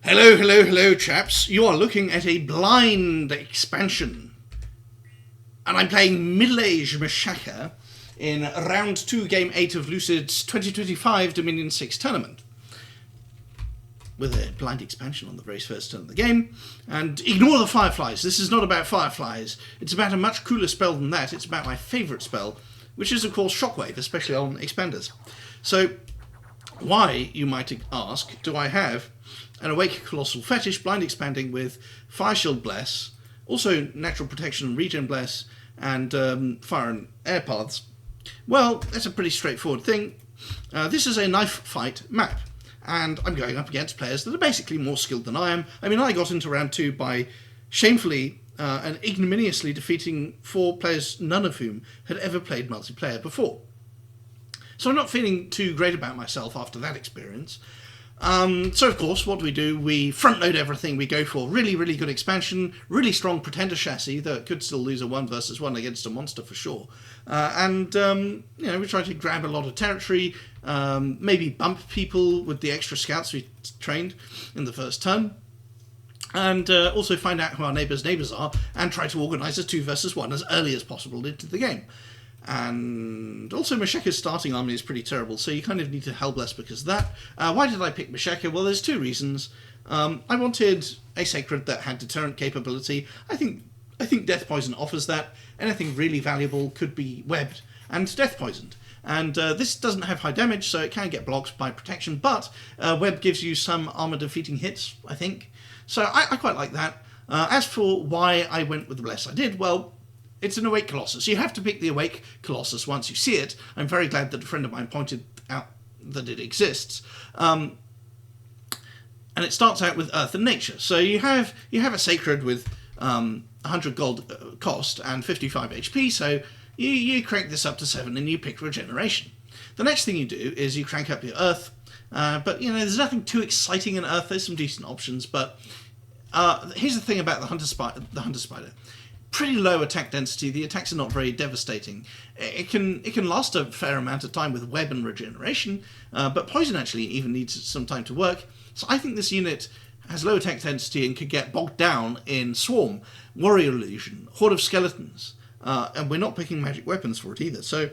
Hello, hello, hello, chaps. You are looking at a blind expansion. And I'm playing middle-aged Machaka in round 2, game 8 of Lucid's 2025 Dominion 6 tournament. With a blind expansion on the very first turn of the game. And ignore the fireflies. This is not about fireflies. It's about a much cooler spell than that. It's about my favourite spell, which is, of course, Shockwave, especially on expanders. So, why, you might ask, do I have an Awake Colossal Fetish, blind expanding with Fire Shield Bless, also Natural Protection and Regen Bless, and Fire and Air Paths? Well, that's a pretty straightforward thing. This is a knife fight map, and I'm going up against players that are basically more skilled than I am. I mean, I got into round 2 by shamefully and ignominiously defeating 4 players, none of whom had ever played multiplayer before. So I'm not feeling too great about myself after that experience. So of course, what do? We front load everything. We go for really, really good expansion, really strong Pretender chassis that could still lose a 1 versus 1 against a monster for sure. We try to grab a lot of territory, maybe bump people with the extra scouts we trained in the first turn, and also find out who our neighbours' are and try to organise a 2 versus 1 as early as possible into the game. And also Machaka's starting army is pretty terrible, so you kind of need to Hellbless because of that. Why did I pick Machaka? Well, there's 2 reasons. I wanted a Sacred that had deterrent capability. I think Death Poison offers that. Anything really valuable could be webbed and Death Poisoned. And this doesn't have high damage, so it can get blocked by protection, but Web gives you some armor-defeating hits, I think. So I quite like that. As for why I went with the Bless I did, well, it's an Awake Colossus. You have to pick the Awake Colossus once you see it. I'm very glad that a friend of mine pointed out that it exists. And it starts out with Earth and Nature. So you have a Sacred with 100 gold cost and 55 HP, so you crank this up to 7 and you pick Regeneration. The next thing you do is you crank up your Earth, but there's nothing too exciting in Earth. There's some decent options, but here's the thing about the Hunter Spider. Pretty low attack density. The attacks are not very devastating. It can last a fair amount of time with Web and Regeneration, but Poison actually even needs some time to work. So I think this unit has low attack density and could get bogged down in Swarm, Warrior Illusion, Horde of Skeletons, and we're not picking magic weapons for it either. So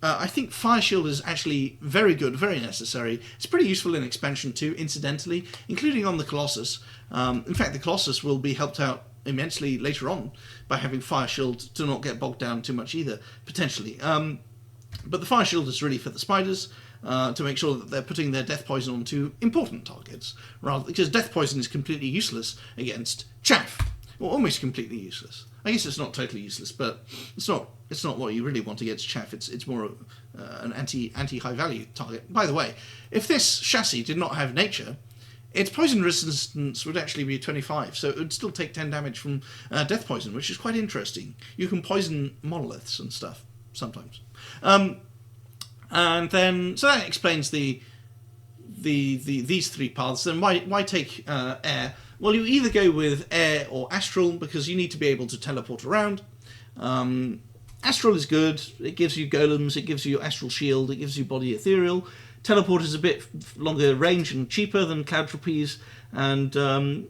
I think Fire Shield is actually very good, very necessary. It's pretty useful in expansion too, incidentally, including on the Colossus. In fact, the Colossus will be helped out immensely later on by having Fire Shield to not get bogged down too much either, potentially. But the Fire Shield is really for the spiders, to make sure that they're putting their Death Poison onto important targets, rather because Death Poison is completely useless against chaff, or almost completely useless. I guess it's not totally useless, but it's not what you really want against chaff. It's more an anti-high value target. By the way, if this chassis did not have nature, its poison resistance would actually be 25, so it would still take 10 damage from Death Poison, which is quite interesting. You can poison monoliths and stuff, sometimes. And then, so that explains these 3 paths. Then why take air? Well, you either go with air or astral, because you need to be able to teleport around. Astral is good. It gives you golems, it gives you astral shield, it gives you body ethereal. Teleport is a bit longer range and cheaper than Cloud Trapeze, and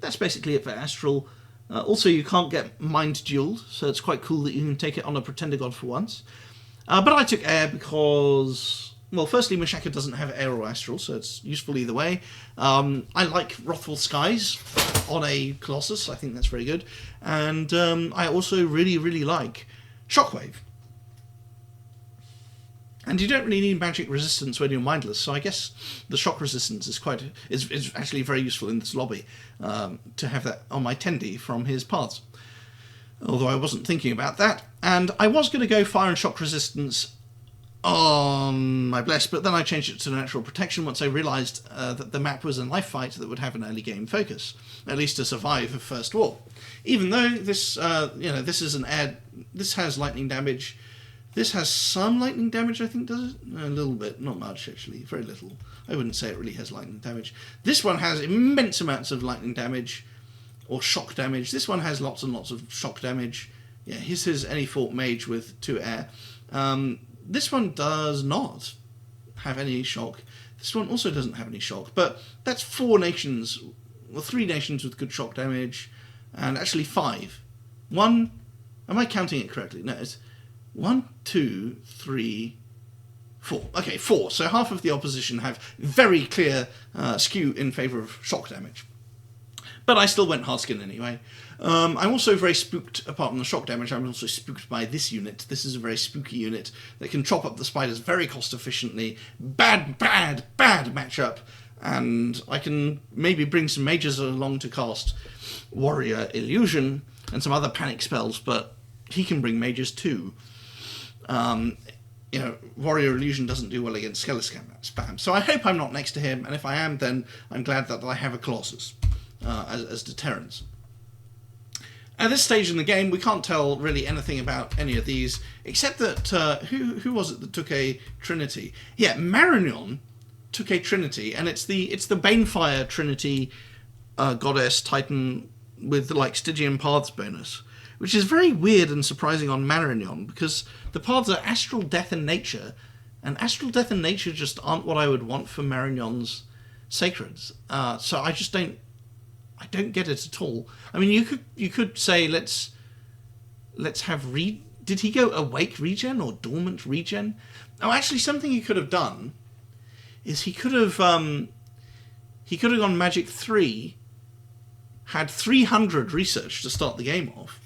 that's basically it for Astral. Also, you can't get Mind Dueled, so it's quite cool that you can take it on a Pretender God for once. But I took Air because, well, firstly, Machaka doesn't have Air or Astral, so it's useful either way. I like Wrathful Skies on a Colossus. I think that's very good. And I also really, really like Shockwave. And you don't really need magic resistance when you're mindless, so I guess the shock resistance is actually very useful in this lobby, to have that on my Tendy from his paths. Although I wasn't thinking about that. And I was going to go fire and shock resistance on my Bless, but then I changed it to natural protection once I realised that the map was a knife fight that would have an early game focus, at least to survive a first war. Even though this, this is an air, this has lightning damage. This has some lightning damage, I think, does it? A little bit, not much actually, very little. I wouldn't say it really has lightning damage. This one has immense amounts of lightning damage, or shock damage. This one has lots and lots of shock damage. Yeah, here's his Any Fort Mage with 2 air. This one does not have any shock. This one also doesn't have any shock, but that's 4 nations well, 3 nations with good shock damage, and actually 5. 1, am I counting it correctly? No, it's 1, 2, 3, 4. Okay, 4. So half of the opposition have very clear skew in favour of shock damage. But I still went hardskin anyway. I'm also very spooked, apart from the shock damage, I'm also spooked by this unit. This is a very spooky unit that can chop up the spiders very cost efficiently. Bad matchup. And I can maybe bring some mages along to cast Warrior Illusion and some other panic spells, but he can bring mages too. Warrior Illusion doesn't do well against Skeleton spam. So I hope I'm not next to him, and if I am, then I'm glad that I have a Colossus as deterrence. At this stage in the game, we can't tell really anything about any of these, except that, who was it that took a Trinity? Yeah, Marignon took a Trinity, and it's the Banefire Trinity goddess Titan with like Stygian Paths bonus, which is very weird and surprising on Marignon, because the paths are Astral Death and Nature, and Astral Death and Nature just aren't what I would want for Marignon's Sacreds. So I just don't get it at all. I mean, you could say let's have did he go Awake Regen or Dormant Regen? Oh, actually, something he could have done is he could have gone Magic 3, had 300 research to start the game off,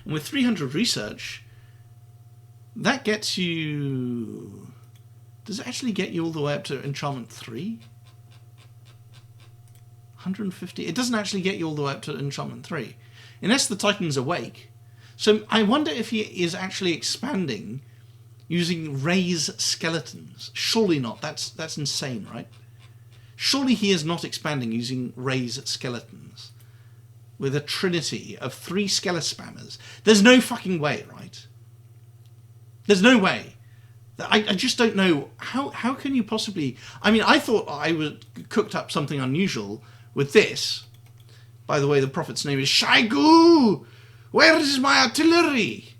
and with 300 research, that gets you. Does it actually get you all the way up to Enchantment 3? 150. It doesn't actually get you all the way up to Enchantment 3. Unless the Titan's Awake. So I wonder if he is actually expanding using Raise Skeletons. Surely not. That's insane, right? Surely he is not expanding using Raise Skeletons. With a trinity of 3 Skelet-spammers. There's no fucking way, right? There's no way. I just don't know. How can you possibly... I mean, I thought I would cooked up something unusual with this. By the way, the prophet's name is Shaigu! Where is my artillery?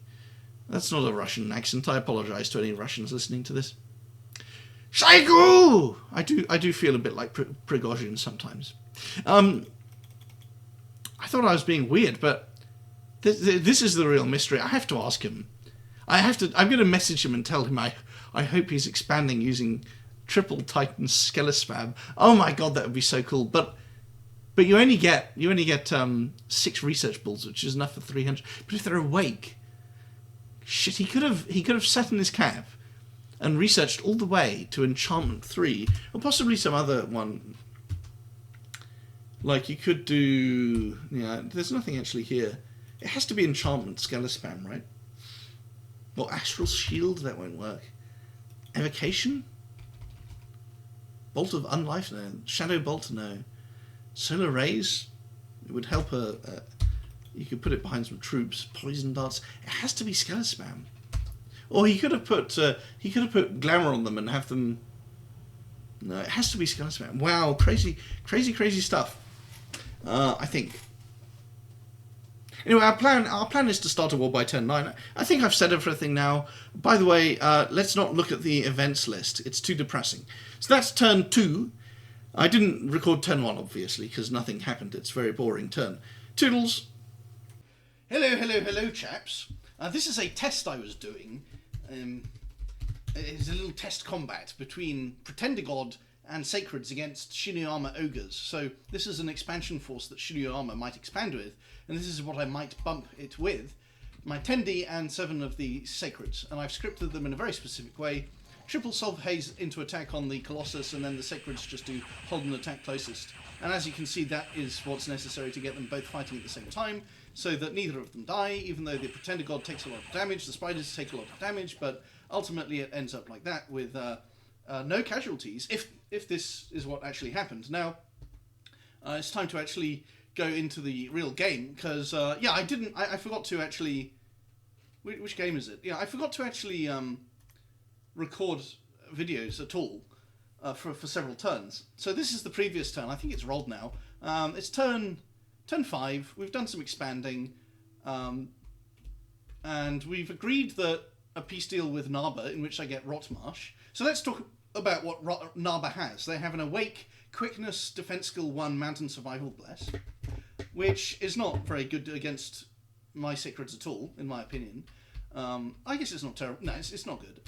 That's not a Russian accent. I apologise to any Russians listening to this. Shaigu! I do feel a bit like Prigozhin sometimes. I thought I was being weird, but this is the real mystery. I have to ask him. I'm going to message him and tell him I hope he's expanding using triple Titan Skelespam. Oh my god, that would be so cool. But you only get 6 research balls, which is enough for 300. But if they're awake, shit, he could have sat in his cab and researched all the way to Enchantment 3, or possibly some other one. Like you could do, there's nothing actually here. It has to be Enchantment Skelespam, right? Or Astral Shield, that won't work. Evocation? Bolt of Unlife? No. Shadow Bolt? No. Solar Rays? It would help you could put it behind some troops. Poison Darts? It has to be Skelespam. Or he could have put Glamour on them and have them... No, it has to be Skelespam. Wow, crazy stuff. I think. Anyway, our plan is to start a war by turn 9. I think I've said everything now. By the way, let's not look at the events list. It's too depressing. So that's turn 2. I didn't record turn 1, obviously, because nothing happened. It's a very boring turn. Toodles. Hello, chaps. This is a test I was doing. It's a little test combat between Pretender God and Sacreds against Shinuyama Ogres. So this is an expansion force that Shinuyama might expand with, and this is what I might bump it with. My 10D and 7 of the Sacreds, and I've scripted them in a very specific way. Triple Sulfur Haze into attack on the Colossus, and then the Sacreds just do hold and attack closest. And as you can see, that is what's necessary to get them both fighting at the same time, so that neither of them die, even though the Pretender God takes a lot of damage, the Spiders take a lot of damage, but ultimately it ends up like that, with no casualties, if this is what actually happened. Now, it's time to actually go into the real game, because, I forgot to actually... Which game is it? Yeah, I forgot to actually record videos at all for several turns. So this is the previous turn. I think it's rolled now. It's turn 5. We've done some expanding, and we've agreed that a peace deal with Narba, in which I get Rotmarsh. So let's talk about what Narba has. They have an Awake Quickness, Defense Skill 1, Mountain Survival Bless, which is not very good against my Cichrids at all, in my opinion. I guess it's not terrible. No, it's not good.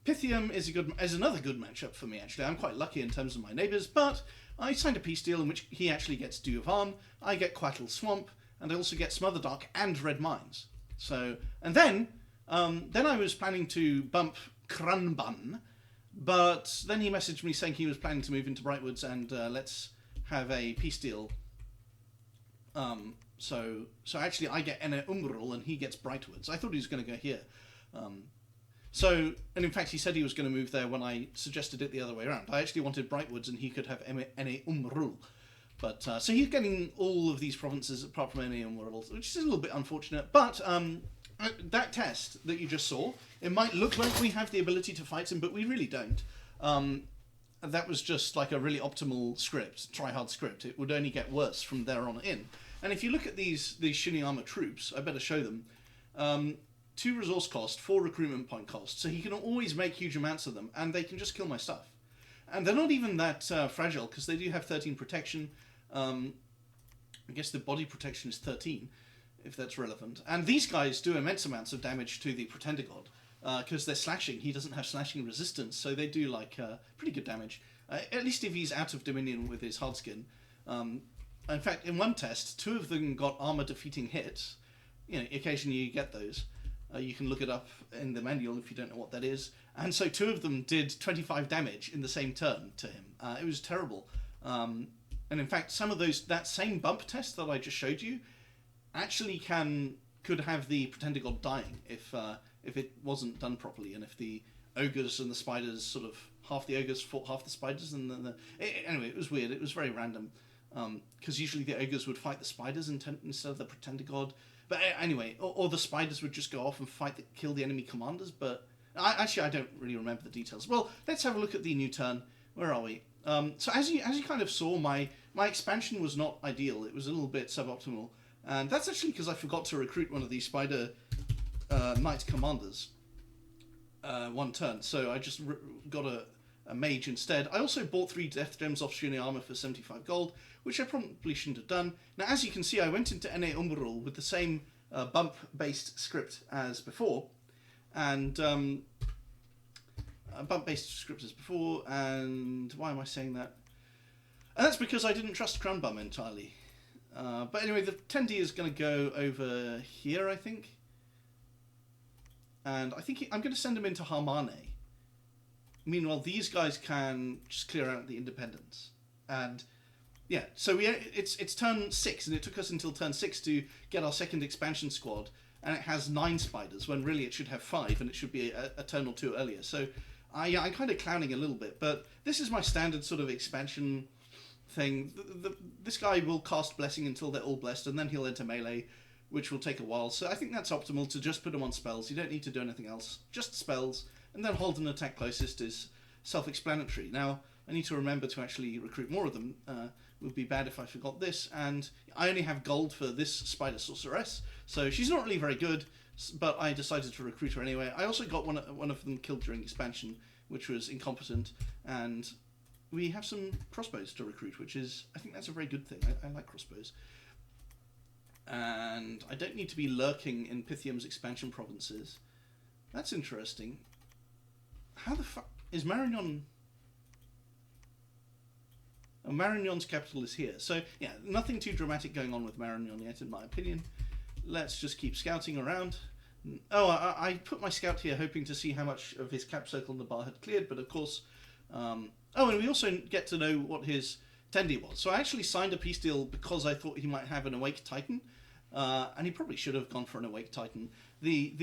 Pythium is another good matchup for me, actually. I'm quite lucky in terms of my neighbours, but I signed a peace deal in which he actually gets Dew of Harm, I get Quattle Swamp, and I also get Smother Dark and Red Mines. So, and then I was planning to bump Krunbun, but then he messaged me saying he was planning to move into Brightwoods and let's have a peace deal. So actually I get Ene Umbrul and he gets Brightwoods. I thought he was going to go here. And in fact, he said he was going to move there when I suggested it the other way around. I actually wanted Brightwoods and he could have Ene Umrul. But, so he's getting all of these provinces apart from Ene Umrul, which is a little bit unfortunate. But that test that you just saw, it might look like we have the ability to fight him, but we really don't. That was just like a really optimal script, try-hard script. It would only get worse from there on in. And if you look at these Shiniyama troops, I better show them. 2 resource cost, 4 recruitment point cost, so he can always make huge amounts of them, and they can just kill my stuff. And they're not even that fragile, because they do have 13 protection. I guess the body protection is 13, if that's relevant. And these guys do immense amounts of damage to the Pretender God, because they're slashing. He doesn't have slashing resistance, so they do like pretty good damage. At least if he's out of Dominion with his hard skin. In fact, in one test, 2 of them got armor defeating hits. You know, occasionally you get those. You can look it up in the manual if you don't know what that is. And so 2 of them did 25 damage in the same turn to him. It was terrible. And in fact, some of that same bump test that I just showed you actually could have the Pretender God dying if it wasn't done properly, and if the ogres and the spiders sort of half the ogres fought half the spiders, and then anyway, it was weird. It was very random because usually the ogres would fight the spiders instead of the Pretender God. But anyway, or the spiders would just go off and kill the enemy commanders. But I don't really remember the details. Well, let's have a look at the new turn. Where are we? So as you kind of saw, my expansion was not ideal. It was a little bit suboptimal, and that's actually because I forgot to recruit one of these spider knight commanders one turn. So I just got a mage instead. I also bought 3 death gems off Shiniyama for 75 gold, which I probably shouldn't have done. Now, as you can see, I went into Ene Umbrul with the same bump-based script as before, and and why am I saying that? And that's because I didn't trust Cranbum entirely. But anyway, the 10D is going to go over here, I think. And I think I'm going to send him into Harmane. Meanwhile, these guys can just clear out the independents. And yeah, so it's turn 6, and it took us until turn 6 to get our second expansion squad, and it has 9 spiders, when really it should have 5, and it should be a turn or 2 earlier. So I'm kind of clowning a little bit, but this is my standard sort of expansion thing. This guy will cast Blessing until they're all blessed, and then he'll enter melee, which will take a while. So I think that's optimal to just put him on spells. You don't need to do anything else, just spells. And then hold an attack closest is self-explanatory. Now, I need to remember to actually recruit more of them. It would be bad if I forgot this. And I only have gold for this Spider Sorceress, so she's not really very good, but I decided to recruit her anyway. I also got one of them killed during expansion, which was incompetent. And we have some crossbows to recruit, which is, I think that's a very good thing. I like crossbows. And I don't need to be lurking in Pythium's expansion provinces. That's interesting. How the fuck is Marignon? Oh, Marignon's capital is here. So yeah, nothing too dramatic going on with Marignon yet, in my opinion. Let's just keep scouting around. Oh, I put my scout here hoping to see how much of his cap circle Nabar had cleared, but of course... oh, and we also get to know what his Tendi was. So I actually signed a peace deal because I thought he might have an Awake Titan. And he probably should have gone for an Awake Titan. The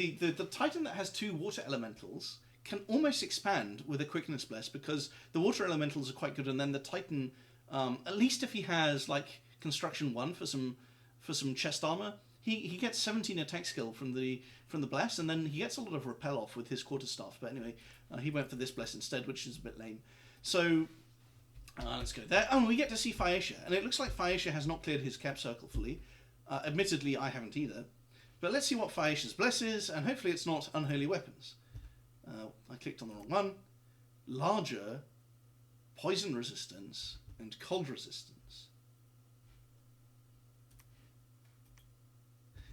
Titan that has 2 water elementals can almost expand with a Quickness Bless, because the water elementals are quite good, and then the Titan, at least if he has like Construction 1 for some chest armor, he gets 17 attack skill from the Bless, and then he gets a lot of repel off with his quarterstaff. But anyway, he went for this Bless instead, which is a bit lame. So let's go there. Oh, and we get to see Phaeacia, and it looks like Phaeacia has not cleared his cap circle fully. Admittedly, I haven't either. But let's see what Phaeacia's Bless is, and hopefully it's not Unholy Weapons. I clicked on the wrong one. Larger. poison resistance, and cold resistance.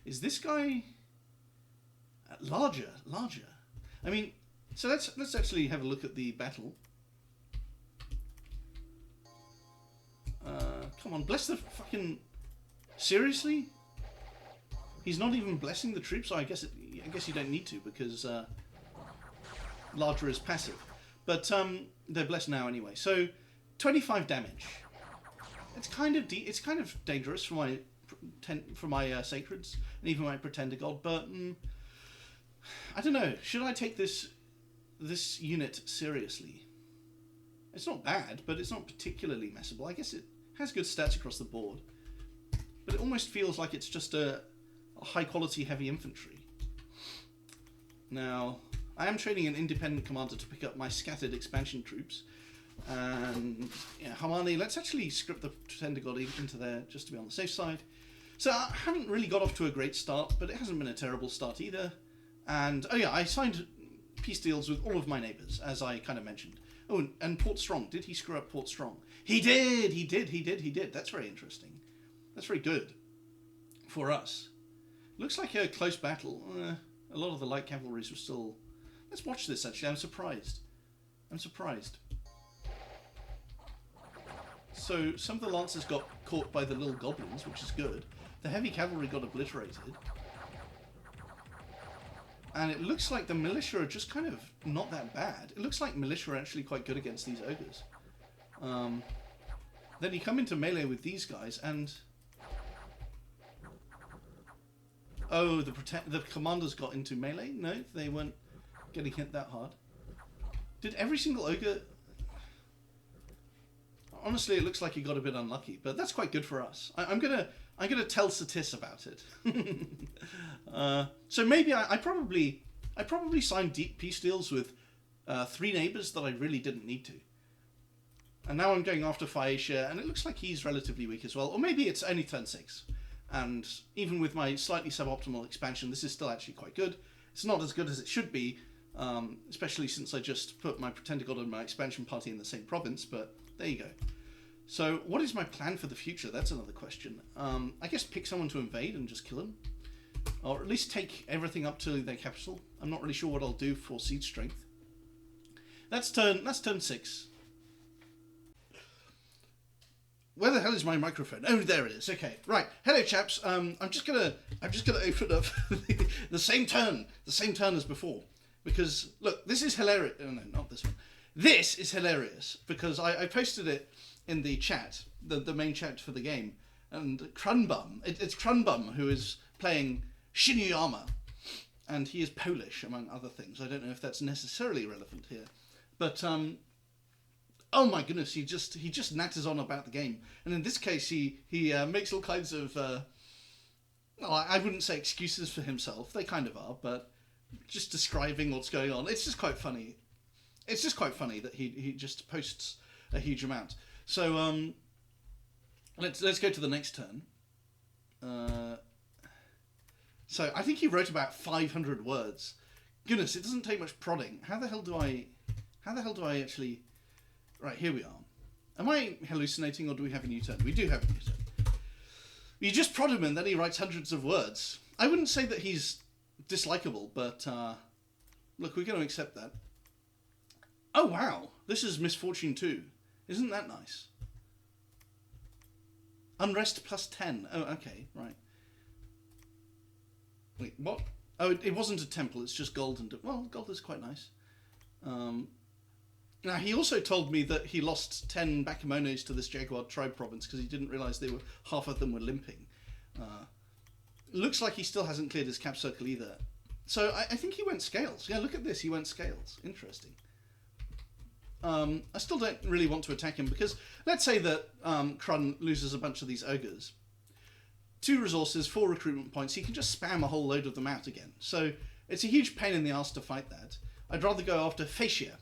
Is this guy larger? I mean, so let's actually have a look at the battle. Come on, bless the fucking... Seriously? He's not even blessing the troops. I guess you don't need to, because larger is passive. But they're blessed now anyway. So 25 damage. It's kind of dangerous for my sacreds and even my pretender god. But I don't know. Should I take this unit seriously? It's not bad, but it's not particularly messable. I guess it has good stats across the board, but it almost feels like it's just a high-quality heavy infantry. Now, I am training an independent commander to pick up my scattered expansion troops, and Hamani, let's actually script the Pretender God into there just to be on the safe side. So I haven't really got off to a great start, but it hasn't been a terrible start either. And, oh yeah, I signed peace deals with all of my neighbours, as I kind of mentioned. Oh, and Port Strong. Did he screw up Port Strong? He did. That's very interesting. That's very good for us. Looks like a close battle. A lot of the light cavalries were still... Let's watch this, actually. I'm surprised. So, some of the lancers got caught by the little goblins, which is good. The heavy cavalry got obliterated. And it looks like the militia are just kind of not that bad. It looks like militia are actually quite good against these ogres. Then you come into melee with these guys and... Oh, the commanders got into melee? No, they weren't getting hit that hard. Did every single ogre... Honestly, it looks like he got a bit unlucky, but that's quite good for us. I'm gonna tell Satis about it. So maybe I probably signed deep peace deals with 3 neighbours that I really didn't need to. And now I'm going after Phaeacia, and it looks like he's relatively weak as well. Or maybe it's only turn 6. And even with my slightly suboptimal expansion, this is still actually quite good. It's not as good as it should be, especially since I just put my Pretender God and my expansion party in the same province, but there you go. So, what is my plan for the future? That's another question. I guess pick someone to invade and just kill them. Or at least take everything up to their capital. I'm not really sure what I'll do for siege strength. That's turn 6. Where the hell is my microphone? Oh, there it is. Okay, right. Hello, chaps. I'm just gonna open up the same turn as before, because look, this is hilarious. Oh, no, not this one. This is hilarious because I posted it in the chat, the main chat for the game, and Krunbum. It's Krunbum who is playing Shinuyama, and he is Polish among other things. I don't know if that's necessarily relevant here, but oh my goodness, he just natters on about the game, and in this case he makes all kinds of well, I wouldn't say excuses for himself, they kind of are, but just describing what's going on. It's just quite funny. It's just quite funny that he just posts a huge amount. So let's go to the next turn. So I think he wrote about 500 words. Goodness, it doesn't take much prodding. How the hell do I actually... Right, here we are. Am I hallucinating, or do we have a new turn? We do have a new turn. You just prod him and then he writes hundreds of words. I wouldn't say that he's dislikable, but look, we're going to accept that. Oh wow, this is Misfortune 2. Isn't that nice? Unrest plus 10. Oh, okay, right. Wait, what? Oh, it wasn't a temple, it's just gold and... Well, gold is quite nice. Now, he also told me that he lost 10 Bakemonos to this Jaguar tribe province because he didn't realise half of them were limping. Looks like he still hasn't cleared his cap circle either. So I think he went scales. Yeah, look at this, he went scales. Interesting. I still don't really want to attack him because let's say that Krun loses a bunch of these ogres. 2 resources, 4 recruitment points, he can just spam a whole load of them out again. So it's a huge pain in the arse to fight that. I'd rather go after Phaeacia.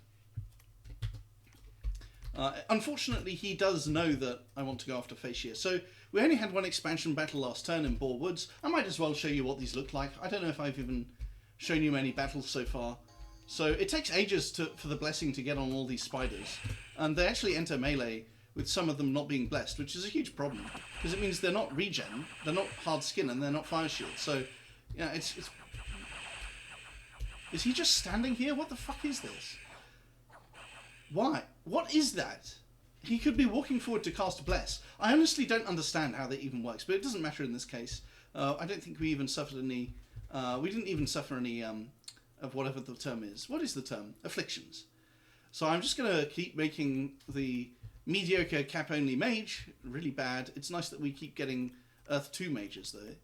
Unfortunately, he does know that I want to go after Phaeacia. So we only had 1 expansion battle last turn in Boar Woods. I might as well show you what these look like. I don't know if I've even shown you many battles so far. So it takes ages for the blessing to get on all these spiders, and they actually enter melee with some of them not being blessed, which is a huge problem because it means they're not regen, they're not hard skin, and they're not fire shield. So, yeah, it's. Is he just standing here? What the fuck is this? Why? What is that? He could be walking forward to cast bless. I honestly don't understand how that even works, but it doesn't matter in this case. I don't think we even suffered any. We didn't even suffer any of whatever the term is. What is the term? Afflictions. So I'm just going to keep making the mediocre cap-only mage really bad. It's nice that we keep getting Earth 2 mages, though.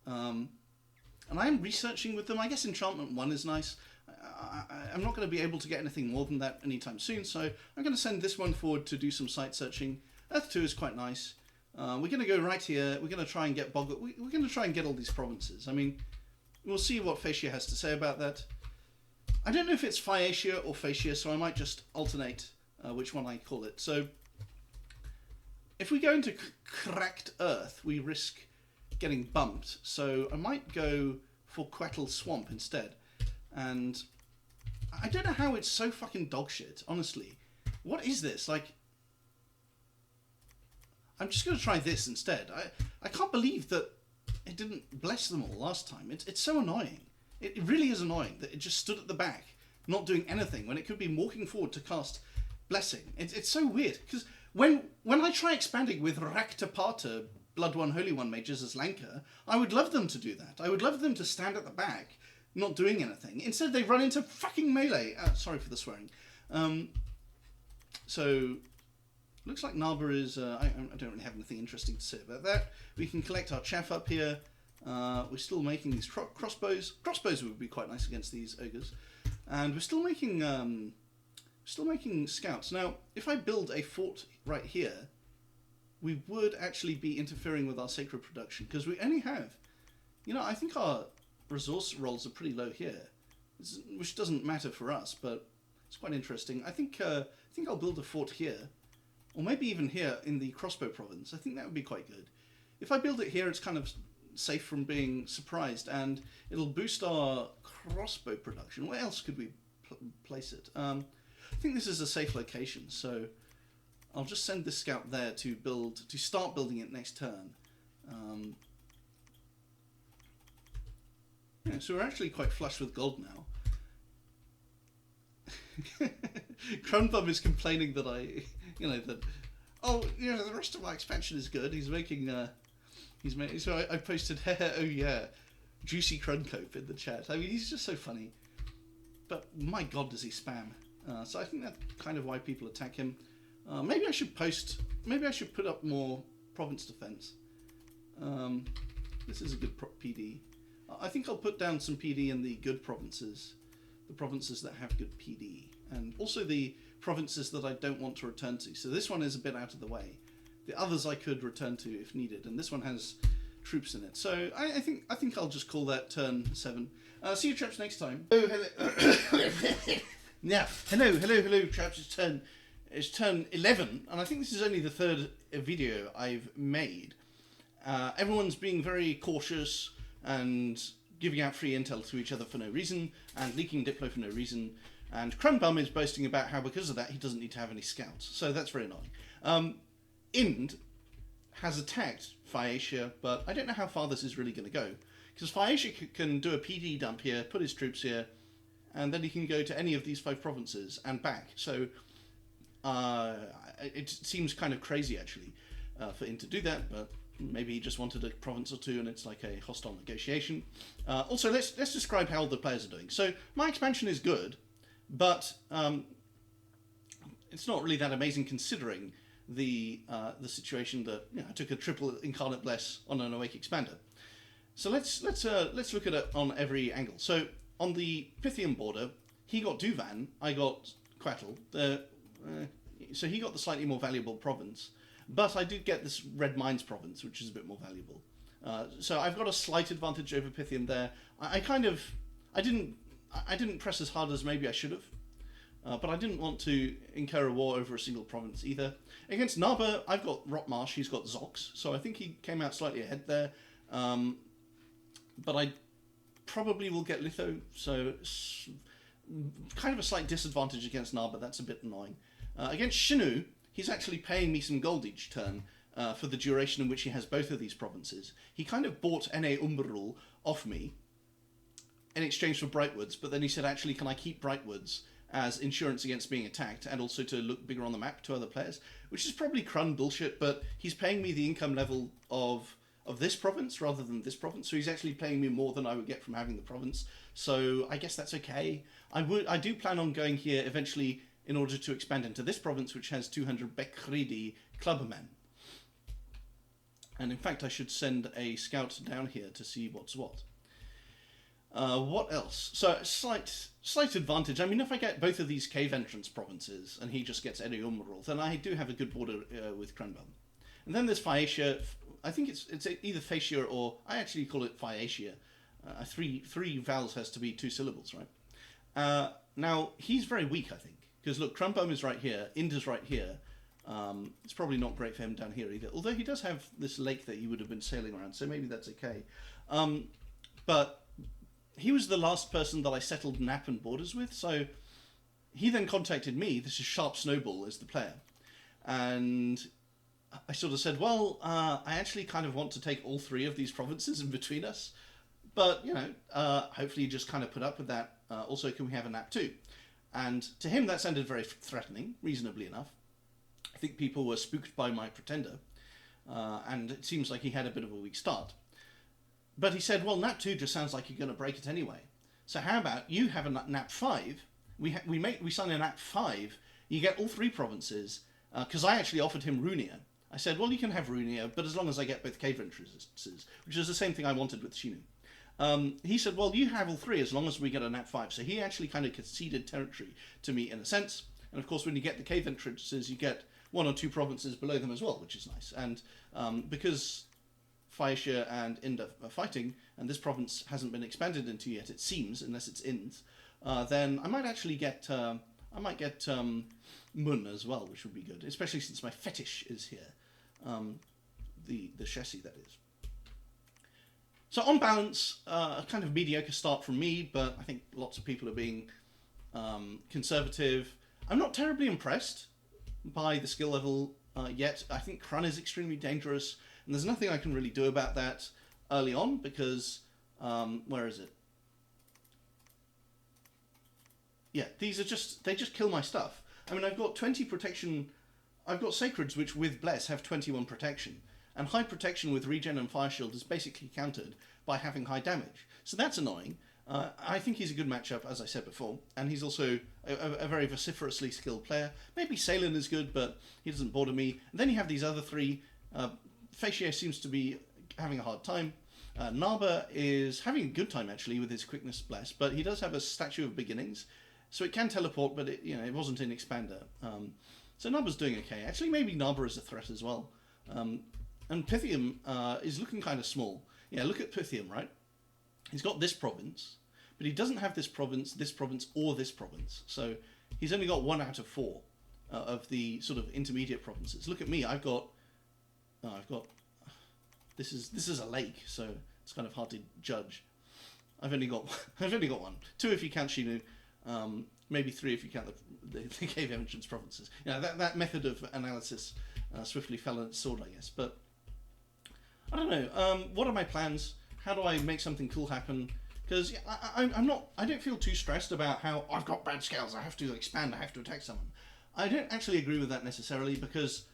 And I am researching with them. I guess Enchantment 1 is nice. I'm not going to be able to get anything more than that anytime soon, so I'm going to send this one forward to do some site searching. Earth 2 is quite nice. We're going to go right here. We're going to try and get We're going to try and get all these provinces. I mean, we'll see what Phaeacia has to say about that. I don't know if it's Phaeacia or Phaeacia, so I might just alternate which one I call it. So, if we go into cracked Earth, we risk getting bumped. So I might go for Quettle Swamp instead. And I don't know how it's so fucking dogshit, honestly. What is this? Like, I'm just going to try this instead. I can't believe that it didn't bless them all last time. It's so annoying. It really is annoying that it just stood at the back, not doing anything, when it could be walking forward to cast blessing. It's so weird, because when I try expanding with Raktapata, Blood One, Holy One mages as Lanka, I would love them to do that. I would love them to stand at the back, not doing anything. Instead, they run into fucking melee. Sorry for the swearing. So, looks like Narba is... I don't really have anything interesting to say about that. We can collect our chaff up here. We're still making these crossbows. Crossbows would be quite nice against these ogres. And we're still making scouts. Now, if I build a fort right here, we would actually be interfering with our sacred production, because we only have... I think our resource rolls are pretty low here, which doesn't matter for us, but it's quite interesting. I think I'll build a fort here, or maybe even here in the crossbow province. I think that would be quite good. If I build it here, it's kind of safe from being surprised, and it'll boost our crossbow production. Where else could we place it? I think this is a safe location, so I'll just send this scout there to start building it next turn. Yeah, so we're actually quite flush with gold now. Cronbum is complaining that the rest of my expansion is good. He's making, so I posted, oh yeah, Juicy Cruncope in the chat. I mean, he's just so funny. But my god, does he spam. So I think that's kind of why people attack him. Maybe I should put up more province defense. This is a good PD. I think I'll put down some PD in the good provinces. The provinces that have good PD. And also the provinces that I don't want to return to. So this one is a bit out of the way. The others I could return to if needed. And this one has troops in it. So I think I'll just call that turn 7. See you chaps next time. Oh, hello. Yeah, hello chaps. It's turn 11. And I think this is only the third video I've made. Everyone's being very cautious and giving out free intel to each other for no reason, and leaking Diplo for no reason, and Crumbum is boasting about how because of that he doesn't need to have any scouts, so that's very annoying. Ind has attacked Phaeacia, but I don't know how far this is really going to go, because Phaeacia can do a PD dump here, put his troops here, and then he can go to any of these 5 provinces and back, so it seems kind of crazy actually for Ind to do that, but maybe he just wanted a province or 2 and it's like a hostile negotiation. Also, let's describe how the players are doing. So, my expansion is good, but it's not really that amazing considering the situation that I took a triple Incarnate Bless on an Awake Expander. So let's look at it on every angle. So, on the Pythian border, he got Duvan, I got Quattle. So he got the slightly more valuable province. But I did get this Red Mines province, which is a bit more valuable. So I've got a slight advantage over Pythian there. I didn't press as hard as maybe I should have. But I didn't want to incur a war over a single province either. Against Narba, I've got Rotmarsh, he's got Zox. So I think he came out slightly ahead there. But I probably will get Litho, so it's kind of a slight disadvantage against Narba. That's a bit annoying. Against Shinu, he's actually paying me some gold each turn for the duration in which he has both of these provinces. He kind of bought Ene Umberul off me in exchange for Brightwoods, but then he said, actually, can I keep Brightwoods as insurance against being attacked and also to look bigger on the map to other players, which is probably crun bullshit, but he's paying me the income level of this province rather than this province, so he's actually paying me more than I would get from having the province, so I guess that's okay. I do plan on going here eventually in order to expand into this province, which has 200 Bekridi clubbermen. And in fact, I should send a scout down here to see what's what. What else? So, slight advantage. I mean, if I get both of these cave entrance provinces, and he just gets Ene Umberul, then I do have a good border with Krenbel. And then there's Phaeacia. I think it's either Phaeacia or... I actually call it Phaeacia. Three vowels has to be 2 syllables, right? Now, he's very weak, I think. Because look, Crumbum is right here, Inda's right here. It's probably not great for him down here either. Although he does have this lake that he would have been sailing around, so maybe that's okay. But he was the last person that I settled Nap and borders with, so he then contacted me. This is Sharp Snowball as the player. And I sort of said, well, I actually kind of want to take all 3 of these provinces in between us. But, you know, hopefully you just kind of put up with that. Also, can we have a Nap too? And to him, that sounded very threatening, reasonably enough. I think people were spooked by my pretender, and it seems like he had a bit of a weak start. But he said, well, Nap 2 just sounds like you're going to break it anyway. So how about you have a Nap 5, we sign a Nap 5, you get all 3 provinces, because I actually offered him Runia. I said, well, you can have Runia, but as long as I get both cave entrances, which is the same thing I wanted with Shinu. He said, well, you have all 3 as long as we get a Nap 5. So he actually kind of conceded territory to me in a sense. And of course, when you get the cave entrances, you get 1 or 2 provinces below them as well, which is nice. And because Phaeacia and Inda are fighting, and this province hasn't been expanded into yet, it seems, unless it's Ind, then I might actually get Mun as well, which would be good, especially since my fetish is here. The chassis, that is. So on balance, a kind of mediocre start from me, but I think lots of people are being conservative. I'm not terribly impressed by the skill level yet. I think Krun is extremely dangerous, and there's nothing I can really do about that early on, because, where is it? Yeah, they just kill my stuff. I mean, I've got 20 protection, I've got Sacreds which with Bless have 21 protection, and high protection with regen and fire shield is basically countered by having high damage. So that's annoying. I think he's a good matchup, as I said before, and he's also a very vociferously skilled player. Maybe Salen is good, but he doesn't bother me. And then you have these other 3. Phaeacia seems to be having a hard time. Narba is having a good time, actually, with his quickness bless, but he does have a Statue of Beginnings, so it can teleport, but it wasn't in Expander. So Narba's doing okay. Actually, maybe Narba is a threat as well. And Pythium is looking kind of small. Yeah, look at Pythium, right? He's got this province, but he doesn't have this province, or this province. So he's only got 1 out of 4 of the sort of intermediate provinces. Look at me. I've got. This is a lake, so it's kind of hard to judge. I've only got 1. 2 if you count Shinu. Maybe 3 if you count the cave entrance provinces. You know, that method of analysis swiftly fell on its sword, I guess. But I don't know. What are my plans? How do I make something cool happen? Because I don't feel too stressed about how I've got bad scales, I have to expand, I have to attack someone. I don't actually agree with that necessarily, because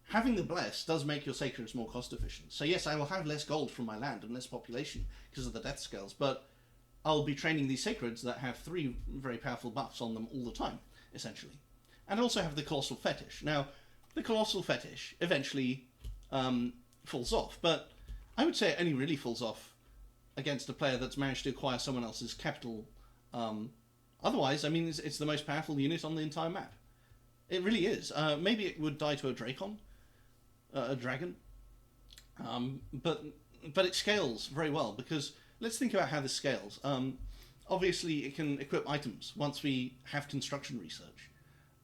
having the Bless does make your Sacreds more cost efficient. So yes, I will have less gold from my land and less population because of the death scales, but I'll be training these Sacreds that have 3 very powerful buffs on them all the time, essentially. And also have the Colossal Fetish. Now, the Colossal Fetish eventually falls off, but I would say it only really falls off against a player that's managed to acquire someone else's capital. Otherwise, I mean, it's the most powerful unit on the entire map. It really is. Maybe it would die to a Dracon, a dragon, but it scales very well, because let's think about how this scales. Obviously, it can equip items once we have construction research,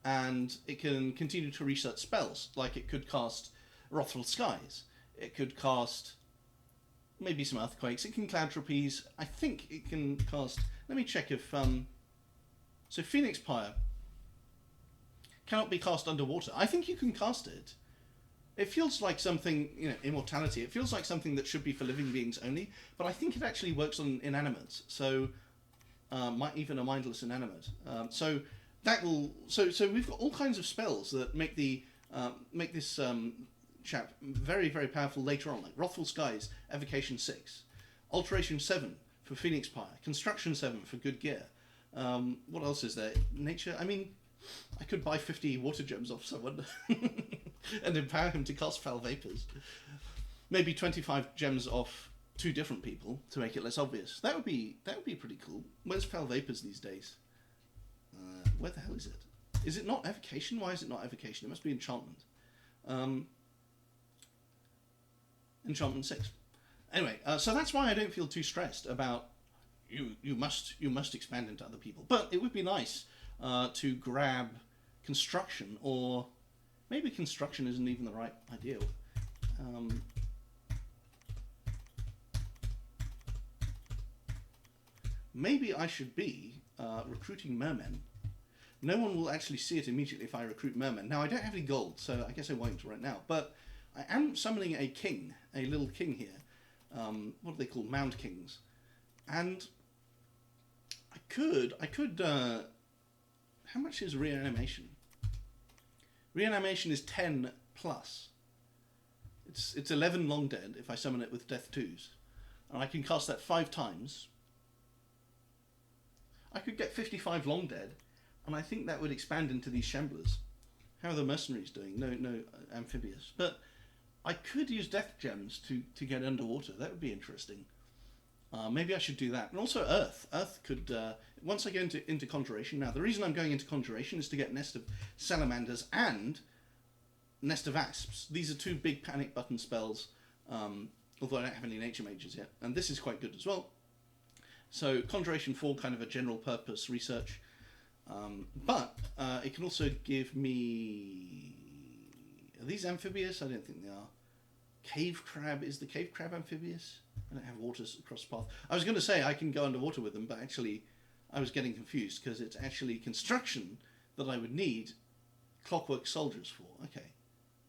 and it can continue to research spells, like it could cast Wrathful Skies, it could cast maybe some earthquakes. It can cloud trapeze. I think it can cast. Let me check if so Phoenix Pyre cannot be cast underwater. I think you can cast it. It feels like something, immortality. It feels like something that should be for living beings only, but I think it actually works on inanimates. So, even a mindless inanimate. So we've got all kinds of spells that make make this chap very, very powerful later on, like Wrathful Skies, Evocation 6, Alteration 7 for Phoenix Pyre, Construction 7 for good gear. What else is there? Nature. I mean, I could buy 50 water gems off someone and empower him to cast Foul Vapors. Maybe 25 gems off 2 different people to make it less obvious. That would be pretty cool. Where's Foul Vapors these days? Where the hell is it? Is it not Evocation? Why is it not Evocation? It must be Enchantment. Enchantment 6. Anyway, so that's why I don't feel too stressed about you must expand into other people. But it would be nice to grab Construction, or maybe Construction isn't even the right idea. Maybe I should be recruiting mermen. No one will actually see it immediately if I recruit mermen. Now, I don't have any gold, so I guess I won't right now. But I am summoning a king, a little king here. What are they called? Mound kings. And I could. How much is reanimation? Reanimation is 10 plus. It's 11 long dead if I summon it with death 2s. And I can cast that 5 times. I could get 55 long dead, and I think that would expand into these Shamblers. How are the mercenaries doing? No amphibious. But I could use death gems to get underwater. That would be interesting. Maybe I should do that. And also Earth. Earth could, once I go into Conjuration. Now, the reason I'm going into Conjuration is to get Nest of Salamanders and Nest of Asps. These are 2 big panic button spells, although I don't have any Nature Mages yet. And this is quite good as well. So Conjuration 4, kind of a general purpose research. But it can also give me... Are these amphibious? I don't think they are. Cave crab. Is the cave crab amphibious? I don't have waters across the path. I was going to say I can go underwater with them, but actually I was getting confused because it's actually Construction that I would need Clockwork Soldiers for. Okay.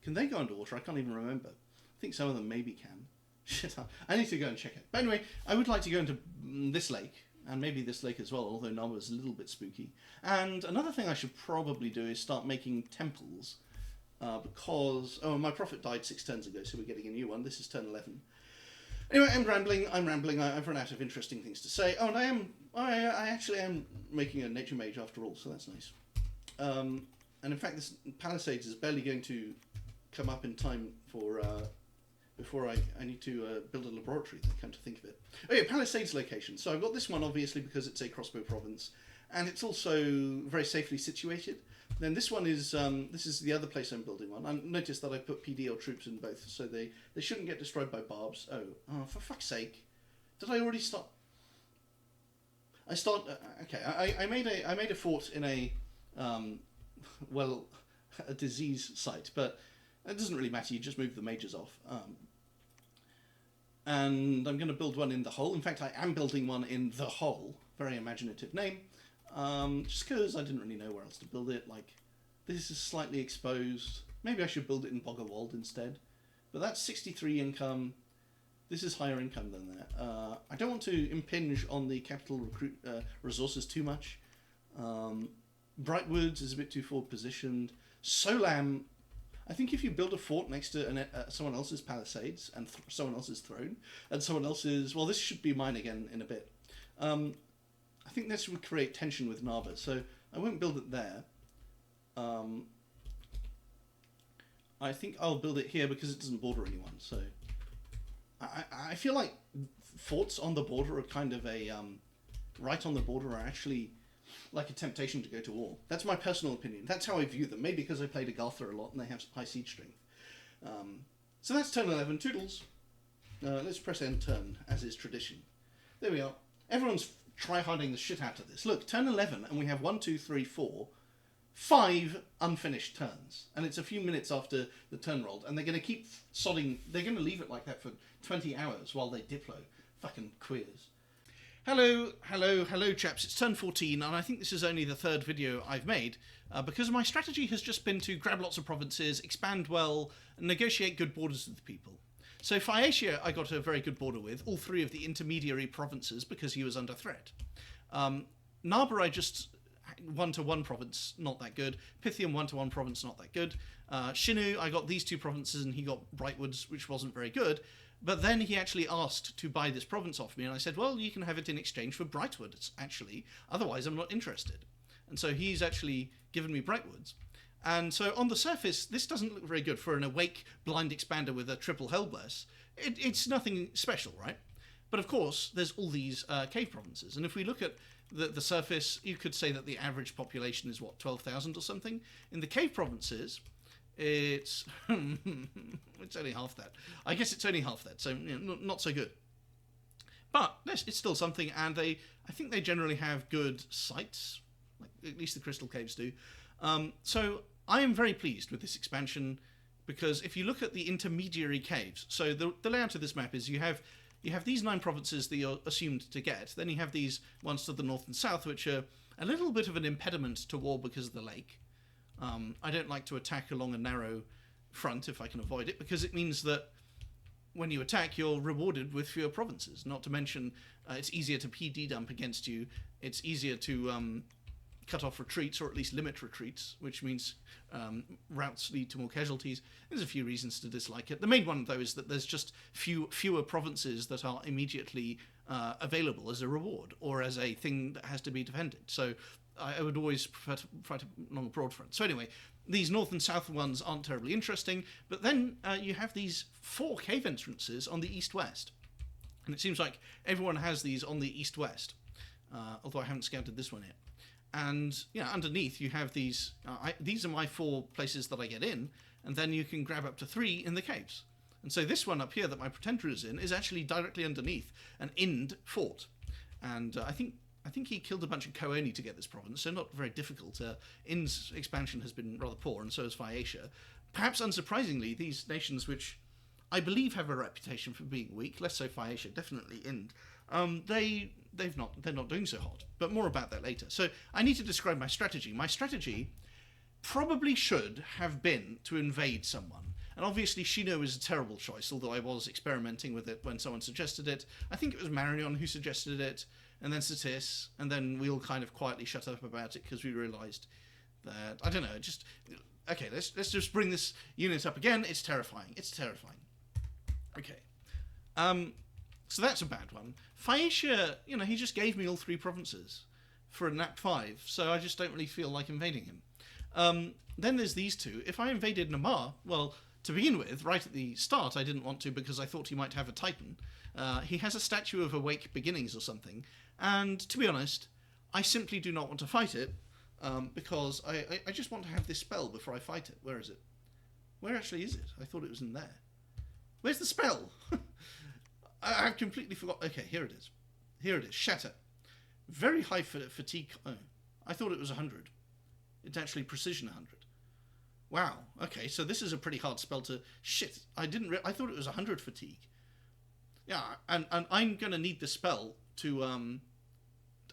Can they go underwater? I can't even remember. I think some of them maybe can. Shit, I need to go and check it. But anyway, I would like to go into this lake, and maybe this lake as well, although Nava is a little bit spooky. And another thing I should probably do is start making temples, because... Oh, my prophet died 6 turns ago, so we're getting a new one. This is turn 11. Anyway, I'm rambling. I've run out of interesting things to say. Oh, and I actually am making a Nature Mage after all, so that's nice. And in fact, this Palisades is barely going to come up in time for... before I need to build a laboratory, I come to think of it. Oh yeah, Palisades location. So I've got this one obviously because it's a crossbow province, and it's also very safely situated. Then this one is this is the other place I'm building one. I noticed that I put PDL troops in both, so they shouldn't get destroyed by barbs. Oh, for fuck's sake! Did I already start? Okay, I made a fort in a a disease site, but it doesn't really matter, you just move the mages off. And I'm going to build one in the hole. In fact, I am building one in the hole. Very imaginative name. Just because I didn't really know where else to build it. Like, this is slightly exposed. Maybe I should build it in Boggerwald instead. But that's 63 income. This is higher income than that. I don't want to impinge on the capital resources too much. Brightwoods is a bit too forward positioned. Solam... I think if you build a fort next to someone else's palisades and someone else's throne and someone else's... Well, this should be mine again in a bit. I think this would create tension with Narva, so I won't build it there. I think I'll build it here because it doesn't border anyone, so... I feel like forts on the border are kind of a... right on the border are actually... like a temptation to go to war. That's my personal opinion. That's how I view them. Maybe because I played Agartha a lot and they have high siege strength. So that's turn 11. Toodles. Let's press end turn, as is tradition. There we are. Everyone's try-harding the shit out of this. Look, turn 11, and we have 1, 2, 3, 4, 5 unfinished turns, and it's a few minutes after the turn rolled, and they're going to keep sodding. They're going to leave it like that for 20 hours while they diplo. Fucking queers. Hello, chaps. It's turn 14, and I think this is only the 3rd video I've made, because my strategy has just been to grab lots of provinces, expand well, and negotiate good borders with people. So Phaeacia I got a very good border with, all 3 of the intermediary provinces, because he was under threat. Narba I just 1-to-1 province, not that good. Pythium 1-to-1 province, not that good. Shinu, I got these 2 provinces and he got Brightwoods, which wasn't very good. But then he actually asked to buy this province off me, and I said, well, you can have it in exchange for Brightwoods, actually. Otherwise, I'm not interested. And so he's actually given me Brightwoods. And so on the surface, this doesn't look very good for an awake blind expander with a triple Hellbless. It's nothing special, right? But of course, there's all these cave provinces. And if we look at the surface, you could say that the average population is, what, 12,000 or something? In the cave provinces, it's it's only half that. I guess it's only half that, so not so good. But it's still something, and I think they generally have good sites, like at least the Crystal Caves do. So I am very pleased with this expansion, because if you look at the intermediary caves, so the layout of this map is you have these 9 provinces that you're assumed to get. Then you have these ones to the north and south, which are a little bit of an impediment to war because of the lake. I don't like to attack along a narrow front if I can avoid it, because it means that when you attack, you're rewarded with fewer provinces. Not to mention, it's easier to PD dump against you. It's easier to cut off retreats, or at least limit retreats, which means routes lead to more casualties. There's a few reasons to dislike it. The main one, though, is that there's just fewer provinces that are immediately available as a reward, or as a thing that has to be defended. So I would always prefer to fight along a broad front. So anyway, these north and south ones aren't terribly interesting, but then you have these 4 cave entrances on the east-west. And it seems like everyone has these on the east-west, although I haven't scouted this one yet. And underneath you have these. These are my 4 places that I get in, and then you can grab up to 3 in the caves. And so this one up here that my Pretender is in is actually directly underneath an Ind fort. And I think he killed a bunch of Kooni to get this province, so not very difficult. Ind's expansion has been rather poor, and so has Phaeacia. Perhaps unsurprisingly, these nations, which I believe have a reputation for being weak, less so Phaeacia, definitely Ind, they're not doing so hot. But more about that later. So I need to describe my strategy. My strategy probably should have been to invade someone. And obviously Shino is a terrible choice, although I was experimenting with it when someone suggested it. I think it was Marion who suggested it, and then Satis, and then we all kind of quietly shut up about it because we realised that, I don't know, okay, let's just bring this unit up again. It's terrifying. Okay. So that's a bad one. Phaeacia, he just gave me all 3 provinces for a nap 5, so I just don't really feel like invading him. Then there's these 2. If I invaded Namar, well, to begin with, right at the start, I didn't want to because I thought he might have a Titan. He has a statue of Awake Beginnings or something, and to be honest, I simply do not want to fight it, because I just want to have this spell before I fight it. Where is it? Where actually is it? I thought it was in there. Where's the spell? I've completely forgot. Okay, here it is. Shatter. Very high fatigue. Oh, I thought it was 100. It's actually precision 100. Wow. Okay, so this is a pretty hard spell to... Shit, I thought it was 100 fatigue. Yeah, and I'm going to need the spell to...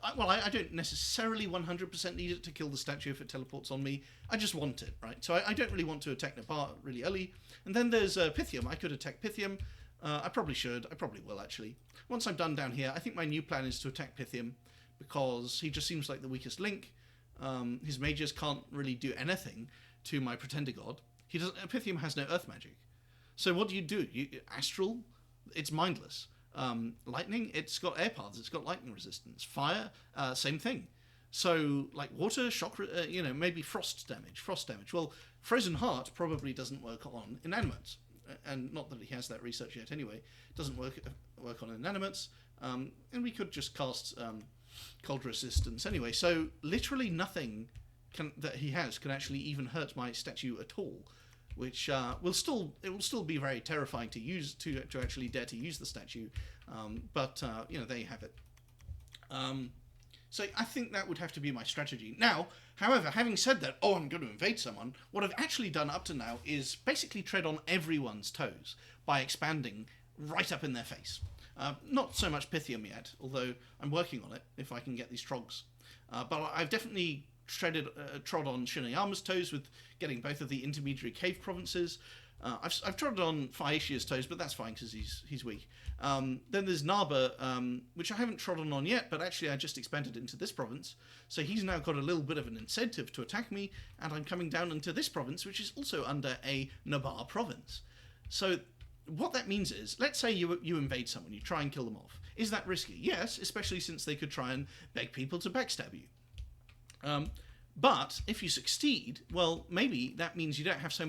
I don't necessarily 100% need it to kill the statue if it teleports on me. I just want it, right? So I don't really want to attack Napar really early. And then there's Pythium. I could attack Pythium. I probably should. I probably will, actually. Once I'm done down here, I think my new plan is to attack Pythium, because he just seems like the weakest link. His mages can't really do anything to my Pretender God. Pythium has no earth magic. So what do? Astral? It's mindless. Lightning? It's got air paths. It's got lightning resistance. Fire? Same thing. So, like water, shock, maybe frost damage. Well, Frozen Heart probably doesn't work on inanimates. And not that he has that research yet anyway. It doesn't work on inanimates. And we could just cast cold resistance anyway. So literally nothing that he has can actually even hurt my statue at all, which will still be very terrifying to use to actually dare to use the statue. But there you have it. So I think that would have to be my strategy. Now, However, having said that, I'm going to invade someone, what I've actually done up to now is basically tread on everyone's toes by expanding right up in their face. Not so much Pythium yet, although I'm working on it if I can get these trogs. But I've definitely trod on Shinayama's toes with getting both of the intermediary cave provinces. I've trod on Phaeacia's toes, but that's fine because he's weak. Then there's Naba, which I haven't trodden on yet, but actually I just expanded into this province. So he's now got a little bit of an incentive to attack me, and I'm coming down into this province, which is also under a Nabar province. So what that means is, let's say you invade someone, you try and kill them off. Is that risky? Yes, especially since they could try and beg people to backstab you. But if you succeed, well, maybe that means you don't have so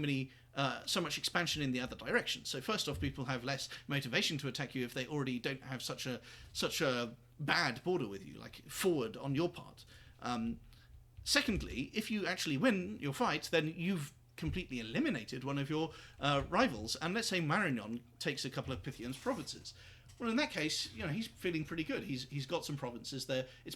much expansion in the other direction. So first off, people have less motivation to attack you if they already don't have such a bad border with you, like forward on your part. Secondly, if you actually win your fight, then you've completely eliminated one of your rivals. And let's say Marignon takes a couple of Pythian's provinces. Well, in that case, he's feeling pretty good. He's got some provinces there. It's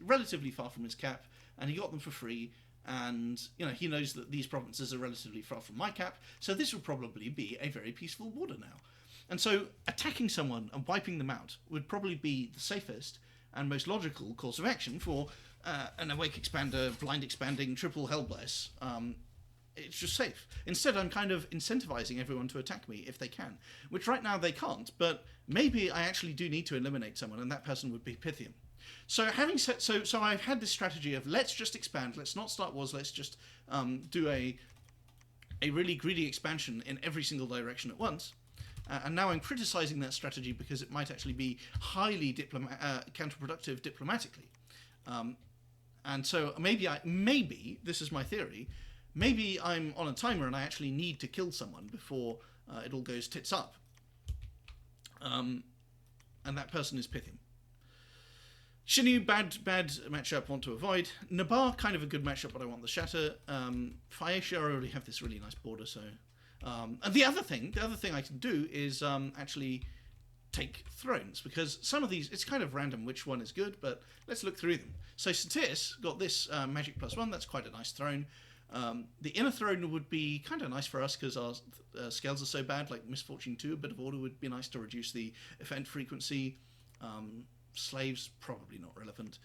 relatively far from his cap, and he got them for free. And he knows that these provinces are relatively far from my cap, so this will probably be a very peaceful border now. And so attacking someone and wiping them out would probably be the safest and most logical course of action for an Awake Expander, Blind Expanding, Triple Hellbless. It's just safe. Instead, I'm kind of incentivizing everyone to attack me if they can, which right now they can't, but maybe I actually do need to eliminate someone, and that person would be Pythium. So having said, so I've had this strategy of let's just expand, let's not start wars, let's just do a really greedy expansion in every single direction at once. And now I'm criticizing that strategy because it might actually be highly counterproductive diplomatically. And so maybe this is my theory. Maybe I'm on a timer and I actually need to kill someone before it all goes tits up. And that person is Pythium. Shinyu, bad matchup, want to avoid. Nabar, kind of a good matchup, but I want the Shatter. Phaeacia, I already have this really nice border, so... and the other thing I can do is actually take thrones, because some of these, it's kind of random which one is good, but let's look through them. So Satis got this magic +1, that's quite a nice throne. The inner throne would be kind of nice for us because our scales are so bad, like Misfortune 2, a bit of order would be nice to reduce the event frequency. Slaves, probably not relevant.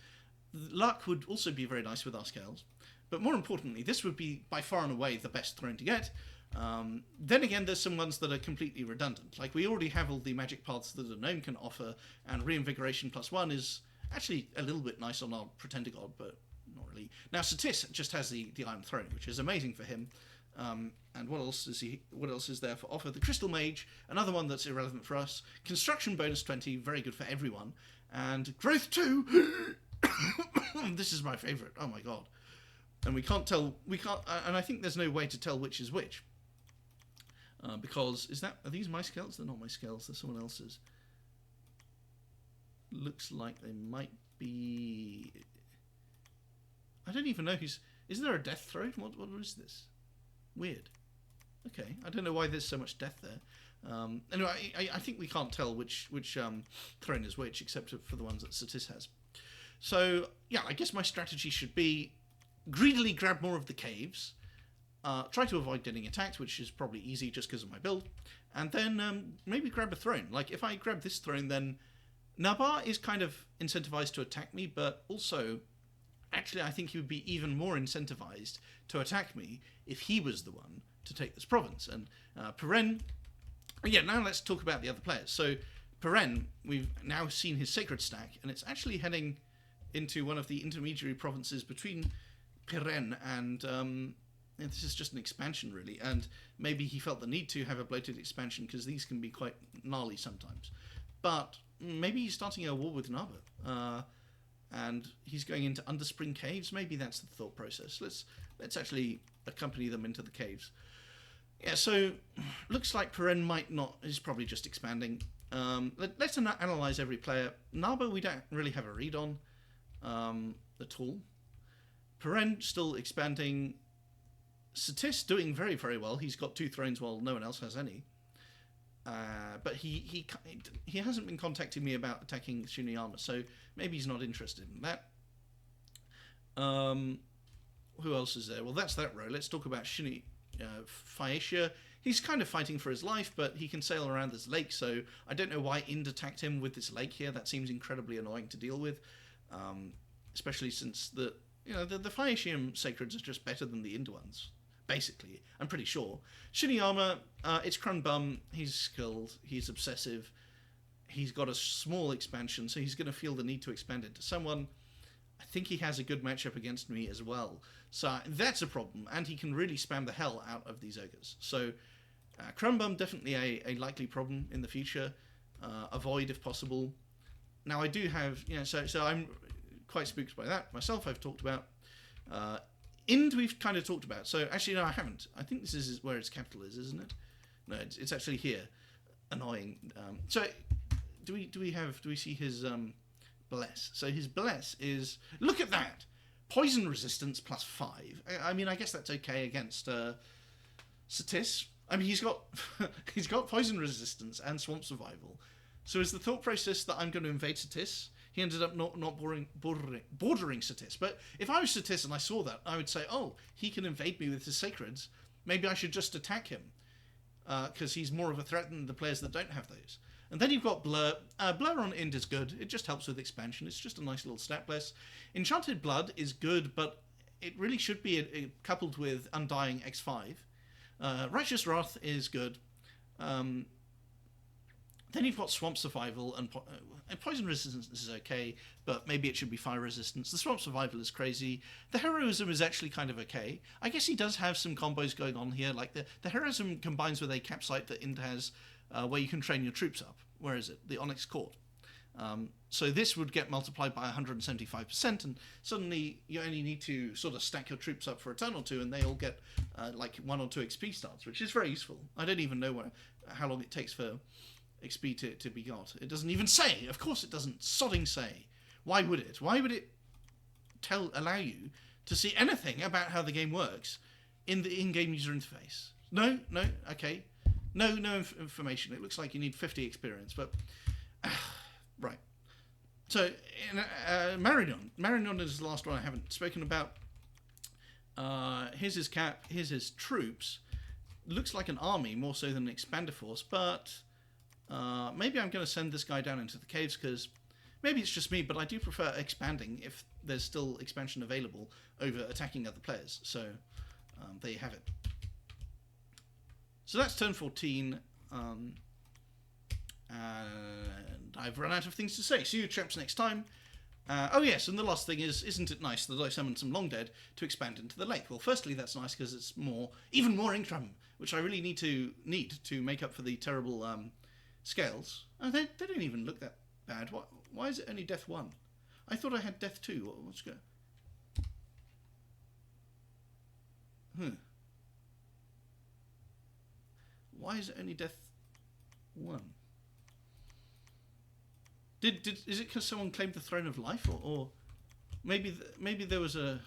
Luck would also be very nice with our scales. But more importantly, this would be by far and away the best throne to get. Then again, there's some ones that are completely redundant. Like, we already have all the magic paths that a gnome can offer, and Reinvigoration +1 is actually a little bit nice on our Pretender God, but not really. Now, Satis just has the Iron Throne, which is amazing for him. And what else is there for offer? The Crystal Mage, another one that's irrelevant for us. Construction bonus 20, very good for everyone. And Growth 2, this is my favourite. Oh my god. And and I think there's no way to tell which is which. Because, are these my scales? They're not my scales, they're someone else's. Looks like they might be... I don't even know who's... Is there a death throne? What is this? Weird. Okay, I don't know why there's so much death there. Anyway, I think we can't tell which throne is which, except for the ones that Satis has. So, yeah, I guess my strategy should be greedily grab more of the caves, try to avoid getting attacked, which is probably easy just because of my build, and then maybe grab a throne. Like, if I grab this throne, then Nabar is kind of incentivized to attack me, but also... Actually, I think he would be even more incentivized to attack me if he was the one to take this province. And Peren... Yeah, now let's talk about the other players. So, Peren, we've now seen his Sacred Stack, and it's actually heading into one of the intermediary provinces between Peren and this is just an expansion, really. And maybe he felt the need to have a bloated expansion, because these can be quite gnarly sometimes. But maybe he's starting a war with Naba. And he's going into Underspring Caves. Maybe that's the thought process. Let's actually accompany them into the caves. Yeah, so looks like Peren might not... He's probably just expanding. Let's analyse every player. Naba we don't really have a read on at all. Peren still expanding. Satis doing very, very well. He's got 2 thrones while no one else has any. But he hasn't been contacting me about attacking Shinuyama, so maybe he's not interested in that. who else is there? Well, that's that row. Let's talk about Phaeacia. He's kind of fighting for his life, but he can sail around this lake, so I don't know why Ind attacked him with this lake here. That seems incredibly annoying to deal with, especially since the Phaeacian Sacreds are just better than the Ind ones, basically. I'm pretty sure. Shitty armor, it's Crun Bum. He's skilled, he's obsessive, he's got a small expansion, so he's going to feel the need to expand into someone. I think he has a good matchup against me as well. So that's a problem, and he can really spam the hell out of these ogres. So Crumbum, definitely a likely problem in the future. Avoid if possible. Now I do have, so I'm quite spooked by that. Myself, I've talked about. Ind, we've kind of talked about. So actually, no, I haven't. I think this is where its capital is, isn't it? No, it's actually here. Annoying. So do we see his bless? So his bless is, look at that, poison resistance +5. I mean, I guess that's okay against Satis. I mean, he's got poison resistance and swamp survival. So is the thought process that I'm going to invade Satis? He ended up not bordering Satis. But if I was Satis and I saw that, I would say, oh, he can invade me with his sacreds. Maybe I should just attack him, because he's more of a threat than the players that don't have those. And then you've got Blur. Blur on Ind is good. It just helps with expansion. It's just a nice little stat bless. Enchanted Blood is good, but it really should be coupled with Undying X5. Righteous Wrath is good. Then you've got Swamp Survival, and Poison Resistance is okay, but maybe it should be Fire Resistance. The Swamp Survival is crazy. The Heroism is actually kind of okay. I guess he does have some combos going on here, like the Heroism combines with a Capsite that Ind has, where you can train your troops up. Where is it? The Onyx Court. So this would get multiplied by 175%, and suddenly you only need to sort of stack your troops up for a turn or two, and they all get like 1 or 2 XP starts, which is very useful. I don't even know how long it takes for XP to be got. It doesn't even say. Of course it doesn't sodding say. Why would it? Why would it allow you to see anything about how the game works in the in-game user interface? No, okay. No information. It looks like you need 50 experience, but right. So Marignon is the last one I haven't spoken about. Here's his cap. Here's his troops. Looks like an army more so than an expander force, but maybe I'm going to send this guy down into the caves, because maybe it's just me, but I do prefer expanding if there's still expansion available over attacking other players. So there you have it. So that's turn 14, and I've run out of things to say. See you chaps next time. Oh yes, and the last thing is, isn't it nice that I summoned some Long Dead to expand into the lake? Well, firstly, that's nice because it's even more income, which I really need to make up for the terrible scales. Oh, they don't even look that bad. Why is it only death 1? I thought I had death 2. What's going? Why is it only death 1? Is it because someone claimed the Throne of Life, or maybe there was a?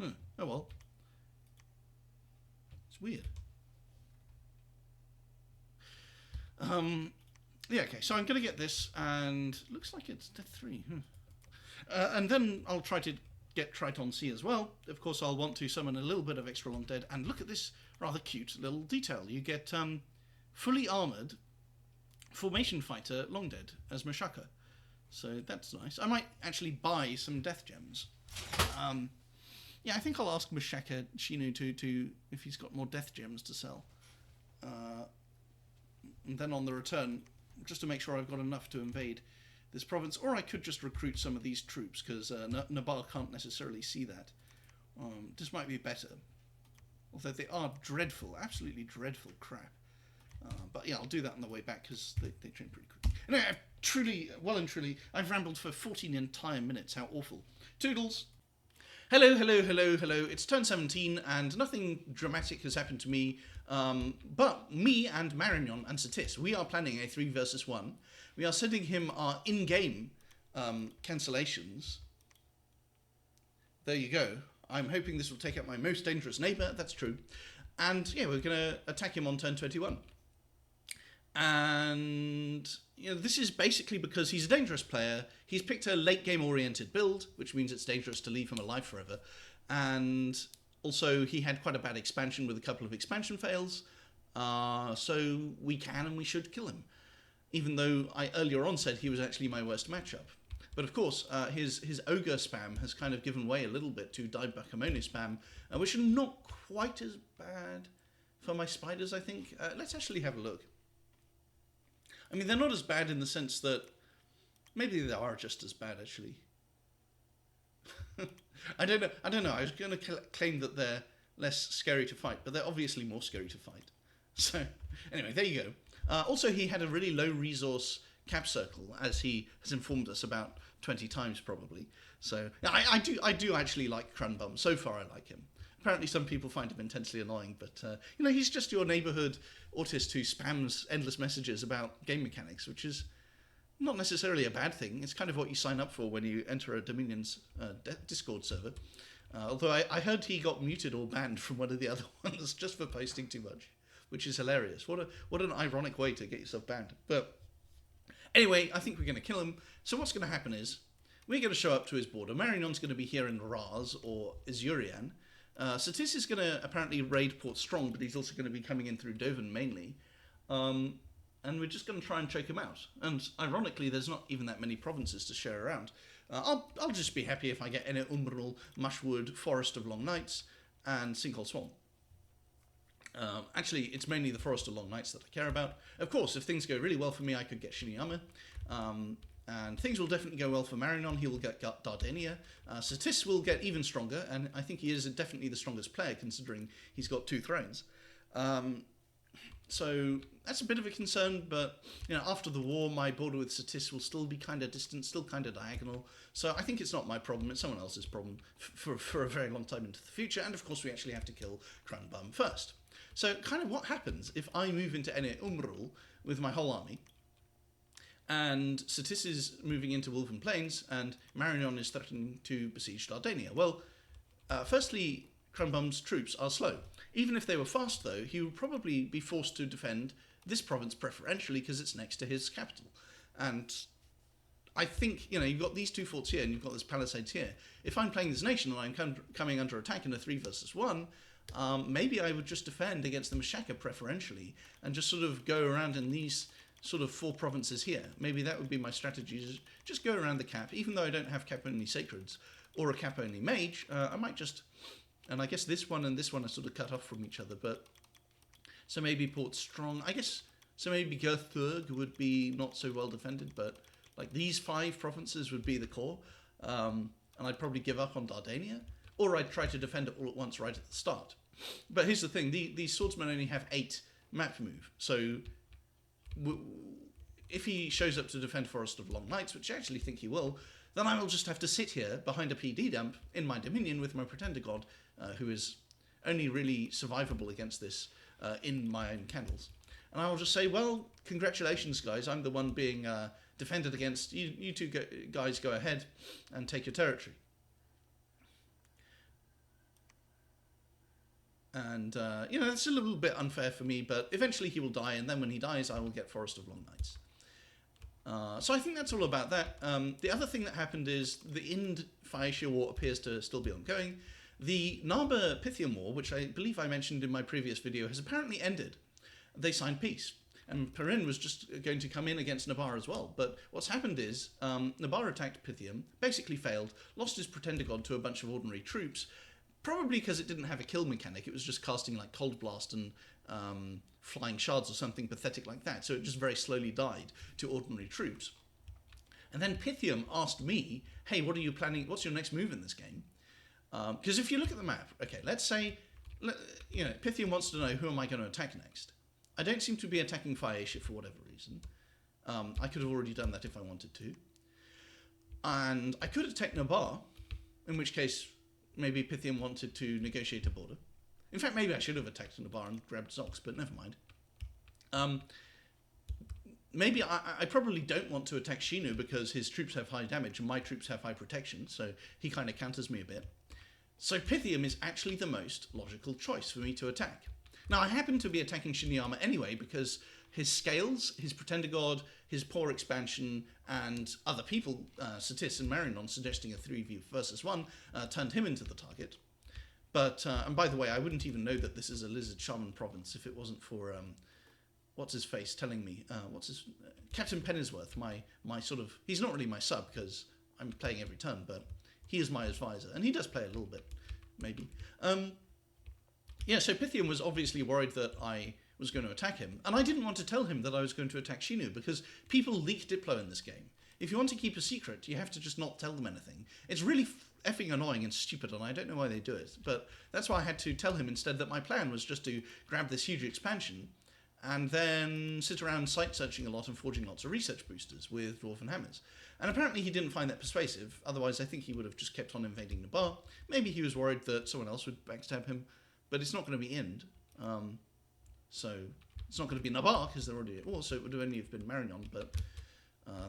Oh well, it's weird. Yeah, okay. So I'm gonna get this, and looks like it's death 3. And then I'll try to get Triton C as well. Of course, I'll want to summon a little bit of extra Long Dead, and look at this rather cute little detail. You get fully armored Formation Fighter Long Dead as Machaka. So that's nice. I might actually buy some death gems. Yeah, I think I'll ask Machaka Shinu to if he's got more death gems to sell. And then on the return, just to make sure I've got enough to invade this province, or I could just recruit some of these troops, because Nabar can't necessarily see that. This might be better. Although they are dreadful, absolutely dreadful crap. But yeah, I'll do that on the way back, because they train pretty quick. Anyway, I've rambled for 14 entire minutes. How awful. Toodles! Hello. It's turn 17, and nothing dramatic has happened to me. But me and Marignon and Satis, we are planning a 3 versus 1. We are sending him our in-game cancellations. There you go. I'm hoping this will take out my most dangerous neighbour. That's true. And yeah, we're going to attack him on turn 21. And this is basically because he's a dangerous player. He's picked a late game oriented build, which means it's dangerous to leave him alive forever. And also he had quite a bad expansion with a couple of expansion fails. So we can and we should kill him. Even though I earlier on said he was actually my worst matchup. But of course, his ogre spam has kind of given way a little bit to Dive Bakamone spam, which are not quite as bad for my spiders, I think. Let's actually have a look. I mean, they're not as bad in the sense that maybe they are just as bad, actually. I don't know. I was going to claim that they're less scary to fight, but they're obviously more scary to fight. So, anyway, there you go. Also, he had a really low resource cap circle, as he has informed us about 20 times probably. So, I do actually like Crunbum. So far, I like him. Apparently, some people find him intensely annoying, but he's just your neighbourhood autist who spams endless messages about game mechanics, which is not necessarily a bad thing. It's kind of what you sign up for when you enter a Dominion's Discord server. Although I heard he got muted or banned from one of the other ones just for posting too much, which is hilarious. What an ironic way to get yourself banned. But anyway, I think we're going to kill him. So what's going to happen is we're going to show up to his border. Marignon's going to be here in Raz or Izurian. Satis is going to apparently raid Port Strong, but he's also going to be coming in through Doven mainly. And we're just going to try and choke him out. And ironically, there's not even that many provinces to share around. I'll just be happy if I get Ene Umbral, Mushwood, Forest of Long Nights, and Sinkhole Swamp. Actually, it's mainly the Forest of Long Nights that I care about. Of course, if things go really well for me, I could get Shiniyama. And things will definitely go well for Marignon. He will get Dardania. Satis will get even stronger, and I think he is definitely the strongest player, considering he's got 2 thrones. So that's a bit of a concern, but after the war, my border with Satis will still be kind of distant, still kind of diagonal. So I think it's not my problem; it's someone else's problem for a very long time into the future. And of course, we actually have to kill Cranbum first. So kind of what happens if I move into Ene Umrul with my whole army, and Satis is moving into Wolven Plains, and Marignon is threatening to besiege Dardania? Well, firstly, Cranbum's troops are slow. Even if they were fast, though, he would probably be forced to defend this province preferentially because it's next to his capital. And I think, you've got these 2 forts here and you've got this palisades here. If I'm playing this nation and I'm coming under attack in a 3 versus 1, maybe I would just defend against the Machaka preferentially and just sort of go around in these sort of 4 provinces here. Maybe that would be my strategy, just go around the cap. Even though I don't have cap-only Sacreds or a cap-only Mage, I might just... And I guess this one and this one are sort of cut off from each other, but... So maybe Port Strong... I guess... So maybe Gerthurg would be not so well defended, but... Like, these 5 provinces would be the core. And I'd probably give up on Dardania. Or I'd try to defend it all at once right at the start. But here's the thing. These swordsmen only have 8 map move. So... If he shows up to defend Forest of Long Nights, which I actually think he will, then I will just have to sit here behind a PD dump in my Dominion with my Pretender God, who is only really survivable against this in my own candles. And I will just say, well, congratulations, guys. I'm the one being defended against. You 2 guys go ahead and take your territory. And, it's a little bit unfair for me, but eventually he will die, and then when he dies, I will get Forest of Long Nights. So I think that's all about that. The other thing that happened is the Ind-Phaeacia War appears to still be ongoing. The Narba-Pythium War, which I believe I mentioned in my previous video, has apparently ended. They signed peace. And Perrin was just going to come in against Nabar as well. But what's happened is, Nabar attacked Pythium, basically failed, lost his Pretender God to a bunch of ordinary troops, probably because it didn't have a kill mechanic. It was just casting like Cold Blast and Flying Shards or something pathetic like that. So it just very slowly died to ordinary troops. And then Pythium asked me, hey, what are you planning? What's your next move in this game? Because if you look at the map, okay, let's say, Pythium wants to know who am I going to attack next. I don't seem to be attacking Phaeacia for whatever reason. I could have already done that if I wanted to. And I could attack Nabar, in which case maybe Pythium wanted to negotiate a border. In fact, maybe I should have attacked Nabar and grabbed Zox, but never mind. Maybe I probably don't want to attack Shinu because his troops have high damage and my troops have high protection, so he kind of counters me a bit. So Pythium is actually the most logical choice for me to attack. Now, I happen to be attacking Shiniyama anyway because his scales, his Pretender God, his Poor Expansion, and other people, Satis and Marinon, suggesting a 3v versus 1, turned him into the target. But, and by the way, I wouldn't even know that this is a Lizard Shaman province if it wasn't for, what's his face telling me, Captain Pennisworth, my sort of, he's not really my sub because I'm playing every turn, but he is my advisor, and he does play a little bit, maybe. Yeah, so Pythium was obviously worried that I was going to attack him, and I didn't want to tell him that I was going to attack Shinu, because people leak Diplo in this game. If you want to keep a secret, you have to just not tell them anything. It's really effing annoying and stupid, and I don't know why they do it, but that's why I had to tell him instead that my plan was just to grab this huge expansion, and then sit around site-searching a lot and forging lots of research boosters with Dwarven Hammers. And apparently he didn't find that persuasive, otherwise I think he would have just kept on invading the bar. Maybe he was worried that someone else would backstab him, but it's not going to be Ind. So it's not going to be Nabar, because they're already at war, so it would only have been Marinon, but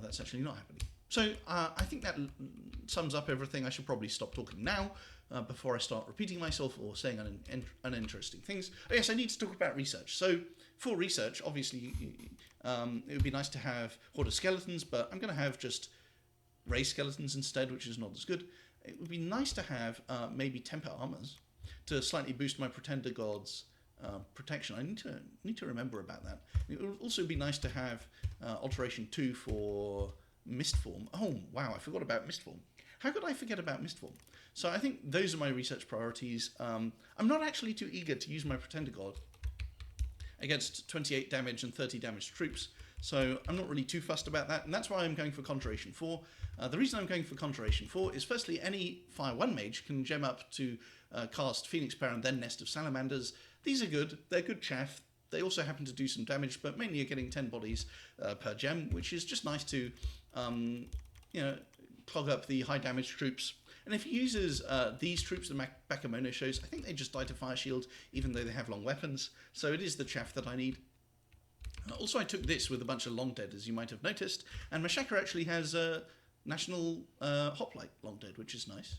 that's actually not happening. So I think that sums up everything. I should probably stop talking now before I start repeating myself or saying uninteresting things. Oh yes, I need to talk about research. So for research, obviously, it would be nice to have Horde of Skeletons, but I'm going to have just Ray Skeletons instead, which is not as good. It would be nice to have maybe Temper Armors to slightly boost my Pretender God's protection. I need to remember about that. It would also be nice to have Alteration 2 for Mistform. Oh, wow, I forgot about Mistform. How could I forget about Mistform? So I think those are my research priorities. I'm not actually too eager to use my Pretender God against 28 damage and 30 damage troops, so I'm not really too fussed about that, and that's why I'm going for Conjuration 4. The reason I'm going for Conjuration 4 is, firstly, any Fire 1 mage can gem up to cast Phoenix Power and then Nest of Salamanders. These are good, they're good chaff. They also happen to do some damage, but mainly you're getting 10 bodies per gem, which is just nice to, clog up the high damage troops. And if he uses these troops that Bakemono shows, I think they just die to Fire Shield, even though they have long weapons. So it is the chaff that I need. Also, I took this with a bunch of Long Dead, as you might have noticed, and Machaka actually has National Hoplite Long Dead, which is nice.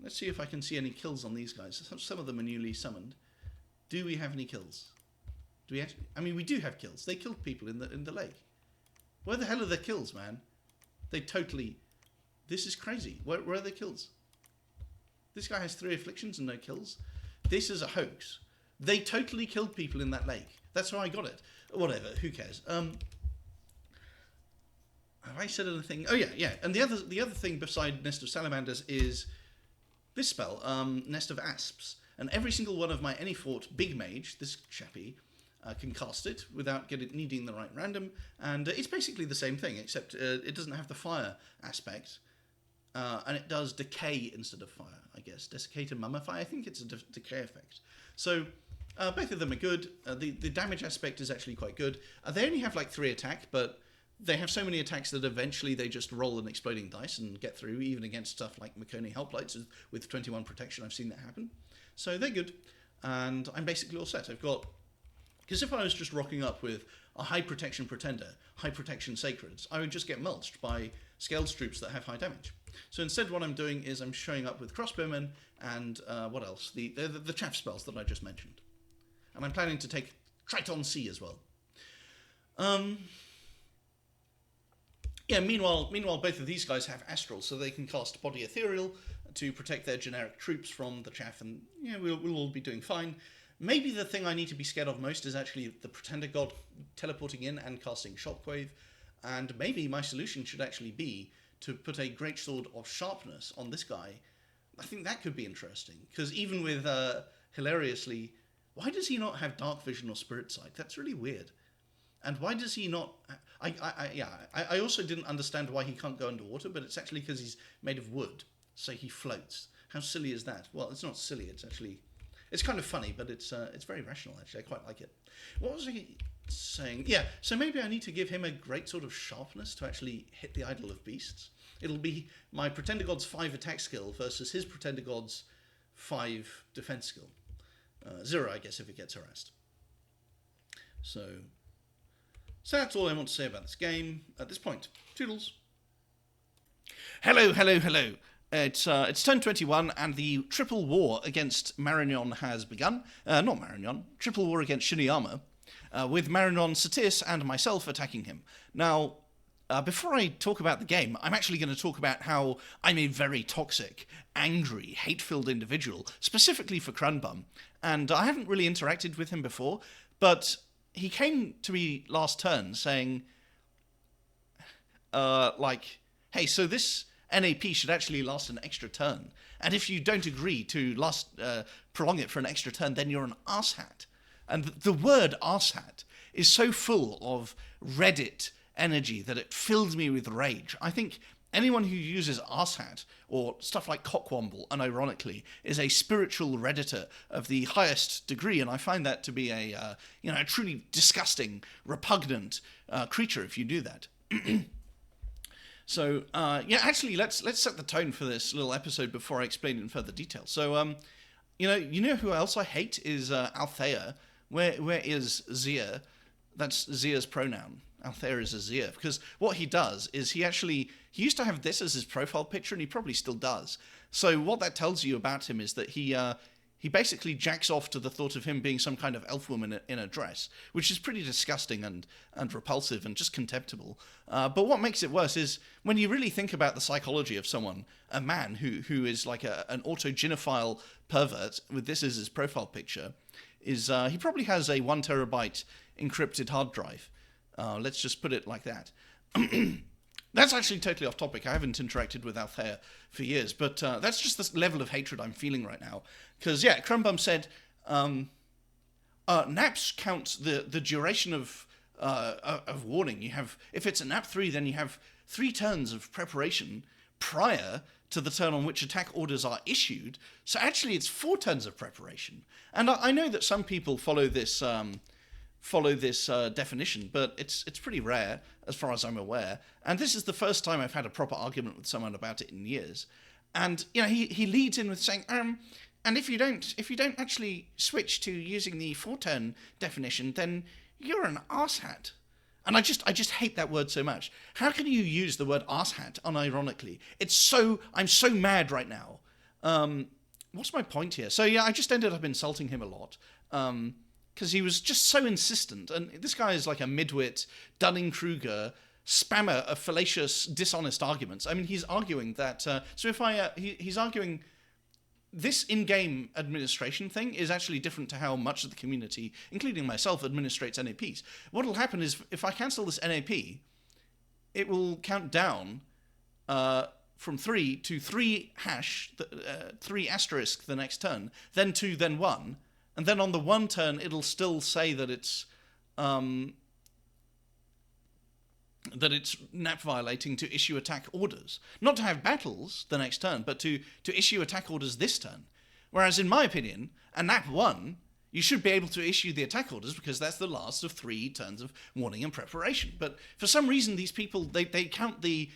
Let's see if I can see any kills on these guys. Some of them are newly summoned. Do we have any kills? Do we actually? I mean, we do have kills. They killed people in the lake. Where the hell are their kills, man? They totally... This is crazy. Where are their kills? This guy has 3 afflictions and no kills. This is a hoax. They totally killed people in that lake. That's how I got it. Whatever, who cares? Have I said anything? Oh yeah. And the other thing beside Nest of Salamanders is this spell, Nest of Asps. And every single one of my any fort big mage, this chappie, can cast it without needing the right random. And it's basically the same thing, except it doesn't have the fire aspect. And it does decay instead of fire, I guess. Desiccate and mummify, I think it's a decay effect. So both of them are good. The damage aspect is actually quite good. They only have like 3 attack, but they have so many attacks that eventually they just roll an exploding dice and get through, even against stuff like Makoni Helplights with 21 protection. I've seen that happen. So they're good. And I'm basically all set. I've got... Because if I was just rocking up with a high protection Pretender, high protection Sacreds, I would just get mulched by scaled troops that have high damage. So instead what I'm doing is I'm showing up with Crossbowmen and what else? The chaff spells that I just mentioned. And I'm planning to take Triton C as well. Meanwhile, both of these guys have Astral, so they can cast Body Ethereal to protect their generic troops from the chaff, and we'll all be doing fine. Maybe the thing I need to be scared of most is actually the Pretender God teleporting in and casting Shockwave, and maybe my solution should actually be to put a Greatsword of Sharpness on this guy. I think that could be interesting, because even with, hilariously, why does he not have Dark Vision or Spirit Sight? That's really weird. And why does he not... I also didn't understand why he can't go underwater, but it's actually because he's made of wood, so he floats. How silly is that? Well, it's not silly, it's actually... It's kind of funny, but it's very rational, actually. I quite like it. What was he saying? Yeah, so maybe I need to give him a great sort of sharpness to actually hit the Idol of Beasts. It'll be my Pretender God's 5 attack skill versus his Pretender God's 5 defense skill. 0, I guess, if it gets harassed. So that's all I want to say about this game at this point. Toodles. Hello. It's turn 21, and the triple war against Marignon has begun. Not Marignon, triple war against Shiniyama, with Marignon, Satis, and myself attacking him. Now, before I talk about the game, I'm actually going to talk about how I'm a very toxic, angry, hate-filled individual, specifically for Cranbum, and I haven't really interacted with him before, but he came to me last turn saying, hey, so this NAP should actually last an extra turn, and if you don't agree to prolong it for an extra turn, then you're an arsehat. And the word arsehat is so full of Reddit energy that it filled me with rage. I think anyone who uses arsehat or stuff like cockwomble, unironically, is a spiritual redditor of the highest degree, and I find that to be a truly disgusting, repugnant creature if you do that. So, actually, let's set the tone for this little episode before I explain it in further detail. So, you know who else I hate is Althea. Where is Zia? That's Zia's pronoun. Althea is a Zia, because what he does is he used to have this as his profile picture, and he probably still does. So what that tells you about him is that he basically jacks off to the thought of him being some kind of elf woman in a dress, which is pretty disgusting and repulsive and just contemptible. But what makes it worse is when you really think about the psychology of someone, a man who is like an autogynophile pervert with this as his profile picture, is he probably has a 1 terabyte encrypted hard drive. Let's just put it like that. That's actually totally off topic. I haven't interacted with Althea for years, but that's just the level of hatred I'm feeling right now. Because, yeah, Crumbum said naps count the duration of warning. You have, if it's a nap 3, then you have 3 turns of preparation prior to the turn on which attack orders are issued. So actually it's 4 turns of preparation. And I know that some people follow this definition, but it's pretty rare as far as I'm aware. And this is the first time I've had a proper argument with someone about it in years. And he leads in with saying, and if you don't actually switch to using the 4-turn definition, then you're an arsehat. And I just hate that word so much. How can you use the word arsehat unironically? I'm so mad right now. What's my point here? So yeah, I just ended up insulting him a lot. Because he was just so insistent. And this guy is like a midwit, Dunning-Kruger, spammer of fallacious, dishonest arguments. I mean, he's arguing that... he's arguing this in-game administration thing is actually different to how much of the community, including myself, administrates NAPs. What will happen is, if I cancel this NAP, it will count down from 3 to 3 hash, 3 asterisk the next turn, then 2, then 1... And then on the 1 turn, it'll still say that it's nap violating to issue attack orders. Not to have battles the next turn, but to issue attack orders this turn. Whereas in my opinion, a nap 1, you should be able to issue the attack orders because that's the last of 3 turns of warning and preparation. But for some reason, these people, they count the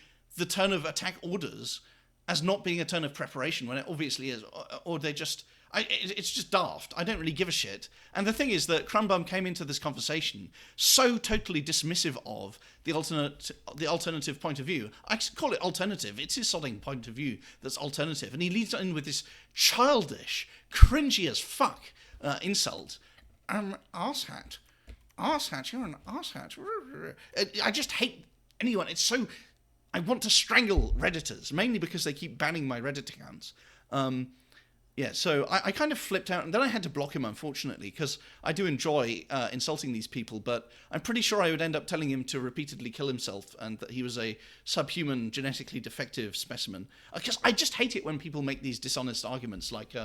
turn of attack orders as not being a turn of preparation when it obviously is, or they just... it's just daft. I don't really give a shit. And the thing is that Crumbum came into this conversation so totally dismissive of the alternative point of view. I call it alternative. It's his sodding point of view that's alternative. And he leads in with this childish, cringy as fuck insult. Arsehat. Arsehat, you're an arsehat. I just hate anyone. It's so... I want to strangle Redditors, mainly because they keep banning my Reddit accounts. Yeah, so I kind of flipped out, and then I had to block him, unfortunately, because I do enjoy insulting these people, but I'm pretty sure I would end up telling him to repeatedly kill himself, and that he was a subhuman, genetically defective specimen. Because I just hate it when people make these dishonest arguments, like,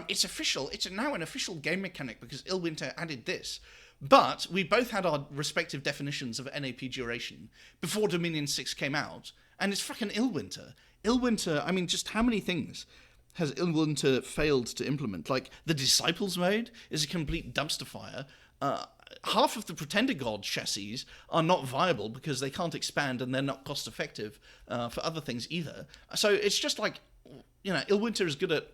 it's official, it's now an official game mechanic because Illwinter added this. But we both had our respective definitions of NAP duration before Dominion 6 came out, and it's fucking Illwinter. Illwinter, I mean, just how many things has Illwinter failed to implement? Like, the Disciples mode is a complete dumpster fire. Half of the Pretender God chassis are not viable because they can't expand and they're not cost effective for other things either. So it's just like, Illwinter is good at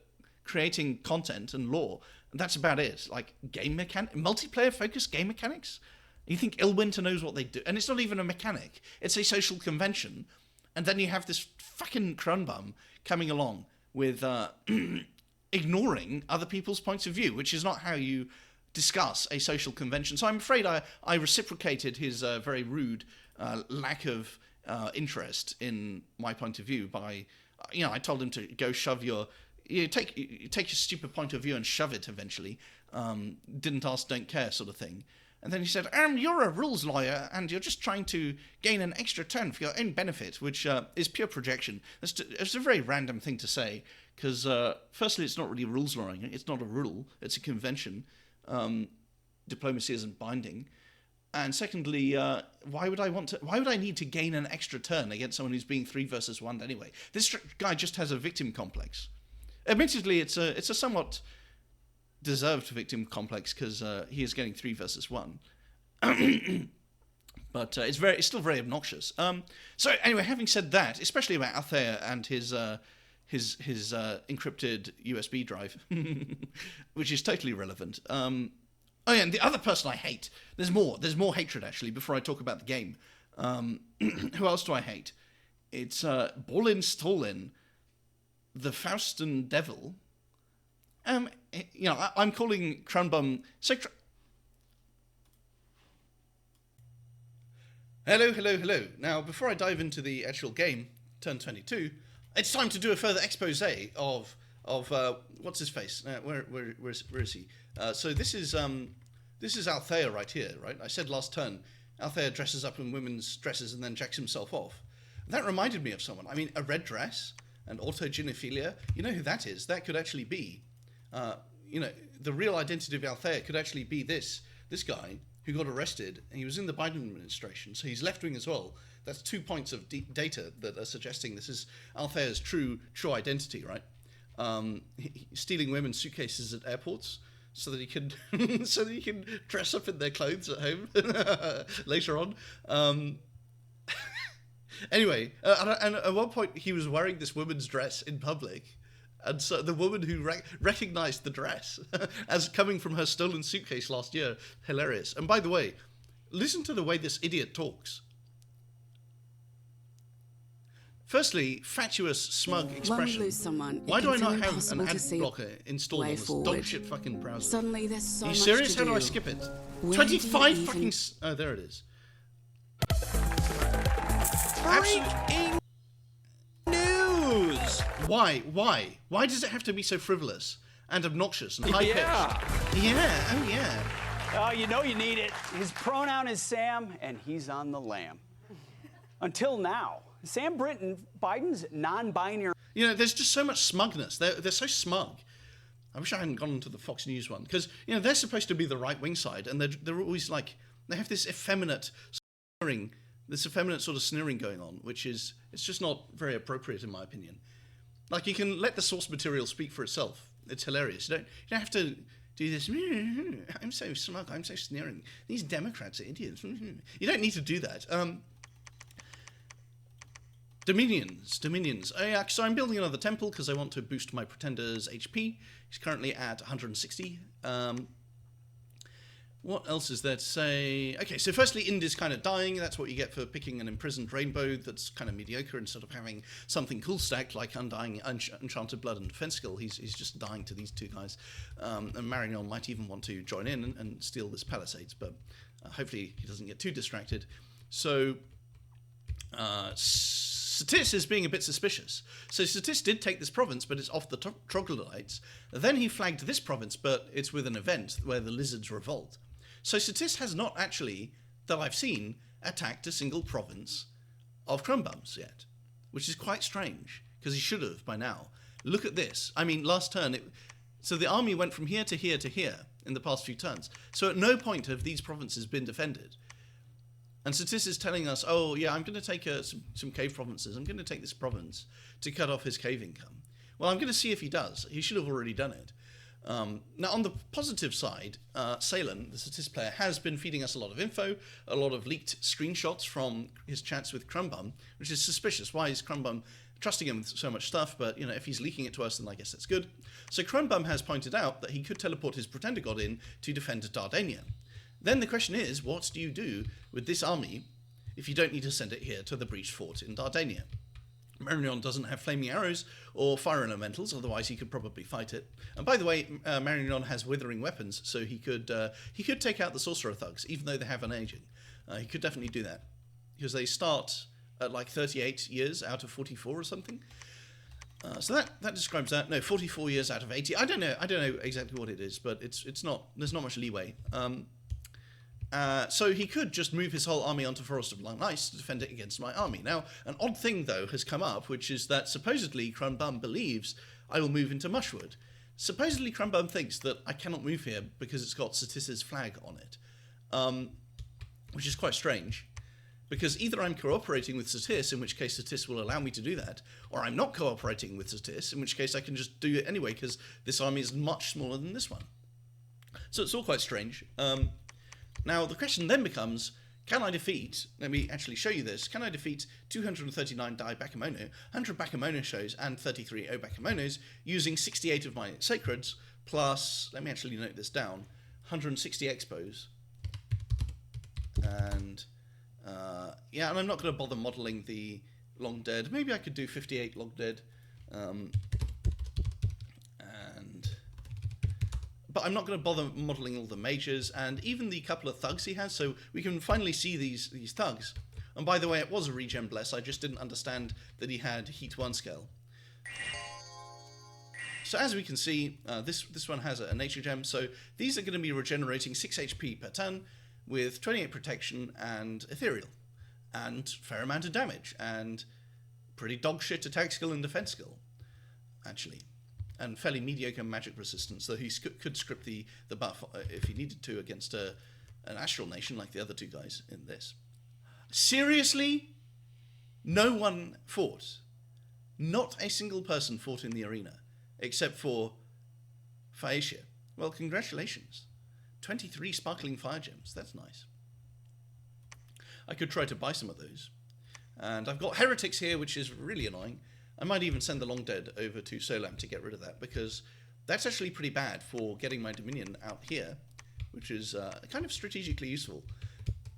creating content and lore. That's about it. Like, multiplayer-focused game mechanics? You think Illwinter knows what they do? And it's not even a mechanic. It's a social convention. And then you have this fucking Cronbum coming along with ignoring other people's points of view, which is not how you discuss a social convention. So I'm afraid I reciprocated his very rude lack of interest in my point of view by, I told him to go shove your... take your stupid point of view and shove it eventually. Didn't ask, don't care sort of thing. And then he said, you're a rules lawyer and you're just trying to gain an extra turn for your own benefit, which is pure projection. It's a very random thing to say, because firstly, it's not really rules lawyering. It's not a rule. It's a convention. Diplomacy isn't binding. And secondly, why would I need to gain an extra turn against someone who's being 3 versus 1 anyway? This guy just has a victim complex. Admittedly, it's a somewhat deserved victim complex because he is getting 3 versus 1. But it's still very obnoxious. So anyway, having said that, especially about Althea and his encrypted USB drive, which is totally relevant. Oh yeah, and the other person I hate. There's more hatred actually. Before I talk about the game, who else do I hate? It's Borlin Stolin, the Faustin Devil. I'm calling Cranbum. Hello. Now, before I dive into the actual game, turn 22, it's time to do a further expose of what's his face? Where is he? So this is Althea right here, right? I said last turn, Althea dresses up in women's dresses and then jacks himself off. That reminded me of someone. I mean, a red dress and autogenophilia. You know who that is? That could actually be, the real identity of Althea could actually be this guy who got arrested, and he was in the Biden administration, so he's left-wing as well. That's 2 points of data that are suggesting this is Althea's true identity, right? Stealing women's suitcases at airports so that he can dress up in their clothes at home later on. Anyway, and at one point he was wearing this woman's dress in public. And so the woman who recognized the dress as coming from her stolen suitcase last year, hilarious. And by the way, listen to the way this idiot talks. Firstly, fatuous, smug expression. When we lose someone, why do I not have an ad blocker installed on this dog shit fucking browser? Suddenly there's so much to do. Are you serious? How do I skip it? 25 fucking... Oh, there it is. Absolute news! Why? Why does it have to be so frivolous and obnoxious and high-pitched? Yeah, oh yeah. Oh, you know you need it. His pronoun is Sam, and he's on the lam. Until now. Sam Brinton, Biden's non-binary... There's just so much smugness. They're so smug. I wish I hadn't gone to the Fox News one. Because, they're supposed to be the right-wing side, and they're always like... They have this effeminate sneering... This effeminate sort of sneering going on, which is... It's just not very appropriate, in my opinion. Like, you can let the source material speak for itself. It's hilarious. You don't have to do this... I'm so smug, I'm so sneering. These Democrats are idiots. You don't need to do that. Dominions. Oh yeah, so I'm building another temple because I want to boost my pretender's HP. He's currently at 160. What else is there to say? Okay, so firstly, Indy's kind of dying. That's what you get for picking an imprisoned rainbow that's kind of mediocre instead of having something cool stacked like Undying, Enchanted Blood, and Defense Skill. He's just dying to these two guys. And Marignon might even want to join in and steal this Palisades, but hopefully he doesn't get too distracted. So... Satis is being a bit suspicious. So Satis did take this province, but it's off the troglodytes. Then he flagged this province, but it's with an event where the lizards revolt. So Satis has not actually, that I've seen, attacked a single province of Crumbums yet, which is quite strange, because he should have by now. Look at this. I mean, last turn, so the army went from here to here to here in the past few turns. So at no point have these provinces been defended. And Satis is telling us, oh, yeah, I'm going to take some cave provinces. I'm going to take this province to cut off his cave income. Well, I'm going to see if he does. He should have already done it. Now, on the positive side, Salen, the Satis player, has been feeding us a lot of info, a lot of leaked screenshots from his chats with Crumbum, which is suspicious. Why is Crumbum trusting him with so much stuff? But, if he's leaking it to us, then I guess that's good. So Crumbum has pointed out that he could teleport his Pretender God in to defend Dardania. Then the question is, what do you do with this army if you don't need to send it here to the breached fort in Dardania? Marignon doesn't have flaming arrows or fire elementals, otherwise he could probably fight it. And by the way, Marignon has withering weapons, so he could take out the sorcerer thugs, even though they have an aging. He could definitely do that, because they start at like 38 years out of 44 or something. So that describes that. No, 44 years out of 80. I don't know exactly what it is, but it's not. There's not much leeway. So he could just move his whole army onto Forest of Long Ice to defend it against my army. Now, an odd thing, though, has come up, which is that supposedly Crumbum believes I will move into Mushwood. Supposedly Crumbum thinks that I cannot move here because it's got Satis's flag on it, which is quite strange, because either I'm cooperating with Satis, in which case Satis will allow me to do that, or I'm not cooperating with Satis, in which case I can just do it anyway, because this army is much smaller than this one. So it's all quite strange. Now, the question then becomes, can I defeat, let me actually show you this, can I defeat 239 Dai Bakemono, 100 Bakemono shows, and 33 O Bakemonos, using 68 of my Sacreds, plus, let me actually note this down, 160 Expos, and, yeah, and I'm not going to bother modelling the Long Dead. Maybe I could do 58 Long Dead, but I'm not going to bother modelling all the mages and even the couple of thugs he has, so we can finally see these thugs. And by the way, it was a regen bless, I just didn't understand that he had Heat 1 scale. So as we can see, this one has a nature gem, so these are going to be regenerating 6 HP per turn, with 28 protection and ethereal, and fair amount of damage, and pretty dog shit attack skill and defense skill, actually. And fairly mediocre magic resistance, though he could script the buff if he needed to against an astral nation like the other two guys in this. Seriously? No one fought. Not a single person fought in the arena, except for Phaeacia. Well, congratulations. 23 sparkling fire gems, that's nice. I could try to buy some of those. And I've got heretics here, which is really annoying. I might even send the Long Dead over to Solam to get rid of that, because that's actually pretty bad for getting my Dominion out here, which is kind of strategically useful.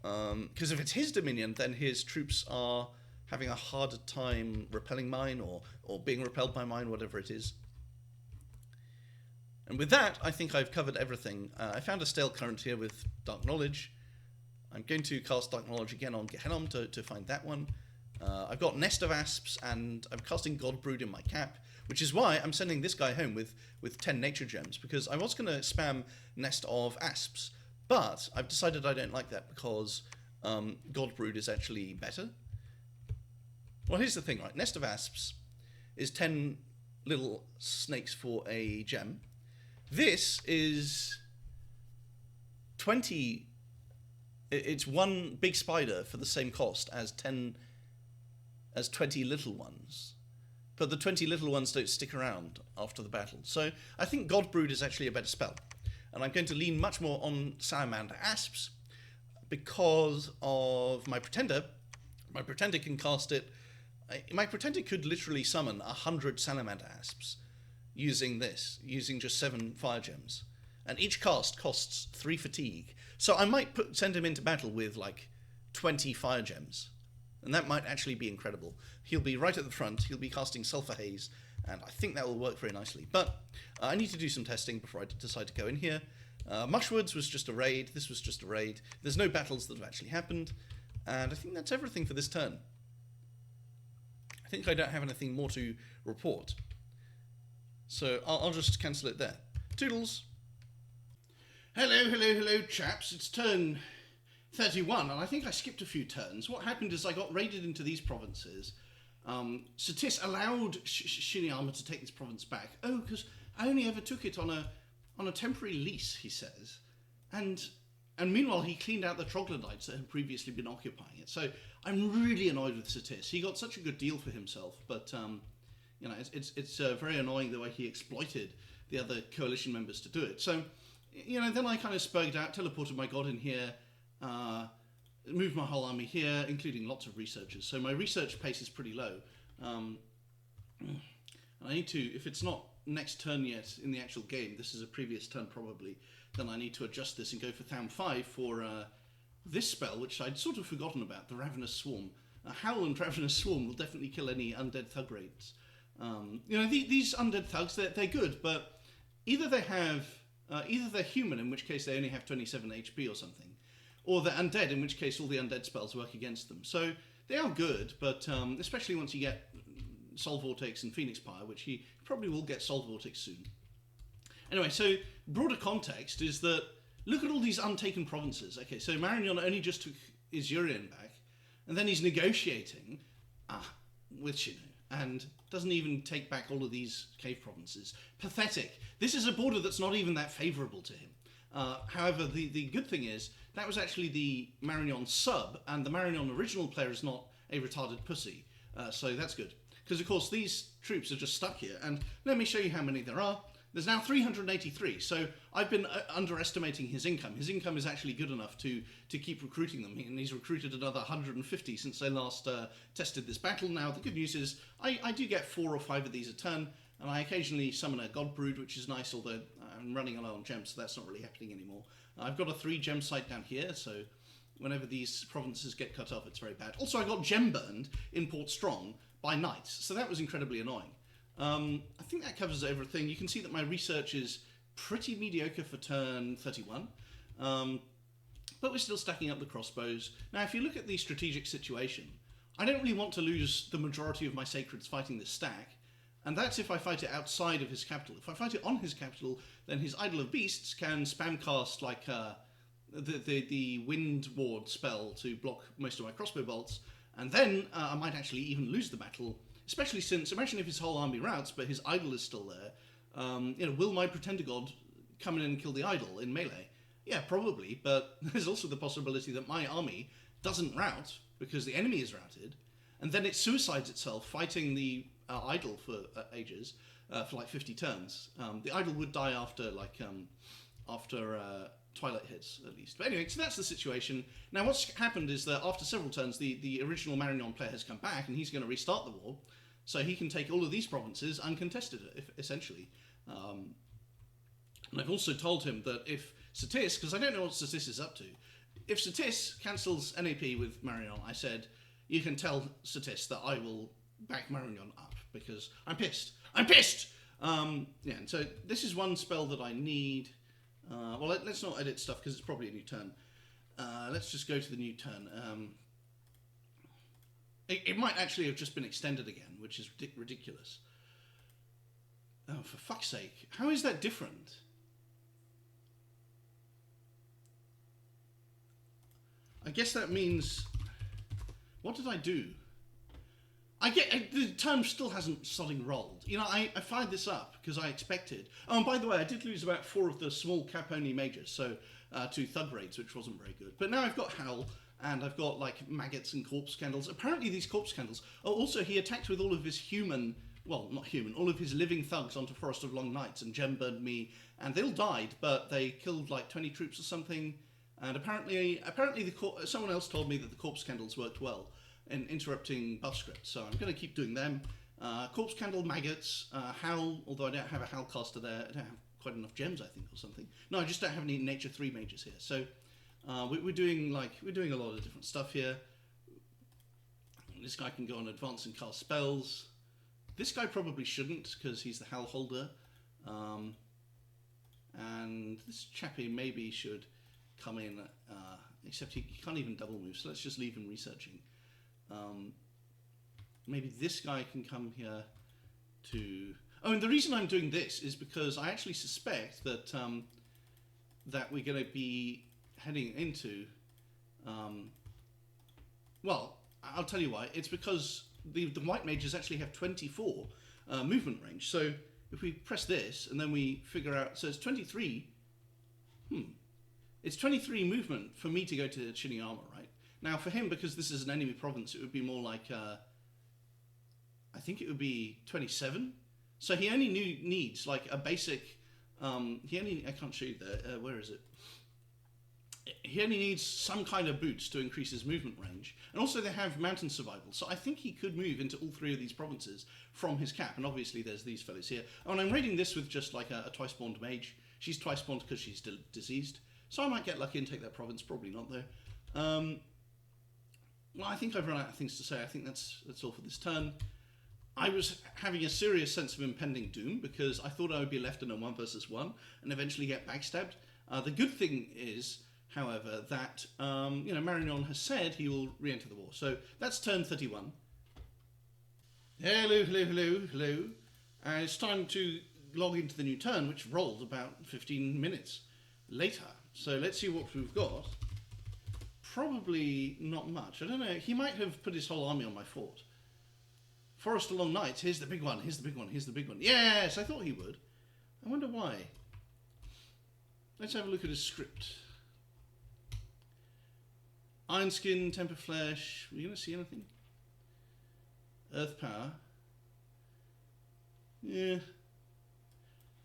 Because if it's his Dominion, then his troops are having a harder time repelling mine, or being repelled by mine, whatever it is. And with that, I think I've covered everything. I found a stale current here with Dark Knowledge. I'm going to cast Dark Knowledge again on Gehennom to find that one. I've got Nest of Asps, and I'm casting Godbrood in my cap, which is why I'm sending this guy home with 10 nature gems, because I was going to spam Nest of Asps, but I've decided I don't like that because Godbrood is actually better. Well, here's the thing, right? Nest of Asps is 10 little snakes for a gem. This is 20... It's one big spider for the same cost as 20 little ones, but the 20 little ones don't stick around after the battle. So I think Godbrood is actually a better spell, and I'm going to lean much more on Salamander Asps because of my Pretender. My Pretender can cast it. My Pretender could literally summon 100 Salamander Asps using using just 7 fire gems, and each cast costs 3 fatigue. So I might send him into battle with like 20 fire gems. And that might actually be incredible. He'll be right at the front, he'll be casting Sulphur Haze, and I think that will work very nicely. But I need to do some testing before I decide to go in here. Mushwoods was just a raid, this was just a raid. There's no battles that have actually happened, and I think that's everything for this turn. I think I don't have anything more to report. So I'll just cancel it there. Toodles! Hello, chaps. It's turn 31, and I think I skipped a few turns. What happened is I got raided into these provinces. Satis allowed Shinyama to take this province back. Oh, because I only ever took it on a temporary lease, he says. And meanwhile, he cleaned out the troglodytes that had previously been occupying it. So I'm really annoyed with Satis. He got such a good deal for himself, but you know, it's very annoying the way he exploited the other coalition members to do it. So, you know, then I kind of spurred out, teleported my god in here, moved my whole army here, including lots of researchers. So my research pace is pretty low. I need to, if it's not next turn yet in the actual game, this is a previous turn probably, then I need to adjust this and go for Tham 5 for this spell, which I'd sort of forgotten about, the Ravenous Swarm. Howl and Ravenous Swarm will definitely kill any undead thug raids. These undead thugs, they're good, but either they're human, in which case they only have 27 HP or something, or they're undead, in which case all the undead spells work against them. So they are good, but especially once you get Soul Vortex and Phoenix Pyre, which he probably will get Soul Vortex soon. Anyway, so broader context is that, look at all these untaken provinces. Okay, so Marignon only just took Izurian back, and then he's negotiating with Shino, and doesn't even take back all of these cave provinces. Pathetic. This is a border that's not even that favourable to him. However, the good thing is, that was actually the Marignon sub, and the Marignon original player is not a retarded pussy. So that's good. Because, of course, these troops are just stuck here, and let me show you how many there are. There's now 383, so I've been underestimating his income. His income is actually good enough to keep recruiting them, and he's recruited another 150 since I last tested this battle. Now, the good news is I do get 4 or 5 of these a turn, and I occasionally summon a God Brood, which is nice, although I'm running low on gems, so that's not really happening anymore. I've got a 3 gem site down here, so whenever these provinces get cut off, it's very bad. Also, I got gem burned in Port Strong by knights, so that was incredibly annoying. I think that covers everything. You can see that my research is pretty mediocre for turn 31, but we're still stacking up the crossbows. Now, if you look at the strategic situation, I don't really want to lose the majority of my sacreds fighting this stack, and that's if I fight it outside of his capital. If I fight it on his capital, then his Idol of Beasts can spam cast like the Wind Ward spell to block most of my crossbow bolts, and then I might actually even lose the battle. Especially since, imagine if his whole army routs, but his idol is still there. Will my Pretender God come in and kill the idol in melee? Yeah, probably, but there's also the possibility that my army doesn't rout because the enemy is routed, and then it suicides itself fighting the idol for ages, for like 50 turns. The idol would die after Twilight hits, at least. But anyway, so that's the situation. Now, what's happened is that after several turns, the original Marignon player has come back, and he's going to restart the war, so he can take all of these provinces uncontested, essentially. And I've also told him that if Satis, because I don't know what Satis is up to, if Satis cancels NAP with Marignon, I said, you can tell Satis that I will back Marignon up, because I'm pissed. I'm pissed! And so this is one spell that I need. Well, let's not edit stuff because it's probably a new turn. Let's just go to the new turn. It might actually have just been extended again, which is ridiculous. Oh, for fuck's sake. How is that different? I guess that means... What did I do? The turn still hasn't sodding rolled. I fired this up because I expected... Oh, and by the way, I did lose about 4 of the small cap-only mages, so to thug raids, which wasn't very good. But now I've got Howl, and I've got, maggots and corpse candles. Apparently these corpse candles... Oh, also, he attacked with all of his human... Well, not human, all of his living thugs onto Forest of Long Nights, and gem burned me, and they all died, but they killed, 20 troops or something. And apparently someone else told me that the corpse candles worked well in interrupting buff scripts, so I'm going to keep doing them. Corpse Candle, Maggots, Howl, although I don't have a Howl caster there. I don't have quite enough gems, I think, or something. No, I just don't have any Nature 3 mages here. So we're doing a lot of different stuff here. This guy can go on advance and cast spells. This guy probably shouldn't, because he's the Howl holder. And this chappie maybe should come in, except he can't even double move, so let's just leave him researching. Maybe this guy can come here to... Oh, and the reason I'm doing this is because I actually suspect that that we're going to be heading into... well, I'll tell you why. It's because the white mages actually have 24 movement range. So if we press this and then we figure out... So it's 23... It's 23 movement for me to go to Chinny Armor, right? Now, for him, because this is an enemy province, it would be more like... I think it would be 27. So he only needs, a basic... I can't show you there. Where is it? He only needs some kind of boots to increase his movement range. And also they have mountain survival. So I think he could move into all 3 of these provinces from his cap. And obviously there's these fellas here. Oh, and I'm raiding this with just a twice-spawned mage. She's twice-spawned because she's diseased. So I might get lucky and take that province. Probably not, though. Well, I think I've run out of things to say. I think that's all for this turn. I was having a serious sense of impending doom because I thought I would be left in a 1 versus 1 and eventually get backstabbed. The good thing is, however, that Marignon has said he will re-enter the war. So that's turn 31. Hello, hello, hello, hello. It's time to log into the new turn, which rolled about 15 minutes later. So let's see what we've got. Probably not much. I don't know. He might have put his whole army on my fort. Forest along nights. Here's the big one. Here's the big one. Here's the big one. Yes, I thought he would. I wonder why. Let's have a look at his script. Iron Skin, Temper Flesh. Are you going to see anything? Earth Power. Yeah.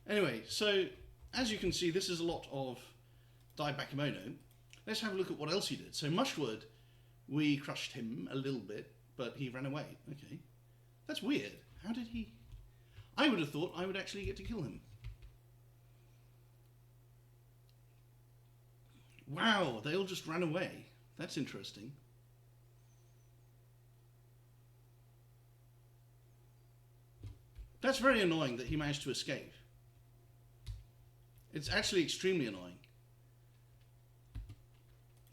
Anyway, so as you can see, this is a lot of Dai Bakemono. Let's have a look at what else he did. So Mushwood, we crushed him a little bit, but he ran away. Okay. That's weird. How did he... I would have thought I would actually get to kill him. Wow, they all just ran away. That's interesting. That's very annoying that he managed to escape. It's actually extremely annoying.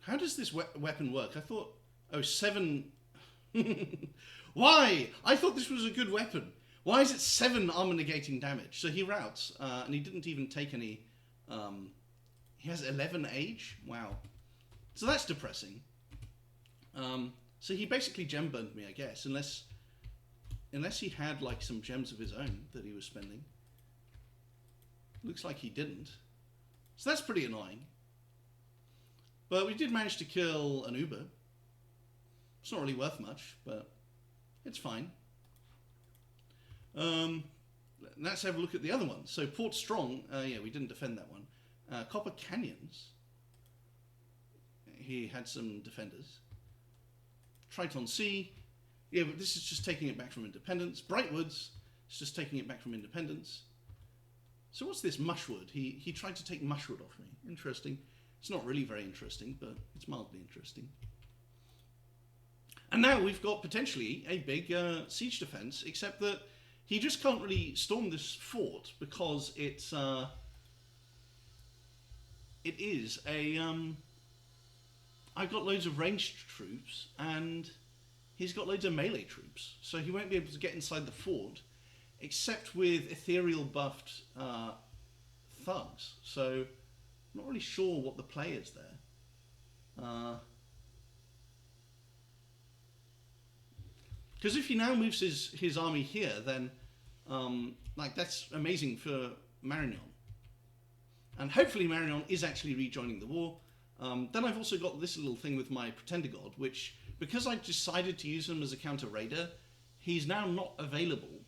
How does this weapon work? I thought... Oh, 7... Why? I thought this was a good weapon. Why is it 7 armor negating damage? So he routs, and he didn't even take any... he has 11 age? Wow. So that's depressing. So he basically gem burned me, I guess, unless he had like some gems of his own that he was spending. Looks like he didn't. So that's pretty annoying. But we did manage to kill an Uber. It's not really worth much, but it's fine. Let's have a look at the other one. So Port Strong, yeah, we didn't defend that one. Copper Canyons. He had some defenders. Triton Sea. Yeah, but this is just taking it back from Independence. Brightwoods. It's just taking it back from Independence. So what's this Mushwood? He tried to take Mushwood off me. Interesting. It's not really very interesting, but it's mildly interesting. And now we've got potentially a big siege defense, except that he just can't really storm this fort because it is a... I've got loads of ranged troops, and he's got loads of melee troops, so he won't be able to get inside the fort, except with ethereal buffed thugs. So I'm not really sure what the play is there. Because if he now moves his army here, then like that's amazing for Marignon. And hopefully Marignon is actually rejoining the war. Then I've also got this little thing with my Pretender God, which, because I decided to use him as a counter raider, he's now not available.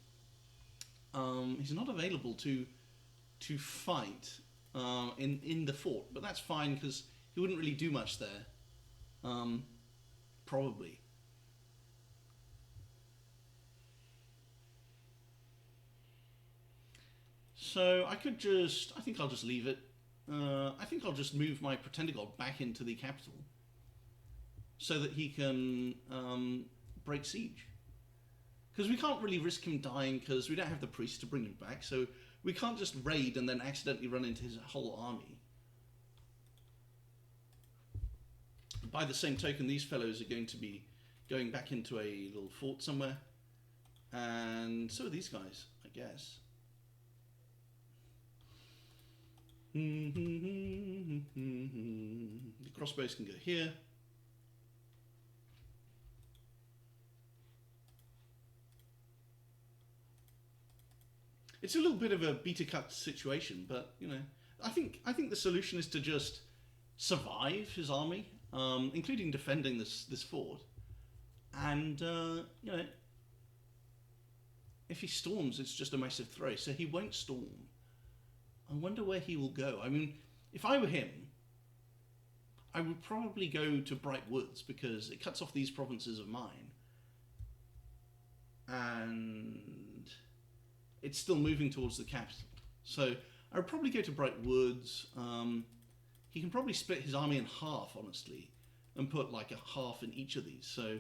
He's not available to fight in the fort, but that's fine because he wouldn't really do much there. Probably. So I could just, I think I'll just leave it. I think I'll just move my Pretender God back into the capital so that he can break siege. Because we can't really risk him dying because we don't have the priest to bring him back, so we can't just raid and then accidentally run into his whole army. By the same token, these fellows are going to be going back into a little fort somewhere. And so are these guys, I guess. The crossbows can go here. It's a little bit of a beta cut situation, but you know, I think the solution is to just survive his army, including defending this fort, and you know, if he storms, it's just a massive throw. So he won't storm. I wonder where he will go. I mean, if I were him, I would probably go to Bright Woods because it cuts off these provinces of mine. And it's still moving towards the capital. So I would probably go to Bright Woods. He can probably split his army in half, honestly, and put like a half in each of these. So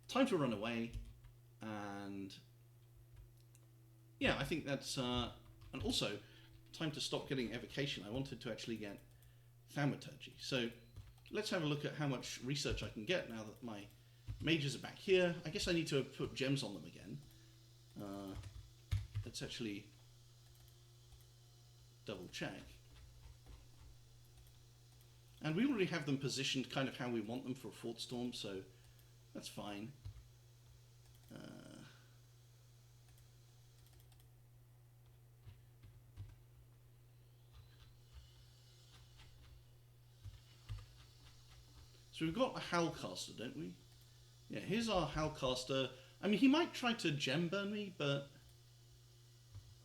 time to run away, and yeah, I think that's and also time to stop getting evocation. I wanted to actually get thaumaturgy. So let's have a look at how much research I can get now that my mages are back here. I guess I need to put gems on them again. Let's actually double check. And we already have them positioned kind of how we want them for a Fort Storm, so that's fine. So we've got a Howlcaster, don't we? Yeah, here's our Howlcaster. I mean, he might try to gem burn me, but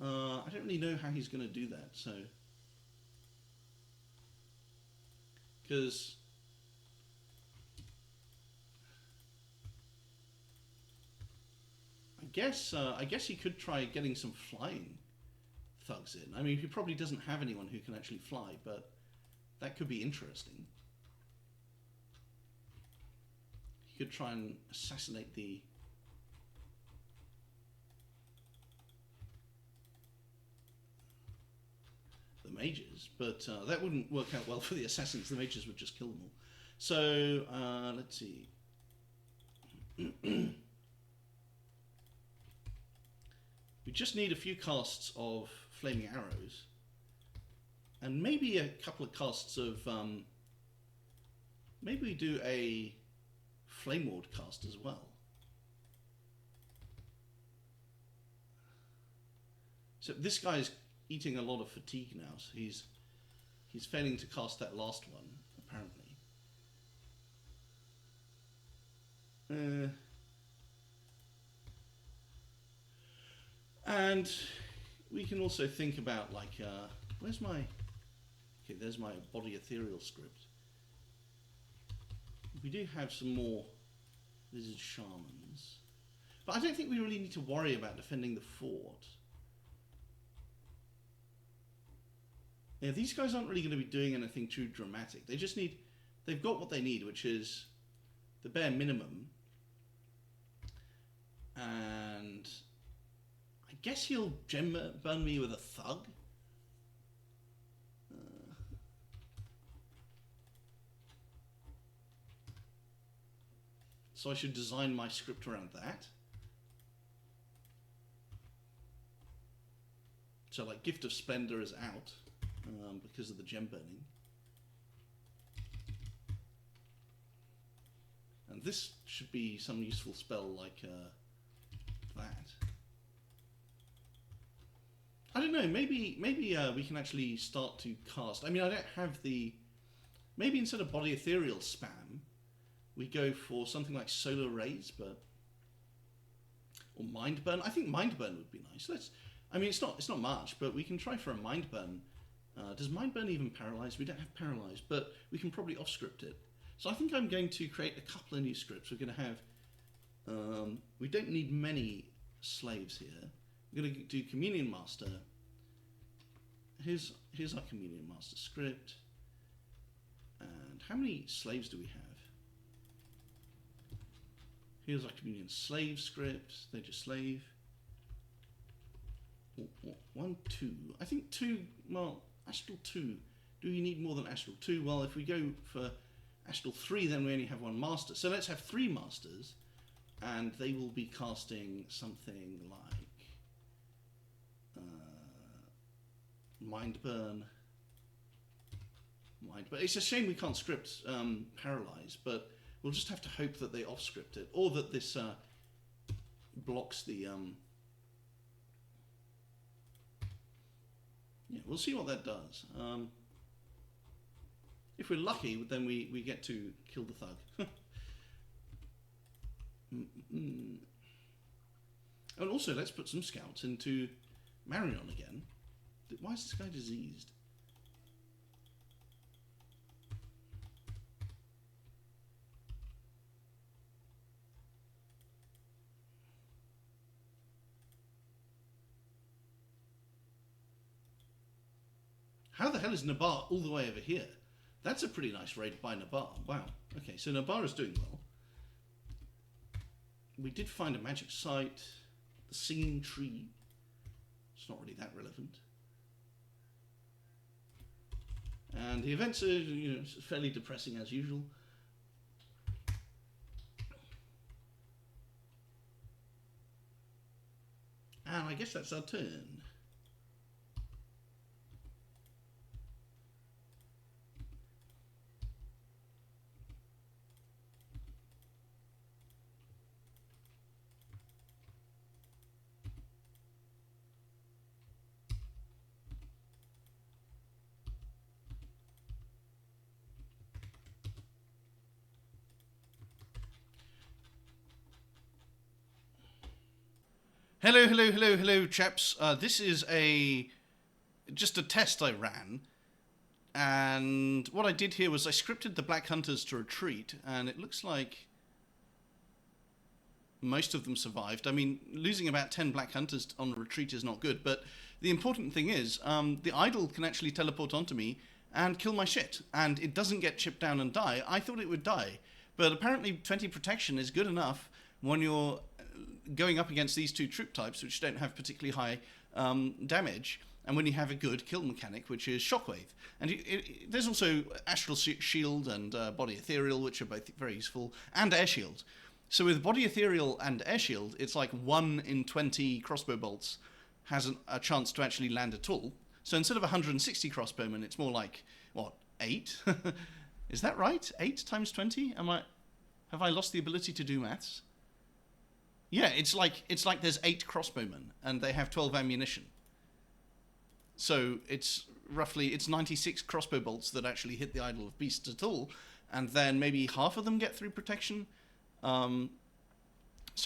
I don't really know how he's going to do that, so... Because... I guess he could try getting some flying thugs in. I mean, he probably doesn't have anyone who can actually fly, but that could be interesting. He could try and assassinate the mages, but that wouldn't work out well for the assassins. The mages would just kill them all. So let's see. We just need a few casts of flaming arrows, and maybe a couple of casts of maybe we do a flame ward cast as well. So this guy's eating a lot of fatigue now, so he's failing to cast that last one, apparently. And we can also think about, like, where's my... Okay, there's my body ethereal script. We do have some more lizard shamans. But I don't think we really need to worry about defending the fort. Yeah, these guys aren't really going to be doing anything too dramatic. They just need... They've got what they need, which is the bare minimum. And... I guess he'll gem burn me with a thug. So I should design my script around that. So like Gift of Splendor is out because of the gem burning. And this should be some useful spell like that. I don't know, maybe we can actually start to cast... I mean, I don't have the... Maybe instead of body ethereal spam, we go for something like solar rays, but... Or mind burn. I think mind burn would be nice. I mean, it's not much, but we can try for a mind burn. Does mind burn even paralyze? We don't have paralyze, but we can probably off script it. So I think I'm going to create a couple of new scripts. We're going to have... we don't need many slaves here. We're going to do Communion Master. Here's our Communion Master script. And how many slaves do we have? Here's our Communion Slave script. They're just slave. 1, 2. I think 2, well, Astral 2. Do we need more than Astral 2? Well, if we go for Astral 3, then we only have 1 master. So let's have 3 masters. And they will be casting something like Mind Burn. It's a shame we can't script Paralyze, but we'll just have to hope that they off-script it, or that this blocks the... Yeah, we'll see what that does. If we're lucky, then we get to kill the thug. And also, let's put some scouts into Marion again. Why is this guy diseased? How the hell is Nabar all the way over here? That's a pretty nice raid by Nabar. Wow. Okay, so Nabar is doing well. We did find a magic site. The Singing Tree. It's not really that relevant. And the events are fairly depressing as usual. And I guess that's our turn. Hello, chaps. This is just a test I ran, and what I did here was I scripted the Black Hunters to retreat, and it looks like most of them survived. I mean, losing about 10 Black Hunters on retreat is not good, but the important thing is the idol can actually teleport onto me and kill my shit, and it doesn't get chipped down and die. I thought it would die, but apparently 20 protection is good enough when you're going up against these two troop types, which don't have particularly high damage, and when you have a good kill mechanic, which is Shockwave. And there's also Astral Shield and Body Ethereal, which are both very useful, and Air Shield. So with Body Ethereal and Air Shield, it's like 1 in 20 crossbow bolts has a chance to actually land at all. So instead of 160 crossbowmen, it's more like, what, 8? Is that right? 8 times 20? Have I lost the ability to do maths? Yeah, it's like there's 8 crossbowmen and they have 12 ammunition. So it's 96 crossbow bolts that actually hit the Idol of Beasts at all, and then maybe half of them get through protection. So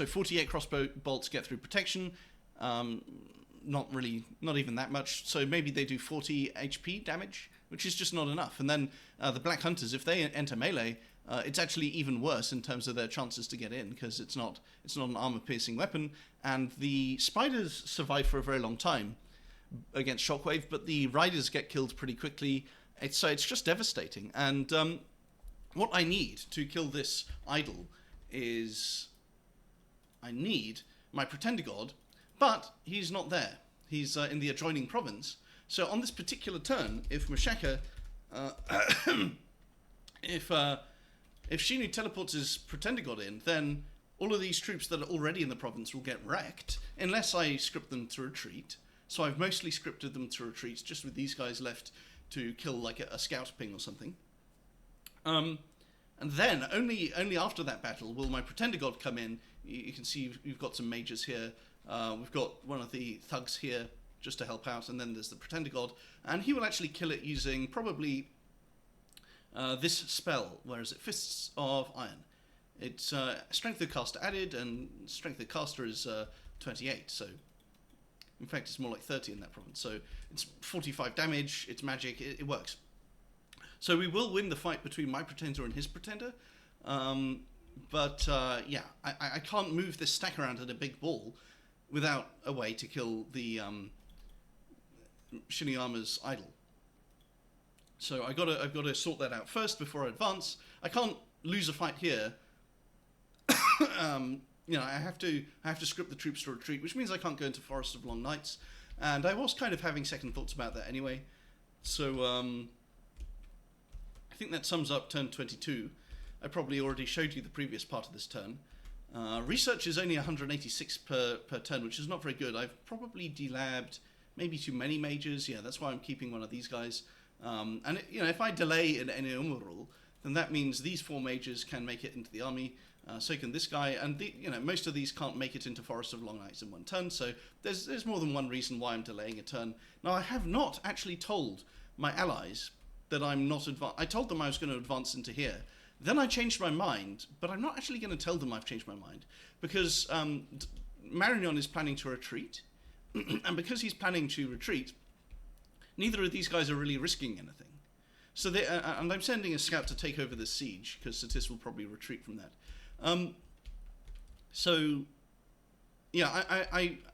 48 crossbow bolts get through protection. Not even that much. So maybe they do 40 HP damage, which is just not enough. And then the Black Hunters, if they enter melee, it's actually even worse in terms of their chances to get in, because it's not an armor-piercing weapon. And the spiders survive for a very long time against Shockwave, but the riders get killed pretty quickly. It's just devastating. And what I need to kill this idol is I need my Pretender God, but he's not there. He's in the adjoining province. So on this particular turn, if Machaka, if Shinu teleports his Pretender God in, then all of these troops that are already in the province will get wrecked, unless I script them to retreat. So I've mostly scripted them to retreat, just with these guys left to kill like a scout ping or something. And then, only after that battle will my Pretender God come in. You can see we've got some mages here. We've got one of the thugs here just to help out, and then there's the Pretender God, and he will actually kill it using probably this spell. Where is it? Fists of Iron. It's Strength of Caster added, and Strength of Caster is 28, so in fact it's more like 30 in that province. So it's 45 damage, it's magic, it works. So we will win the fight between my Pretender and his Pretender, but yeah, I can't move this stack around at a big ball without a way to kill the Shiniyama's idol. So I've got to sort that out first before I advance. I can't lose a fight here. I have to script the troops to retreat, which means I can't go into Forest of Long Nights. And I was kind of having second thoughts about that anyway. So I think that sums up turn 22. I probably already showed you the previous part of this turn. Research is only 186 per turn, which is not very good. I've probably delabbed maybe too many mages. Yeah, that's why I'm keeping one of these guys. And if I delay in any rule, then that means these 4 mages can make it into the army. So can this guy, and most of these can't make it into Forest of Long Nights in one turn. So there's more than one reason why I'm delaying a turn. Now I have not actually told my allies that I'm not I told them I was going to advance into here. Then I changed my mind, but I'm not actually going to tell them I've changed my mind, because Marignon is planning to retreat, and because he's planning to retreat, neither of these guys are really risking anything. So and I'm sending a scout to take over this siege, because Satis will probably retreat from that. So, yeah,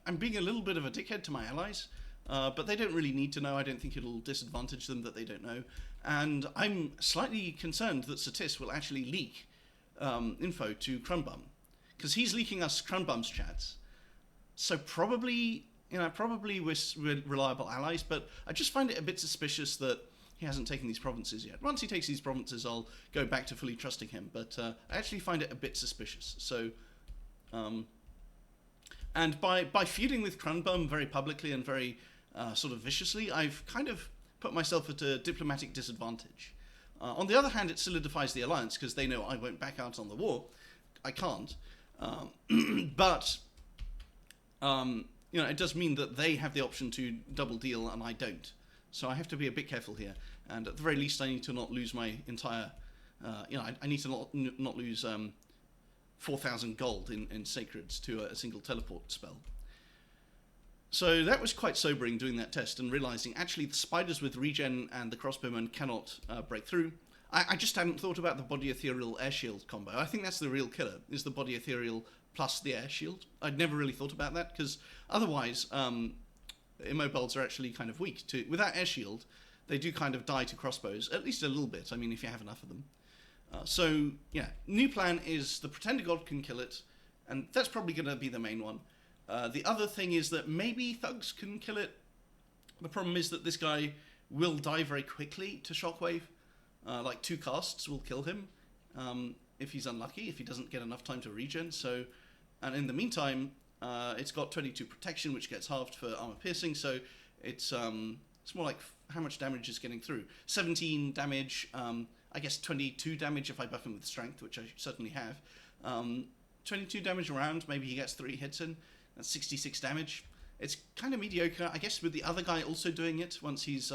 I'm being a little bit of a dickhead to my allies. but they don't really need to know. I don't think it'll disadvantage them that they don't know. And I'm slightly concerned that Satis will actually leak info to Crumbum, because he's leaking us Crumbum's chats. So probably we're reliable allies, but I just find it a bit suspicious that he hasn't taken these provinces yet. Once he takes these provinces, I'll go back to fully trusting him, but I actually find it a bit suspicious. So, and by feuding with Crumbum very publicly and very sort of viciously, I've kind of put myself at a diplomatic disadvantage. On the other hand, it solidifies the alliance, because they know I won't back out on the war. I can't. But it does mean that they have the option to double deal and I don't. So I have to be a bit careful here. And at the very least, I need to not lose my entire... I need to not lose 4,000 gold in Sacreds to a single teleport spell. So that was quite sobering, doing that test and realizing actually the spiders with regen and the crossbowmen cannot break through. I just hadn't thought about the body ethereal air shield combo. I think that's the real killer, is the body ethereal plus the air shield. I'd never really thought about that, because otherwise immobiles are actually kind of weak. Without air shield, they do kind of die to crossbows, at least a little bit, I mean, if you have enough of them. So, yeah, new plan is the Pretender God can kill it, and that's probably going to be the main one. The other thing is that maybe thugs can kill it. The problem is that this guy will die very quickly to Shockwave. Like 2 casts will kill him if he's unlucky, if he doesn't get enough time to regen. So, and in the meantime, it's got 22 protection, which gets halved for armor piercing. So it's more like how much damage is getting through. 17 damage, I guess 22 damage if I buff him with strength, which I certainly have. 22 damage around, maybe he gets 3 hits in. That's 66 damage. It's kind of mediocre. I guess with the other guy also doing it, once he's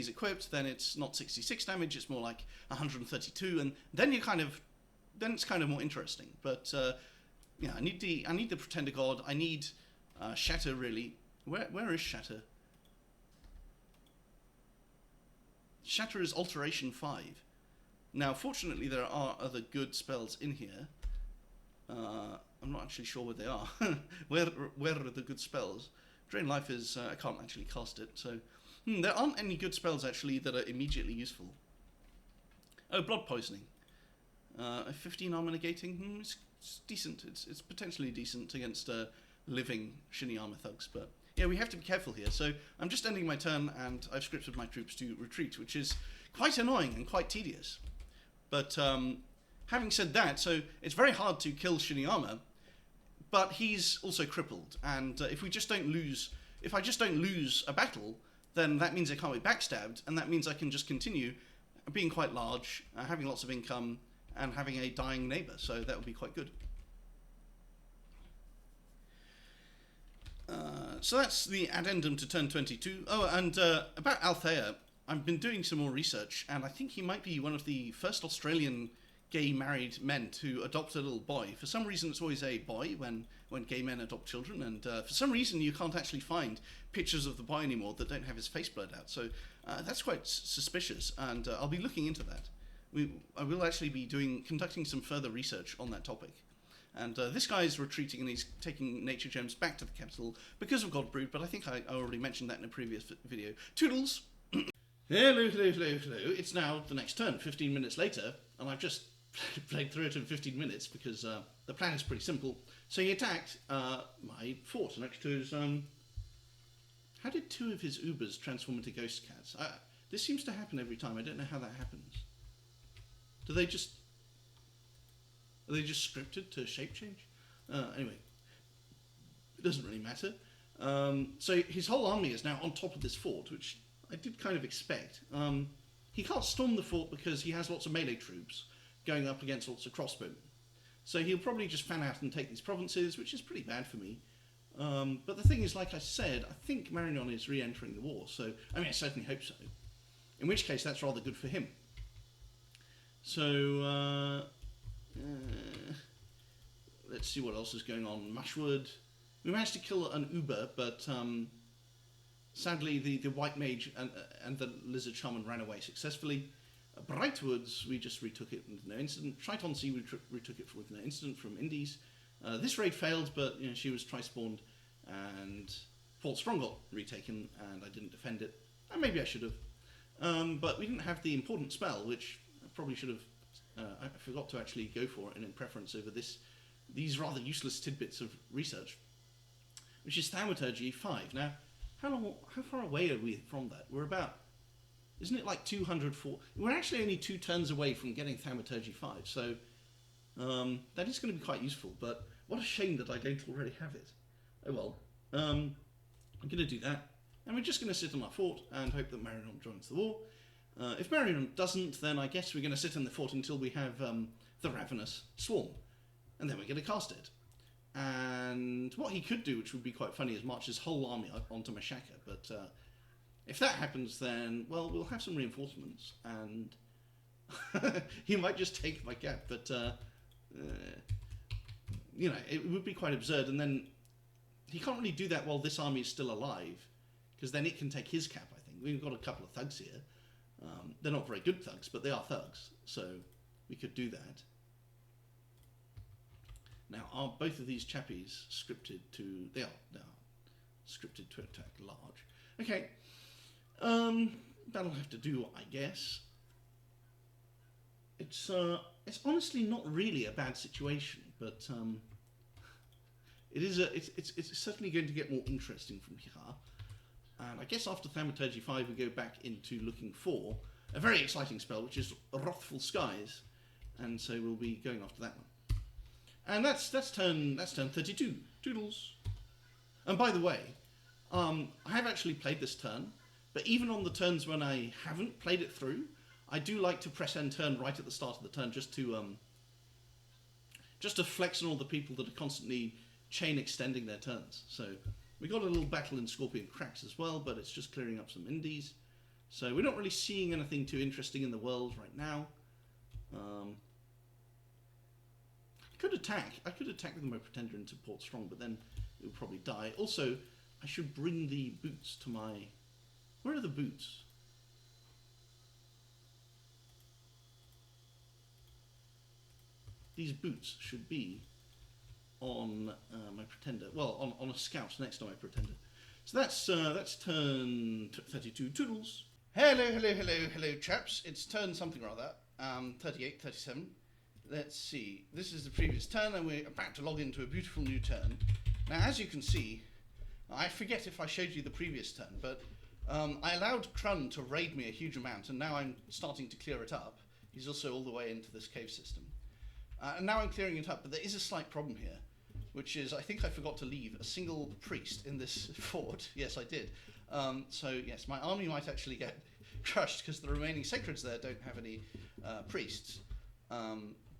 equipped, then it's not 66 damage, it's more like 132, and then it's kind of more interesting. But yeah, I need the Pretender God. I need Shatter, really. Where is Shatter? Shatter is Alteration 5. Now, fortunately, there are other good spells in here. I'm not actually sure where they are. where are the good spells? Drain Life is... I can't actually cast it, so... there aren't any good spells, actually, that are immediately useful. Oh, Blood Poisoning. 15 armor negating. It's decent. It's potentially decent against living Shinny armor thugs, but... yeah, we have to be careful here. So I'm just ending my turn, and I've scripted my troops to retreat, which is quite annoying and quite tedious. But having said that, so it's very hard to kill Shinny armor, but he's also crippled, and if I just don't lose a battle, then that means I can't be backstabbed, and that means I can just continue being quite large, having lots of income, and having a dying neighbour. So that would be quite good. So that's the addendum to turn 22. Oh, and about Althea, I've been doing some more research, and I think he might be one of the first Australian gay married men to adopt a little boy. For some reason, it's always a boy when gay men adopt children, and for some reason, you can't actually find pictures of the boy anymore that don't have his face blurred out. So that's quite suspicious, and I'll be looking into that. I will actually be conducting some further research on that topic. And this guy is retreating, and he's taking nature gems back to the capital because of Godbrood, but I think I already mentioned that in a previous video. Toodles! Hello. It's now the next turn, 15 minutes later, and I've just played through it in 15 minutes because the plan is pretty simple. So he attacked my fort next to his... How did 2 of his Ubers transform into ghost cats? This seems to happen every time. I don't know how that happens. Are they just scripted to shape change? Anyway, it doesn't really matter. So his whole army is now on top of this fort, which I did kind of expect. He can't storm the fort because he has lots of melee troops going up against lots of crossbowmen. So he'll probably just fan out and take these provinces, which is pretty bad for me. But the thing is, like I said, I think Marignon is re-entering the war, so, I mean, I certainly hope so. In which case, that's rather good for him. So, let's see what else is going on. Mushwood. We managed to kill an Uber, but sadly the White Mage and the Lizard Shaman ran away successfully. Brightwoods, we just retook it with no incident. Triton Sea, we retook it with no incident from Indies. This raid failed, but she was tri-spawned, and Port Strong got retaken, and I didn't defend it. And maybe I should have. But we didn't have the important spell, which I probably should have. I forgot to actually go for it in preference over these rather useless tidbits of research, which is Thaumaturgy 5. Now, how far away are we from that? We're about, isn't it like 204? We're actually only 2 turns away from getting Thaumaturgy 5, so that is going to be quite useful, but what a shame that I don't already have it. Oh well. I'm going to do that, and we're just going to sit on our fort and hope that Marinon joins the war. If Marinon doesn't, then I guess we're going to sit in the fort until we have the Ravenous Swarm, and then we're going to cast it. And what he could do, which would be quite funny, is march his whole army onto Machaka, but if that happens, then, well, we'll have some reinforcements, and he might just take my gap, but, you know, it would be quite absurd, and then he can't really do that while this army is still alive, because then it can take his cap, I think. We've got a couple of thugs here. They're not very good thugs, but they are thugs, so we could do that. Now, are both of these chappies scripted to... They are scripted to attack large. Okay. That'll have to do, I guess. It's honestly not really a bad situation, but it's certainly going to get more interesting from here. And I guess after Thaumaturgy 5 we go back into looking for a very exciting spell, which is Wrathful Skies, and so we'll be going after that one. And that's turn 32. Toodles. And by the way, I have actually played this turn, but even on the turns when I haven't played it through, I do like to press end turn right at the start of the turn just to flex on all the people that are constantly chain extending their turns. So we got a little battle in Scorpion Cracks as well, but it's just clearing up some indies. So we're not really seeing anything too interesting in the world right now. I could attack with my Pretender into Port Strong, but then it would probably die. Also, I should bring the boots to my... Where are the boots? These boots should be on my Pretender. Well, on a scout next to my Pretender. So that's turn 32. Toodles. Hello, chaps. It's turn something or other. 38, 37. Let's see. This is the previous turn, and we're about to log into a beautiful new turn. Now, as you can see, I forget if I showed you the previous turn, but I allowed Krun to raid me a huge amount, and now I'm starting to clear it up. He's also all the way into this cave system. And now I'm clearing it up, but there is a slight problem here, which is I think I forgot to leave a single priest in this fort. Yes, I did. So, yes, my army might actually get crushed because the remaining sacreds there don't have any priests.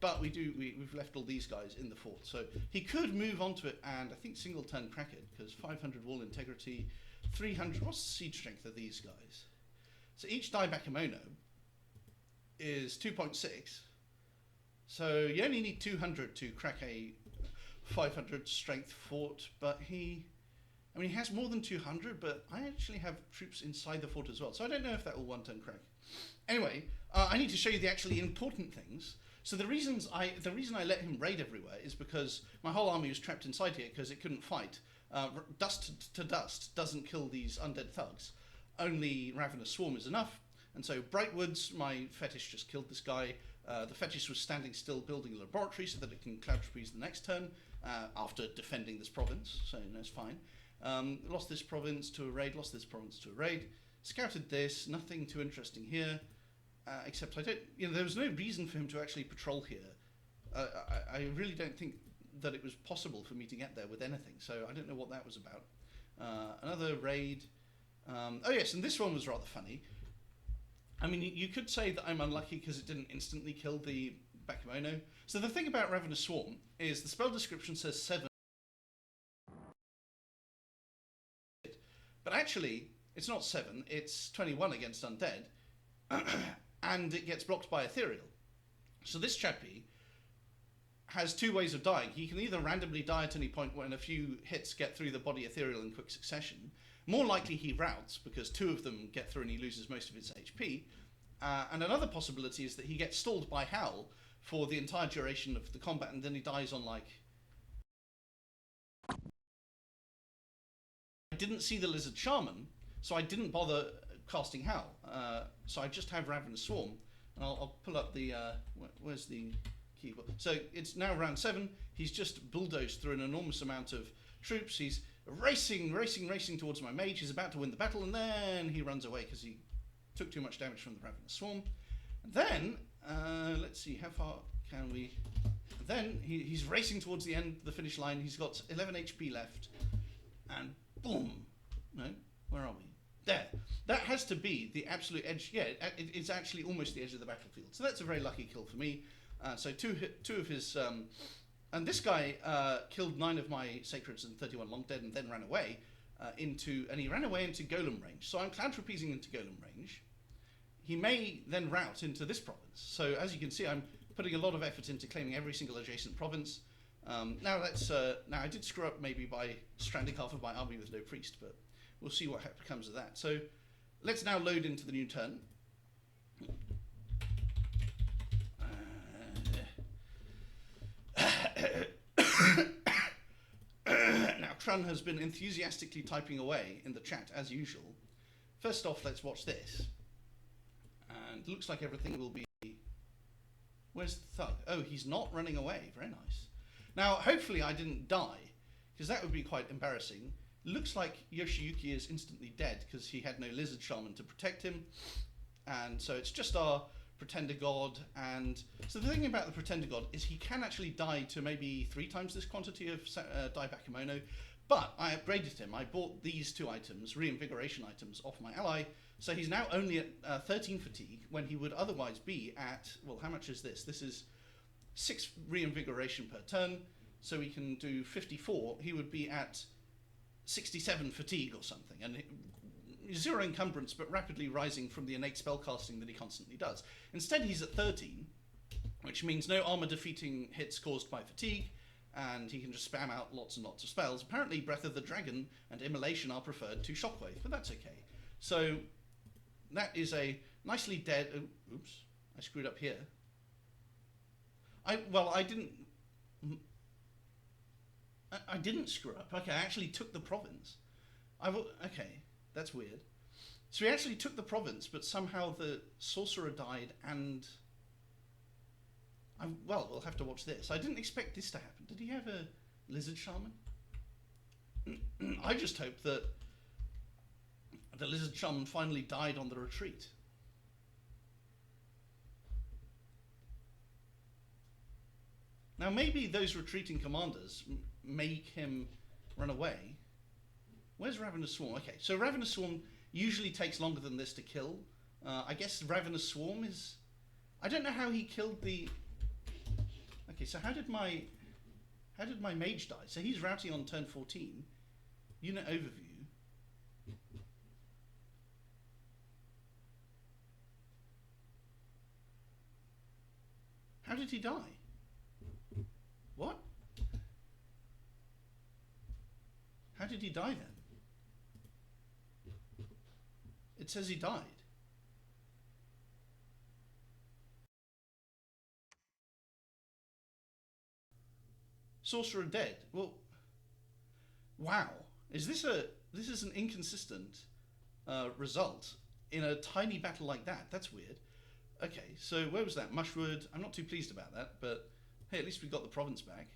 But we've left all these guys in the fort. So he could move onto it and I think single turn crack it, because 500 wall integrity, 300, what's the siege strength of these guys? So each die bakemono is 2.6. So you only need 200 to crack a 500 strength fort, but he has more than 200, but I actually have troops inside the fort as well. So I don't know if that will one turn crack. Anyway, I need to show you the actually important things. So the reason I let him raid everywhere is because my whole army was trapped inside here because it couldn't fight. Dust to dust doesn't kill these undead thugs. Only Ravenous Swarm is enough. And so Brightwoods, my fetish just killed this guy. The fetish was standing still building a laboratory so that it can cloud trapeze the next turn after defending this province. So that's fine. Lost this province to a raid, lost this province to a raid. Scouted this, nothing too interesting here. Except there was no reason for him to actually patrol here. I really don't think that it was possible for me to get there with anything, so I don't know what that was about. Another raid. Oh yes, and this one was rather funny. I mean, you could say that I'm unlucky because it didn't instantly kill the bakemono. So the thing about Ravenous Swarm is the spell description says 7. But actually, it's not 7, it's 21 against undead. And it gets blocked by Ethereal. So this chappie has 2 ways of dying. He can either randomly die at any point when a few hits get through the body Ethereal in quick succession. More likely he routs, because 2 of them get through and he loses most of his HP. And another possibility is that he gets stalled by Howl for the entire duration of the combat, and then he dies on, like, didn't see the Lizard Shaman, so I didn't bother casting Howl. So I just have Ravenous Swarm, and I'll pull up the where's the keyboard? So it's now round 7. He's just bulldozed through an enormous amount of troops. He's racing towards my mage. He's about to win the battle, and then he runs away because he took too much damage from the Ravenous Swarm. And then let's see, how far can we? Then he's racing towards the end, the finish line. He's got 11 HP left, and boom! No, where are we? There. That has to be the absolute edge. Yeah, it's actually almost the edge of the battlefield. So that's a very lucky kill for me. So two of his, and this guy killed 9 of my Sacreds and 31 Long Dead, and then ran away into Golem range. So I'm clan trapezing into Golem range. He may then route into this province. So as you can see, I'm putting a lot of effort into claiming every single adjacent province. Now I did screw up maybe by stranding half of my army with no priest, but we'll see what comes of that. So let's now load into the new turn. Now Trun has been enthusiastically typing away in the chat as usual. First off, let's watch this. And looks like everything will be... Where's the thug? Oh, he's not running away. Very nice. Now, hopefully I didn't die, because that would be quite embarrassing. Looks like Yoshiyuki is instantly dead, because he had no Lizard Shaman to protect him. And so it's just our Pretender God. And so the thing about the Pretender God is he can actually die to maybe 3 times this quantity of Dai Bakemono. But I upgraded him. I bought these 2 items, reinvigoration items, off my ally. So he's now only at 13 fatigue, when he would otherwise be at, well, how much is this? This is 6 reinvigoration per turn, so we can do 54. He would be at 67 fatigue or something, and 0 encumbrance, but rapidly rising from the innate spellcasting that he constantly does. Instead, he's at 13, which means no armor defeating hits caused by fatigue, and he can just spam out lots and lots of spells. Apparently, Breath of the Dragon and Immolation are preferred to Shockwave, but that's okay. So that is a nicely dead... Oh, oops, I screwed up here. I didn't screw up. Okay, I actually took the province. Okay, that's weird. So he actually took the province, but somehow the sorcerer died, and... well, we'll have to watch this. I didn't expect this to happen. Did he have a Lizard Shaman? I just hope that the Lizard Shaman finally died on the retreat. Now maybe those retreating commanders make him run away. Where's Ravenous Swarm? Okay, so Ravenous Swarm usually takes longer than this to kill. I guess Ravenous Swarm is... I don't know how he killed the... Okay, so how did my mage die? So he's routing on turn 14. Unit overview. How did he die? What? How did he die then? It says he died. Sorcerer dead. Well, wow. Is this an inconsistent result in a tiny battle like that? That's weird. Okay, so where was that? Mushwood. I'm not too pleased about that, but hey, at least we got the province back.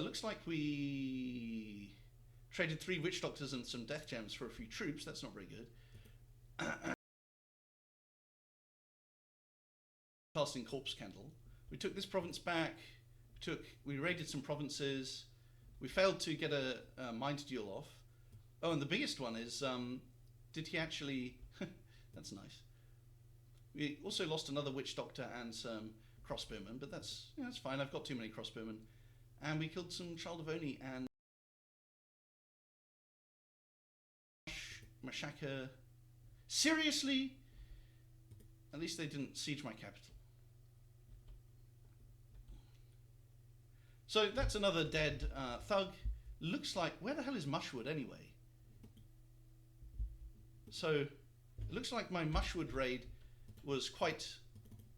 Looks like we traded 3 witch doctors and some death gems for a few troops. That's not very good. Casting Corpse Candle. We took this province back. We raided some provinces. We failed to get a mind duel off. Oh, and the biggest one is, did he actually... That's nice. We also lost another witch doctor and some crossbowmen, but that's fine. I've got too many crossbowmen. And we killed some Child of Oni and Machaka. Seriously? At least they didn't siege my capital. So that's another dead thug. Looks like... Where the hell is Mushwood anyway? So it looks like my Mushwood raid was quite...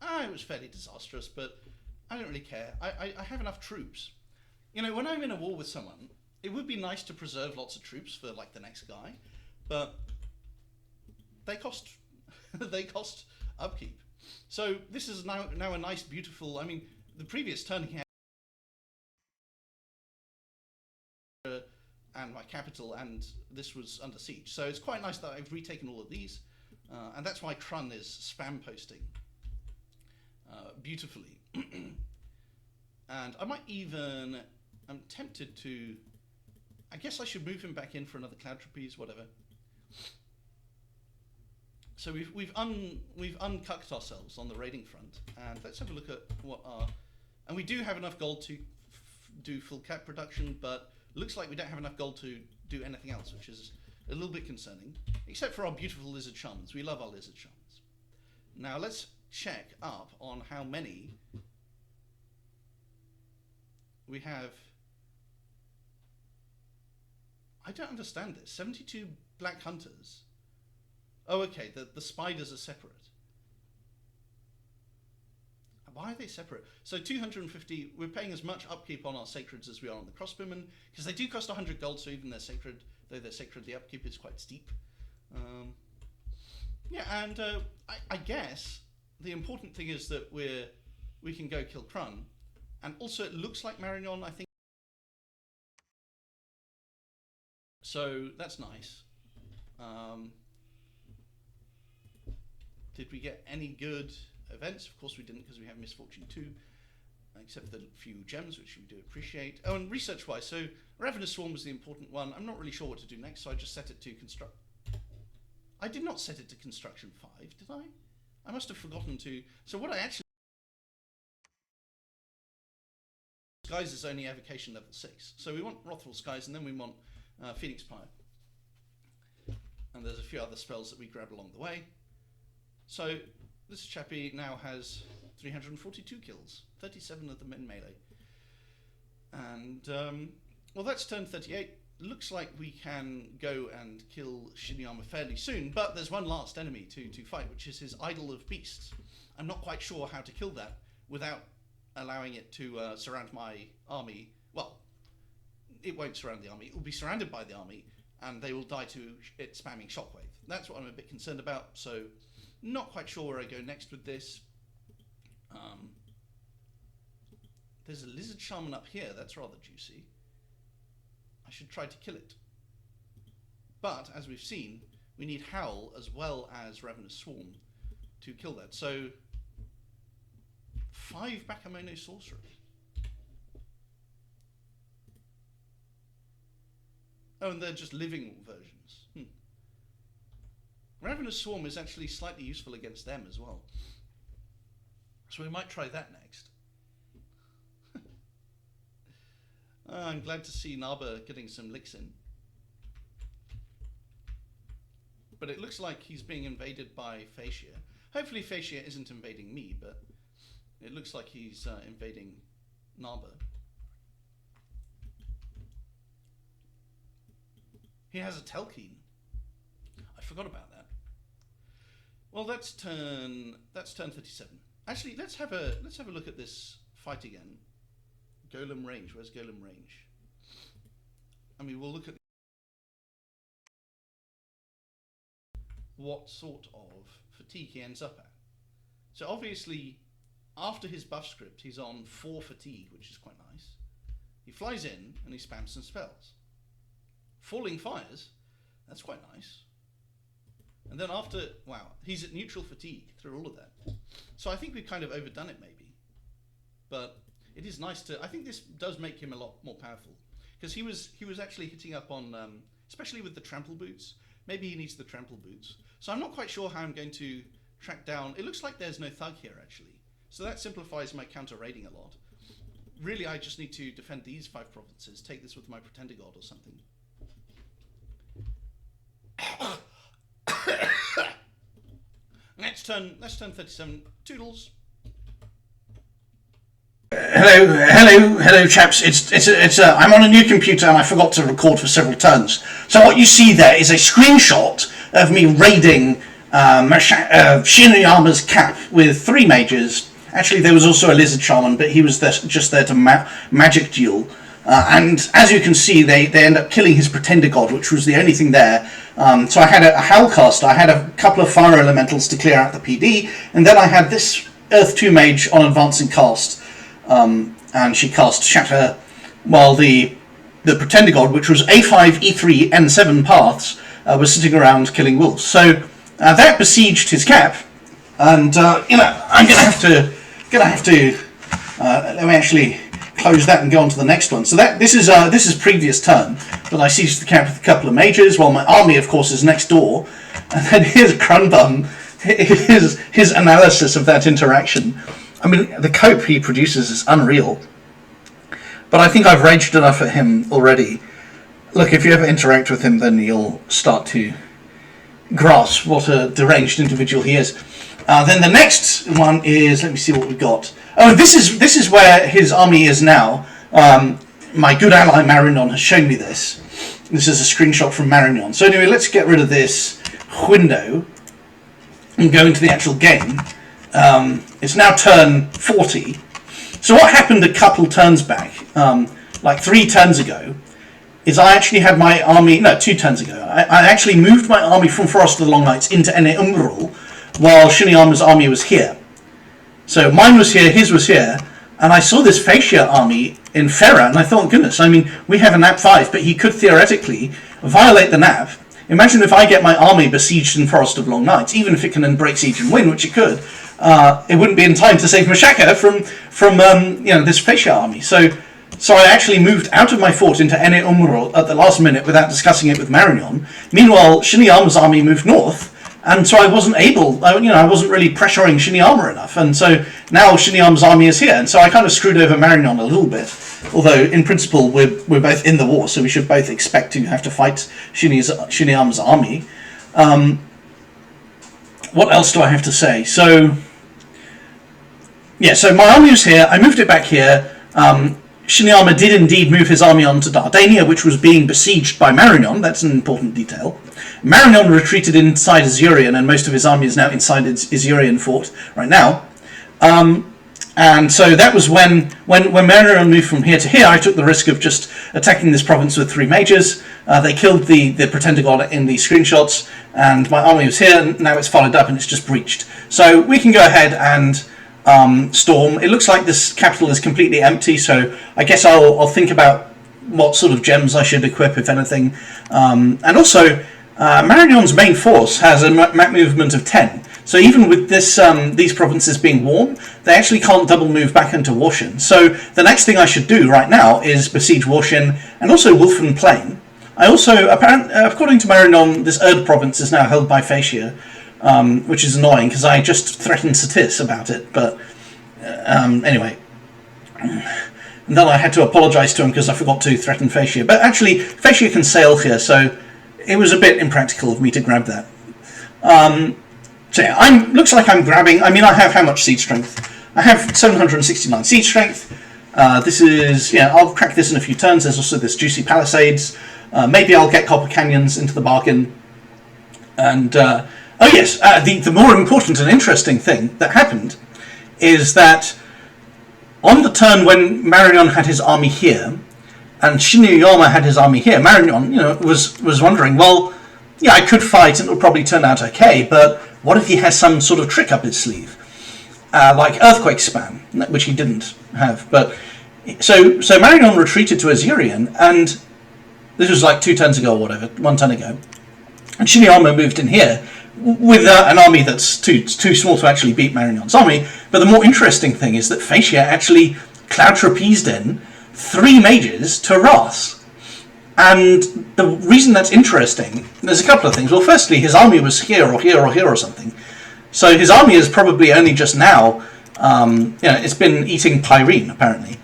it was fairly disastrous, but I don't really care. I have enough troops. You know, when I'm in a war with someone, It would be nice to preserve lots of troops for like the next guy, but they cost they cost upkeep. So this is now a nice, beautiful. I mean, the previous turn he had and my capital, and this was under siege. So it's quite nice that I've retaken all of these, and that's why Krun is spam posting beautifully. And I might even, I'm tempted to, I guess I should move him back in for another cloud trapeze, whatever. So we've uncucked ourselves on the raiding front, and let's have a look at what our, and we do have enough gold to do full cap production, but looks like we don't have enough gold to do anything else, which is a little bit concerning, except for our beautiful lizard shamans. We love our lizard shamans. Now let's check up on how many we have. I don't understand this. 72 black hunters. Oh, okay, the spiders are separate. Why are they separate? So 250, we're paying as much upkeep on our sacreds as we are on the crossbowmen, because they do cost 100 gold, so even though they're sacred, the upkeep is quite steep. Yeah, and I guess the important thing is that we can go kill Krun, and also it looks like Marignon, I think. So that's nice. Did we get any good events? Of course we didn't, because we have Misfortune 2, except for the few gems, which we do appreciate. Oh, and research-wise, so Ravenous Swarm was the important one. I'm not really sure what to do next, so I just set it to construct. I did not set it to construction 5, did I? I must have forgotten to. So what I actually... Skies is only evocation level 6. So we want Wrathful Skies, and then we want Phoenix Pyre. And there's a few other spells that we grab along the way. So this chappie now has 342 kills, 37 of them in melee. And, well, that's turn 38. Looks like we can go and kill Shinyama fairly soon, but there's one last enemy to fight, which is his Idol of Beasts. I'm not quite sure how to kill that without allowing it to surround my army. Well, it won't surround the army. It will be surrounded by the army, and they will die to it spamming Shockwave. That's what I'm a bit concerned about, so not quite sure where I go next with this. There's a Lizard Shaman up here. That's rather juicy. I should try to kill it. But, as we've seen, we need Howl as well as Ravenous Swarm to kill that. So, 5 Bakemono Sorcerers. Oh, and they're just living versions. Ravenous Swarm is actually slightly useful against them as well. So we might try that next. I'm glad to see Naba getting some licks in. But it looks like he's being invaded by Facia. Hopefully Facia isn't invading me, but it looks like he's invading Naba. He has a Telkeen. I forgot about that. Well, that's turn 37. Actually, let's have a look at this fight again. Golem range. Where's Golem range? I mean, we'll look at what sort of fatigue he ends up at. So obviously, after his buff script, he's on 4 fatigue, which is quite nice. He flies in and he spams some spells. Falling Fires, that's quite nice. And then after, wow, he's at neutral fatigue through all of that. So I think we've kind of overdone it maybe. But it is nice to, I think this does make him a lot more powerful. Because he was actually hitting up on, especially with the trample boots. Maybe he needs the trample boots. So I'm not quite sure how I'm going to track down, it looks like there's no thug here actually. So that simplifies my counter raiding a lot. Really, I just need to defend these 5 provinces, take this with my Pretender God or something. Let's turn 37. Toodles. Hello, chaps. I'm on a new computer and I forgot to record for several turns. So what you see there is a screenshot of me raiding Shiniyama's cap with 3 mages. Actually, there was also a Lizard Shaman, but he was just there to magic duel. And as you can see, they end up killing his Pretender God, which was the only thing there. So I had a Howlcaster, I had a couple of Fire Elementals to clear out the PD, and then I had this Earth 2 Mage on advancing cast, and she cast Shatter, while the Pretender God, which was A5, E3, N7 paths, was sitting around killing wolves. So that besieged his cap, and I'm gonna have to let me actually close that and go on to the next one. So this is previous turn, but I sieged the camp with a couple of mages, while my army, of course, is next door. And then here's Crunbum, his analysis of that interaction. I mean, the cope he produces is unreal. But I think I've raged enough at him already. Look, if you ever interact with him, then you'll start to grasp what a deranged individual he is. Then the next one is, let me see what we've got. Oh, this is where his army is now. My good ally Marignon has shown me this. This is a screenshot from Marignon. So anyway, let's get rid of this window and go into the actual game. It's now turn 40. So what happened a couple turns back, like 3 turns ago, is I actually had my army, no, 2 turns ago, I actually moved my army from Forest of the Long Nights into Ene Umbral, while Shiniyama's army was here. So mine was here, his was here, and I saw this Fascia army in Ferra, and I thought, goodness, I mean, we have a nap 5, but he could theoretically violate the nap. Imagine if I get my army besieged in Forest of Long Nights, even if it can then break siege and win, which it could, it wouldn't be in time to save Machaka from this Fascia army. So I actually moved out of my fort into Ene Umbral at the last minute without discussing it with Marignon. Meanwhile, Shiniyama's army moved north, and so I wasn't able, I wasn't really pressuring Shiniyama enough, and so now Shiniyama's army is here, and so I kind of screwed over Marignon a little bit. Although in principle we're both in the war, so we should both expect to have to fight Shiniyama's army. What else do I have to say? So my army was here. I moved it back here. Shiniyama did indeed move his army on to Dardania, which was being besieged by Marignon. That's an important detail. Marignon retreated inside Azurian, and most of his army is now inside Azurian fort right now. And so that was when Marignon moved from here to here, I took the risk of just attacking this province with 3 mages. They killed the Pretender God in the screenshots, and my army was here, and now it's followed up and it's just breached. So we can go ahead and storm. It looks like this capital is completely empty, so I guess I'll think about what sort of gems I should equip, if anything. And also, Marignon's main force has a map movement of 10. So even with this, these provinces being warm, they actually can't double move back into Warshin. So the next thing I should do right now is besiege Warshin and also Wolfen Plain. I also, according to Marignon, this Erd province is now held by Fascia, which is annoying because I just threatened Satis about it. But anyway, and then I had to apologise to him because I forgot to threaten Fascia. But actually, Fascia can sail here, so it was a bit impractical of me to grab that. So yeah, looks like I'm grabbing. I mean, I have how much siege strength? I have 769 siege strength. This is, I'll crack this in a few turns. There's also this Juicy Palisades. Maybe I'll get Copper Canyons into the bargain. And oh yes, the more important and interesting thing that happened is that on the turn when Marignon had his army here and Shiniyama had his army here, Marignon, was wondering, well, yeah, I could fight and it'll probably turn out okay, but what if he has some sort of trick up his sleeve, like Earthquake Spam, which he didn't have. But so Marignon retreated to Azurian, and this was like 2 turns ago or whatever, 1 turn ago, and Shiniyama moved in here with an army that's too small to actually beat Marignon's army. But the more interesting thing is that Fascia actually cloud trapezed in 3 mages to Ras. And the reason that's interesting, there's a couple of things. Well, firstly, his army was here or here or here or something. So his army is probably only just now, it's been eating Pyrene, apparently.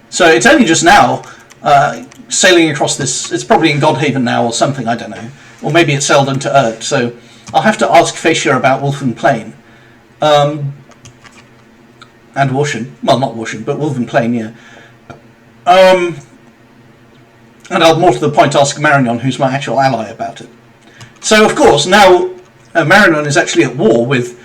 So it's only just now sailing across this. It's probably in Godhaven now or something, I don't know. Or maybe it's sailed into Erd. So I'll have to ask Fascia about Wolfen Plain. And Warshin. Well, not Warshin, but Wolfen Plain, yeah. And I'll, more to the point, ask Marignon, who's my actual ally, about it. So, of course, now Marignon is actually at war with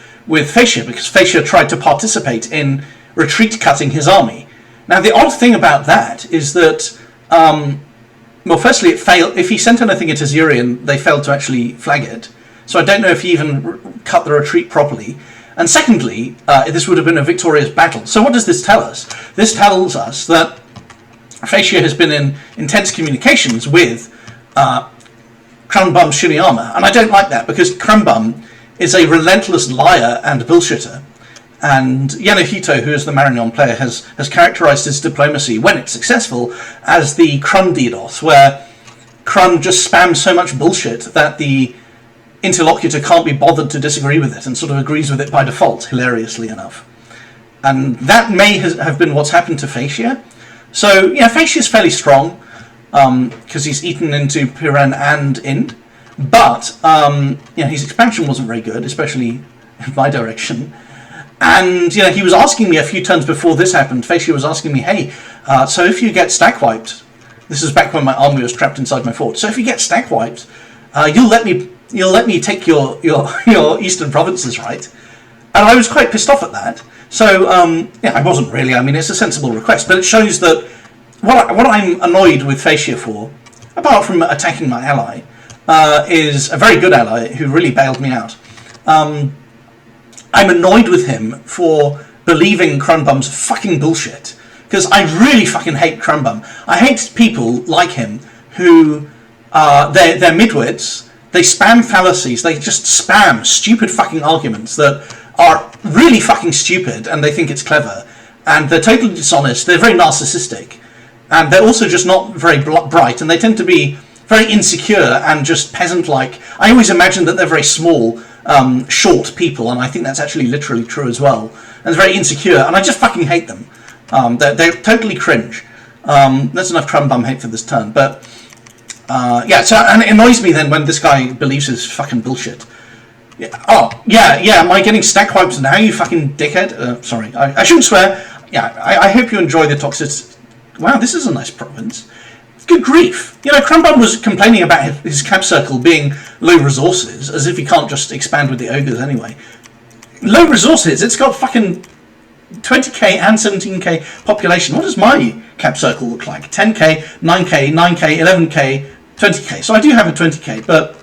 Fascia, because Fascia tried to participate in retreat-cutting his army. Now, the odd thing about that is that Well, firstly, it failed. If he sent anything into Zurian, they failed to actually flag it. So I don't know if he even cut the retreat properly. And secondly, this would have been a victorious battle. So what does this tell us? This tells us that Facia has been in intense communications with Crumbum Shiniyama. And I don't like that, because Crumbum is a relentless liar and bullshitter. And Yanohito, who is the Marignon player, has characterised his diplomacy, when it's successful, as the Crumb DDoS, where Crumb just spams so much bullshit that the interlocutor can't be bothered to disagree with it and sort of agrees with it by default, hilariously enough. And that may have been what's happened to Facia. So, yeah, Facia's fairly strong, because he's eaten into Piran and Ind. But, his expansion wasn't very good, especially in my direction. And, he was asking me a few turns before this happened, Facia was asking me, hey, so if you get stack wiped, this is back when my army was trapped inside my fort, so if you get stack wiped, you'll let me take your eastern provinces, right? And I was quite pissed off at that. So, I wasn't really, it's a sensible request, but it shows that what I'm annoyed with Facia for, apart from attacking my ally, is a very good ally who really bailed me out. I'm annoyed with him for believing Crumbum's fucking bullshit. Because I really fucking hate Crumbum. I hate people like him who, they're midwits, they spam fallacies, they just spam stupid fucking arguments that are really fucking stupid and they think it's clever. And they're totally dishonest, they're very narcissistic. And they're also just not very bright, and they tend to be very insecure and just peasant-like. I always imagine that they're very small, short people, and I think that's actually literally true as well. And they're very insecure, and I just fucking hate them. They're totally cringe. That's enough Crumbum hate for this turn. But, and it annoys me then when this guy believes his fucking bullshit. Am I getting stack wipes now, you fucking dickhead? Sorry, I shouldn't swear. Yeah, I hope you enjoy the toxicity. Wow, this is a nice province. Good grief. Crumbum was complaining about his cap circle being low resources, as if he can't just expand with the ogres anyway. Low resources? It's got fucking 20k and 17k population. What does my cap circle look like? 10k, 9k, 9k, 11k, 20k. So I do have a 20k, but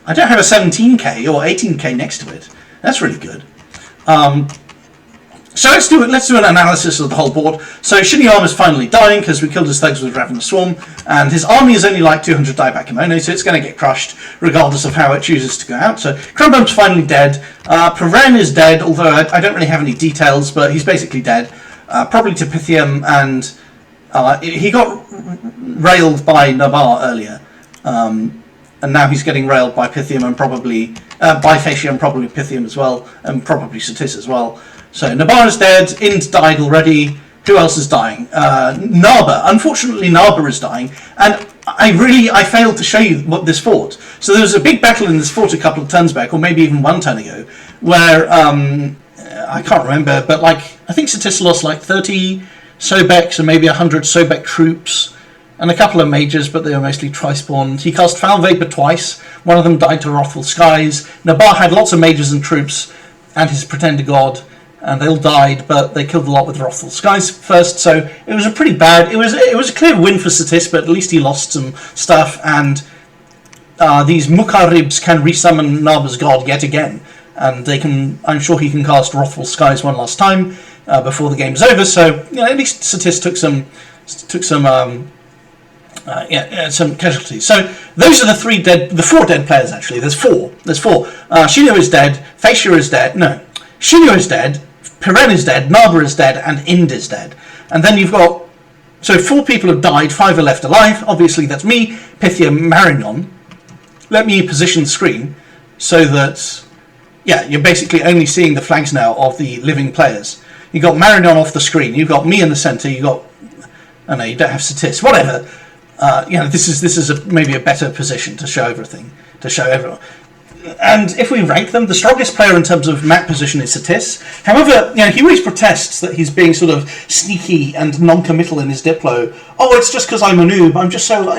I don't have a 17k or 18k next to it. That's really good. So let's do an analysis of the whole board. So Shiniyama's finally dying because we killed his thugs with Ravenous Swarm, and his army is only like 200 dieback kimono, so it's going to get crushed regardless of how it chooses to go out. So Crumbum's finally dead. Piran is dead, although I don't really have any details, but he's basically dead. Probably to Pythium, and he got railed by Nabar earlier, and now he's getting railed by Pythium and probably by Facia and probably Pythium as well, and probably Satis as well. So Nabar is dead, Ind died already, who else is dying? Narba. Unfortunately Narba is dying, and I failed to show you this fort. So there was a big battle in this fort a couple of turns back, or maybe even one turn ago, where, I can't remember, but I think Satis lost 30 Sobeks and maybe 100 Sobek troops, and a couple of mages, but they were mostly tri-spawned. He cast Foul Vapor twice, one of them died to Wrathful Skies. Nabar had lots of mages and troops, and his Pretender God, and they all died, but they killed a lot with Wrathful Skies first, so it was a pretty bad... It was a clear win for Satis, but at least he lost some stuff, and these Mukaribs can resummon Narba's god yet again, and they can... I'm sure he can cast Wrathful Skies one last time before the game's over, so at least Satis took some casualties. So those are the four dead players, actually. There's four. Shinyo is dead, Facia is dead, no. Shinyo is dead, Piran is dead, Narba is dead, and Ind is dead. And then you've got... So 4 people have died, 5 are left alive. Obviously that's me, Pythia, Marignon. Let me position the screen so that... Yeah, you're basically only seeing the flags now of the living players. You've got Marignon off the screen, you've got me in the centre, you've got... Oh no, you don't have Satis, whatever. This is maybe a better position to show everything, to show everyone. And if we rank them, the strongest player in terms of map position is Satis. However, he always protests that he's being sort of sneaky and non-committal in his Diplo. Oh, it's just because I'm a noob. I'm just so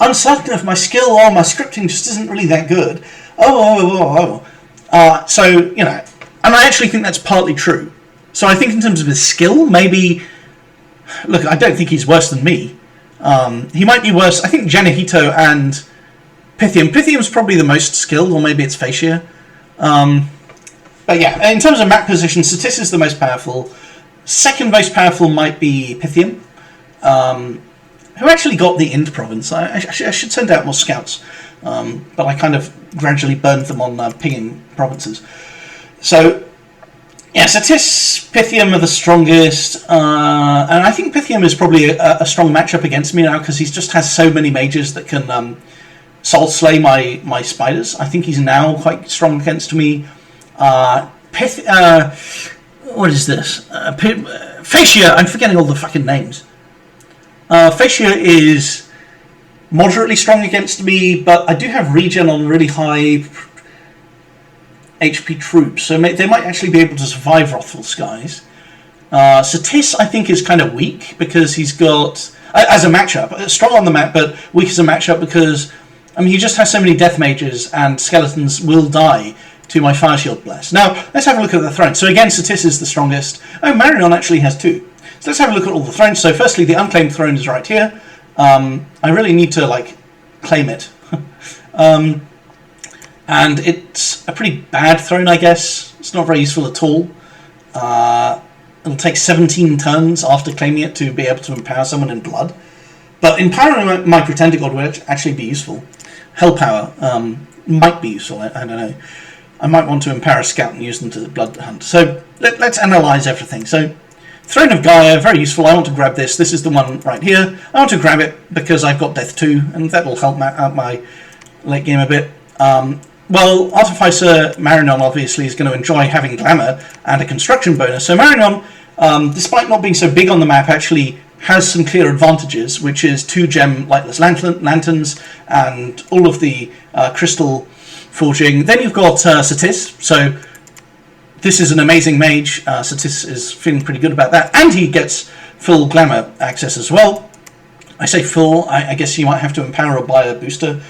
uncertain of my skill. Oh, my scripting just isn't really that good. And I actually think that's partly true. So I think in terms of his skill, maybe... Look, I don't think he's worse than me. He might be worse. I think Genehito and Pythium. Pythium's probably the most skilled, or maybe it's Phaecia. But yeah, in terms of map position, Satis is the most powerful. Second most powerful might be Pythium, who actually got the Ind province. I should send out more scouts, but I kind of gradually burned them on pinging provinces. So, yeah, Satis, Pythium are the strongest, and I think Pythium is probably a strong matchup against me now, because he just has so many mages that can soul slay my spiders. I think he's now quite strong against me. What is this? Phaecia, I'm forgetting all the fucking names. Phaecia is moderately strong against me, but I do have regen on really high HP troops, so they might actually be able to survive Wrathful Skies. Satis, I think, is kind of weak, because he's got, as a matchup, strong on the map, but weak as a matchup because, I mean, he just has so many death mages, and skeletons will die to my Fire Shield Blast. Now, let's have a look at the thrones. So again, Satis is the strongest. Oh, Marignon actually has 2. So let's have a look at all the thrones. So firstly, the unclaimed throne is right here. I really need to, like, claim it. And it's a pretty bad throne, I guess. It's not very useful at all. It'll take 17 turns after claiming it to be able to empower someone in blood. But empowering my Pretender God would actually be useful. Hellpower might be useful, I don't know. I might want to empower a scout and use them to blood hunt. So let's analyse everything. So Throne of Gaia, very useful. I want to grab this. This is the one right here. I want to grab it because I've got Death 2, and that will help out my late game a bit. Well, Artificer Marignon obviously is going to enjoy having Glamour and a construction bonus. So Marignon, despite not being so big on the map, actually has some clear advantages, which is 2 gem lightless lanterns and all of the crystal forging. Then you've got Satis, so this is an amazing mage. Satis is feeling pretty good about that, and he gets full glamour access as well. I say full, I guess you might have to empower or buy a booster.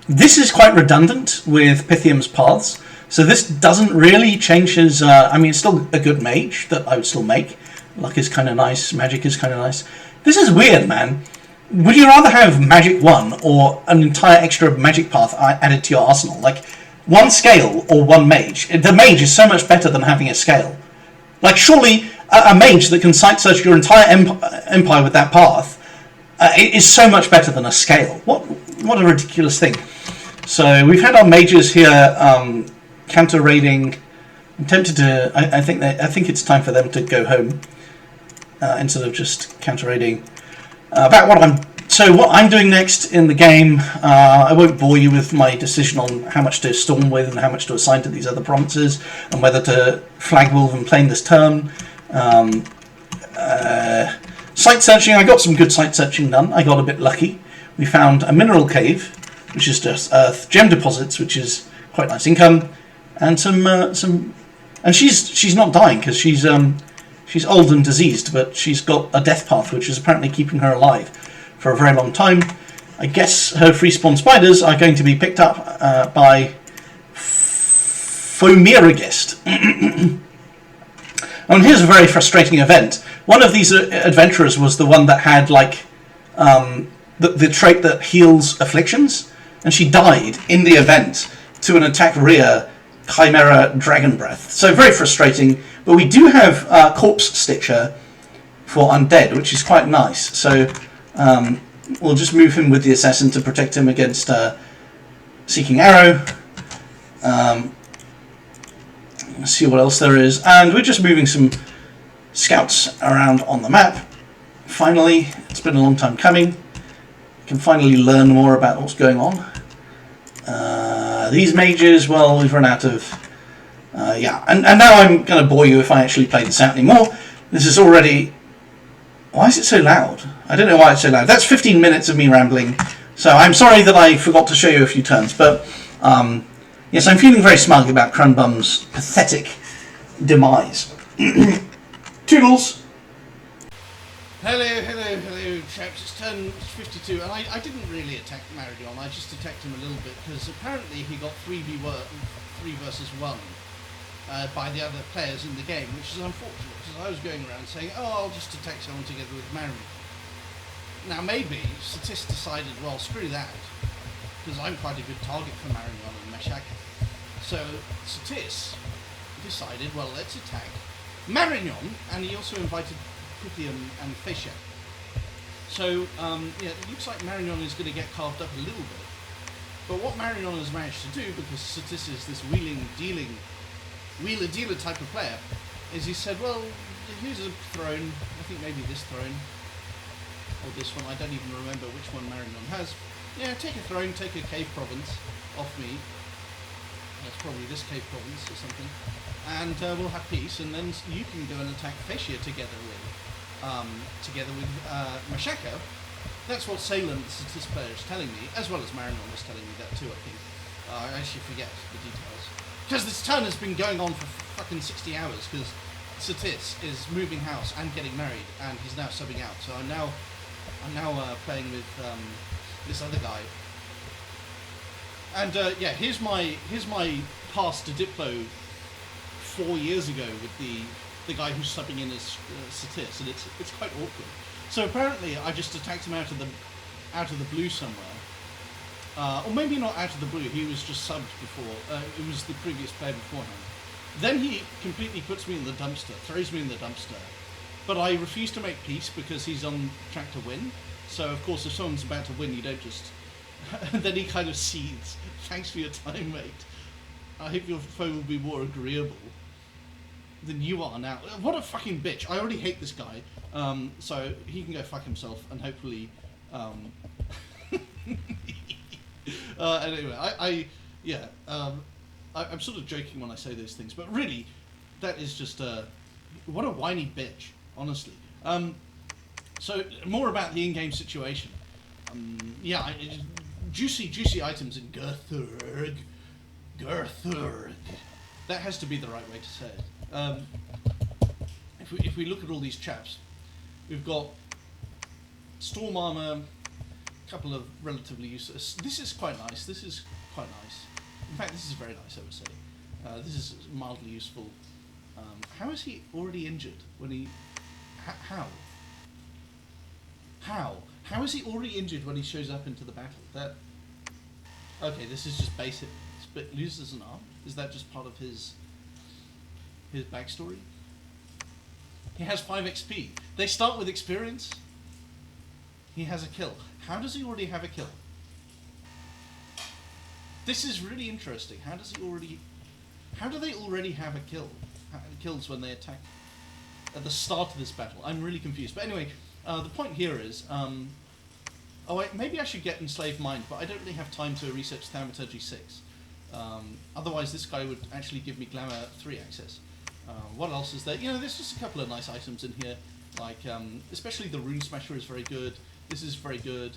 This is quite redundant with Pythium's paths, so this doesn't really change his... I mean, it's still a good mage that I would still make. Luck is kind of nice, magic is kind of nice. This is weird, man. Would you rather have Magic 1 or an entire extra magic path added to your arsenal? Like, 1 scale or 1 mage? The mage is so much better than having a scale. Like, surely a mage that can sight search your entire empire with that path is so much better than a scale. What a ridiculous thing. So we've had our mages here counter raiding. I'm tempted to... I think it's time for them to go home instead of just counter raiding. About what I'm doing next in the game, I won't bore you with my decision on how much to storm with and how much to assign to these other provinces, and whether to flag wolf and plane this turn. Site searching, I got some good site searching done. I got a bit lucky. We found a mineral cave, which is just earth, gem deposits, which is quite nice income, and some and she's not dying because she's old and diseased, but she's got a death path, which is apparently keeping her alive for a very long time. I guess her free spawn spiders are going to be picked up by Fomiragist. And here's a very frustrating event. One of these adventurers was the one that had like the trait that heals afflictions, and she died in the event to an attack rear Chimera Dragon Breath. So very frustrating. But we do have Corpse Stitcher for Undead, which is quite nice. So we'll just move him with the Assassin to protect him against Seeking Arrow. Let's see what else there is. And we're just moving some scouts around on the map. Finally, it's been a long time coming. We can finally learn more about what's going on. These mages, well, we've run out of... yeah, and now I'm going to bore you if I actually play this out anymore. This is already... Why is it so loud? I don't know why it's so loud. That's 15 minutes of me rambling. So I'm sorry that I forgot to show you a few turns. But, yes, I'm feeling very smug about Cranbum's pathetic demise. Toodles! Hello, chaps. It's turn 52, and I didn't really attack Marignon. I just attacked him a little bit, because apparently he got 3 versus 1 by the other players in the game, which is unfortunate, because I was going around saying, oh, I'll just attack someone together with Marignon. Now maybe Satis decided, well, screw that, because I'm quite a good target for Marignon and Machaka. So Satis decided, well, let's attack Marignon, and he also invited Pythium and Fascia. So yeah, it looks like Marignon is going to get carved up a little bit. But what Marignon has managed to do, because Satis is this wheeler-dealer type of player, is he said, well, here's a throne, I think maybe this throne, or this one, I don't even remember which one Marignon has. Yeah, take a throne, take a cave province off me. That's probably this cave province or something. And we'll have peace, and then you can go and attack Fascia together with Machaka. That's what Salem, the Satis player, is telling me, as well as Marignon was telling me that too, I think. I actually forget the details. Because this turn has been going on for fucking 60 hours, because Satis is moving house and getting married, and he's now subbing out. So I'm now playing with this other guy. And yeah, here's my pass to Diplo 4 years ago with the guy who's subbing in as Satis, and it's quite awkward. So apparently I just attacked him out of the blue somewhere, or maybe not out of the blue. He was just subbed before. It was the previous player beforehand. Then he completely puts me in the dumpster, throws me in the dumpster. But I refuse to make peace because he's on track to win. So of course, if someone's about to win, you don't just. Then he kind of seethes. Thanks for your time, mate. I hope your foe will be more agreeable than you are now. What a fucking bitch. I already hate this guy. So he can go fuck himself, and hopefully... anyway, I'm sort of joking when I say those things, but really, that is just what a whiny bitch, honestly. So more about the in-game situation. Juicy items in Gerthurg. That has to be the right way to say it. If we look at all these chaps, we've got storm armor, a couple of relatively useless. This is quite nice. In fact, this is very nice, I would say. This is mildly useful. How is he already injured when he... How? How is he already injured when he shows up into the battle? Okay, this is just basic. But loses an arm? Is that just part of his backstory? He has 5 XP. They start with experience. He has a kill. How does he already have a kill? This is really interesting. How do they already have a kill? Kills when they attack at the start of this battle. I'm really confused. But anyway, the point here is, maybe I should get Enslaved Mind, but I don't really have time to research Thaumaturgy 6. Otherwise, this guy would actually give me Glamour 3 access. What else is there? There's just a couple of nice items in here, like especially the Rune Smasher is very good. This is very good.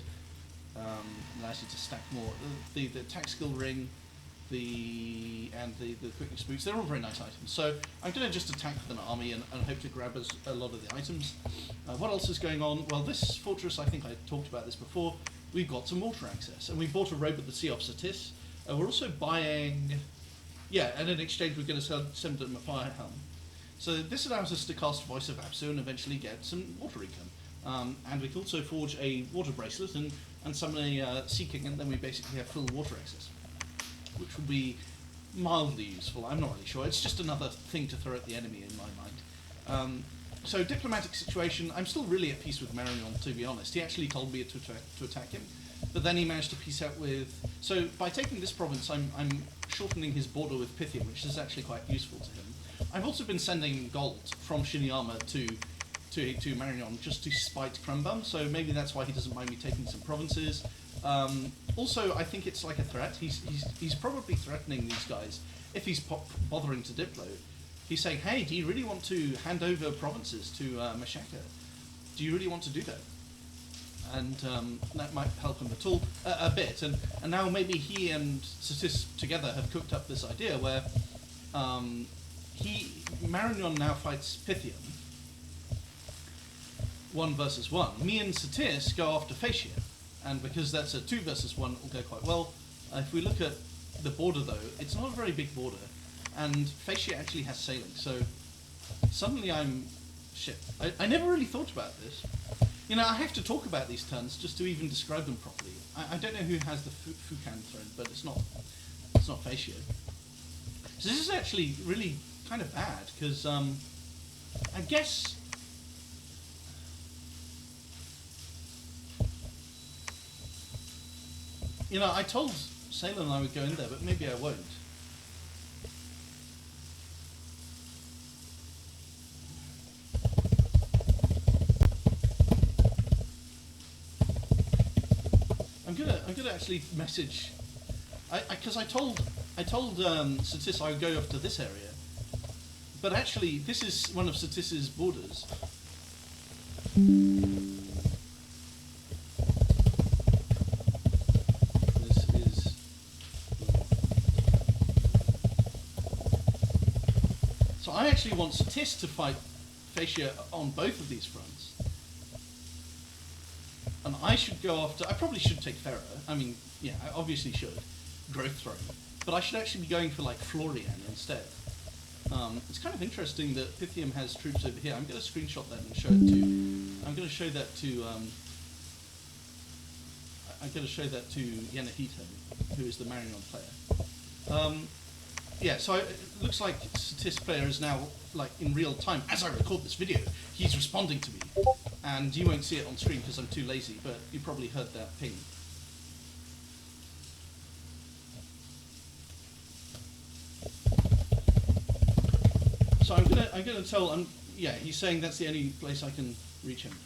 Allows you to stack more. The attack skill ring, the quickness boots. They're all very nice items. So I'm going to just attack with an army and hope to grab a lot of the items. What else is going on? Well, this fortress, I think I talked about this before. We've got some water access, and we bought a robe at the Sea of Satis. We're also buying... Yeah, and in exchange we're going to send them a fire helm. So this allows us to cast Voice of Apsu and eventually get some water income. And we can also forge a water bracelet and summon a Sea King, and then we basically have full water access, which will be mildly useful. I'm not really sure. It's just another thing to throw at the enemy in my mind. So diplomatic situation, I'm still really at peace with Marignon, to be honest. He actually told me to attack him, but then he managed to peace out with... So by taking this province, I'm shortening his border with Pythium, which is actually quite useful to him. I've also been sending gold from Shinyama to Marignon just to spite Crumbum, so maybe that's why he doesn't mind me taking some provinces. Also, I think it's like a threat. He's probably threatening these guys. If he's bothering to Diplo, he's saying, hey, do you really want to hand over provinces to Machaka? Do you really want to do that? And that might help him a bit. And now maybe he and Satis together have cooked up this idea where Marignon now fights Pythium 1 versus 1. Me and Satis go after Fascia, and because that's a 2 versus 1, it'll go quite well. If we look at the border though, it's not a very big border, and Fascia actually has sailing, so suddenly I'm... Shit. I never really thought about this. You know, I have to talk about these turns just to even describe them properly. I don't know who has the Fukan throne, but it's not Fascio. So this is actually really kind of bad, because I guess... You know, I told Salem I would go in there, but maybe I won't. I'm gonna actually message, because I told Satis I would go after this area, but actually this is one of Satis's borders. This is. So I actually want Satis to fight Fascia on both of these fronts. And I should go after... I probably should take Pharaoh. I mean, yeah, I obviously should. Growth Throne. But I should actually be going for, like, Florian instead. It's kind of interesting that Pythium has troops over here. I'm going to screenshot that and show it to... I'm going to show that to... I'm going to show that to Yenahito, who is the Marignon player. Yeah, so it looks like Satis player is now, like, in real time. As I record this video, he's responding to me. And you won't see it on screen because I'm too lazy, but you probably heard that ping. So I'm gonna tell yeah, he's saying that's the only place I can reach him.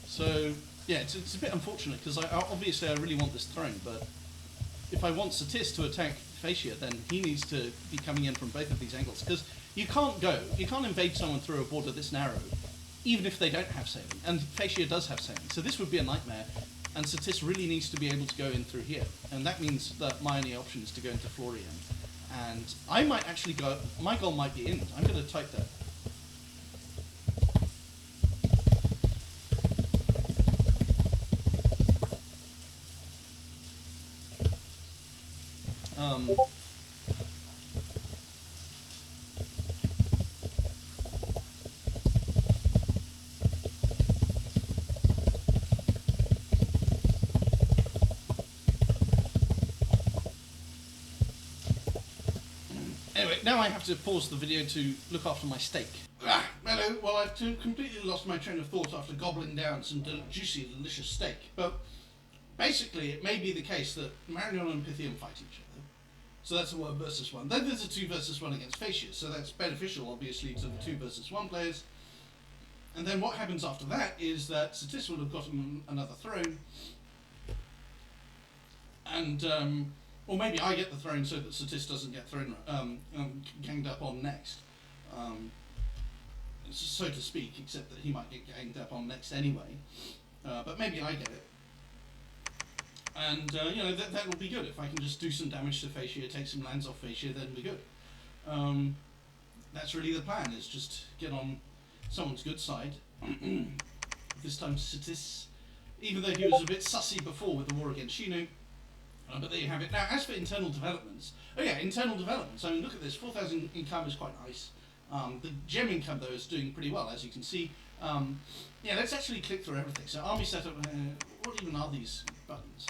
So, yeah, it's a bit unfortunate, because obviously I really want this throne, but if I want Satis to attack Fascia, then he needs to be coming in from both of these angles, because you can't invade someone through a border this narrow, even if they don't have sailing, and Fascia does have sailing, so this would be a nightmare, and Satis really needs to be able to go in through here, and that means that my only option is to go into Florian, and I might actually go, my goal might be in, I'm going to type that. Anyway, now I have to pause the video to look after my steak. Hello, well, I've completely lost my train of thought after gobbling down some juicy, delicious steak. But basically, it may be the case that Marignon and Pythium fight each other. So that's a 1 versus 1. Then there's a 2 versus 1 against Fascia, so that's beneficial, obviously, to the 2 versus 1 players. And then what happens after that is that Satis will have gotten another throne. And, or maybe I get the throne so that Satis doesn't get thrown, ganged up on next. So to speak, except that he might get ganged up on next anyway. But maybe I get it. And, you know, that will be good. If I can just do some damage to Fascia, take some lands off Fascia, then we're good. That's really the plan, is just get on someone's good side. This time Satis, even though he was a bit sussy before with the war against Shinu. But there you have it. Now, as for internal developments, I mean, look at this, 4,000 income is quite nice. The gem income, though, is doing pretty well, as you can see. Yeah, let's actually click through everything. So, army setup, what even are these buttons?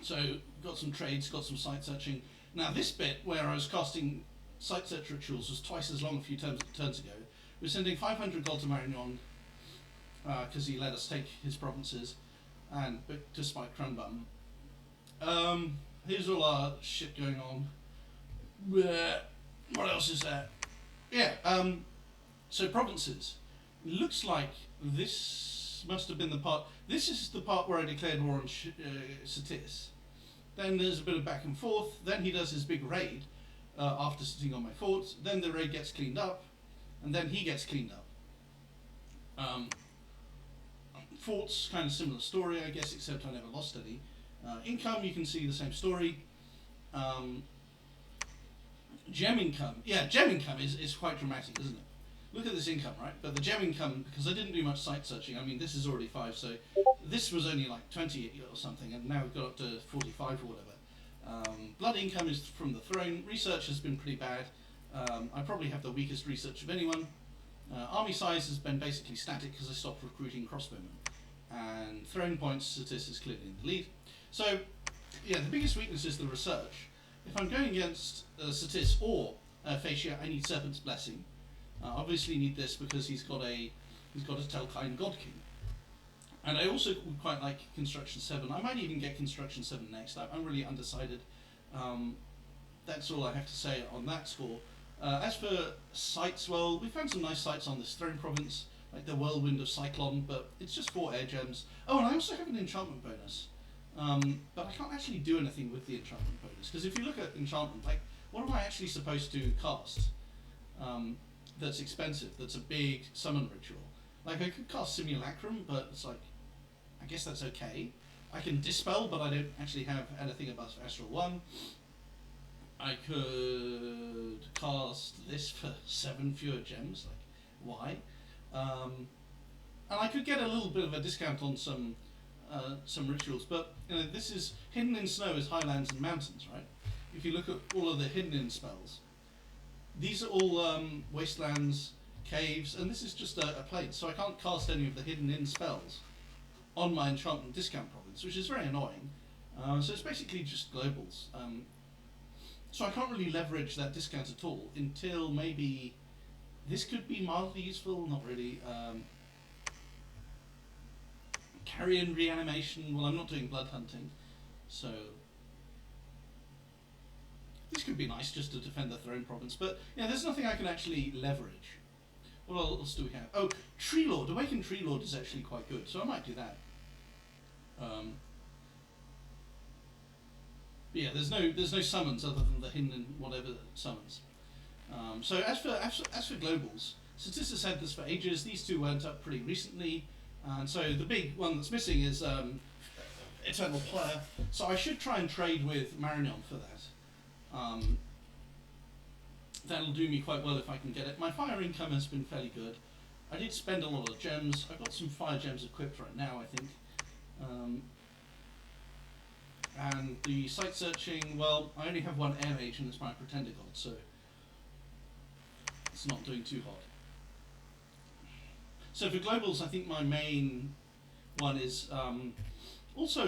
So, got some trades, got some site searching. Now, this bit where I was casting site search rituals was twice as long a few turns ago. We're sending 500 gold to Marignon, because he let us take his provinces, and despite Cranbum. Here's all our shit going on. What else is there? Yeah, so provinces. Looks like this must have been the part... This is the part where I declared war on Satis. Then there's a bit of back and forth. Then he does his big raid after sitting on my forts. Then the raid gets cleaned up. And then he gets cleaned up. Forts, kind of similar story, I guess, except I never lost any. Income, you can see the same story. Gem income. Yeah, gem income is quite dramatic, isn't it? Look at this income, right? But the gem income, because I didn't do much site searching, I mean, this is already 5, so this was only like 20 or something, and now we've got up to 45 or whatever. Blood income is from the throne. Research has been pretty bad. I probably have the weakest research of anyone. Army size has been basically static because I stopped recruiting crossbowmen. And throne points, Satis is clearly in the lead. So, yeah, the biggest weakness is the research. If I'm going against Satis or Fascia, I need Serpent's Blessing. Obviously need this because he's got a Telkine God King. And I also would quite like Construction 7. I might even get Construction 7 next. I'm really undecided. That's all I have to say on that score. As for sites, well, we found some nice sites on this throne province, like the Whirlwind of Cyclone, but it's just 4 air gems. Oh, and I also have an enchantment bonus. But I can't actually do anything with the enchantment bonus, because if you look at enchantment, like, what am I actually supposed to cast that's expensive, that's a big summon ritual? Like, I could cast Simulacrum, but it's like, I guess that's okay. I can Dispel, but I don't actually have anything above Astral 1. I could cast this for 7 fewer gems, like, why? And I could get a little bit of a discount on some rituals, but you know, this is Hidden in Snow is Highlands and Mountains, right? If you look at all of the Hidden in spells, these are all wastelands, caves, and this is just a plate, so I can't cast any of the Hidden in spells on my enchantment discount province, which is very annoying. So it's basically just globals. So I can't really leverage that discount at all until maybe this could be mildly useful, not really. Carrion reanimation, well, I'm not doing blood hunting, so this could be nice just to defend the throne province, but yeah, there's nothing I can actually leverage. What else do we have? Oh, Tree Lord. Awakened Tree Lord is actually quite good, so I might do that. But yeah, there's no summons other than the hidden and whatever summons. So as for globals, Satis had this for ages. These two went up pretty recently, and so the big one that's missing is Eternal Player. So I should try and trade with Marignon for that. That'll do me quite well if I can get it. My fire income has been fairly good. I did spend a lot of gems. I've got some fire gems equipped right now, I think. And the site searching, well, I only have 1 air mage and it's my pretender god, so it's not doing too hot. So for globals, I think my main one is also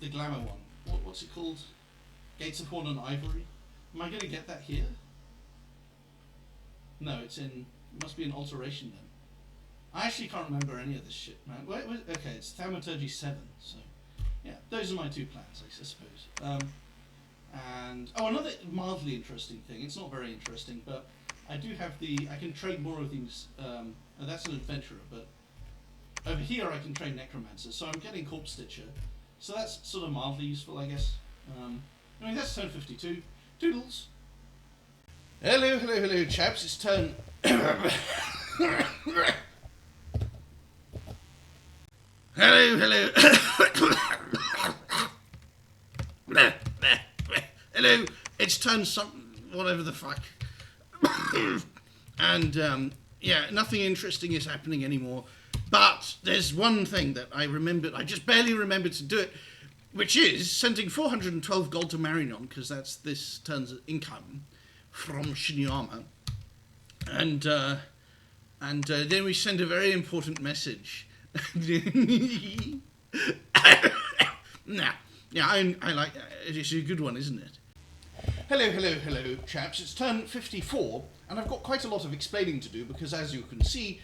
the glamour one. What's it called? Gates of Horn and Ivory. Am I going to get that here? No, it must be an alteration then. I actually can't remember any of this shit, man. Okay, it's Thaumaturgy 7, so yeah, those are my 2 plans, I suppose. And another mildly interesting thing. It's not very interesting, but I do have I can trade more of these. That's an adventurer, but over here I can trade necromancers. So I'm getting Corpse Stitcher, so that's sort of mildly useful, I guess. I mean, that's turn 52. Doodles. Hello, chaps. It's turn. Hello. Hello. It's turn whatever the fuck. And yeah, nothing interesting is happening anymore. But there's one thing that I remembered. I just barely remembered to do it, which is sending 412 gold to Marignon, because that's this turn's income from Shinyama. And then we send a very important message. Nah, yeah, I like that. It's a good one, isn't it? Hello, chaps. It's turn 54, and I've got quite a lot of explaining to do, because as you can see,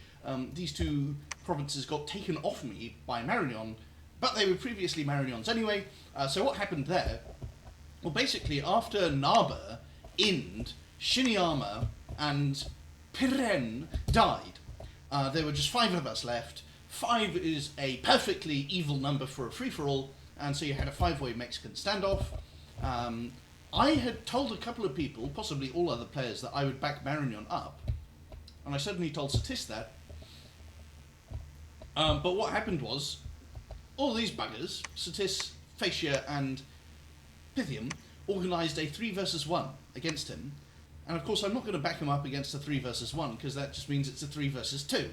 these 2 provinces got taken off me by Marignon, but they were previously Marignon's anyway. So what happened there? Well, basically, after Naba, Ind, Shinyama, and Piren died, there were just 5 of us left. 5 is a perfectly evil number for a free-for-all, and so you had a 5-way Mexican standoff. I had told a couple of people, possibly all other players, that I would back Marignon up, and I suddenly told Satis that. But what happened was, all these buggers, Satis, Fascia, and Pythium, organised a 3 versus 1 against him, And of course I'm not going to back him up against a 3 versus 1, because that just means it's a 3 versus 2.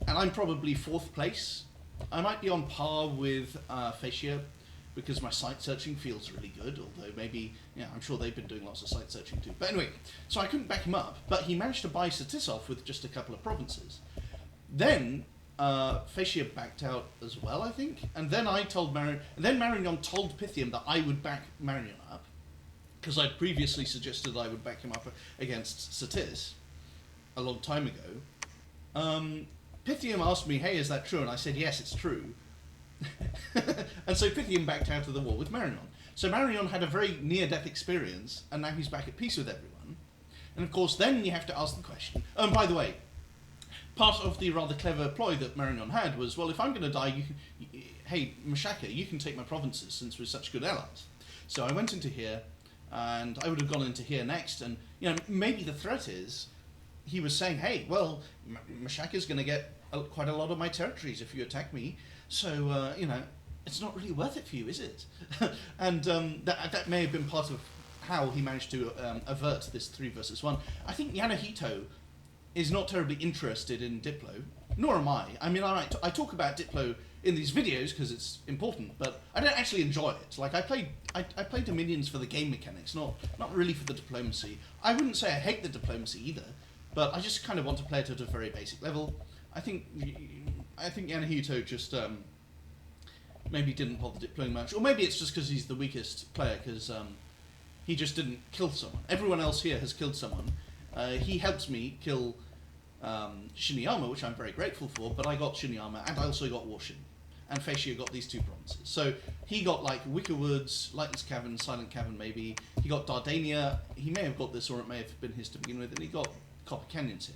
And I'm probably 4th place. I might be on par with Fascia, because my site searching feels really good, although maybe, I'm sure they've been doing lots of site searching too. But anyway, so I couldn't back him up, but he managed to buy Satis off with just a couple of provinces. Then Fascia backed out as well, I think, and then I told Marignon told Pythium that I would back Marignon up, because I'd previously suggested I would back him up against Satis a long time ago. Pythium asked me, hey, is that true? And I said, yes, it's true. And so Pythium backed out of the war with Marignon. So Marignon had a very near-death experience, and now he's back at peace with everyone. And of course, then you have to ask the question. Oh, and by the way, part of the rather clever ploy that Marignon had was, well, if I'm going to die, hey, Machaka, you can take my provinces since we're such good allies. So I went into here, and I would have gone into here next, and maybe the threat is, he was saying, hey, well, Machaka's going to get quite a lot of my territories if you attack me, so, it's not really worth it for you, is it? And that may have been part of how he managed to avert this 3 versus 1. I think Yanohito is not terribly interested in Diplo, nor am I. I mean, I talk about Diplo in these videos because it's important, but I don't actually enjoy it. Like, I play Dominions for the game mechanics, not really for the diplomacy. I wouldn't say I hate the diplomacy either, but I just kind of want to play it at a very basic level. I think Yanohito just maybe didn't bother diploing much, or maybe it's just because he's the weakest player, because he just didn't kill someone. Everyone else here has killed someone. He helped me kill Shinyama, which I'm very grateful for, but I got Shinyama, and I also got Warshin. And Fascia got these 2 provinces. So he got like Wicker Woods, Lightless Cavern, Silent Cavern maybe. He got Dardania. He may have got this, or it may have been his to begin with, and he got Copper Canyons here.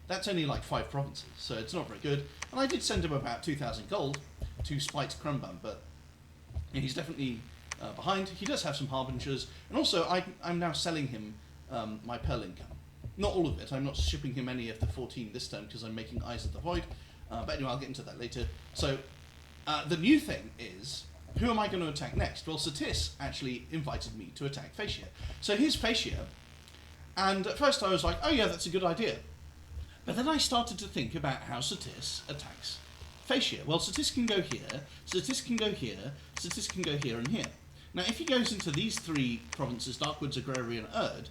That's only like 5 provinces, so it's not very good. And I did send him about 2,000 gold to spite Crumbum, but he's definitely behind. He does have some Harbingers, and also I'm now selling him my Pearl income. Not all of it. I'm not shipping him any of the 14 this time because I'm making Eyes of the Void. But anyway, I'll get into that later. So the new thing is, who am I going to attack next? Well, Satis actually invited me to attack Fascia. So here's Fascia, and at first I was like, oh yeah, that's a good idea. But then I started to think about how Satis attacks Fascia. Well, Satis can go here, Satis can go here, Satis can go here and here. Now, if he goes into these 3 provinces, Darkwoods, Agrarian, Erd,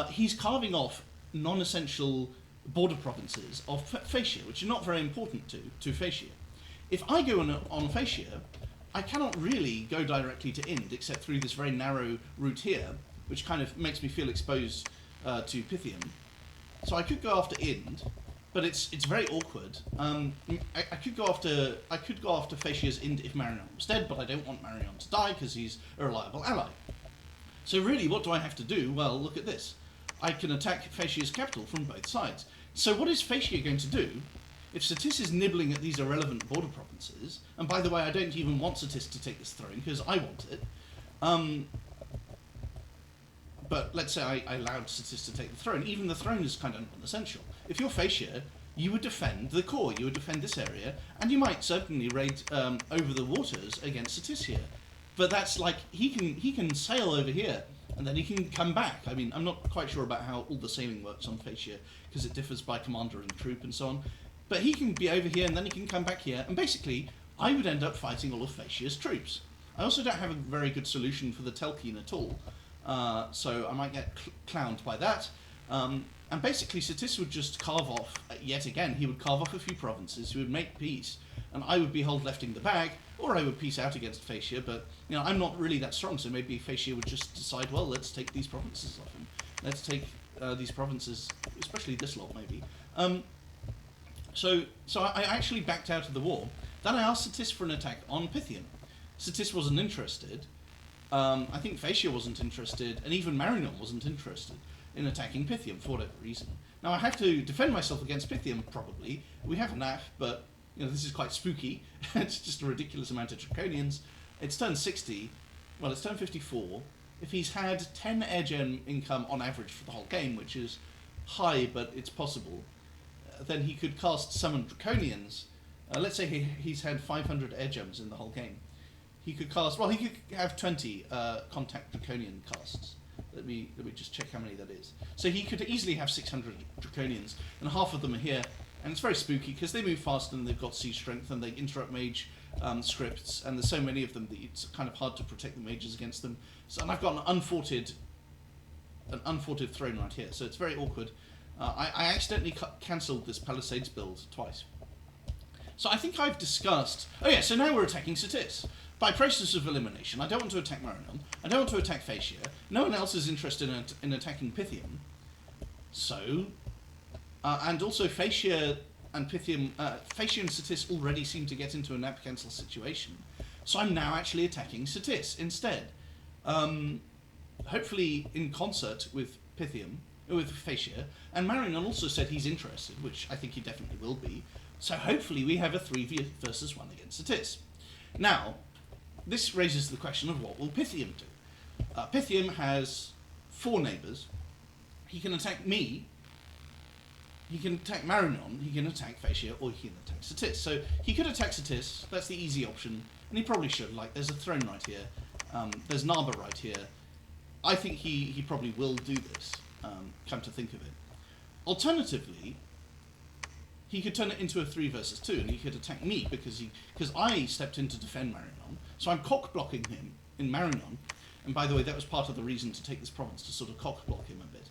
he's carving off non-essential border provinces of Fascia, which are not very important to Fascia. If I go on Fascia, I cannot really go directly to Ind, except through this very narrow route here, which kind of makes me feel exposed to Pythium. So I could go after Ind, but it's very awkward. I could go after Fascia's Ind if Marignon was dead, but I don't want Marignon to die because he's a reliable ally. So really, what do I have to do? Well, look at this. I can attack Fascia's capital from both sides. So what is Fascia going to do if Satis is nibbling at these irrelevant border provinces? And by the way, I don't even want Satis to take this throne because I want it. But let's say I allowed Satis to take the throne. Even the throne is kind of non-essential. If you're Fascia, you would defend the core, you would defend this area, and you might certainly raid over the waters against Satis here. But that's like, he can sail over here, and then he can come back. I mean, I'm not quite sure about how all the sailing works on Fascia, because it differs by commander and troop and so on. But he can be over here, and then he can come back here, and basically, I would end up fighting all of Fascia's troops. I also don't have a very good solution for the Telkine at all, so I might get clowned by that. And basically, Satis would just carve off, yet again, he would carve off a few provinces, he would make peace, and I would be hold left in the bag, or I would peace out against Fascia, but I'm not really that strong, so maybe Fascia would just decide, well, let's take these provinces off him. Let's take these provinces, especially this lot, maybe. So I actually backed out of the war. Then I asked Satis for an attack on Pythium. Satis wasn't interested. I think Fascia wasn't interested, and even Marignon wasn't interested in attacking Pythium for whatever reason. Now I have to defend myself against Pythium, probably. We have a NAF, but this is quite spooky. It's just a ridiculous amount of Draconians. It's turn 60. Well, it's turn 54. If he's had 10 air gem income on average for the whole game, which is high, but it's possible, then he could cast Summon Draconians. Let's say he's had 500 air gems in the whole game. He could cast, well, he could have 20 Contact Draconian casts. Let me just check how many that is. So he could easily have 600 Draconians, and half of them are here. And it's very spooky because they move fast and they've got siege strength and they interrupt mage scripts, and there's so many of them that it's kind of hard to protect the mages against them. So, and I've got an unforted throne right here, so it's very awkward. I accidentally cancelled this Palisades build twice. So I think I've discussed... Oh yeah, so now we're attacking Satis. By process of elimination, I don't want to attack Marinon, I don't want to attack Phaecia, no one else is interested in attacking Pythium. So... and also Phaecia and Pythium... Phaecia and Satis already seem to get into a nap cancel situation. So I'm now actually attacking Satis instead. Hopefully in concert with Pythium, with Phaecia, and Marinon also said he's interested, which I think he definitely will be. So hopefully we have a 3v versus 1 against Satis. Now, this raises the question of what will Pythium do? Pythium has 4 neighbours. He can attack me, he can attack Marinon, he can attack Phaecia, or he can attack Satis. So he could attack Satis, that's the easy option, and he probably should. Like, there's a throne right here, there's Narba right here. I think he probably will do this, come to think of it. Alternatively, he could turn it into a 3 versus 2, and he could attack me because I stepped in to defend Marinon. So I'm cock blocking him in Marinon, and by the way, that was part of the reason to take this province, to sort of cock block him a bit.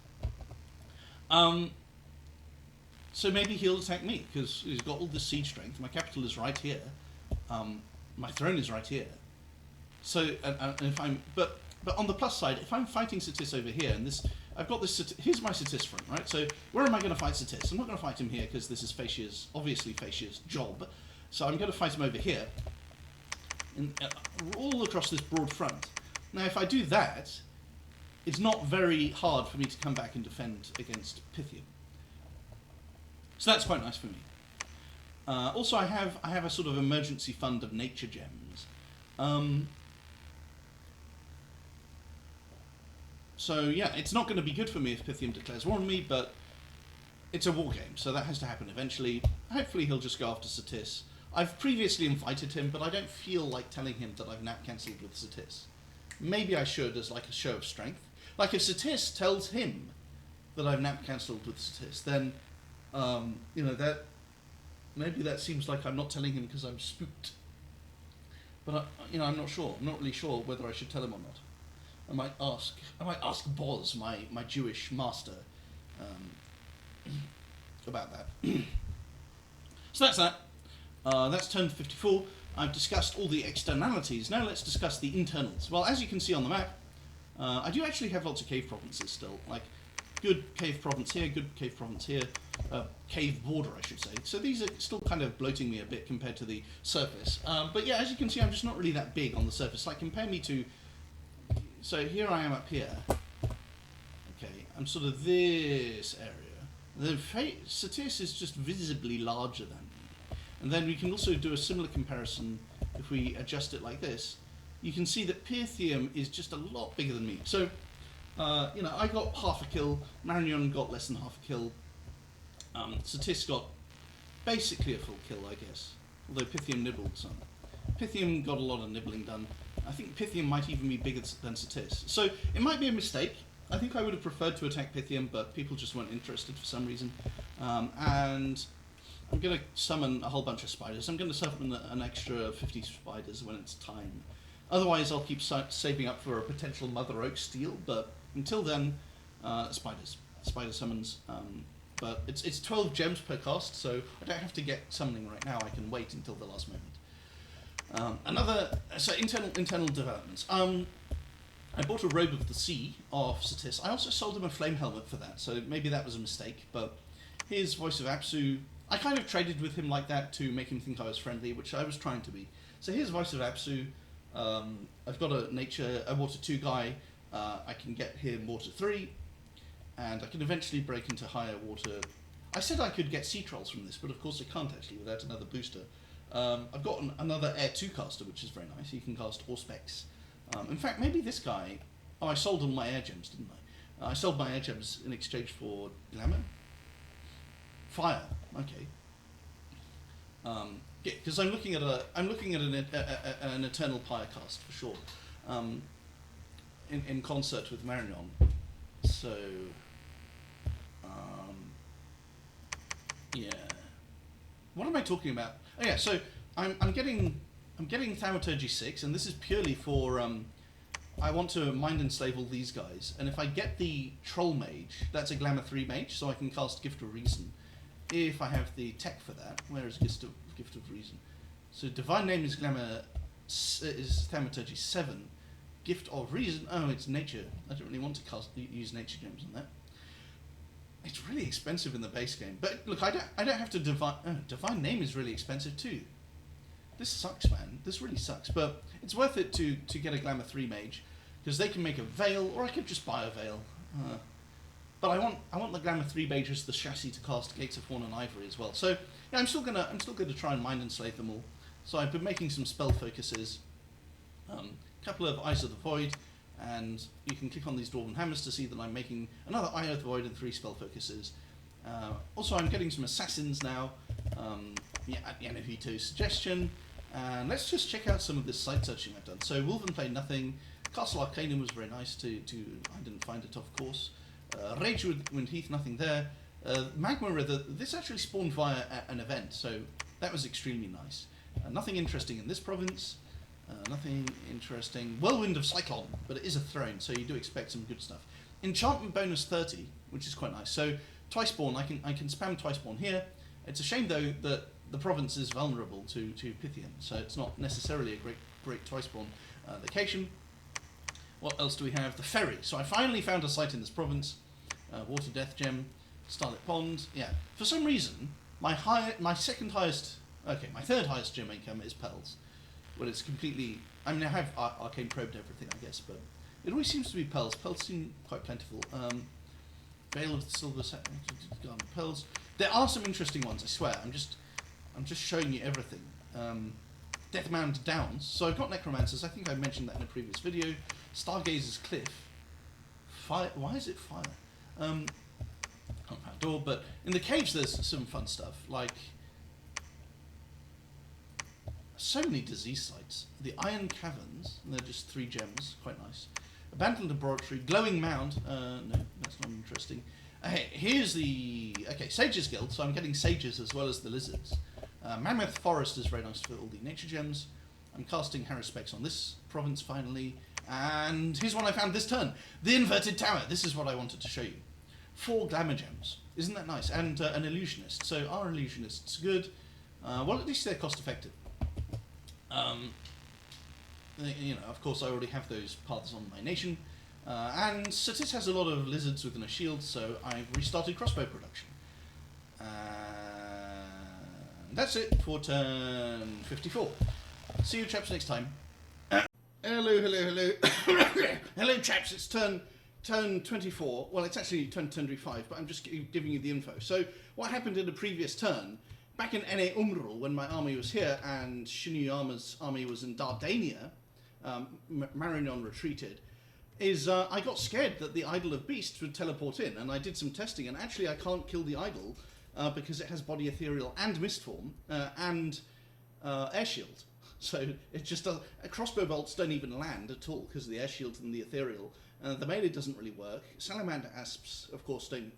So maybe he'll attack me because he's got all this siege strength. My capital is right here. My throne is right here. So and if I'm but on the plus side, if I'm fighting Satis over here, and this, I've got this, here's my Satis front, right? So where am I going to fight Satis? I'm not going to fight him here because this is obviously Phaecia's job. So I'm going to fight him over here, all across this broad front. Now if I do that, it's not very hard for me to come back and defend against Pythium. So that's quite nice for me. Also I have a sort of emergency fund of nature gems. So yeah, it's not going to be good for me if Pythium declares war on me, but it's a war game, so that has to happen eventually. Hopefully he'll just go after Satis. I've previously invited him, but I don't feel like telling him that I've nap cancelled with Satis. Maybe I should, as like a show of strength. Like if Satis tells him that I've nap cancelled with Satis, then that maybe that seems like I'm not telling him because I'm spooked. But I'm not sure. I'm not really sure whether I should tell him or not. I might ask Boz, my Jewish master, about that. So that's that. That's turn 54. I've discussed all the externalities. Now let's discuss the internals. Well, as you can see on the map, I do actually have lots of cave provinces still. Like, good cave province here, good cave province here, cave border, I should say. So these are still kind of bloating me a bit compared to the surface. But yeah, as you can see, I'm just not really that big on the surface. Like, compare me to... So here I am up here. Okay, I'm sort of this area. The Satis is just visibly larger than me. And then we can also do a similar comparison if we adjust it like this. You can see that Pythium is just a lot bigger than me. So, I got half a kill, Marinon got less than half a kill, Satis got basically a full kill, I guess. Although Pythium nibbled some. Pythium got a lot of nibbling done. I think Pythium might even be bigger than Satis. So it might be a mistake. I think I would have preferred to attack Pythium, but people just weren't interested for some reason. And I'm going to summon a whole bunch of spiders. I'm going to summon an extra 50 spiders when it's time. Otherwise, I'll keep saving up for a potential Mother Oak steal, but until then, spiders. Spider summons. But it's 12 gems per cast, so I don't have to get summoning right now. I can wait until the last moment. Internal developments. I bought a Robe of the Sea off Satis. I also sold him a flame helmet for that, so maybe that was a mistake, but his Voice of Apsu, I kind of traded with him like that to make him think I was friendly, which I was trying to be. So here's Voice of Apsu. I've got a Water 2 guy. I can get him Water 3, and I can eventually break into higher water. I said I could get Sea Trolls from this, but of course I can't actually without another booster. I've got another Air 2 caster, which is very nice. He can cast Auspex. In fact, maybe this guy... Oh, I sold all my air gems, didn't I? I sold my air gems in exchange for glamour? Fire. Okay. Yeah, because I'm looking at an Eternal Pyre cast, for sure. In concert with Marinon. So, yeah. What am I talking about? Oh yeah, so I'm getting Thaumaturgy 6, and this is purely for I want to mind enslave all these guys, and if I get the Troll Mage, that's a Glamour 3 Mage, so I can cast Gift of Reason. If I have the tech for that, where is Gift of Reason? So Divine Name is is Thaumaturgy 7. Gift of Reason, oh, it's Nature. I don't really want to use Nature Gems on that. It's really expensive in the base game, but look, I don't have to Divine Name is really expensive too. This sucks, man. This really sucks, but it's worth it to get a Glamour 3 Mage, because they can make a Veil, or I could just buy a Veil. But I want the Glamour 3 Mage as the chassis to cast Gates of Horn and Ivory as well. So yeah, I'm still gonna try and mind enslave them all. So I've been making some spell focuses, couple of Eyes of the Void, and you can click on these Dwarven Hammers to see that I'm making another Eye of the Void and 3 spell focuses. Also, I'm getting some Assassins now, at the end of Hito's suggestion. And let's just check out some of this site searching I've done. So Wolven played nothing. Castle Arcanum was very nice I didn't find it, of course. Ragewind Heath, nothing there. Magma River, this actually spawned via an event, so that was extremely nice. Nothing interesting in this province. Nothing interesting. Whirlwind of Cyclone, but it is a throne, so you do expect some good stuff. Enchantment bonus 30, which is quite nice. So Twiceborn, I can spam Twiceborn here. It's a shame though that the province is vulnerable to Pythian, so it's not necessarily a great Twiceborn location. What else do we have? The Ferry. So I finally found a site in this province. Water Death Gem, Starlit Pond. Yeah. For some reason, my third highest gem income is Pearls. Well, it's completely... I mean, I have Arcane Probed everything, I guess, but it always seems to be Pearls. Pearls seem quite plentiful. Veil of the Silver Garden Pearls. There are some interesting ones, I swear. I'm just showing you everything. Deathmound Downs. So I've got Necromancers. I think I mentioned that in a previous video. Stargazer's Cliff. Fire. Why is it fire? Compound Door. But in the caves, there's some fun stuff, like so many disease sites. The Iron Caverns. They're just 3 gems. Quite nice. Abandoned Laboratory. Glowing Mound. No, that's not interesting. Hey, here's the... Okay, Sages Guild, so I'm getting Sages as well as the Lizards. Mammoth Forest is very nice for all the nature gems. I'm casting Haruspex on this province finally. And here's one I found this turn. The Inverted Tower. This is what I wanted to show you. 4 Glamour Gems. Isn't that nice? And an Illusionist. So are Illusionists good? Well, at least they're cost effective. You know, of course I already have those paths on my nation. And Satis has a lot of lizards within a shield, so I've restarted crossbow production. And that's it for turn 54. See you chaps next time. Hello. Hello chaps, it's turn 24. Well, it's actually turn 25, but I'm just giving you the info. So what happened in the previous turn, back in Ene Umrul, when my army was here and Shinuyama's army was in Dardania, Marignon retreated, is I got scared that the Idol of Beasts would teleport in, and I did some testing, and actually I can't kill the Idol because it has Body Ethereal and Mistform and Air Shield. So it just does. Crossbow bolts don't even land at all because of the Air Shield and the Ethereal. The melee doesn't really work. Salamander Asps, of course, don't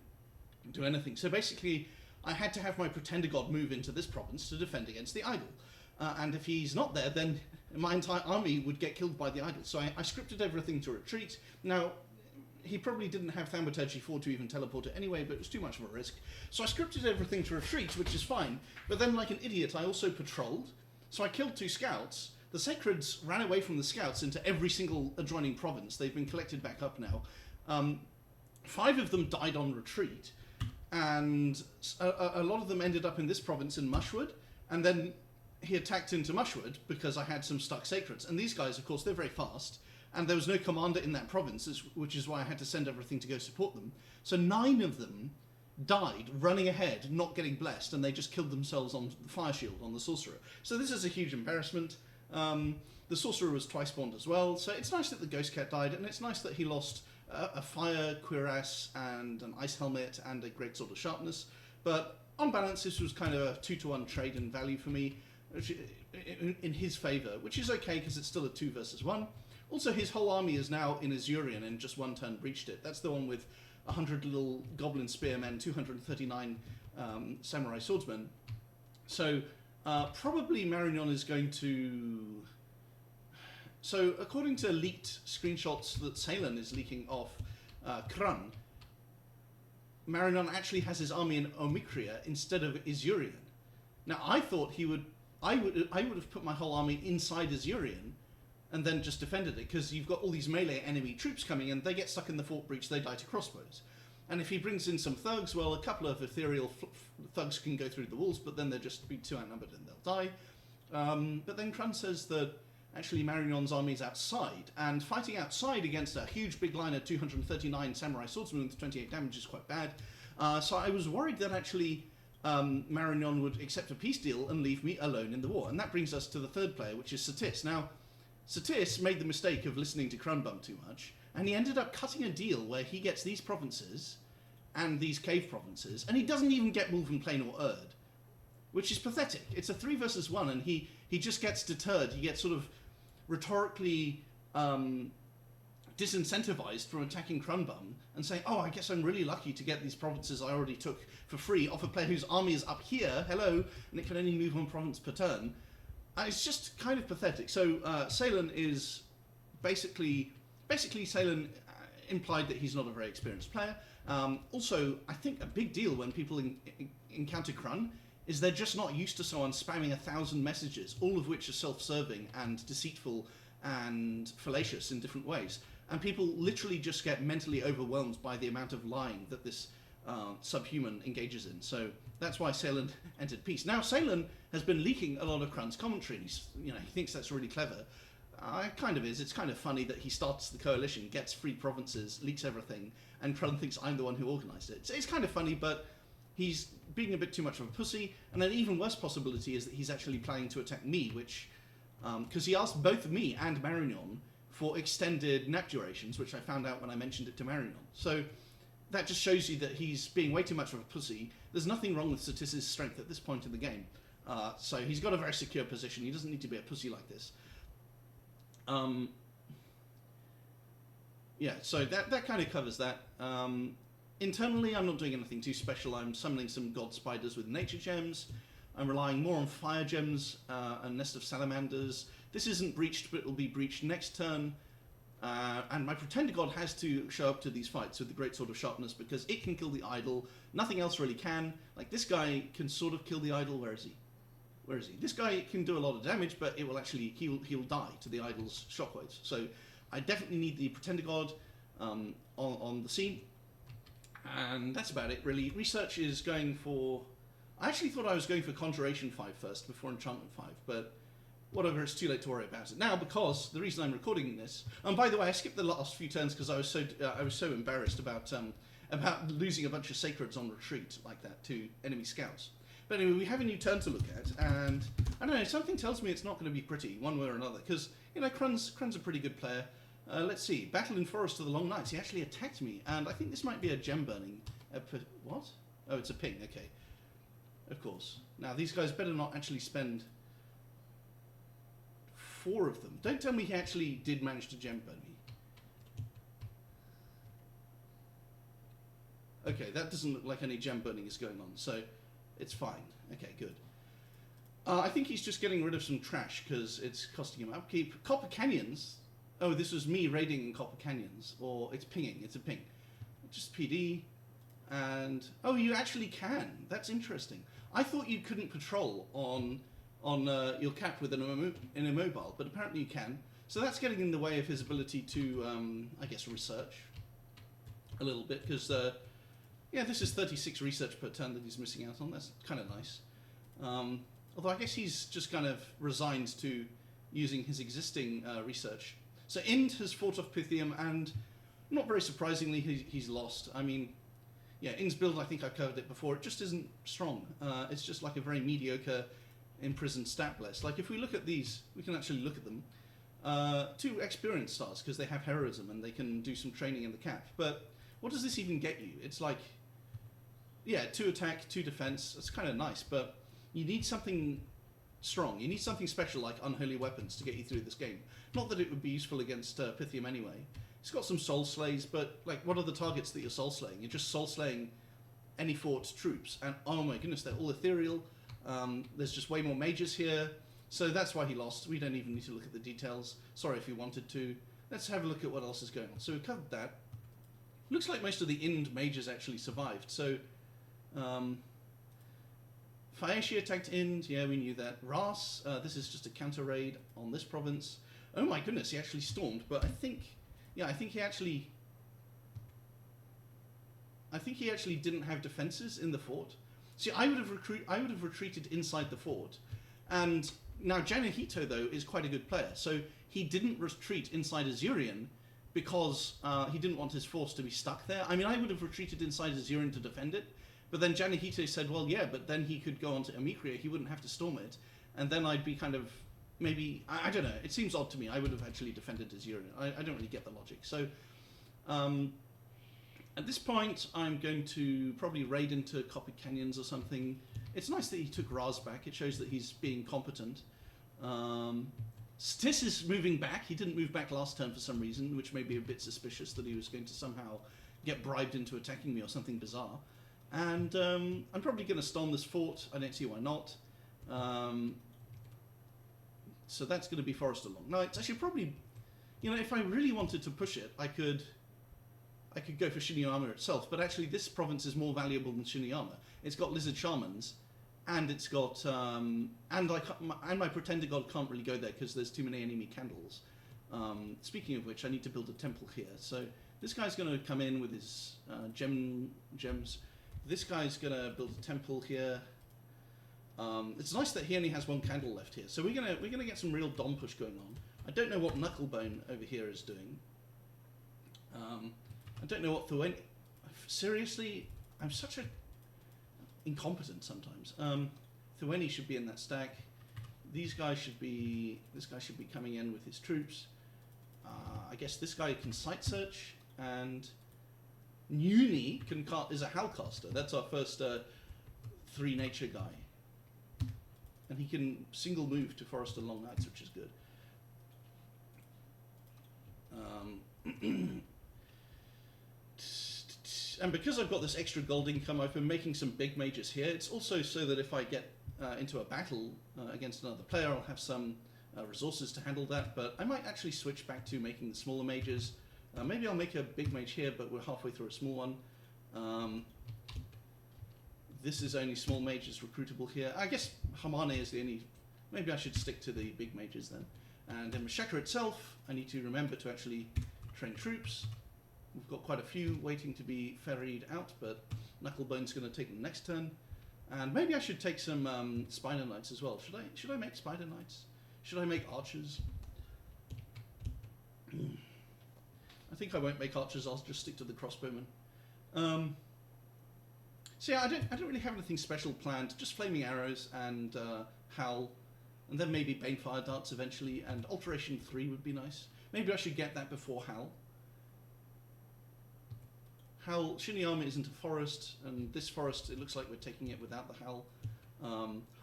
do anything. So basically, I had to have my Pretender God move into this province to defend against the Idol. And if he's not there, then my entire army would get killed by the Idol. So I scripted everything to retreat. Now, he probably didn't have Thaumaturgy 4 to even teleport it anyway, but it was too much of a risk. So I scripted everything to retreat, which is fine. But then, like an idiot, I also patrolled. So I killed 2 scouts. The Sacreds ran away from the scouts into every single adjoining province. They've been collected back up now. 5 of them died on retreat. And a lot of them ended up in this province in Mushwood. And then he attacked into Mushwood because I had some stuck Sacreds. And these guys, of course, they're very fast. And there was no commander in that province, which is why I had to send everything to go support them. So 9 of them died running ahead, not getting blessed, and they just killed themselves on the Fire Shield, on the Sorcerer. So this is a huge embarrassment. The Sorcerer was twice spawned as well, so it's nice that the Ghost Cat died, and it's nice that he lost a Fire Cuirass and an Ice Helmet and a Great Sword of Sharpness. But on balance, this was kind of a 2-to-1 trade in value for me, in his favour, which is okay because it's still a 2 versus 1. Also, his whole army is now in Azurian and just 1 turn breached it. That's the one with 100 little goblin spearmen, 239 samurai swordsmen. So probably Marignon is going to... So according to leaked screenshots that Ceylon is leaking off Krun, Marignon actually has his army in Omikria instead of Isurian. Now I thought I would have put my whole army inside Isurian and then just defended it, because you've got all these melee enemy troops coming and they get stuck in the fort breach, they die to crossbows. And if he brings in some thugs, well, a couple of ethereal thugs can go through the walls, but then they'll just be too outnumbered and they'll die. But then Krun says that actually Marignon's army is outside, and fighting outside against a huge big line of 239 samurai swordsmen with 28 damage is quite bad. So I was worried that actually Marignon would accept a peace deal and leave me alone in the war. And that brings us to the third player, which is Satis. Now, Satis made the mistake of listening to Krunbum too much, and he ended up cutting a deal where he gets these provinces and these cave provinces, and he doesn't even get Wolven Plain or Erd, which is pathetic. It's a 3 versus 1, and he just gets deterred. He gets sort of rhetorically disincentivized from attacking Krunbum and saying, oh, I guess I'm really lucky to get these provinces I already took for free off a player whose army is up here, hello, and it can only move 1 province per turn. It's just kind of pathetic. So Ceylon is basically Ceylon implied that he's not a very experienced player. Also, I think a big deal when people encounter Krun is they're just not used to someone spamming 1,000 messages, all of which are self-serving and deceitful and fallacious in different ways. And people literally just get mentally overwhelmed by the amount of lying that this subhuman engages in. So that's why Ceylon entered peace. Now, Ceylon has been leaking a lot of Krun's commentary. He thinks that's really clever. It kind of is. It's kind of funny that he starts the coalition, gets free provinces, leaks everything, and Krun thinks I'm the one who organised it. It's kind of funny, but he's being a bit too much of a pussy. And an even worse possibility is that he's actually planning to attack me, which... because he asked both me and Marignon for extended nap durations, which I found out when I mentioned it to Marignon. So that just shows you that he's being way too much of a pussy. There's nothing wrong with Satis' strength at this point in the game. So he's got a very secure position. He doesn't need to be a pussy like this. Yeah, so that kind of covers that. Internally, I'm not doing anything too special. I'm summoning some god spiders with nature gems. I'm relying more on fire gems and nest of salamanders. This isn't breached, but it will be breached next turn. And my pretender god has to show up to these fights with the Great Sword of Sharpness because it can kill the idol. Nothing else really can. Like, this guy can sort of kill the idol. Where is he? Where is he? This guy can do a lot of damage, but it will actually he'll die to the idol's shockwaves. So I definitely need the pretender god on the scene. And that's about it, really. Research is going for... I actually thought I was going for Conjuration 5 first before Enchantment 5, but whatever, it's too late to worry about it now because the reason I'm recording this... And by the way, I skipped the last few turns because I was so embarrassed about losing a bunch of sacreds on retreat like that to enemy scouts. But anyway, we have a new turn to look at, and I don't know, something tells me it's not going to be pretty, one way or another, because, Krun's a pretty good player. Let's see, Battle in Forest of the Long Nights, he actually attacked me, and I think this might be a gem burning. What? Oh, it's a ping, okay. Of course. Now, these guys better not actually spend 4 of them. Don't tell me he actually did manage to gem burn me. Okay, that doesn't look like any gem burning is going on, so it's fine. Okay, good. I think he's just getting rid of some trash because it's costing him upkeep. Copper Canyons. Oh, this was me raiding Copper Canyons, or it's pinging. It's a ping. Just PD, and oh, you actually can. That's interesting. I thought you couldn't patrol on your cap with an immobile, but apparently you can. So that's getting in the way of his ability to, I guess, research a little bit because. Yeah, this is 36 research per turn that he's missing out on. That's kind of nice. Although I guess he's just kind of resigned to using his existing research. So Ind has fought off Pythium, and not very surprisingly, he's lost. I mean, yeah, Ind's build, I think I covered it before, it just isn't strong. It's just like a very mediocre imprisoned stat bless. Like, if we look at these, we can actually look at them. 2 experience stars, because they have heroism, and they can do some training in the cap. But what does this even get you? It's like... Yeah, 2 attack, 2 defense. It's kind of nice, but you need something strong. You need something special like Unholy Weapons to get you through this game. Not that it would be useful against Pythium anyway. It's got some soul slays, but like, what are the targets that you're soul slaying? You're just soul slaying any fort troops, and oh my goodness, they're all ethereal. There's just way more mages here, so that's why he lost. We don't even need to look at the details. Sorry if you wanted to. Let's have a look at what else is going on. So we covered that. Looks like most of the Ind mages actually survived. So, Phaeacia attacked Ind. Yeah, we knew that. Ras, this is just a counter raid on this province. Oh my goodness, he actually stormed. But I think he actually didn't have defenses in the fort. See, I would have retreated inside the fort, and now Janahito though is quite a good player, so he didn't retreat inside Azurian because he didn't want his force to be stuck there. I mean, I would have retreated inside Azurian to defend it, but then Janahito said, well, yeah, but then he could go onto Amikria, he wouldn't have to storm it, and then I'd be kind of, maybe, I don't know, it seems odd to me. I would have actually defended Azurian. I don't really get the logic. So, at this point, I'm going to probably raid into Copper Canyons or something. It's nice that he took Raz back. It shows that he's being competent. Stis is moving back. He didn't move back last turn for some reason, which may be a bit suspicious that he was going to somehow get bribed into attacking me or something bizarre. And I'm probably going to storm this fort. I don't see why not. So that's going to be Forest of Long Nights. I should probably, if I really wanted to push it, I could go for Shiniyama itself, but actually this province is more valuable than Shiniyama. It's got lizard shamans, and it's got and my pretender god can't really go there because there's too many enemy candles. Speaking of which, I need to build a temple here. So this guy's going to come in with his gems. This guy's going to build a temple here. It's nice that he only has one candle left here. So we're gonna get some real dom push going on. I don't know what Knucklebone over here is doing. I don't know what Thueni... Seriously, I'm such a incompetent sometimes. Thueni should be in that stack. These guys should be... This guy should be coming in with his troops. I guess this guy can site search, and Nuni is a Howlcaster. That's our first 3 nature guy. And he can single move to Forest of Long Nights, which is good. And because I've got this extra gold income, I've been making some big mages here. It's also so that if I get into a battle against another player, I'll have some resources to handle that. But I might actually switch back to making the smaller mages. Maybe I'll make a big mage here, but we're halfway through a small one. This is only small mages recruitable here. I guess Hamane is the only... Maybe I should stick to the big mages then. And in Machaka itself, I need to remember to actually train troops. We've got quite a few waiting to be ferried out, but Knucklebone's going to take them next turn. And maybe I should take some Spider Knights as well. Should I make Spider Knights? Should I make archers? I think I won't make archers. I'll just stick to the crossbowmen. So yeah, I don't really have anything special planned. Just flaming arrows and Howl, and then maybe Banefire darts eventually. And Alteration 3 would be nice. Maybe I should get that before Howl. Howl, Shiniyama isn't a forest, and this forest, it looks like we're taking it without the Howl.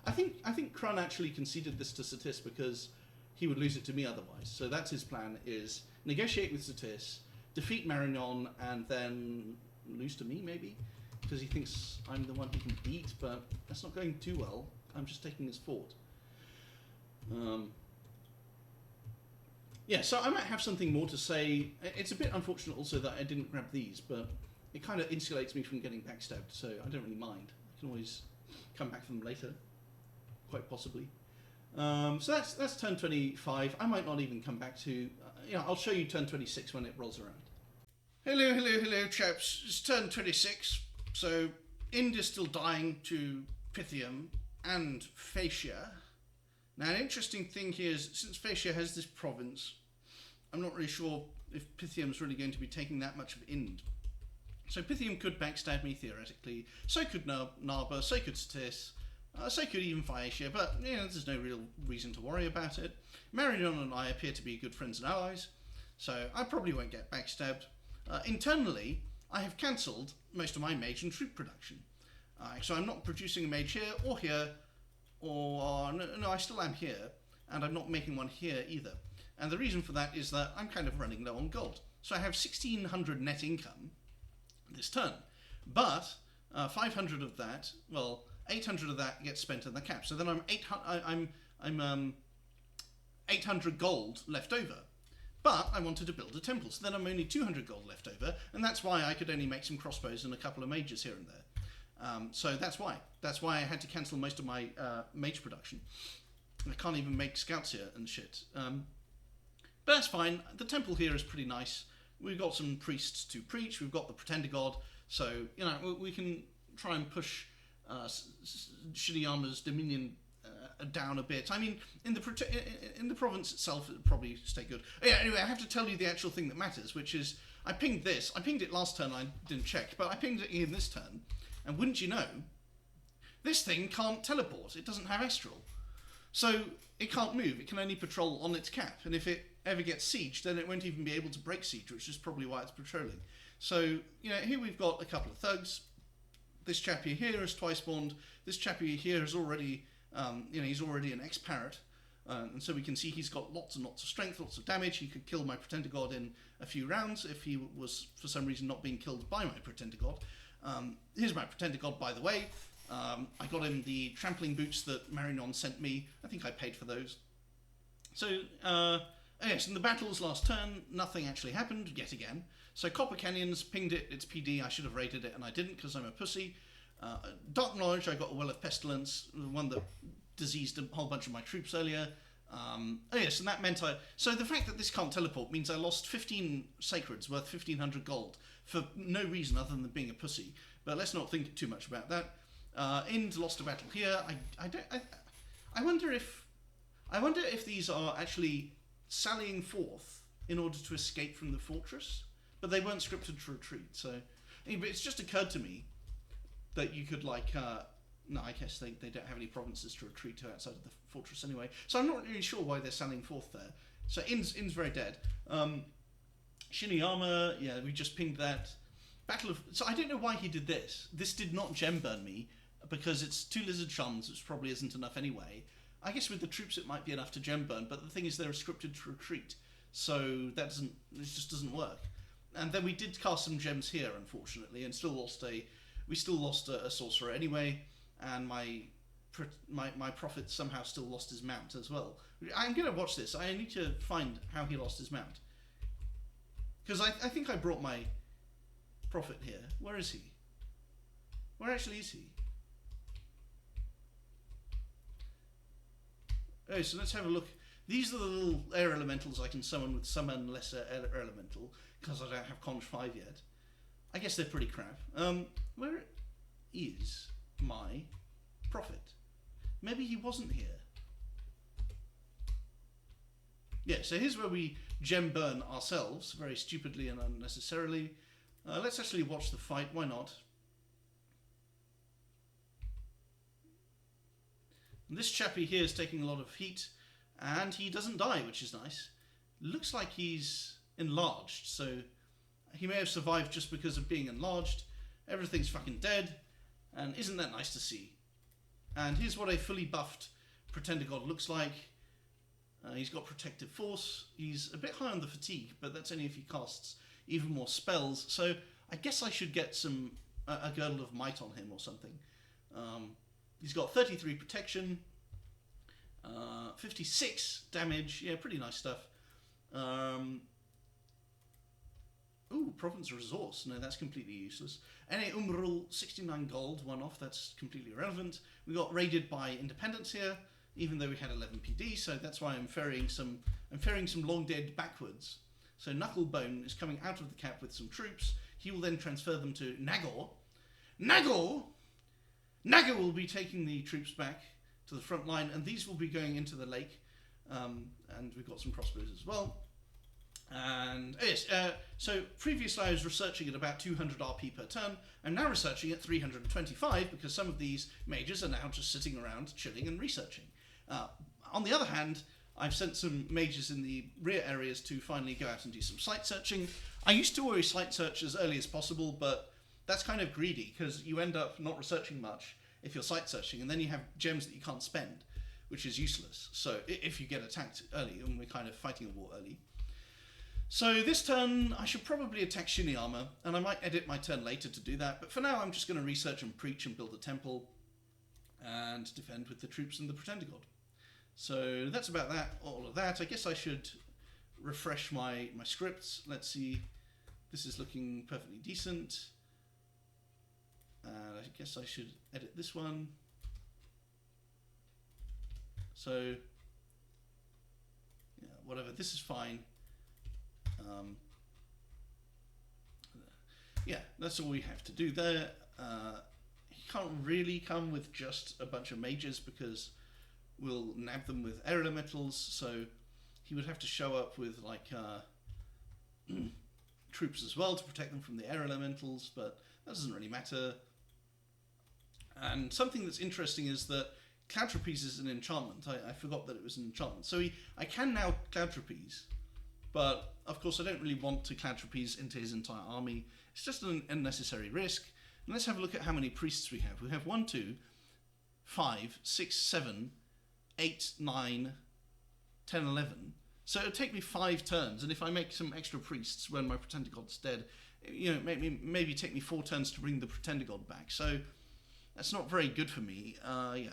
I think Krun actually conceded this to Satis because he would lose it to me otherwise. So that's his plan, is negotiate with Satis, defeat Marignon, and then lose to me maybe, because he thinks I'm the one he can beat, but that's not going too well. I'm just taking his fort. Yeah, so I might have something more to say. It's a bit unfortunate also that I didn't grab these, but it kind of insulates me from getting backstabbed, so I don't really mind. I can always come back from them later, quite possibly. So that's turn 25. I might not even come back to... I'll show you turn 26 when it rolls around. Hello, chaps. It's turn 26. So, Ind is still dying to Pythium and Phaeacia. Now, an interesting thing here is, since Phaeacia has this province, I'm not really sure if Pythium's really going to be taking that much of Ind. So Pythium could backstab me, theoretically. So could Narba, so could Satis, so could even Phaeacia, but there's no real reason to worry about it. Marignon and I appear to be good friends and allies, so I probably won't get backstabbed. Internally, I have cancelled most of my mage and troop production. So I'm not producing a mage here, or here, or... No, I still am here, and I'm not making one here either. And the reason for that is that I'm kind of running low on gold. So I have 1,600 net income this turn. But 500 of that, well, 800 of that gets spent on the cap. So then I'm 800 gold left over. But I wanted to build a temple, so then I'm only 200 gold left over, and that's why I could only make some crossbows and a couple of mages here and there. So that's why. That's why I had to cancel most of my mage production. I can't even make scouts here and shit. But that's fine. The temple here is pretty nice. We've got some priests to preach. We've got the pretender god. So, you know, we can try and push Shiniyama's dominion down a bit. I mean, in the province itself, it would probably stay good. Yeah, anyway, I have to tell you the actual thing that matters, which is I pinged this. I pinged it last turn. I didn't check, but I pinged it in this turn. And wouldn't you know, this thing can't teleport. It doesn't have astral. So it can't move. It can only patrol on its cap. And if it ever gets sieged, then it won't even be able to break siege, which is probably why it's patrolling. So, you know, here we've got a couple of thugs. This chappie here is twice spawned. This chappie here is already, he's already an ex-parrot. And so we can see he's got lots and lots of strength, lots of damage. He could kill my pretender god in a few rounds if he was, for some reason, not being killed by my pretender god. Here's my pretender god, by the way. I got him the trampling boots that Marignon sent me. I think I paid for those. So, yes, in the battles last turn, nothing actually happened, yet again. So Copper Canyons pinged it, it's PD, I should have raided it, and I didn't because I'm a pussy. Dark Knowledge, I got a Well of Pestilence, the one that diseased a whole bunch of my troops earlier. Yes, and that meant so the fact that this can't teleport means I lost 15 Sacreds worth 1,500 gold for no reason other than being a pussy. But let's not think too much about that. Ind lost a battle here. I wonder if these are actually sallying forth in order to escape from the fortress, but they weren't scripted to retreat. So, but it's just occurred to me that you could no, I guess they don't have any provinces to retreat to outside of the fortress anyway. So I'm not really sure why they're sallying forth there. So Ind's very dead. Shiniyama, yeah, we just pinged that. So I don't know why he did this. This did not gem burn me, because it's 2 lizard shuns, which probably isn't enough anyway. I guess with the troops it might be enough to gem burn, but the thing is they're scripted to retreat, so it just doesn't work. And then we did cast some gems here, unfortunately, and we still lost a sorcerer anyway, and my prophet somehow still lost his mount as well. I'm going to watch this. I need to find how he lost his mount, because I think I brought my prophet here. Where is he? Where actually is he? Oh, so let's have a look. These are the little air elementals I can summon with summon lesser air elemental, because I don't have Conj 5 yet. I guess they're pretty crap. Where is my prophet? Maybe he wasn't here. Yeah, so here's where we gem burn ourselves, very stupidly and unnecessarily. Let's actually watch the fight, why not? And this chappie here is taking a lot of heat, and he doesn't die, which is nice. Looks like he's enlarged, so he may have survived just because of being enlarged. Everything's fucking dead, and isn't that nice to see? And here's what a fully buffed pretender god looks like. He's got protective force. He's a bit high on the fatigue, but that's only if he casts even more spells. So I guess I should get a girdle of might on him or something. He's got 33 protection, 56 damage. Yeah, pretty nice stuff. Ooh, province resource. No, that's completely useless. NA Umbral, 69 gold, one off. That's completely irrelevant. We got raided by independents here, even though we had 11 PD. So that's why I'm ferrying some long dead backwards. So Knucklebone is coming out of the cap with some troops. He will then transfer them to Nagor. Nagor will be taking the troops back to the front line, and these will be going into the lake. And we've got some crossbows as well. And yes, so previously I was researching at about 200 RP per turn. I'm now researching at 325 because some of these mages are now just sitting around chilling and researching. On the other hand, I've sent some mages in the rear areas to finally go out and do some site searching. I used to always site search as early as possible, but that's kind of greedy because you end up not researching much if you're site searching, and then you have gems that you can't spend, which is useless. So if you get attacked early, and we're kind of fighting a war early. So this turn, I should probably attack Shiniyama, and I might edit my turn later to do that, but for now I'm just going to research and preach and build a temple and defend with the troops and the Pretender God. So that's about that, all of that. I guess I should refresh my scripts. Let's see, this is looking perfectly decent. I guess I should edit this one. So, yeah, whatever, this is fine. Yeah, that's all we have to do there. He can't really come with just a bunch of mages because we'll nab them with air elementals, so he would have to show up with like troops as well to protect them from the air elementals, but that doesn't really matter. And something that's interesting is that Cloud Trapeze is an enchantment. I forgot that it was an enchantment. So I can now Cloud Trapeze, but of course I don't really want to Cloud Trapeze into his entire army. It's just an unnecessary risk. And let's have a look at how many priests we have. We have 1, 2, 5, 6, 7, 8, 9, 10, 11. So it'll take me 5 turns, and if I make some extra priests when my Pretender God's dead, you know, maybe take me 4 turns to bring the Pretender God back. So that's not very good for me. Yeah.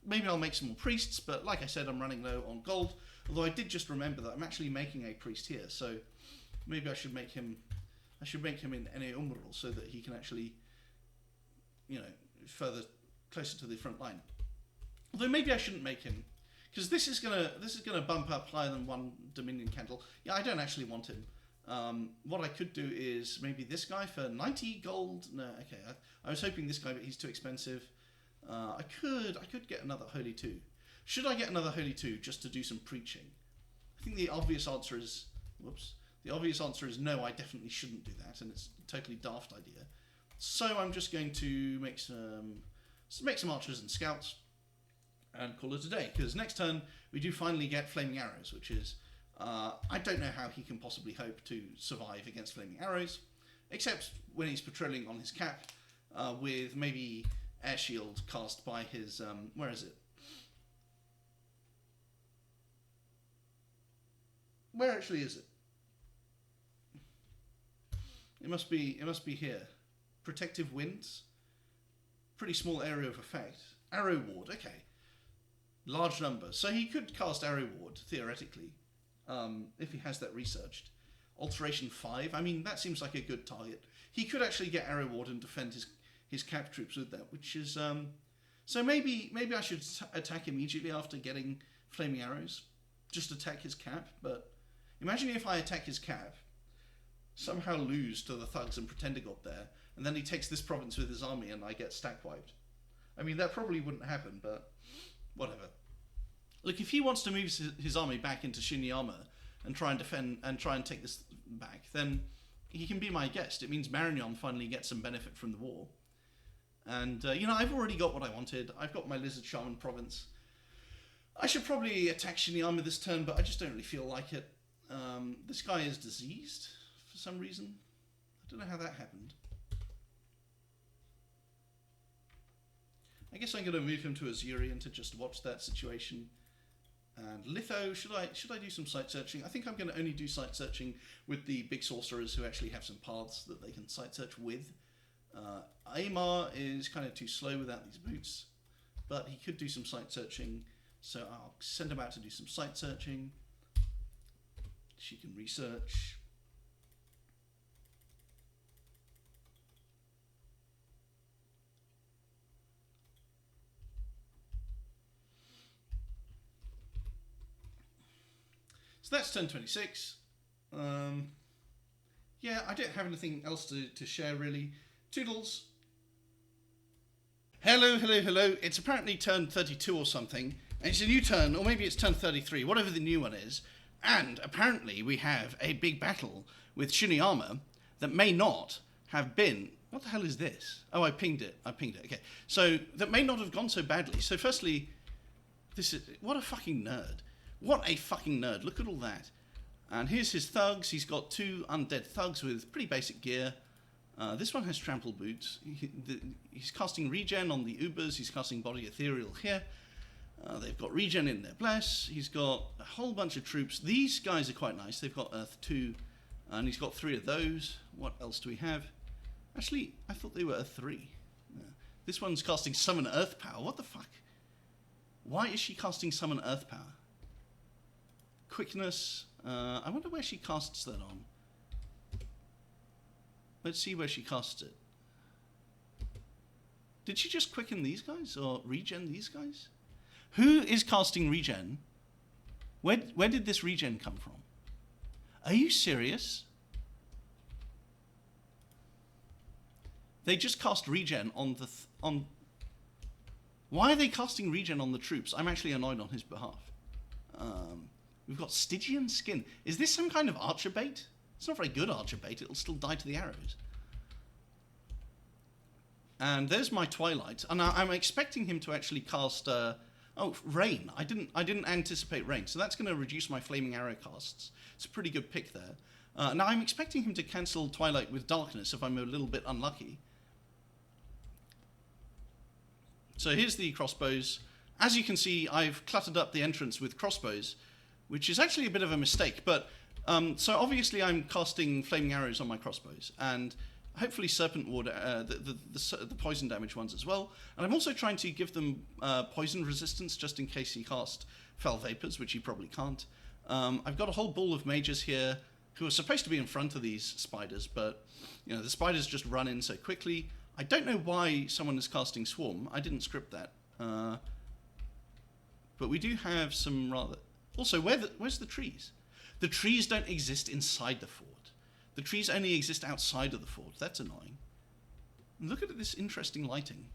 Maybe I'll make some more priests, but like I said, I'm running low on gold. Although I did just remember that I'm actually making a priest here, so maybe I should make him. I should make him in Ene Umbral so that he can actually, you know, further closer to the front line. Although maybe I shouldn't make him, because this is gonna bump up higher than 1 Dominion candle. Yeah, I don't actually want him. What I could do is maybe this guy for 90 gold. No, okay. I was hoping this guy, but he's too expensive. I could get another Holy 2. Should I get another Holy 2 just to do some preaching? I think the obvious answer is, whoops. The obvious answer is no, I definitely shouldn't do that, and it's a totally daft idea. So I'm just going to make some archers and scouts and call it a day, because next turn we do finally get flaming arrows, which is, I don't know how he can possibly hope to survive against flaming arrows, except when he's patrolling on his cap with maybe air shield cast by his, where is it? Where actually is it? It must be here. Protective winds. Pretty small area of effect. Arrow ward, okay. Large numbers. So he could cast arrow ward, theoretically, if he has that researched. Alteration 5, I mean, that seems like a good target. He could actually get arrow ward and defend his cap troops with that, which is... so maybe I should attack immediately after getting flaming arrows. Just attack his cap, but imagine if I attack his cap, somehow lose to the thugs and Pretender God there, and then he takes this province with his army and I get stack wiped. I mean, that probably wouldn't happen, but whatever. Look, if he wants to move his army back into Shiniyama and try and defend and try and take this back, then he can be my guest. It means Marignon finally gets some benefit from the war. And, you know, I've already got what I wanted. I've got my Lizard Shaman province. I should probably attack Shiniyama this turn, but I just don't really feel like it. This guy is diseased for some reason. I don't know how that happened. I guess I'm going to move him to Azurian to just watch that situation. And Litho, should I do some site searching? I think I'm going to only do site searching with the big sorcerers who actually have some paths that they can site search with. Aymar is kind of too slow without these boots, but he could do some site searching, so I'll send him out to do some site searching. She can research. So that's turn 26. Yeah, I don't have anything else to share really. Toodles. Hello. It's apparently turn 32 or something, and it's a new turn, or maybe it's turn 33, whatever the new one is. And apparently we have a big battle with Shiniyama that may not have been... What the hell is this? Oh, I pinged it. Okay. So that may not have gone so badly. So firstly, this is... What a fucking nerd. What a fucking nerd. Look at all that. And here's his thugs. He's got 2 undead thugs with pretty basic gear. This one has trample boots. He's casting regen on the Ubers. He's casting body ethereal here. They've got regen in their bless. He's got a whole bunch of troops. These guys are quite nice. They've got Earth 2 And he's got 3 of those. What else do we have? Actually, I thought they were a 3. This one's casting Summon Earth Power. What the fuck? Why is she casting Summon Earth Power? Quickness. I wonder where she casts that on. Let's see where she casts it. Did she just quicken these guys or regen these guys? Who is casting regen? Where did this regen come from? Are you serious? They just cast regen on the... Why are they casting regen on the troops? I'm actually annoyed on his behalf. We've got Stygian Skin. Is this some kind of archer bait? It's not very good archer bait. It'll still die to the arrows. And there's my Twilight. And I'm expecting him to actually cast... Rain. I didn't anticipate Rain. So that's going to reduce my Flaming Arrow casts. It's a pretty good pick there. Now I'm expecting him to cancel Twilight with Darkness if I'm a little bit unlucky. So here's the crossbows. As you can see, I've cluttered up the entrance with crossbows, which is actually a bit of a mistake. But so obviously I'm casting Flaming Arrows on my crossbows, and hopefully Serpent Ward, the poison damage ones as well. And I'm also trying to give them poison resistance just in case he cast Fell Vapors, which he probably can't. I've got a whole ball of mages here who are supposed to be in front of these spiders, but the spiders just run in so quickly. I don't know why someone is casting Swarm. I didn't script that. But we do have some rather... Also, where's the trees? The trees don't exist inside the fort. The trees only exist outside of the fort. That's annoying. Look at this interesting lighting.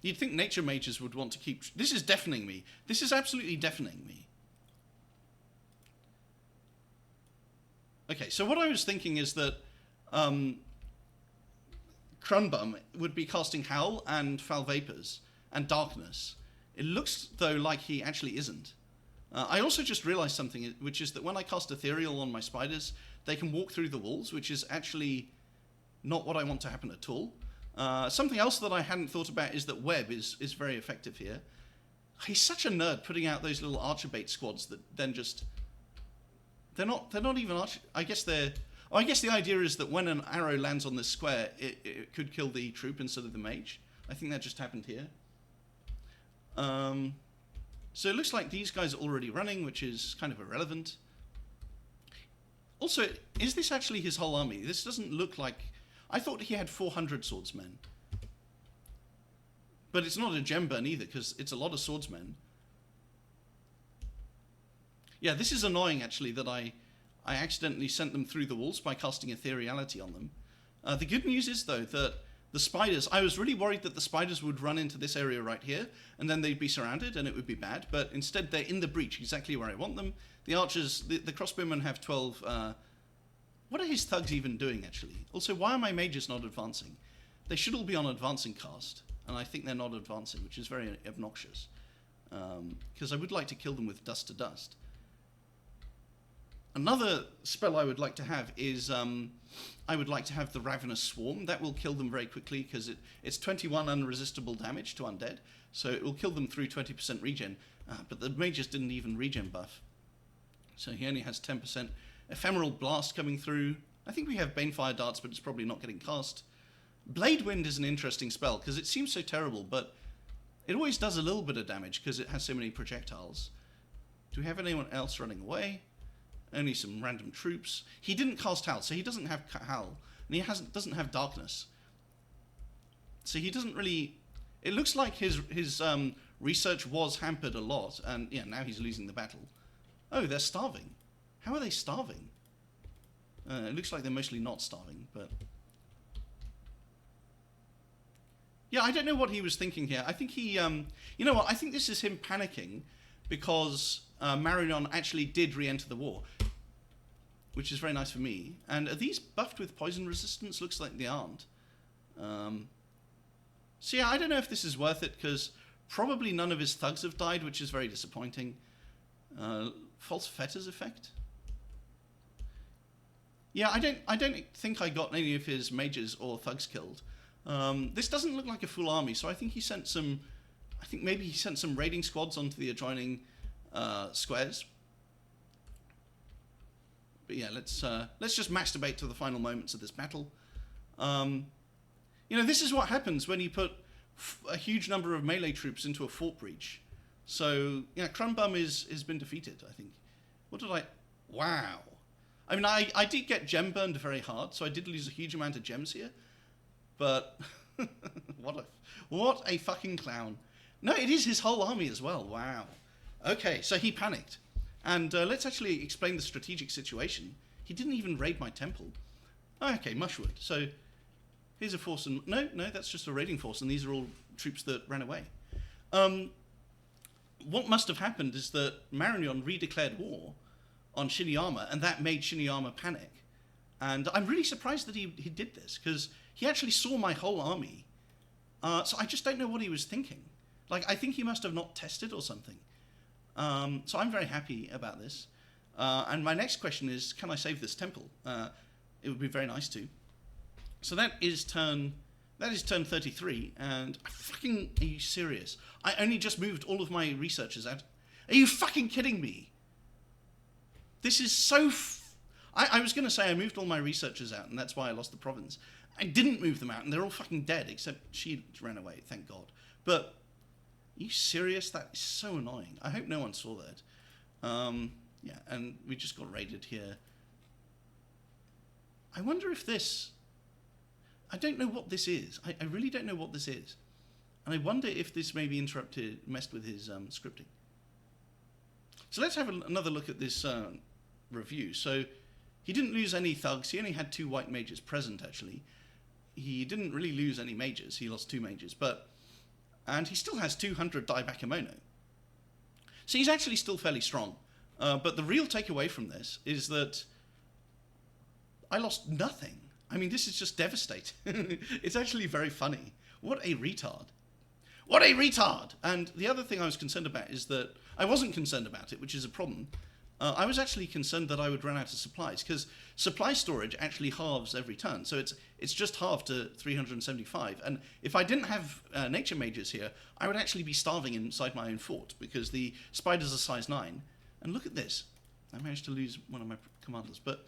You'd think nature mages would want to keep... This is deafening me. This is absolutely deafening me. Okay, so what I was thinking is that Crunbum would be casting Howl and Foul Vapors and Darkness. It looks, though, like he actually isn't. I also just realized something, which is that when I cast Ethereal on my spiders, they can walk through the walls, which is actually not what I want to happen at all. Something else that I hadn't thought about is that Web is very effective here. He's such a nerd putting out those little archer bait squads that then just... They're not even archer... I guess they're... Oh, I guess the idea is that when an arrow lands on this square, it could kill the troop instead of the mage. I think that just happened here. So it looks like these guys are already running, which is kind of irrelevant. Also, is this actually his whole army? This doesn't look like... I thought he had 400 swordsmen. But it's not a gem burn either, because it's a lot of swordsmen. Yeah, this is annoying, actually, that I accidentally sent them through the walls by casting Ethereality on them. The good news is, though, that the spiders... I was really worried that the spiders would run into this area right here, and then they'd be surrounded, and it would be bad. But instead, they're in the breach, exactly where I want them. The archers... The crossbowmen have 12... what are his thugs even doing, actually? Also, why are my mages not advancing? They should all be on advancing cast, and I think they're not advancing, which is very obnoxious. Because I would like to kill them with Dust to Dust. Another spell I would like to have is, I would like to have the Ravenous Swarm. That will kill them very quickly, because it's 21 unresistible damage to undead, so it will kill them through 20% regen, but the mages didn't even regen buff. So he only has 10%. Ephemeral Blast coming through. I think we have Banefire Darts, but it's probably not getting cast. Blade Wind is an interesting spell, because it seems so terrible, but it always does a little bit of damage, because it has so many projectiles. Do we have anyone else running away? Only some random troops. He didn't cast Howl, so he doesn't have Howl, and he doesn't have Darkness. So he doesn't really... It looks like his research was hampered a lot, and yeah, now he's losing the battle. Oh, they're starving. How are they starving? It looks like they're mostly not starving, but... Yeah, I don't know what he was thinking here. I think he... you know what? I think this is him panicking because Marignon actually did re-enter the war, which is very nice for me. And are these buffed with poison resistance? Looks like they aren't. So yeah, I don't know if this is worth it, because probably none of his thugs have died, which is very disappointing. False Fetters effect? Yeah, I don't think I got any of his mages or thugs killed. This doesn't look like a full army, so I think he sent some... I think maybe he sent some raiding squads onto the adjoining squares. But yeah, let's just masturbate to the final moments of this battle. This is what happens when you put a huge number of melee troops into a fort breach. So, Crumbum has been defeated, I think. What did I... Wow. I mean, I did get gem burned very hard, so I did lose a huge amount of gems here. But... what a fucking clown. No, it is his whole army as well. Wow. Okay, so he panicked. And let's actually explain the strategic situation. He didn't even raid my temple. Oh, okay, Mushwood. So here's a force and... No, that's just a raiding force, and these are all troops that ran away. What must have happened is that Marignon redeclared war on Shiniyama, and that made Shiniyama panic. And I'm really surprised that he did this, because he actually saw my whole army. So I just don't know what he was thinking. Like, I think he must have not tested or something. So I'm very happy about this. And my next question is, can I save this temple? It would be very nice to. So that is turn 33, and are you serious? I only just moved all of my researchers out. Are you fucking kidding me? This is so... I was going to say I moved all my researchers out, and that's why I lost the province. I didn't move them out, and they're all fucking dead, except she ran away, thank God. But, are you serious? That is so annoying. I hope no one saw that. Yeah, and we just got raided here. I wonder if this... I don't know what this is. I really don't know what this is. And I wonder if this maybe messed with his scripting. So let's have another look at this review. So he didn't lose any thugs. He only had 2 white mages present, actually. He didn't really lose any mages. He lost 2 mages. And he still has 200 Dai Bakemono. So he's actually still fairly strong. But the real takeaway from this is that I lost nothing. I mean, this is just devastating. It's actually very funny. What a retard. What a retard! And the other thing I was concerned about is that I wasn't concerned about it, which is a problem. I was actually concerned that I would run out of supplies, because supply storage actually halves every turn. So it's just halved to 375. And if I didn't have nature mages here, I would actually be starving inside my own fort, because the spiders are size 9. And look at this. I managed to lose one of my commanders, but...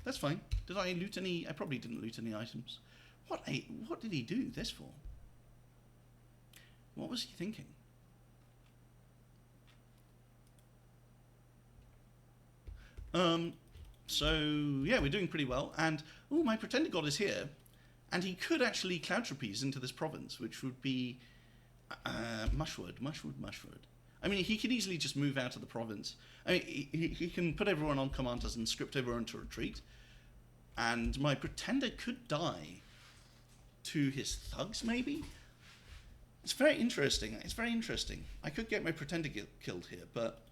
that's fine. Did I loot any? I probably didn't loot any items. What did he do this for? What was he thinking? So yeah, we're doing pretty well. And my pretender god is here, and he could actually cloud trapeze into this province, which would be mushwood. I mean, he could easily just move out of the province. I mean, he can put everyone on commanders and script everyone to retreat. And my pretender could die to his thugs, maybe? It's very interesting. I could get my pretender killed here, but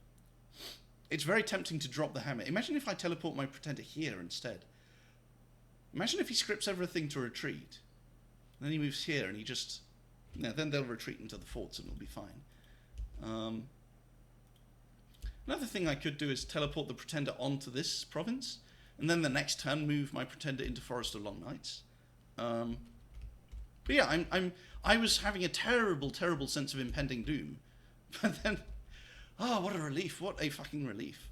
it's very tempting to drop the hammer. Imagine if I teleport my pretender here instead. Imagine if he scripts everything to retreat. And then he moves here and he just... then they'll retreat into the forts and it'll be fine. Another thing I could do is teleport the pretender onto this province, and then the next turn move my pretender into Forest of Long Nights. But yeah, I was having a terrible sense of impending doom. But then, what a relief! What a fucking relief!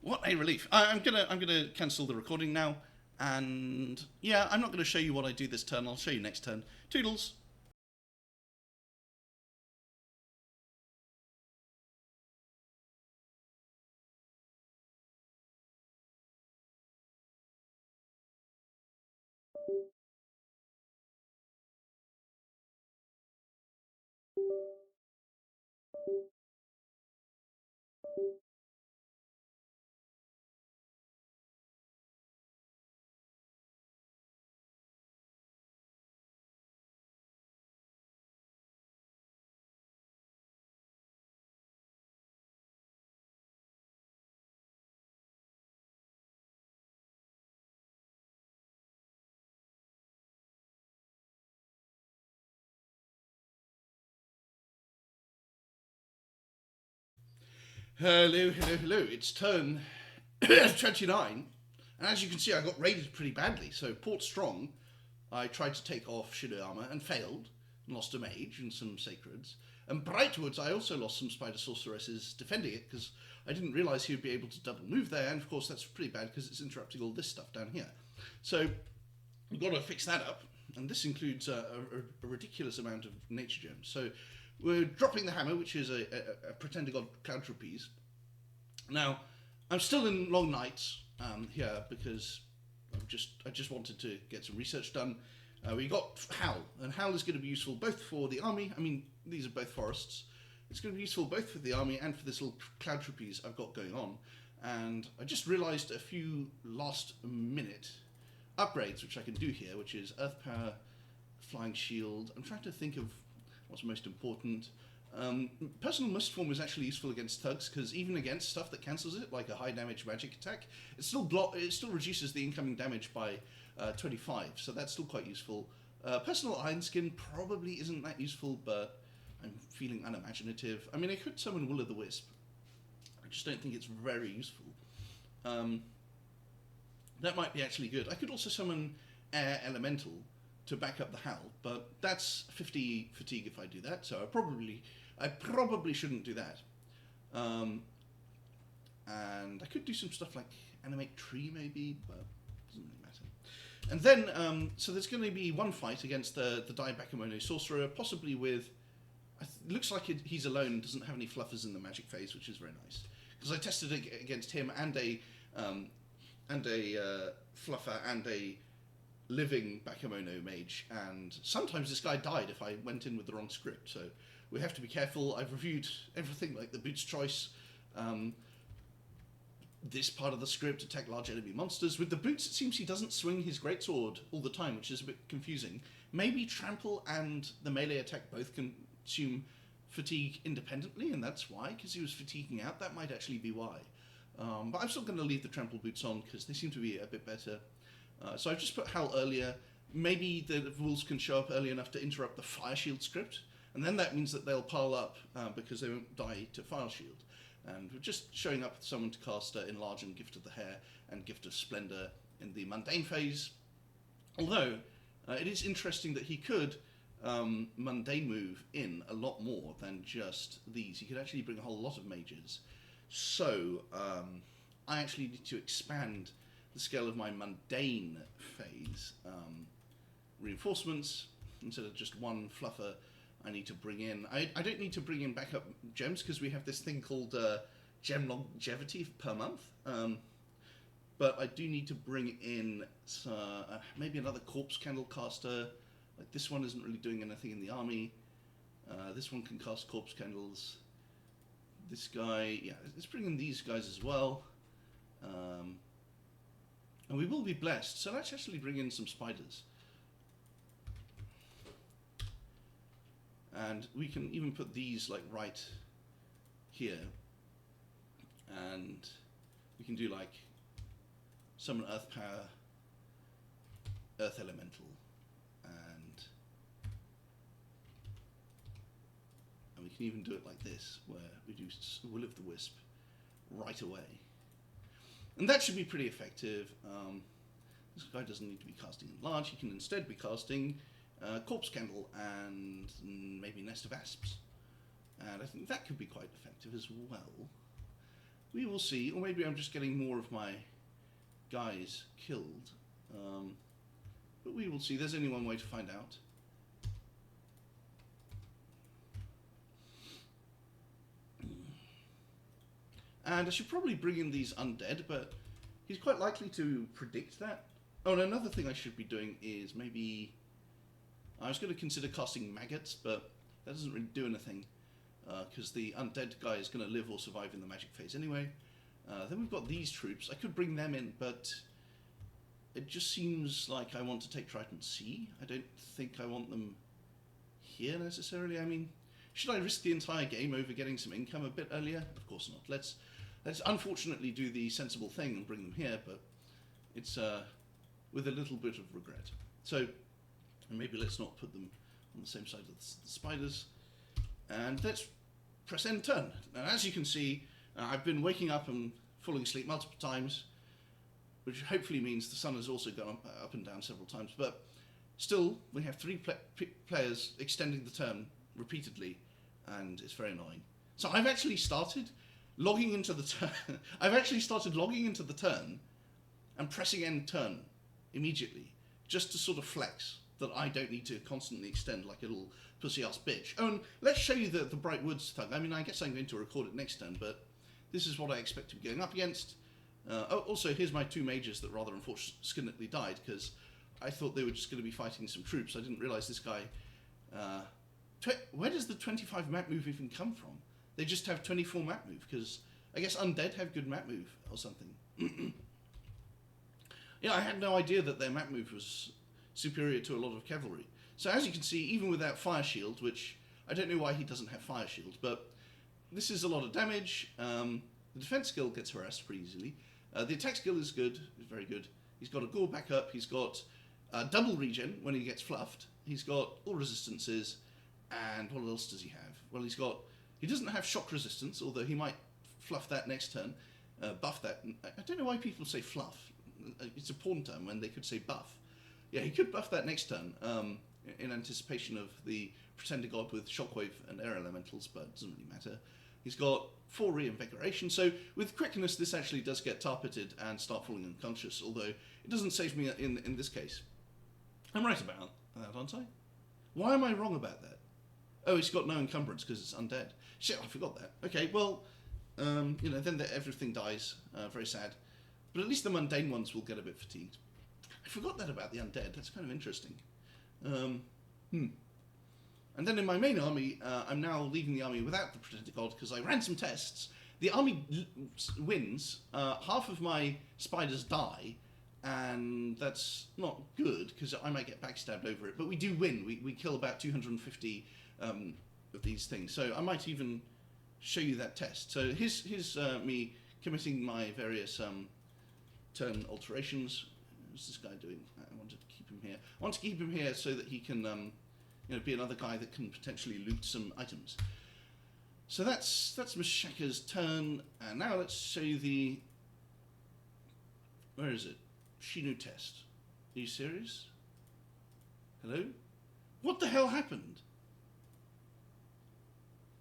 What a relief! I'm gonna cancel the recording now, and yeah, I'm not gonna show you what I do this turn. I'll show you next turn. Toodles. Hello. It's turn 29. And as you can see, I got raided pretty badly. So, Port Strong, I tried to take off Shiniyama and failed. And lost a mage and some sacreds. And Brightwood, I also lost some Spider Sorceresses defending it, because I didn't realise he would be able to double move there, and of course that's pretty bad because it's interrupting all this stuff down here. So we've got to fix that up, and this includes a ridiculous amount of nature gems. So we're dropping the hammer, which is a Pretender God Cloud Trapeze. Now, I'm still in long nights here because I just wanted to get some research done. We got Howl, and Howl is going to be useful both for the army. I mean, these are both forests. It's going to be useful both for the army and for this little cloud trapeze I've got going on. And I just realised a few last minute upgrades which I can do here, which is Earth Power, Flying Shield. I'm trying to think of what's most important. Personal Mistform is actually useful against thugs, because even against stuff that cancels it, like a high damage magic attack, it still reduces the incoming damage by 25, so that's still quite useful. Personal Iron Skin probably isn't that useful, but I'm feeling unimaginative. I mean, I could summon Will of the Wisp. I just don't think it's very useful. That might be actually good. I could also summon Air Elemental to back up the Howl, but that's 50 fatigue if I do that, so I probably shouldn't do that. And I could do some stuff like Animate Tree maybe, but it doesn't really matter. And then, so there's going to be one fight against the Dai Bakemono Sorcerer, possibly with, it looks like he's alone and doesn't have any fluffers in the magic phase, which is very nice. Because I tested it against him and a fluffer and a living Bakemono mage, and sometimes this guy died if I went in with the wrong script, so we have to be careful. I've reviewed everything, like the Boots choice, this part of the script, attack large enemy monsters. With the Boots, it seems he doesn't swing his greatsword all the time, which is a bit confusing. Maybe Trample and the melee attack both consume fatigue independently, and that's why, because he was fatiguing out. That might actually be why. But I'm still going to leave the Trample Boots on, because they seem to be a bit better. So I've just put Howl earlier. Maybe the rules can show up early enough to interrupt the Fire Shield script, and then that means that they'll pile up because they won't die to Fire Shield. And we're just showing up with someone to cast Enlarge and Gift of the Hair and Gift of Splendor in the mundane phase. Although, it is interesting that he could mundane move in a lot more than just these. He could actually bring a whole lot of mages. So, I actually need to expand the scale of my mundane phase. Reinforcements, instead of just one fluffer, I need to bring in... I don't need to bring in backup gems, because we have this thing called gem longevity per month. But I do need to bring in maybe another corpse candle caster. Like this one isn't really doing anything in the army. This one can cast corpse candles. This guy, yeah, let's bring in these guys as well. And we will be blessed, so let's actually bring in some spiders. And we can even put these like right here. And we can do like summon Earth Power, Earth Elemental, and we can even do it like this, where we do Will of the Wisp right away. And that should be pretty effective. This guy doesn't need to be casting Enlarge, he can instead be casting Corpse Candle and maybe Nest of Asps. And I think that could be quite effective as well. We will see, or maybe I'm just getting more of my guys killed. But we will see, there's only one way to find out. And I should probably bring in these undead, but he's quite likely to predict that. Oh, and another thing I should be doing is maybe... I was going to consider casting maggots, but that doesn't really do anything, because the undead guy is going to live or survive in the magic phase anyway. Then we've got these troops. I could bring them in, but it just seems like I want to take Triton C. I don't think I want them here necessarily. I mean, should I risk the entire game over getting some income a bit earlier? Of course not. Let's unfortunately do the sensible thing and bring them here, but it's with a little bit of regret. So maybe let's not put them on the same side of the spiders. And let's press end turn. And as you can see, I've been waking up and falling asleep multiple times, which hopefully means the sun has also gone up and down several times. But still, we have three players extending the turn repeatedly. and it's very annoying. So I've actually started logging into the turn. I've actually started logging into the turn and pressing end turn immediately, just to sort of flex that I don't need to constantly extend like a little pussy-ass bitch. Oh, and let's show you the Bright Woods thug. I mean, I guess I'm going to record it next turn, but this is what I expect to be going up against. Also, here's my 2 mages that rather unfortunately died, because I thought they were just going to be fighting some troops. I didn't realise this guy... where does the 25 map move even come from? They just have 24 map move, because I guess undead have good map move or something. Yeah, I had no idea that their map move was superior to a lot of cavalry. So as you can see, even without fire shield, which I don't know why he doesn't have fire shield, but this is a lot of damage. The defense skill gets harassed pretty easily. The attack skill is good, is very good. He's got a gore backup, he's got double regen when he gets fluffed. He's got all resistances, and what else does he have? Well, he doesn't have shock resistance, although he might fluff that next turn, buff that. I don't know why people say fluff. It's a porn term when they could say buff. Yeah, he could buff that next turn in anticipation of the Pretender God with Shockwave and Air Elementals, but it doesn't really matter. He's got 4 reinvigoration, so with quickness this actually does get tar-pitted and start falling unconscious, although it doesn't save me in this case. I'm right about that, aren't I? Why am I wrong about that? Oh, he's got no encumbrance because it's undead. Shit, I forgot that. Okay, well, then everything dies. Very sad. But at least the mundane ones will get a bit fatigued. I forgot that about the undead. That's kind of interesting. And then in my main army, I'm now leaving the army without the Pretender God because I ran some tests. The army wins. Half of my spiders die, and that's not good because I might get backstabbed over it. But we do win. We kill about 250 of these things. So I might even show you that test. So here's me committing my various turn alterations. What's this guy doing? I want to keep him here. I want to keep him here so that he can be another guy that can potentially loot some items. So that's Machaka's turn, and now let's show you the... Where is it? Shinu test. Are you serious? Hello? What the hell happened?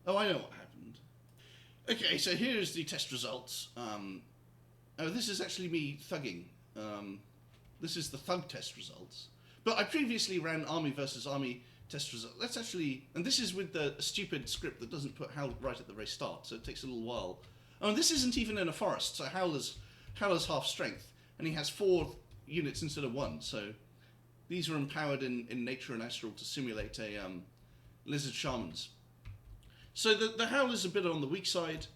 Oh, I know what happened. Okay, so here's the test results. Oh, this is actually me thugging. This is the thug test results. But I previously ran army versus army test result. Let's actually, and this is with the stupid script that doesn't put Howl right at the very start, so it takes a little while. Oh, and this isn't even in a forest, so Howler's half strength, and he has 4 units instead of 1, so these are empowered in nature and astral to simulate a lizard shamans. So the Howler's a bit on the weak side,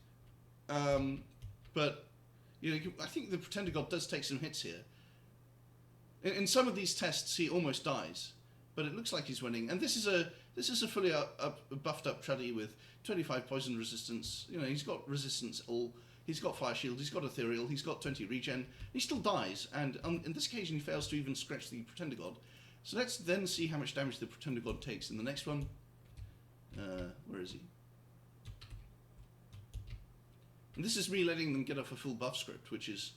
but I think the Pretender God does take some hits here. In some of these tests, he almost dies, but it looks like he's winning. And this is a fully buffed up Truddy with 25 poison resistance. He's got resistance all. He's got fire shield. He's got ethereal. He's got 20 regen. He still dies, and in this occasion, he fails to even scratch the Pretender God. So let's then see how much damage the Pretender God takes in the next one. Where is he? And this is me letting them get off a full buff script, which is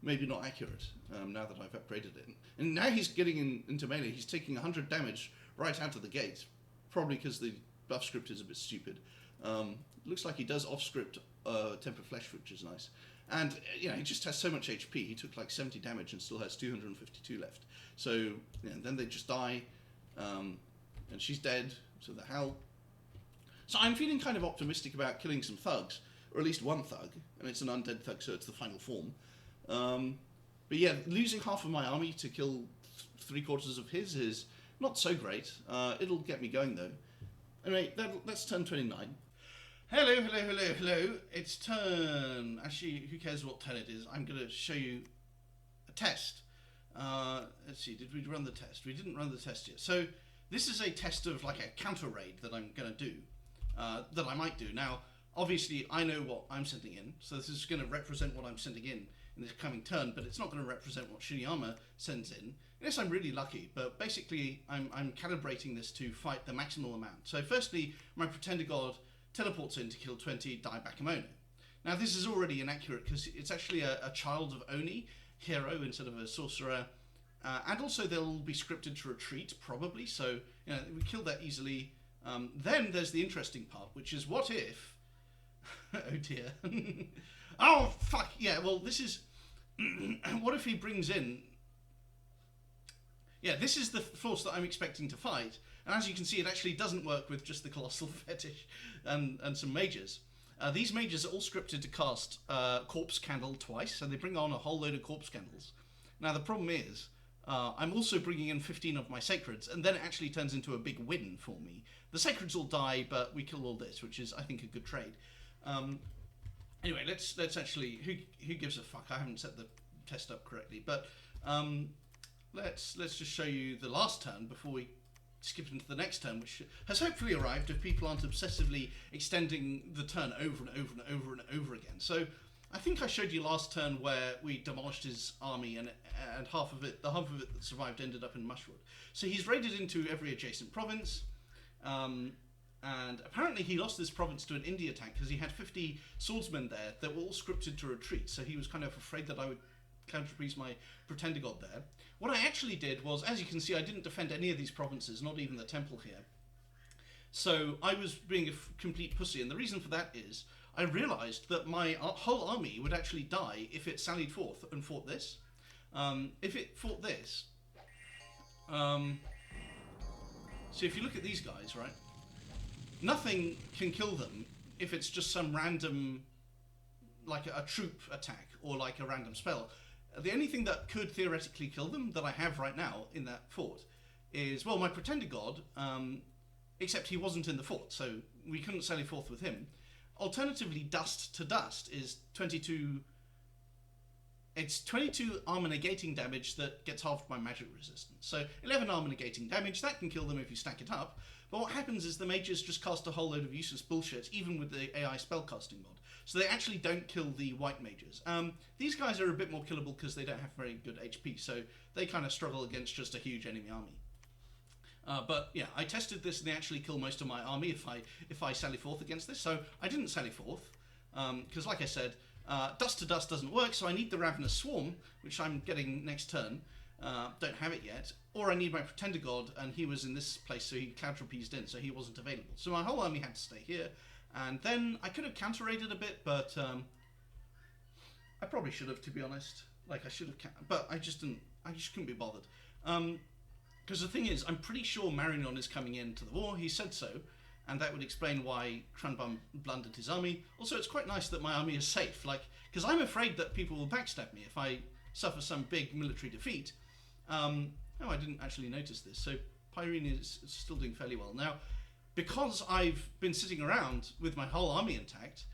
maybe not accurate now that I've upgraded it. And now he's getting into melee. He's taking 100 damage right out of the gate, probably because the buff script is a bit stupid. Looks like he does off script temper flesh, which is nice. And he just has so much HP. He took like 70 damage and still has 252 left. So then they just die, and she's dead. So the hell. So I'm feeling kind of optimistic about killing some thugs, or at least one thug, and it's an undead thug, so it's the final form. But yeah, losing half of my army to kill 3/4 of his is not so great. It'll get me going though. Anyway, that's turn 29. Hello. It's turn... Actually, who cares what turn it is? I'm going to show you a test. Let's see, did we run the test? We didn't run the test yet. So this is a test of like a counter raid that I'm going to do, that I might do. Now, obviously, I know what I'm sending in, so this is going to represent what I'm sending in this coming turn, but it's not going to represent what Shiniyama sends in. Yes, I'm really lucky, but basically, I'm calibrating this to fight the maximal amount. So firstly, my Pretender God teleports in to kill 20, die Bakemono. Now, this is already inaccurate, because it's actually a child of Oni, hero instead of a sorcerer, and also they'll be scripted to retreat, probably, so we killed that easily. Then there's the interesting part, which is what if... oh dear. Oh, fuck. Yeah, well, this is... what if he brings in... Yeah, this is the force that I'm expecting to fight. And as you can see, it actually doesn't work with just the Colossal Fetish and some mages. These mages are all scripted to cast Corpse Candle twice, so they bring on a whole load of Corpse Candles. Now, the problem is, I'm also bringing in 15 of my Sacreds, and then it actually turns into a big win for me. The Sacreds will die, but we kill all this, which is, I think, a good trade. Anyway, let's actually... Who gives a fuck? I haven't set the test up correctly, but let's just show you the last turn before we skip into the next turn, which has hopefully arrived if people aren't obsessively extending the turn over and over and over and over again. So I think I showed you last turn where we demolished his army and the half of it that survived ended up in Mushwood. So he's raided into every adjacent province, and apparently he lost this province to an India tank because he had 50 swordsmen there that were all scripted to retreat, so he was kind of afraid that I would counterpiece my Pretender God there. What I actually did was, as you can see, I didn't defend any of these provinces, not even the temple here. So I was being a complete pussy, and the reason for that is I realised that my whole army would actually die if it sallied forth and fought this. If it fought this... so if you look at these guys, right? Nothing can kill them if it's just some random, like a troop attack or like a random spell. The only thing that could theoretically kill them that I have right now in that fort is, well, my Pretender God, except he wasn't in the fort, so we couldn't sally forth with him. Alternatively, Dust to Dust is 22... It's 22 armor negating damage that gets halved by magic resistance. So 11 armor negating damage, that can kill them if you stack it up. But what happens is the mages just cast a whole load of useless bullshit, even with the AI spellcasting mod. So they actually don't kill the white mages. These guys are a bit more killable because they don't have very good HP, so they kind of struggle against just a huge enemy army. But yeah, I tested this and they actually kill most of my army if I sally forth against this. So I didn't sally forth, because like I said, Dust to Dust doesn't work, so I need the Ravenous Swarm, which I'm getting next turn. Don't have it yet. Or I need my Pretender God, and he was in this place, so he counter-pieced in, so he wasn't available. So my whole army had to stay here. And then I could have counter-raided a bit, but I probably should have, to be honest. Like, I should have... But I just didn't... I just couldn't be bothered. Because the thing is, I'm pretty sure Marignon is coming into the war. He said so. And that would explain why Cranbum blundered his army. Also, it's quite nice that my army is safe. Like, because I'm afraid that people will backstab me if I suffer some big military defeat. Oh, I didn't actually notice this. So Pyrene is still doing fairly well. Now, because I've been sitting around with my whole army intact,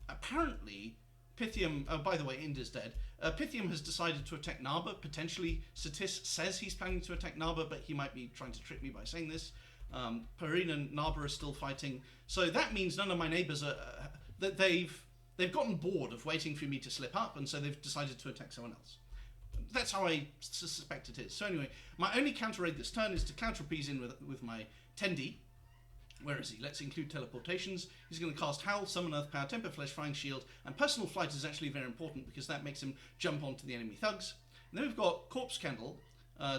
apparently Pythium... Oh, by the way, Inda's dead. Pythium has decided to attack Narba. Potentially, Satis says he's planning to attack Narba, but he might be trying to trick me by saying this. Pyrene and Narba are still fighting. So that means none of my neighbours are... that they've gotten bored of waiting for me to slip up, and so they've decided to attack someone else. That's how I suspect it is. So anyway, my only counter-raid this turn is to counter-piece in with my Tendi. Where is he? Let's include teleportations. He's going to cast Howl, Summon Earth Power, Temper Flesh, Flying Shield, and Personal Flight is actually very important because that makes him jump onto the enemy thugs. And then we've got Corpse Candle,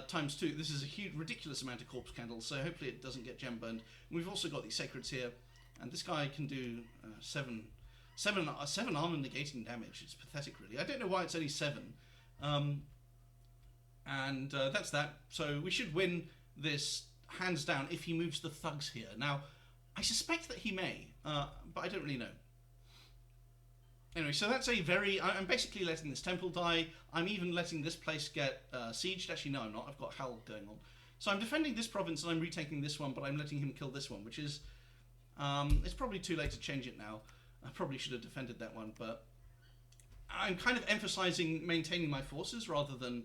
times 2. This is a huge, ridiculous amount of Corpse Candles, so hopefully it doesn't get gem burned. And we've also got these Sacreds here, and this guy can do 7 armor negating damage. It's pathetic, really. I don't know why it's only 7. And that's that. So we should win this hands down if he moves the thugs here. Now, I suspect that he may, but I don't really know. Anyway, so that's a very... I'm basically letting this temple die. I'm even letting this place get sieged. Actually, no, I'm not. I've got Howl going on. So I'm defending this province and I'm retaking this one, but I'm letting him kill this one, which is... it's probably too late to change it now. I probably should have defended that one, but... I'm kind of emphasizing maintaining my forces rather than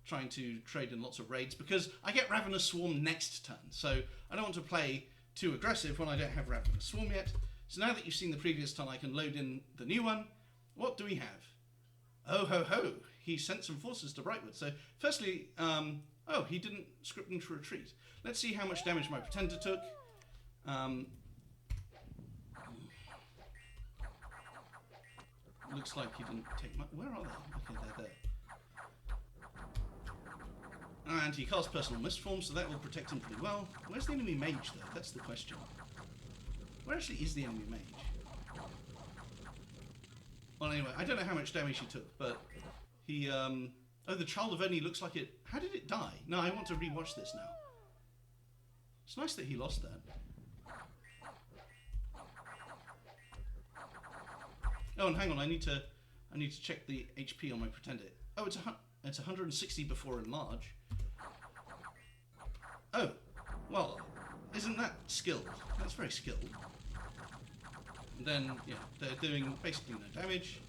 trying to trade in lots of raids, because I get Ravenous Swarm next turn, so I don't want to play too aggressive when I don't have Ravenous Swarm yet. So now that you've seen the previous turn, I can load in the new one. What do we have? Oh ho ho! He sent some forces to Brightwood. So firstly, oh, he didn't script them to retreat. Let's see how much damage my Pretender took. Looks like he didn't take much. Where are they? Okay, they're there. And he casts Personal Mistform, so that will protect him pretty well. Where's the enemy mage, though? That's the question. Where actually is the enemy mage? Well, anyway, I don't know how much damage he took, but he, oh, the Child of Oni looks like it... How did it die? No, I want to rewatch this now. It's nice that he lost that. Oh, and hang on, I need to check the HP on my Pretender. Oh, it's 160 before enlarge. Oh, well, isn't that skilled? That's very skilled. And then, yeah, they're doing basically no damage.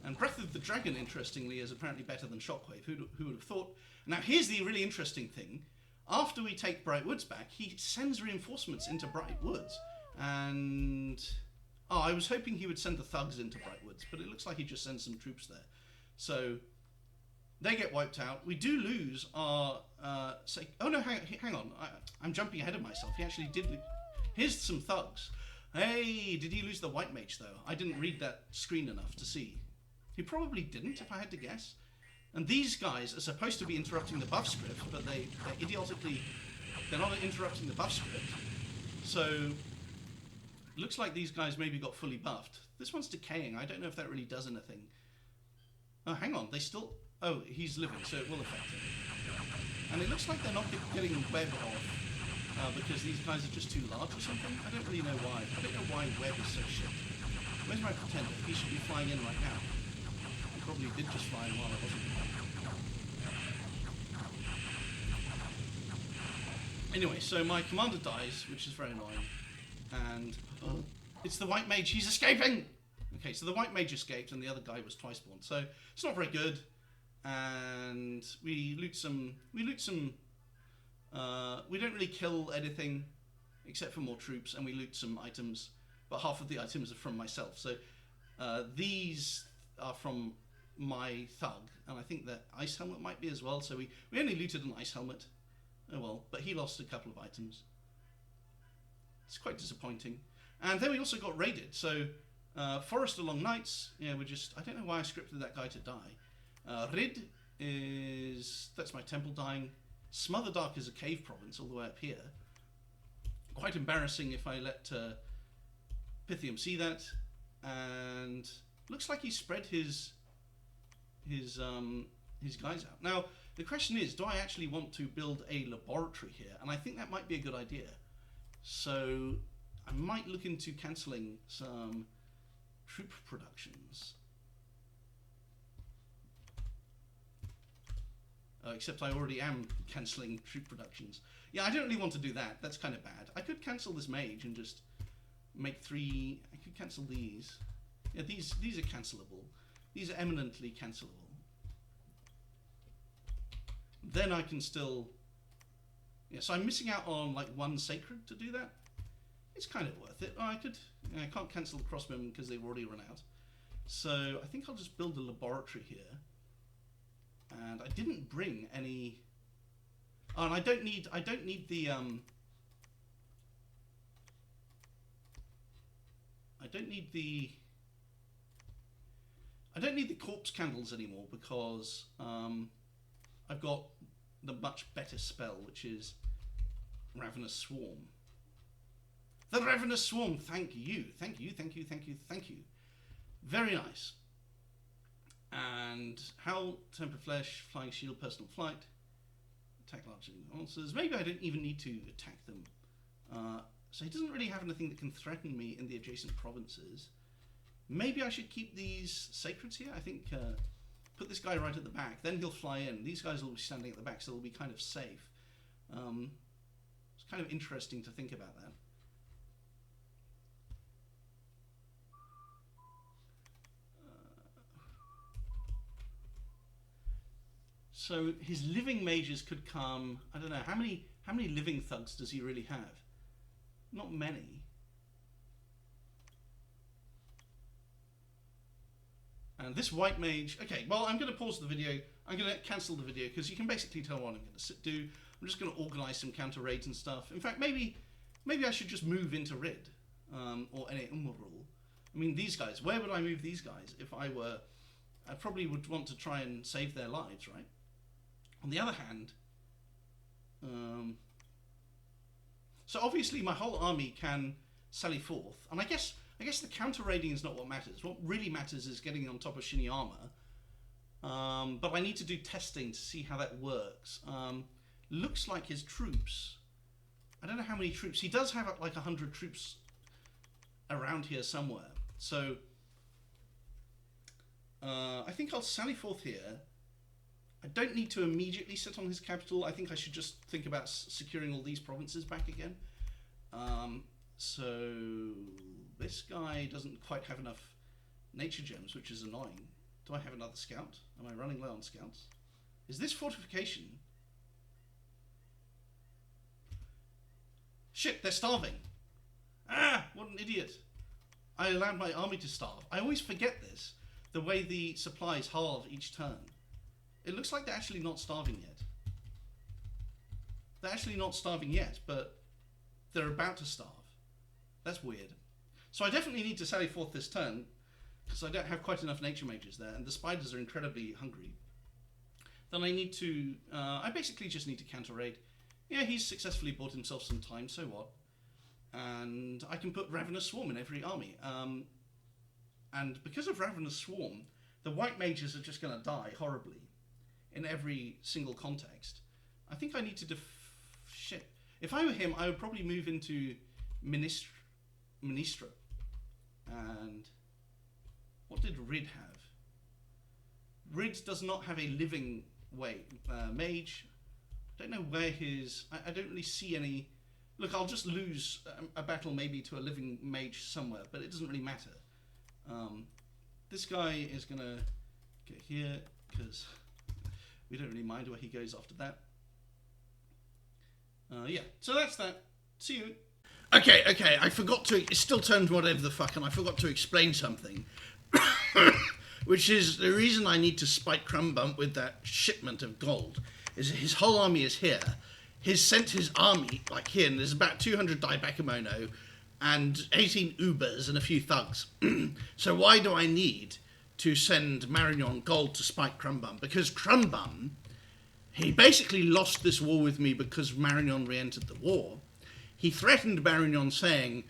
And Breath of the Dragon, interestingly, is apparently better than Shockwave. Who would have thought? Now, here's the really interesting thing. After we take Bright Woods back, he sends reinforcements into Bright Woods. And... Oh, I was hoping he would send the thugs into Bright Woods, but it looks like he just sends some troops there. So, they get wiped out. We do lose our... oh no, hang on. I'm jumping ahead of myself. He actually did... Here's some thugs. Hey, did he lose the White Mage, though? I didn't read that screen enough to see. He probably didn't, if I had to guess. And these guys are supposed to be interrupting the buff script, but they're idiotically... They're not interrupting the buff script. So... Looks like these guys maybe got fully buffed. This one's decaying. I don't know if that really does anything. Oh, hang on. They still... Oh, he's living, so it will affect him. And it looks like they're not getting web off because these guys are just too large or something. I don't really know why. I don't know why web is so shit. Where's my Pretender? He should be flying in right now. He probably did just fly in while I wasn't. Anyway, so my commander dies, which is very annoying. And it's the White Mage. He's escaping. Okay, so the White Mage escaped, and the other guy was twice born. So it's not very good. And we loot some. We don't really kill anything except for more troops, and we loot some items. But half of the items are from myself. So these are from my thug, and I think that Ice Helmet might be as well. So we only looted an Ice Helmet. Oh well, but he lost a couple of items. It's quite disappointing. And then we also got raided. So, Forest Along Nights, yeah, we're just... I don't know why I scripted that guy to die. Rid is... That's my temple dying. Smotherdark is a cave province all the way up here. Quite embarrassing if I let Pythium see that. And looks like he spread his guys out. Now, the question is, do I actually want to build a laboratory here? And I think that might be a good idea. So I might look into cancelling some troop productions. Except I already am cancelling troop productions. Yeah, I don't really want to do that. That's kind of bad. I could cancel this mage and just make 3... I could cancel these. Yeah, these are cancelable. These are eminently cancelable. Then I can still... Yeah, so I'm missing out on like 1 sacred to do that. It's kind of worth it. Oh, I can't cancel the crossbowmen because they've already run out. So I think I'll just build a laboratory here. And I didn't bring any. Oh, and I don't need the I don't need the corpse candles anymore because I've got the much better spell, which is Ravenous Swarm. The Ravenous Swarm, thank you. Very nice. And Howl, Temper Flesh, Flying Shield, Personal Flight, attack large monsters. Maybe I don't even need to attack them. So he doesn't really have anything that can threaten me in the adjacent provinces. Maybe I should keep these sacreds here. I think put this guy right at the back, then he'll fly in. These guys will be standing at the back, so they'll be kind of safe. It's kind of interesting to think about that. So his living mages could come. I don't know how many living thugs does he really have? Not many. And this white mage... Okay, well, I'm going to pause the video. I'm going to cancel the video because you can basically tell what I'm going to do. I'm just going to organise some counter raids and stuff. In fact, maybe I should just move into Rid or any Umrul. I mean, these guys. Where would I move these guys if I were? I probably would want to try and save their lives, right? On the other hand, So obviously my whole army can sally forth, and I guess the counter raiding is not what matters. What really matters is getting on top of Shinny armor. But I need to do testing to see how that works. Looks like his troops. I don't know how many troops. He does have like 100 troops around here somewhere. So I think I'll sally forth here. I don't need to immediately sit on his capital. I think I should just think about securing all these provinces back again. So this guy doesn't quite have enough nature gems, which is annoying. Do I have another scout? Am I running low on scouts? Is this fortification? Shit, they're starving. Ah, what an idiot. I allowed my army to starve. I always forget this, the way the supplies halve each turn. It looks like they're actually not starving yet. They're actually not starving yet, but they're about to starve. That's weird. So I definitely need to sally forth this turn, because I don't have quite enough nature mages there, and the spiders are incredibly hungry. Then I need to... I basically just need to counter raid. Yeah, he's successfully bought himself some time, so what? And I can put Ravenous Swarm in every army. And because of Ravenous Swarm, the white mages are just going to die horribly in every single context. I think I need to shit. If I were him, I would probably move into Ministra. And what did Rid have? Rid does not have a living mage. I don't know where his... I don't really see any... Look, I'll just lose a battle maybe to a living mage somewhere, but it doesn't really matter. This guy is going to get here, because we don't really mind where he goes after that. Yeah, so that's that. See you. Okay, I forgot to... It still turned whatever the fuck, and I forgot to explain something. Which is the reason I need to spike Crumbump with that shipment of gold. Is his whole army is here. He's sent his army, like here, and there's about 200 Daibakemono and 18 Ubers and a few thugs. So why do I need to send Marignon gold to spike Crumbum? Because Crumbum, he basically lost this war with me because Marignon re-entered the war. He threatened Marignon saying,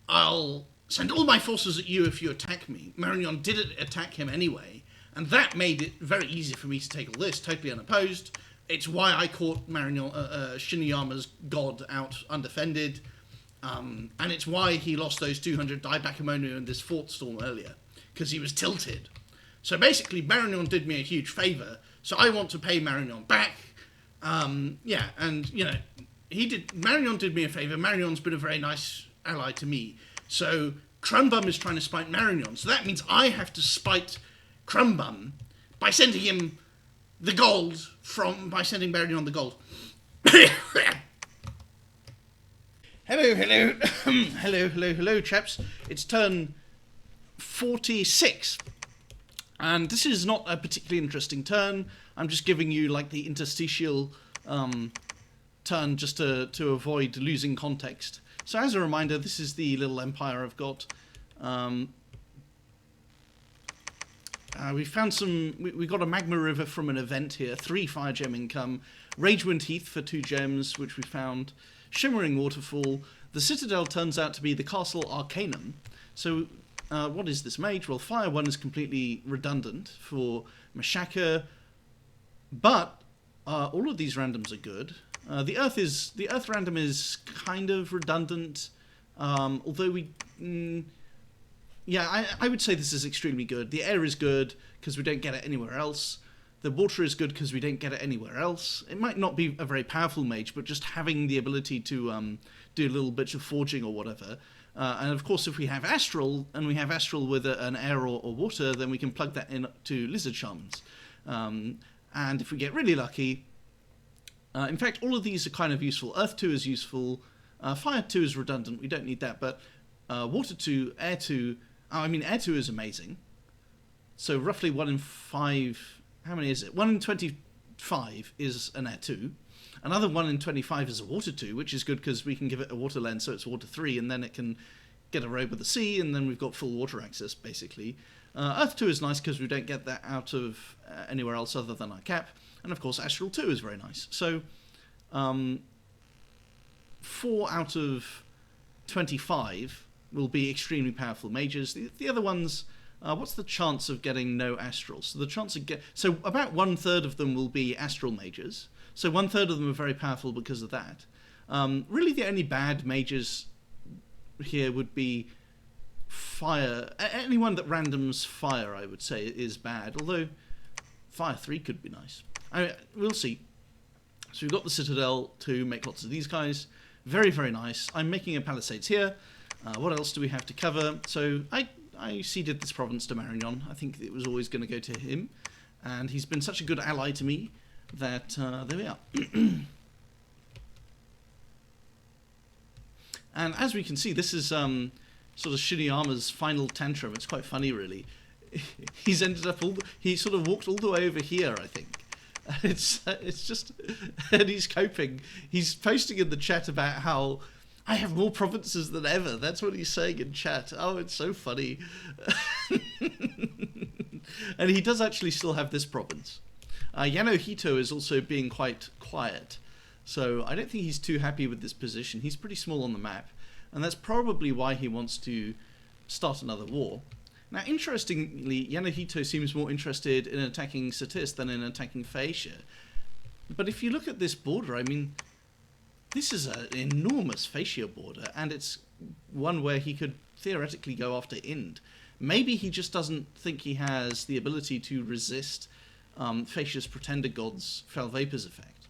I'll send all my forces at you if you attack me. Marignon didn't attack him anyway, and that made it very easy for me to take all this, totally unopposed. It's why I caught Marignon, Shiniyama's god out undefended, and it's why he lost those 200 Daibakemono in this fort storm earlier, because he was tilted. So basically, Marignon did me a huge favour, so I want to pay Marignon back. Yeah, and, you know, Marignon did me a favour. Marignon's been a very nice ally to me. So Crumbum is trying to spite Marignon, so that means I have to spite Crumbum by sending him the gold by sending Marignon the gold. Hello, chaps. It's turn 46. And this is not a particularly interesting turn. I'm just giving you, like, the interstitial turn just to avoid losing context. So as a reminder, this is the little empire I've got. We found we got a magma river from an event here, 3 fire gem income, Ragewind Heath for 2 gems, which we found, Shimmering Waterfall. The Citadel turns out to be the Castle Arcanum. So what is this mage? Well, Fire 1 is completely redundant for Machaka, but all of these randoms are good. The Earth random is kind of redundant, although yeah, I would say this is extremely good. The air is good, because we don't get it anywhere else. The water is good, because we don't get it anywhere else. It might not be a very powerful mage, but just having the ability to do little bits of forging or whatever. And of course, if we have Astral, and we have Astral with an air or water, then we can plug that in to Lizard Shamans. And if we get really lucky... in fact, all of these are kind of useful. Earth 2 is useful. Fire 2 is redundant. We don't need that, but Water 2, Air 2... Air 2 is amazing. So roughly 1 in 5... How many is it? 1 in 25 is an Air 2. Another 1 in 25 is a Water 2, which is good because we can give it a water lens, so it's Water 3, and then it can get a robe of the sea, and then we've got full water access, basically. Earth 2 is nice because we don't get that out of anywhere else other than our cap. And of course, Astral 2 is very nice. So 4 out of 25 will be extremely powerful mages. The other ones, what's the chance of getting no astrals? So the chance of so about 1/3 of them will be astral mages. So 1/3 of them are very powerful because of that. Really, the only bad mages here would be fire. Anyone that randoms fire, I would say, is bad. Although fire 3 could be nice. We'll see. So we've got the Citadel to make lots of these guys. Very, very nice. I'm making a Palisades here. What else do we have to cover? So I ceded this province to Marignon. I think it was always going to go to him. And he's been such a good ally to me that there we are. And as we can see, this is sort of Shiniyama's final tantrum. It's quite funny, really. He's ended up he sort of walked all the way over here, I think. It's just, and he's coping. He's posting in the chat about how I have more provinces than ever. That's what he's saying in chat. Oh, it's so funny. And he does actually still have this province. Yanohito is also being quite quiet. So I don't think he's too happy with this position. He's pretty small on the map. And that's probably why he wants to start another war. Now, interestingly, Yanohito seems more interested in attacking Satis than in attacking Phaeacia. But if you look at this border, I mean, this is an enormous Phaeacia border, and it's one where he could theoretically go after Ind. Maybe he just doesn't think he has the ability to resist Phaeacia's Pretender God's Fell Vapors effect.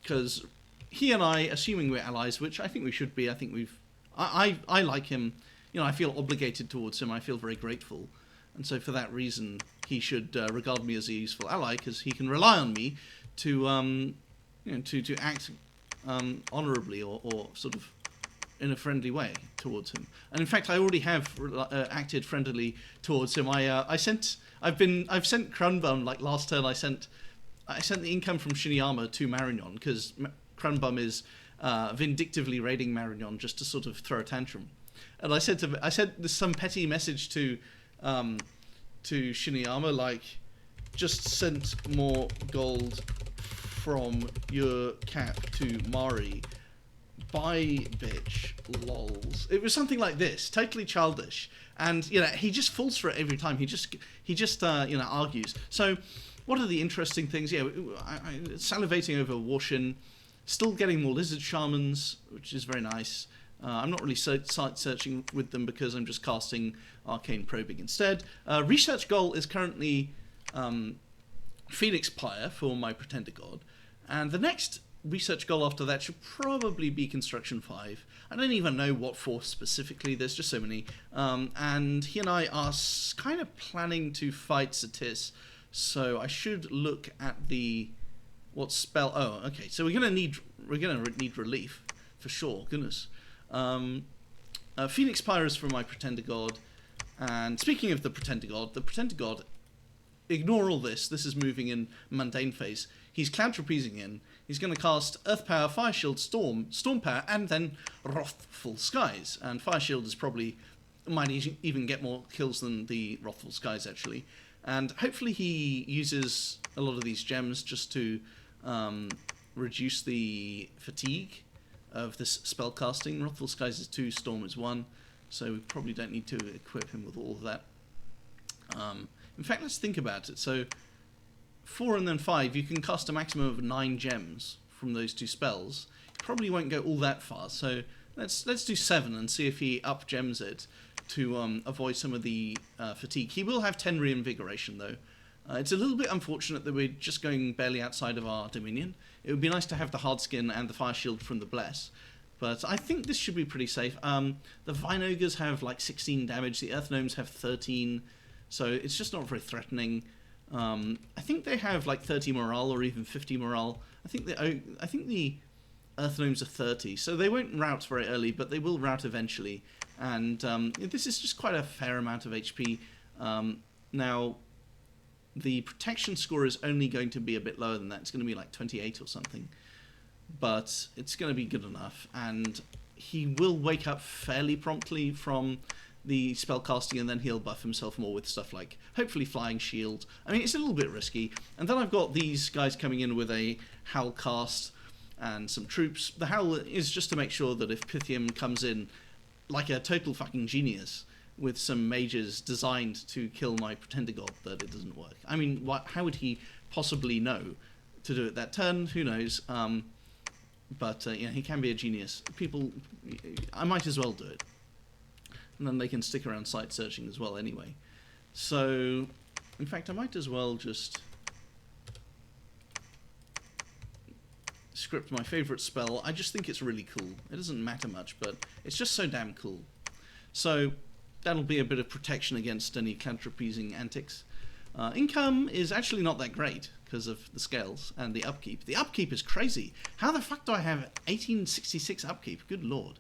Because he and I, assuming we're allies, which I think we should be, I like him, you know, I feel obligated towards him, I feel very grateful, and so for that reason he should regard me as a useful ally, because he can rely on me to, to act honourably or sort of in a friendly way towards him. And in fact, I already have acted friendly towards him. I've sent Kranbum, like last turn I sent the income from Shiniyama to Marignon, because Kranbum is vindictively raiding Marignon just to sort of throw a tantrum. And I sent some petty message to Shiniyama, like, just sent more gold from your cap to Mari. Bye, bitch, lols. It was something like this, totally childish. And, you know, he just falls for it every time. He just argues. So, what are the interesting things? Yeah, salivating over Warshin, still getting more lizard shamans, which is very nice. I'm not really site searching with them because I'm just casting arcane probing instead. Research goal is currently Phoenix Pyre for my Pretender God, and the next research goal after that should probably be Construction 5. I don't even know what for specifically, there's just so many. And he and I are kind of planning to fight Satis, so I should look at what spell. Oh, okay, so we're gonna need relief for sure, goodness. Phoenix Pyre is for my Pretender God, and speaking of the Pretender God, ignore all this is moving in mundane phase. He's Cloud Trapezing in. He's going to cast Earth Power, Fire Shield, Storm Power, and then Wrathful Skies. And Fire Shield is might even get more kills than the Wrathful Skies, actually. And hopefully he uses a lot of these gems just to reduce the fatigue of this spell casting. Wrathful Skies is 2, Storm is 1, so we probably don't need to equip him with all of that. In fact, let's think about it. So 4 and then 5, you can cast a maximum of 9 gems from those 2 spells. You probably won't go all that far, so let's do 7 and see if he up gems it to avoid some of the fatigue. He will have 10 reinvigoration though. It's a little bit unfortunate that we're just going barely outside of our dominion. It would be nice to have the hard skin and the fire shield from the bless, but I think this should be pretty safe. The Vine Ogres have like 16 damage, the Earth Gnomes have 13, so it's just not very threatening. I think they have like 30 morale or even 50 morale. I think the Earth Gnomes are 30, so they won't rout very early, but they will rout eventually. And this is just quite a fair amount of HP. Now, the protection score is only going to be a bit lower than that. It's going to be like 28 or something, but it's going to be good enough. And he will wake up fairly promptly from the spell casting, and then he'll buff himself more with stuff like, hopefully, Flying Shield. I mean, it's a little bit risky. And then I've got these guys coming in with a Howl cast and some troops. The Howl is just to make sure that if Pythium comes in like a total fucking genius with some mages designed to kill my Pretender God, that it doesn't work. I mean, how would he possibly know to do it that turn? Who knows? But yeah, he can be a genius. I might as well do it. And then they can stick around site searching as well anyway. So, in fact, I might as well just script my favourite spell. I just think it's really cool. It doesn't matter much, but it's just so damn cool. So, that'll be a bit of protection against any clantrapesing antics. Income is actually not that great because of the scales and the upkeep. The upkeep is crazy. How the fuck do I have 1866 upkeep? Good lord.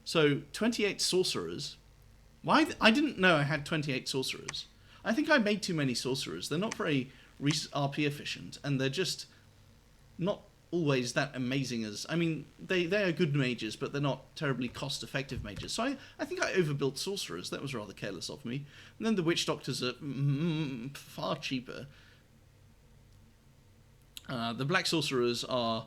So, 28 sorcerers. Why? I didn't know I had 28 sorcerers. I think I made too many sorcerers. They're not very RP efficient, and they're just not always that amazing as... I mean, they are good mages, but they're not terribly cost-effective mages. So I think I overbuilt sorcerers. That was rather careless of me. And then the witch doctors are far cheaper. The black sorcerers are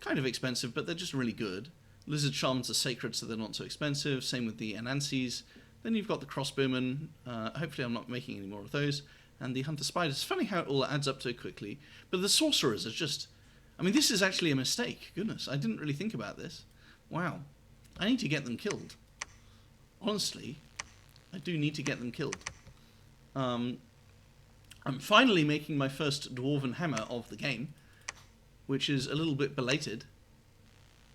kind of expensive, but they're just really good. Lizard shamans are sacred, so they're not so expensive. Same with the Anansis. Then you've got the crossbowmen. Hopefully I'm not making any more of those. And the hunter spiders. It's funny how it all adds up so quickly. But the sorcerers are just... I mean, this is actually a mistake. Goodness, I didn't really think about this. Wow. I need to get them killed. Honestly, I do need to get them killed. I'm finally making my first Dwarven Hammer of the game, which is a little bit belated.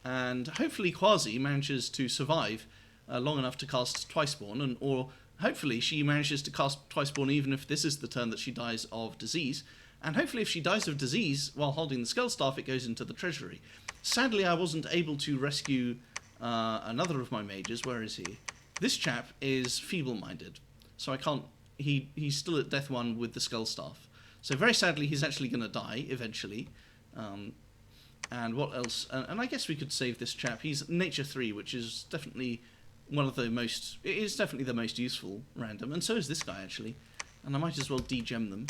And hopefully Quasi manages to survive long enough to cast Twiceborn, or hopefully she manages to cast Twiceborn even if this is the turn that she dies of disease. And hopefully if she dies of disease while holding the Skull Staff, it goes into the treasury. Sadly, I wasn't able to rescue another of my mages. Where is he? This chap is feeble-minded, so I can't... He's still at Death 1 with the Skull Staff. So very sadly, he's actually going to die eventually. And what else? And I guess we could save this chap. He's Nature 3, which is definitely one of the most... It is definitely the most useful random, and so is this guy, actually. And I might as well degem them.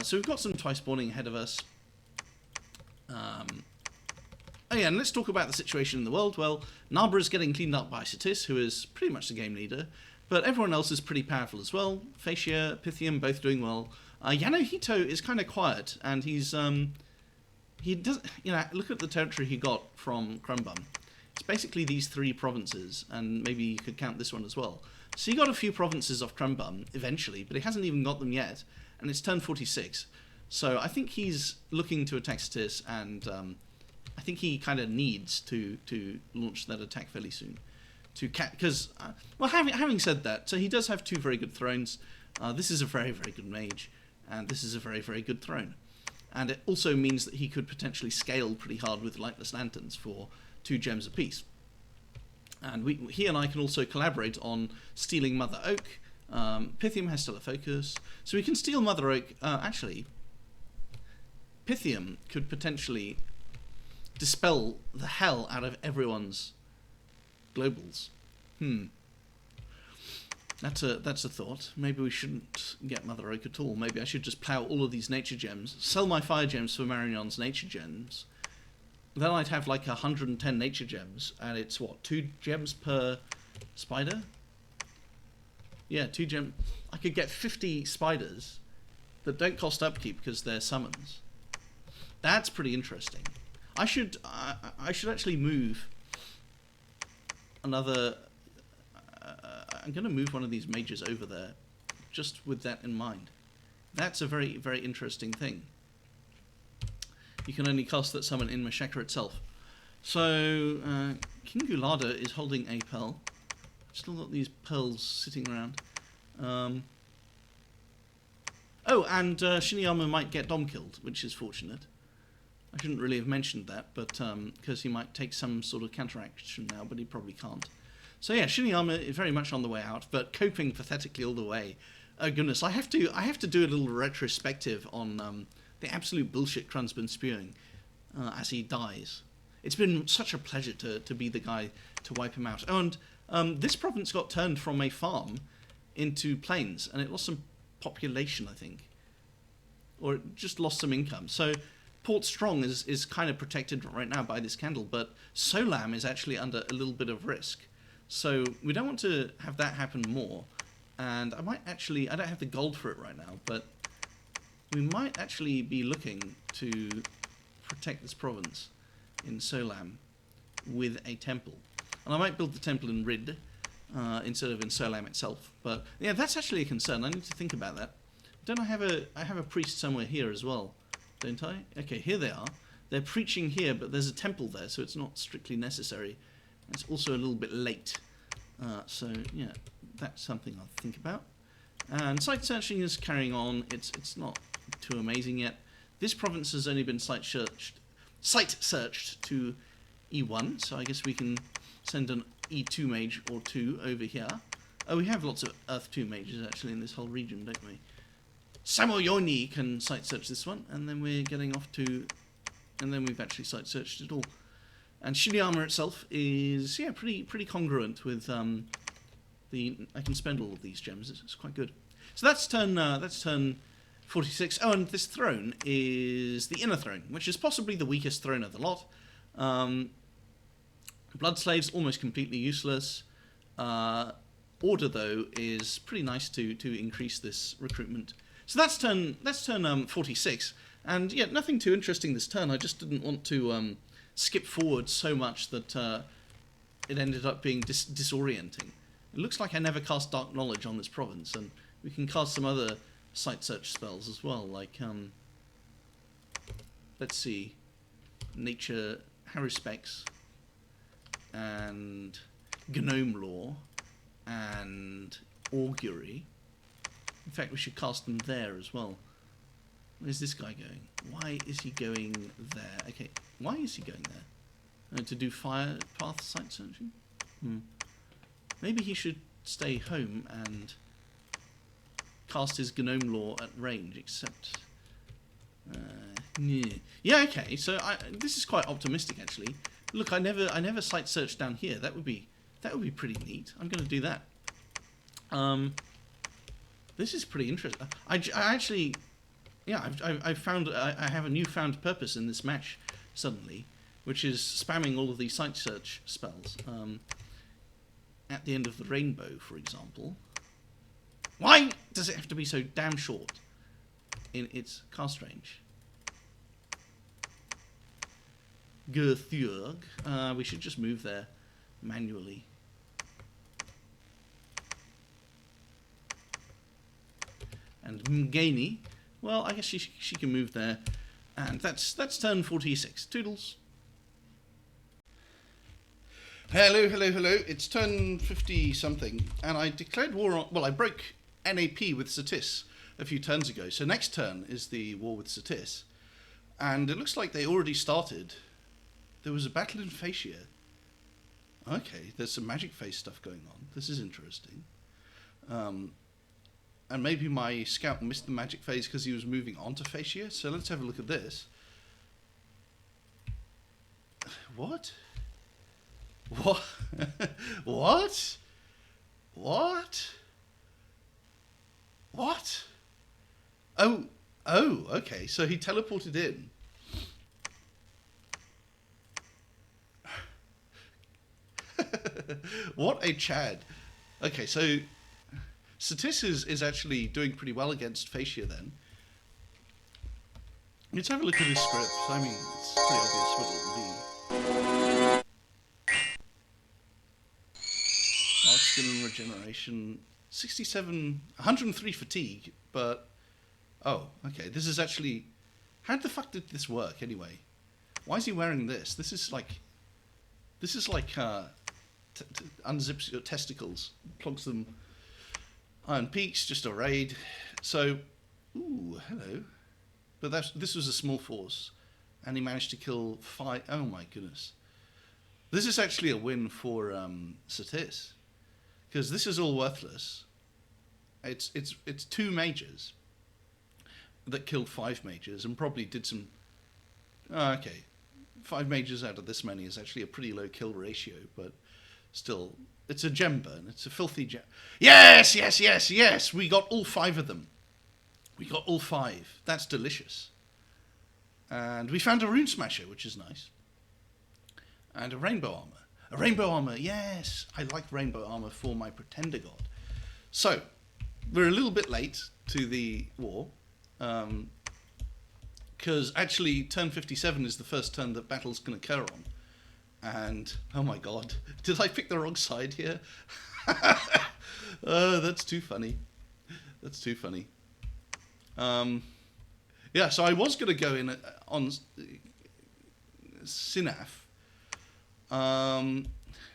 So we've got some Twice-spawning ahead of us. Oh yeah, and let's talk about the situation in the world. Well, Nabra is getting cleaned up by Satis, who is pretty much the game leader. But everyone else is pretty powerful as well. Phacia, Pythium, both doing well. Yanohito is kind of quiet, and he's... he does, you know, look at the territory he got from Crumbum. It's basically these 3 provinces, and maybe you could count this one as well. So he got a few provinces off Crumbum eventually, but he hasn't even got them yet, and it's turn 46. So I think he's looking to attack Satis, and I think he kind of needs to launch that attack fairly soon. Because, well, having said that, so he does have 2 very good thrones. This is a very, very good mage, and this is a very, very good throne. And it also means that he could potentially scale pretty hard with Lightless Lanterns for 2 gems apiece. And he and I can also collaborate on stealing Mother Oak. Pythium has Stellar Focus, so we can steal Mother Oak. Actually, Pythium could potentially dispel the hell out of everyone's globals. That's a thought. Maybe we shouldn't get Mother Oak at all. Maybe I should just plough all of these nature gems, sell my fire gems for Marignon's nature gems. Then I'd have like 110 nature gems, and it's what, 2 gems per spider? Yeah, 2 gems. I could get 50 spiders that don't cost upkeep because they're summons. That's pretty interesting. I should actually move another... I'm going to move one of these mages over there, just with that in mind. That's a very, very interesting thing. You can only cast that summon in Machaka itself. So, King Gulada is holding a pearl. Still got these pearls sitting around. Oh, and Shinyama might get Dom killed, which is fortunate. I shouldn't really have mentioned that, but because he might take some sort of counteraction now, but he probably can't. So yeah, Shinyama is very much on the way out, but coping pathetically all the way. Oh goodness, I have to do a little retrospective on the absolute bullshit Krun's been spewing as he dies. It's been such a pleasure to be the guy to wipe him out. Oh, and This province got turned from a farm into plains, and it lost some population, I think. Or it just lost some income. So Port Strong is kind of protected right now by this candle, but Solam is actually under a little bit of risk. So we don't want to have that happen more. And I might actually, I don't have the gold for it right now, but we might actually be looking to protect this province in Solam with a temple. And I might build the temple in Rid instead of in Solam itself. But yeah, that's actually a concern. I need to think about that. Don't I have a priest somewhere here as well, don't I? Okay, here they are. They're preaching here, but there's a temple there, so it's not strictly necessary. It's also a little bit late. So yeah, that's something I'll think about. And site searching is carrying on. It's not too amazing yet. This province has only been site searched to E1, so I guess we can send an E2 mage or two over here. Oh, we have lots of Earth 2 mages actually in this whole region, don't we? Samoyoni can site search this one, and then we're getting off to, and then we've actually site searched it all. And Shiniyama itself is, yeah, pretty congruent with I can spend all of these gems. It's quite good. So that's turn 46. Oh, and this throne is the inner throne, which is possibly the weakest throne of the lot. Blood Slave's almost completely useless. Order, though, is pretty nice to increase this recruitment. So that's turn 46. And yeah, nothing too interesting this turn. I just didn't want to skip forward so much that it ended up being disorienting. It looks like I never cast Dark Knowledge on this province, and we can cast some other site search spells as well, like, let's see, Nature, Haruspex, and Gnome Lore, and Augury. In fact, we should cast them there as well. Where's this guy going? Why is he going there? Okay, why is he going there? To do fire path site searching? Maybe he should stay home and cast his Gnome Lore at range, except... yeah, okay, so this is quite optimistic, actually. Look, I never site searched down here. That would be pretty neat. I'm going to do that. This is pretty interesting. I actually... Yeah, I found I have a newfound purpose in this match suddenly, which is spamming all of these site search spells. At the end of the rainbow, for example. Why does it have to be so damn short in its cast range? Gerthurg. We should just move there manually. And Mgeni. Well, I guess she can move there. And that's turn 46. Toodles. Hello. It's turn 50-something, and I declared war on... Well, I broke NAP with Satis a few turns ago, so next turn is the war with Satis. And it looks like they already started. There was a battle in Fascia. Okay, there's some magic face stuff going on. This is interesting. And maybe my scout missed the magic phase because he was moving on to Fascia. So let's have a look at this. What? What? What? What? What? Oh, okay. So he teleported in. What a Chad. Okay, so Satis is actually doing pretty well against Fascia then. Let's have a look at his script. I mean, it's pretty obvious what it will be. Large skill and regeneration. 67... 103 fatigue, but... Oh, okay. This is actually... How the fuck did this work, anyway? Why is he wearing this? This is like... unzips your testicles, plugs them. Iron Peaks, just a raid. So, ooh, hello. But this was a small force, and he managed to kill 5. Oh my goodness. This is actually a win for Satis, because this is all worthless. It's 2 mages that killed 5 mages and probably did some. Okay, 5 mages out of this many is actually a pretty low kill ratio, but still, It's a gem burn. It's a filthy gem. Yes, yes, yes, yes. We got all 5 of them. We got all 5. That's delicious. And we found a rune smasher, which is nice. And a rainbow armor. A rainbow armor, yes. I like rainbow armor for my pretender god. So, we're a little bit late to the war. Because actually, turn 57 is the first turn that battle's going to occur on. And, oh my god, did I pick the wrong side here? That's too funny. That's too funny. Yeah, so I was going to go in on Sinaf.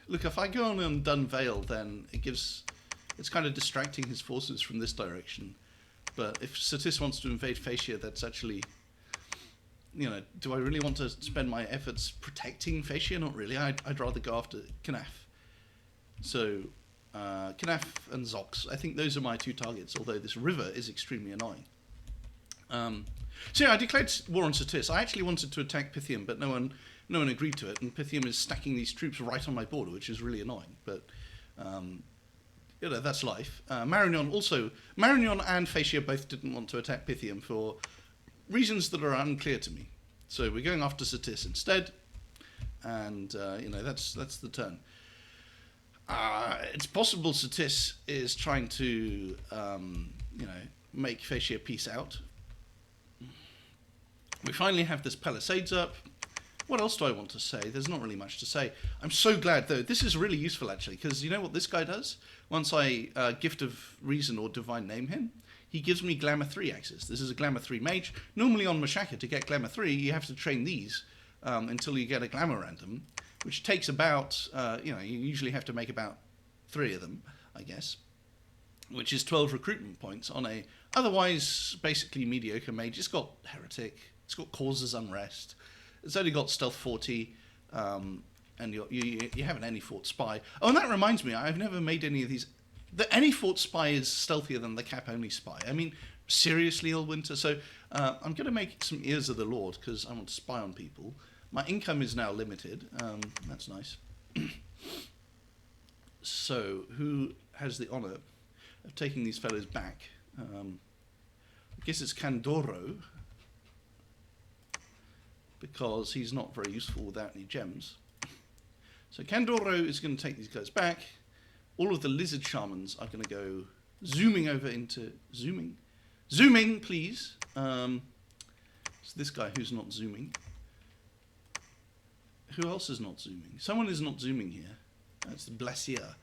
Look, if I go on Dun Vale, then it's kind of distracting his forces from this direction. But if Satis wants to invade Phaecia, that's actually... do I really want to spend my efforts protecting Phaecia? Not really. I'd rather go after Knaf. So, Knaf and Zox. I think those are my 2 targets, although this river is extremely annoying. So yeah, I declared war on Satis. I actually wanted to attack Pythium, but no one agreed to it, and Pythium is stacking these troops right on my border, which is really annoying. But, that's life. Marignon and Phaecia both didn't want to attack Pythium for reasons that are unclear to me. So we're going after Satis instead, and that's the turn. It's possible Satis is trying to make Phaecia peace out. We finally have this palisades up. What else do I want to say? There's not really much to say. I'm so glad, though. This is really useful, actually, because you know what this guy does? Once I Gift of Reason or Divine Name him, he gives me Glamour 3 access. This is a Glamour 3 mage. Normally on Machaka, to get Glamour 3, you have to train these until you get a Glamour random, which takes about, you usually have to make about 3 of them, I guess, which is 12 recruitment points on a otherwise basically mediocre mage. It's got Heretic, it's got Causes Unrest, it's only got Stealth 40, and you have an Any Fort Spy. Oh, and that reminds me, I've never made any of these. The Any Fort Spy is stealthier than the Cap Only Spy. I mean, seriously, Allwinter. So I'm going to make some Ears of the Lord because I want to spy on people. My income is now limited. That's nice. So who has the honour of taking these fellows back? I guess it's Candoro, because he's not very useful without any gems. So Candoro is going to take these guys back. All of the lizard shamans are going to go zooming over into... Zooming, please. It's this guy who's not zooming. Who else is not zooming? Someone is not zooming here. That's the Blasier.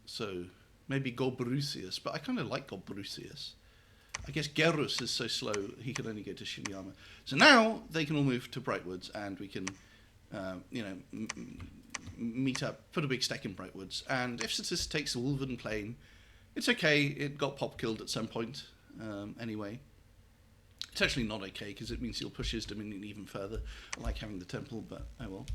So, maybe Gobrusius, but I kind of like Gobrusius. I guess Gerus is so slow, he can only go to Shinyama. So now, they can all move to Brightwoods, and we can, meet up, put a big stack in Brightwoods, and if Satis takes the Wolven Plain, it's okay, it got pop-killed at some point, anyway. It's actually not okay, because it means he'll push his dominion even further. I like having the temple, but oh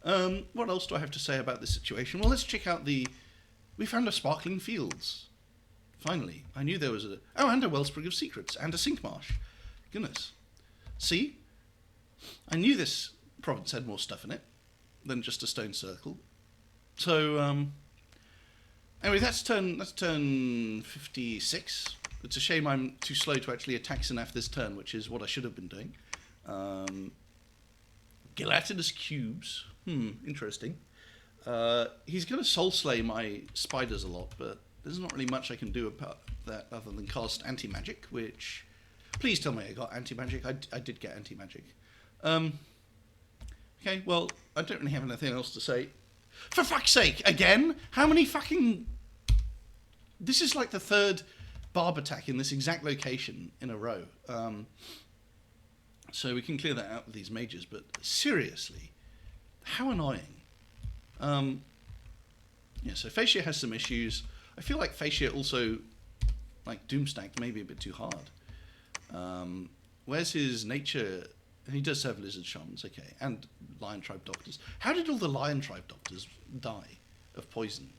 well. What else do I have to say about this situation? Well, let's check out we found a Sparkling Fields. Finally. I knew there was and a Wellspring of Secrets, and a Sink Marsh. Goodness. See? I knew this province had more stuff in it than just a stone circle. So, anyway, that's turn 56. It's a shame I'm too slow to actually attack Sinaf this turn, which is what I should have been doing. Gelatinous Cubes. Interesting. He's going to soul slay my spiders a lot, but there's not really much I can do about that other than cast anti-magic, which... Please tell me I got anti-magic. I did get anti-magic. Okay, well, I don't really have anything else to say. For fuck's sake, again? How many fucking... This is like the third barb attack in this exact location in a row. So we can clear that out with these mages, but seriously, how annoying. Yeah, so Phaecia has some issues. I feel like Phaecia also, like Doomstacked, maybe a bit too hard. Where's his nature? He does have lizard shamans, okay, and lion tribe doctors. How did all the lion tribe doctors die of poison?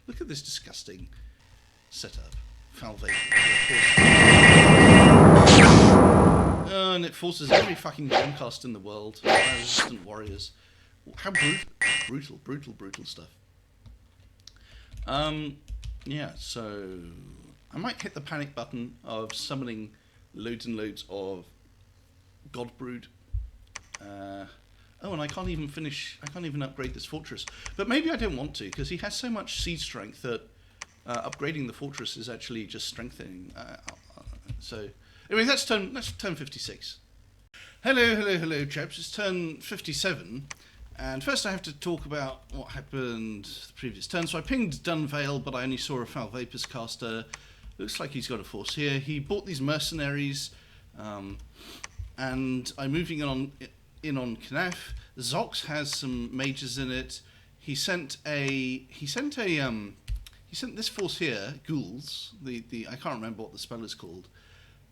Look at this disgusting setup. Falvation. And it forces every fucking gemcast in the world. Resistant warriors. How brutal stuff. Yeah, so I might hit the panic button of summoning loads and loads of Godbrood. Oh, and I can't even upgrade this fortress. But maybe I don't want to, because he has so much siege strength that upgrading the fortress is actually just strengthening. So, anyway, that's turn 56. Hello, chaps. It's turn 57. And first I have to talk about what happened the previous turn. So I pinged Dunvale, but I only saw a Foul Vapors caster. Looks like he's got a force here. He bought these mercenaries, and I'm moving in on Knaf. Zox has some mages in it. He sent this force here, ghouls. I can't remember what the spell is called,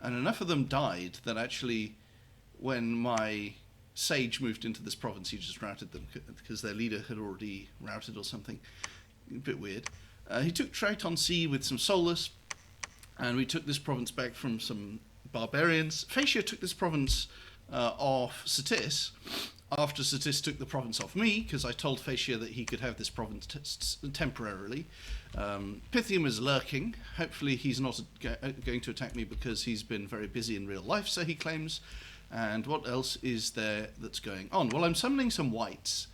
and enough of them died that actually, when my Sage moved into this province, he just routed them because their leader had already routed or something. A bit weird. He took Triton Sea with some Solus, and we took this province back from some barbarians. Phaecia took this province off Satis after Satis took the province off me, because I told Phaecia that he could have this province temporarily. Pythium is lurking. Hopefully he's not going to attack me because he's been very busy in real life, so he claims. And what else is there that's going on? Well, I'm summoning some whites.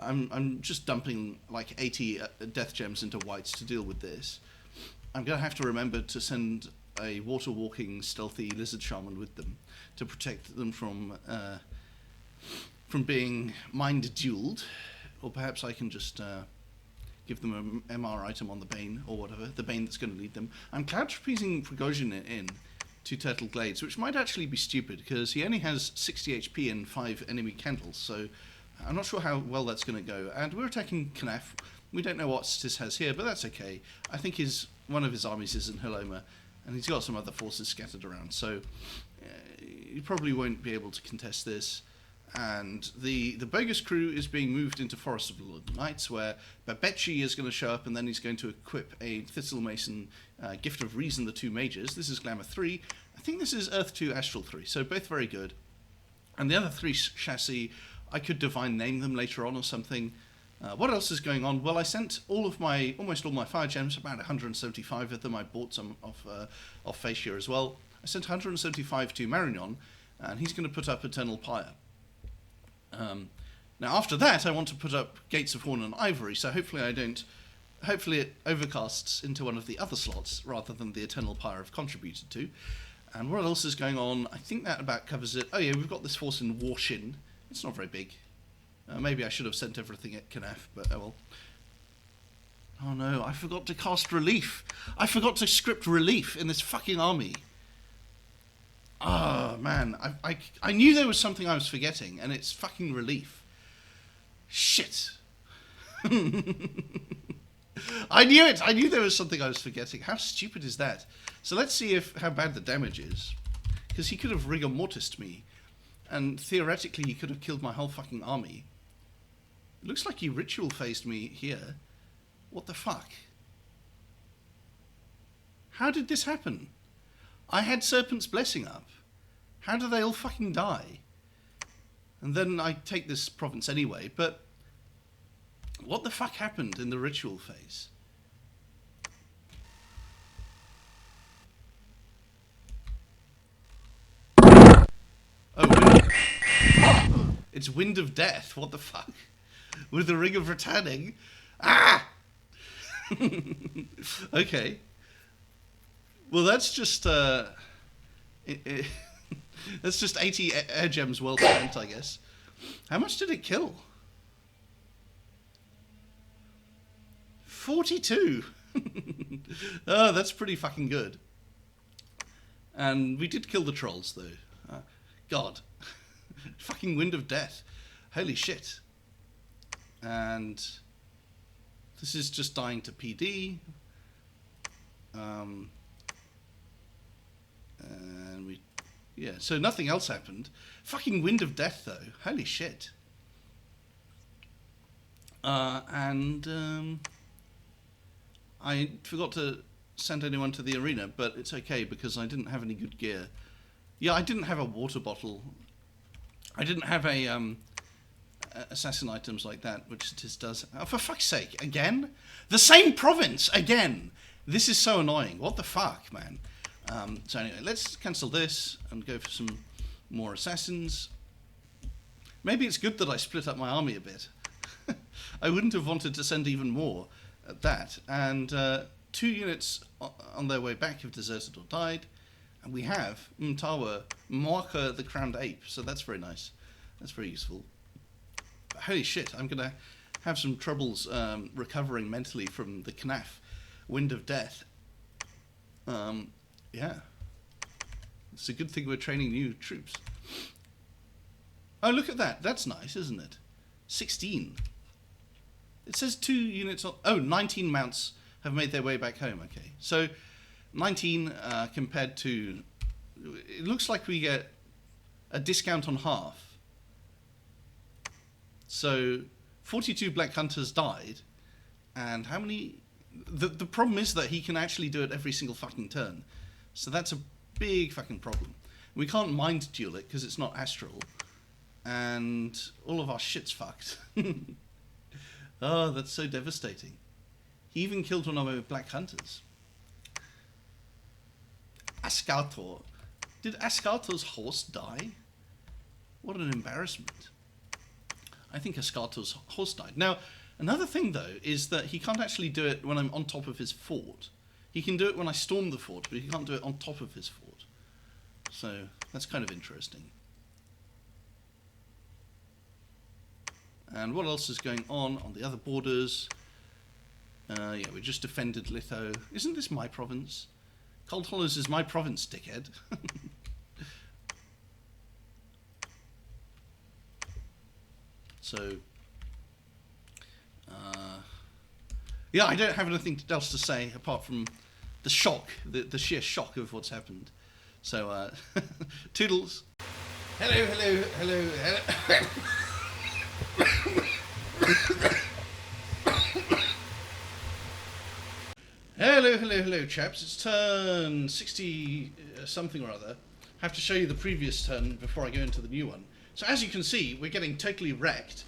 I'm just dumping like 80 death gems into whites to deal with this. I'm going to have to remember to send a water-walking, stealthy lizard shaman with them to protect them from being mind-dueled. Or perhaps I can just give them an MR item on the Bane or whatever, the Bane that's going to lead them. I'm cloud trapezing Prigozhin in to Turtle Glades, which might actually be stupid because he only has 60 HP and 5 enemy candles, so I'm not sure how well that's going to go. And we're attacking Knaf. We don't know what Satis has here, but that's okay. I think one of his armies is in Hiloma, and he's got some other forces scattered around, so you probably won't be able to contest this. And the bogus crew is being moved into Forest of the Knights, where Babetchi is going to show up, and then he's going to equip a Thistle Mason, Gift of Reason, the 2 mages. This is Glamour 3. I think this is Earth 2, Astral 3, so both very good. And the other 3 chassis, I could divine name them later on or something. What else is going on? Well, I sent almost all my fire gems, about 175 of them. I bought some off Phaecia as well. I sent 175 to Marignon, and he's going to put up Eternal Pyre. Now after that I want to put up Gates of Horn and Ivory, so hopefully it overcasts into one of the other slots rather than the Eternal Pyre I've contributed to. And what else is going on? I think that about covers it. Oh yeah, we've got this force in Warshin. It's not very big. Maybe I should have sent everything at Knaf, but oh well. Oh no, I forgot to cast Relief. I forgot to script Relief in this fucking army. Oh man, I knew there was something I was forgetting, and it's fucking Relief. Shit. I knew it. I knew there was something I was forgetting. How stupid is that? So let's see how bad the damage is, because he could have rigor mortised me, and theoretically he could have killed my whole fucking army. It looks like he ritual phased me here. What the fuck? How did this happen? I had Serpent's Blessing up. How do they all fucking die? And then I take this province anyway, but what the fuck happened in the ritual phase? Oh, it's Wind of Death. What the fuck? With the Ring of Returning? Ah! Okay. Well, that's just that's just 80 air gems well spent, I guess. How much did it kill? 42. Oh, that's pretty fucking good. And we did kill the trolls, though. God. Fucking Wind of Death. Holy shit. And this is just dying to PD. And so nothing else happened. Fucking Wind of Death, though. Holy shit. And I forgot to send anyone to the arena, but it's okay because I didn't have any good gear. Yeah, I didn't have a water bottle. I didn't have a assassin items like that, which it just does. Oh, for fuck's sake, again? The same province, again! This is so annoying. What the fuck, man? So anyway, let's cancel this and go for some more assassins. Maybe it's good that I split up my army a bit. I wouldn't have wanted to send even more at that. And 2 units on their way back have deserted or died. And we have Machaka the Crowned Ape. So that's very nice. That's very useful. But holy shit, I'm going to have some troubles recovering mentally from the Knaf Wind of Death. Yeah. It's a good thing we're training new troops. Oh, look at that. That's nice, isn't it? 16. It says 2 units on... Oh, 19 mounts have made their way back home. Okay. So, 19 compared to... It looks like we get a discount on half. So, 42 Black Hunters died. And how many... The problem is that he can actually do it every single fucking turn. So that's a big fucking problem. We can't mind duel it because it's not astral. And all of our shit's fucked. Oh, that's so devastating. He even killed one of my Black Hunters. Ascator. Did Ascator's horse die? What an embarrassment. I think Ascator's horse died. Now, another thing, though, is that he can't actually do it when I'm on top of his fort. He can do it when I storm the fort, but he can't do it on top of his fort. So, that's kind of interesting. And what else is going on the other borders? Yeah, we just defended Litho. Isn't this my province? Cold Hollows is my province, dickhead. So, yeah, I don't have anything else to say apart from the shock, the sheer shock of what's happened. So, toodles. Hello. Hello, chaps. It's turn 60 something or other. I have to show you the previous turn before I go into the new one. So as you can see, we're getting totally wrecked.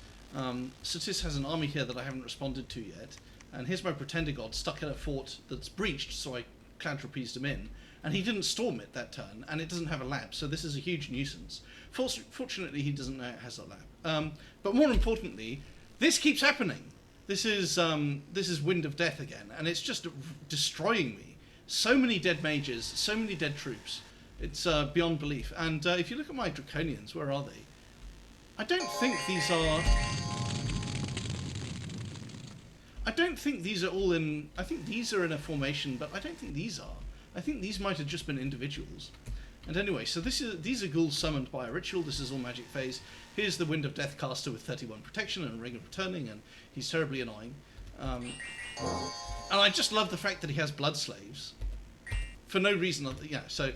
Satis has an army here that I haven't responded to yet. And here's my pretender god stuck in a fort that's breached, so I cloud trapezed him in. And he didn't storm it that turn, and it doesn't have a lab, so this is a huge nuisance. Fortunately, he doesn't know it has a lab. But more importantly, this keeps happening. This is Wind of Death again, and it's just destroying me. So many dead mages, so many dead troops. It's beyond belief. And if you look at my Draconians, where are they? I don't think these are... I don't think these are all in... I think these are in a formation, but I don't think these are. I think these might have just been individuals. And anyway, so these are ghouls summoned by a ritual. This is all magic phase. Here's the Wind of Death caster with 31 protection and a ring of returning, and he's terribly annoying. And I just love the fact that he has blood slaves. For no reason, yeah, so...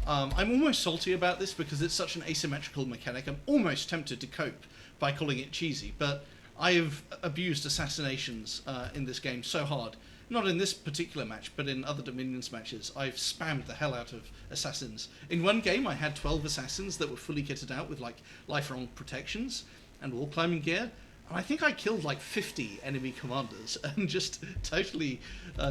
I'm almost salty about this because it's such an asymmetrical mechanic. I'm almost tempted to cope by calling it cheesy, but I have abused assassinations in this game so hard. Not in this particular match, but in other Dominions matches. I've spammed the hell out of assassins. In one game, I had 12 assassins that were fully kitted out with, like, lifelong protections and wall climbing gear. And I think I killed, like, 50 enemy commanders and just totally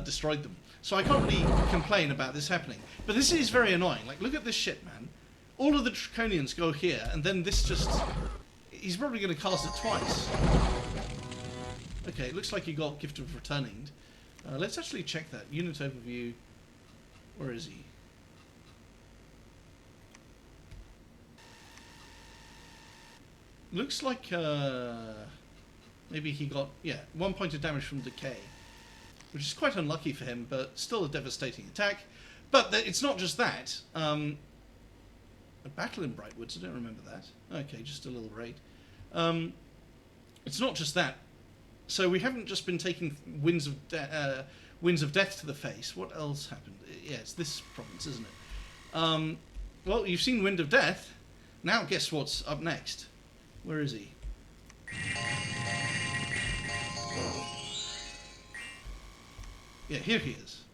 destroyed them. So I can't really complain about this happening. But this is very annoying. Like, look at this shit, man. All of the Draconians go here, and then this just... He's probably going to cast it twice. Okay, it looks like he got Gift of Returning. Let's actually check that. Unit overview. Where is he? Looks like maybe he got, yeah, 1 point of damage from decay, which is quite unlucky for him, but still a devastating attack. But it's not just that. A battle in Brightwoods, I don't remember that. Okay, just a little raid. It's not just that. So we haven't just been taking winds of death to the face. What else happened? Yeah, it's this province, isn't it? Well, you've seen Wind of Death. Now guess what's up next? Where is he? Yeah, here he is.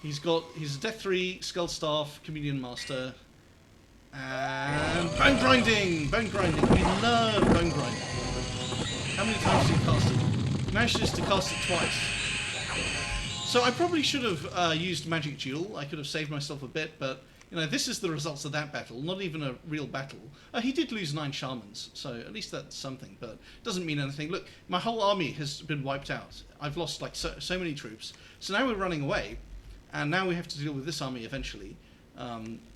He's a Death 3, Skull Staff, Communion Master, and Bone Grinding! Bone Grinding! We love Bone Grinding. How many times did he cast it? He managed just to cast it twice. So I probably should have used Magic Duel. I could have saved myself a bit, but you know, this is the results of that battle, not even a real battle. He did lose 9 shamans, so at least that's something, but it doesn't mean anything. Look, my whole army has been wiped out. I've lost like so many troops. So now we're running away, and now we have to deal with this army eventually.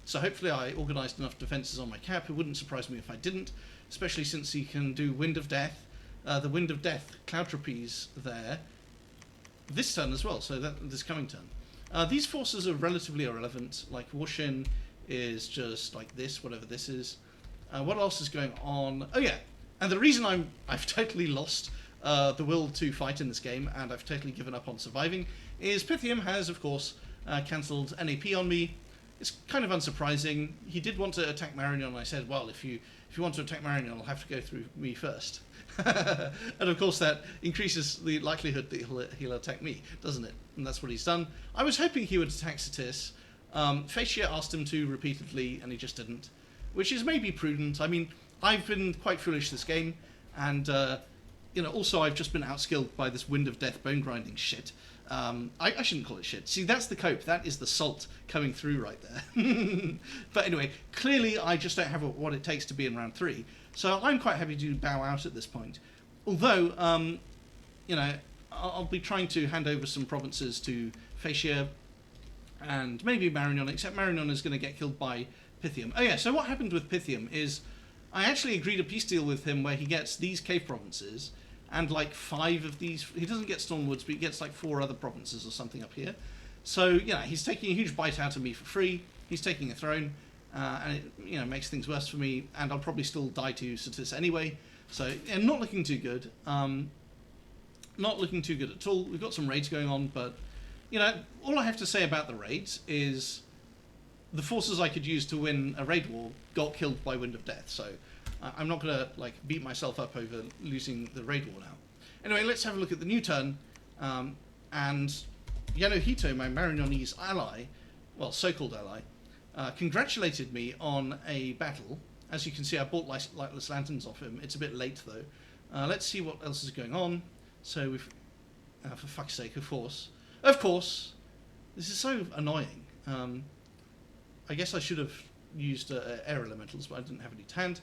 So hopefully I organised enough defences on my cap. It wouldn't surprise me if I didn't, especially since he can do Wind of Death. The Wind of Death, Cloud Trapeze there. This turn as well, so this coming turn. These forces are relatively irrelevant, like Washin is just like this, whatever this is. What else is going on? Oh yeah, and the reason I've totally lost the will to fight in this game, and I've totally given up on surviving, is Pythium has, of course, cancelled NAP on me. It's kind of unsurprising. He did want to attack Marignon, and I said, well, if you want to attack Marignon, I'll have to go through me first. And of course that increases the likelihood that he'll attack me, doesn't it? And that's what he's done. I was hoping he would attack Satis. Facia asked him to repeatedly, and he just didn't, which is maybe prudent. I mean, I've been quite foolish this game, and you know, also I've just been outskilled by this Wind of Death bone grinding shit. I shouldn't call it shit. See, that's the cope. That is the salt coming through right there. But anyway, clearly I just don't have what it takes to be in round 3. So I'm quite happy to bow out at this point. Although, you know, I'll be trying to hand over some provinces to Facia and maybe Marignon, except Marignon is going to get killed by Pythium. Oh yeah, so what happened with Pythium is I actually agreed a peace deal with him where he gets these cave provinces and like 5 of these. He doesn't get Stormwoods, but he gets like 4 other provinces or something up here. So, you know, he's taking a huge bite out of me for free. He's taking a throne, and it, you know, makes things worse for me, and I'll probably still die to Satis anyway. So, yeah, not looking too good. Not looking too good at all. We've got some raids going on, but, you know, all I have to say about the raids is the forces I could use to win a raid war got killed by Wind of Death, so I'm not going to like beat myself up over losing the raid war now. Anyway, let's have a look at the new turn. And Yanohito, my Marignonese ally, well, so-called ally, congratulated me on a battle. As you can see, I bought Lightless Lanterns off him. It's a bit late, though. Let's see what else is going on. So, we've, for fuck's sake, of course, this is so annoying. I guess I should have used air elementals, but I didn't have any to hand.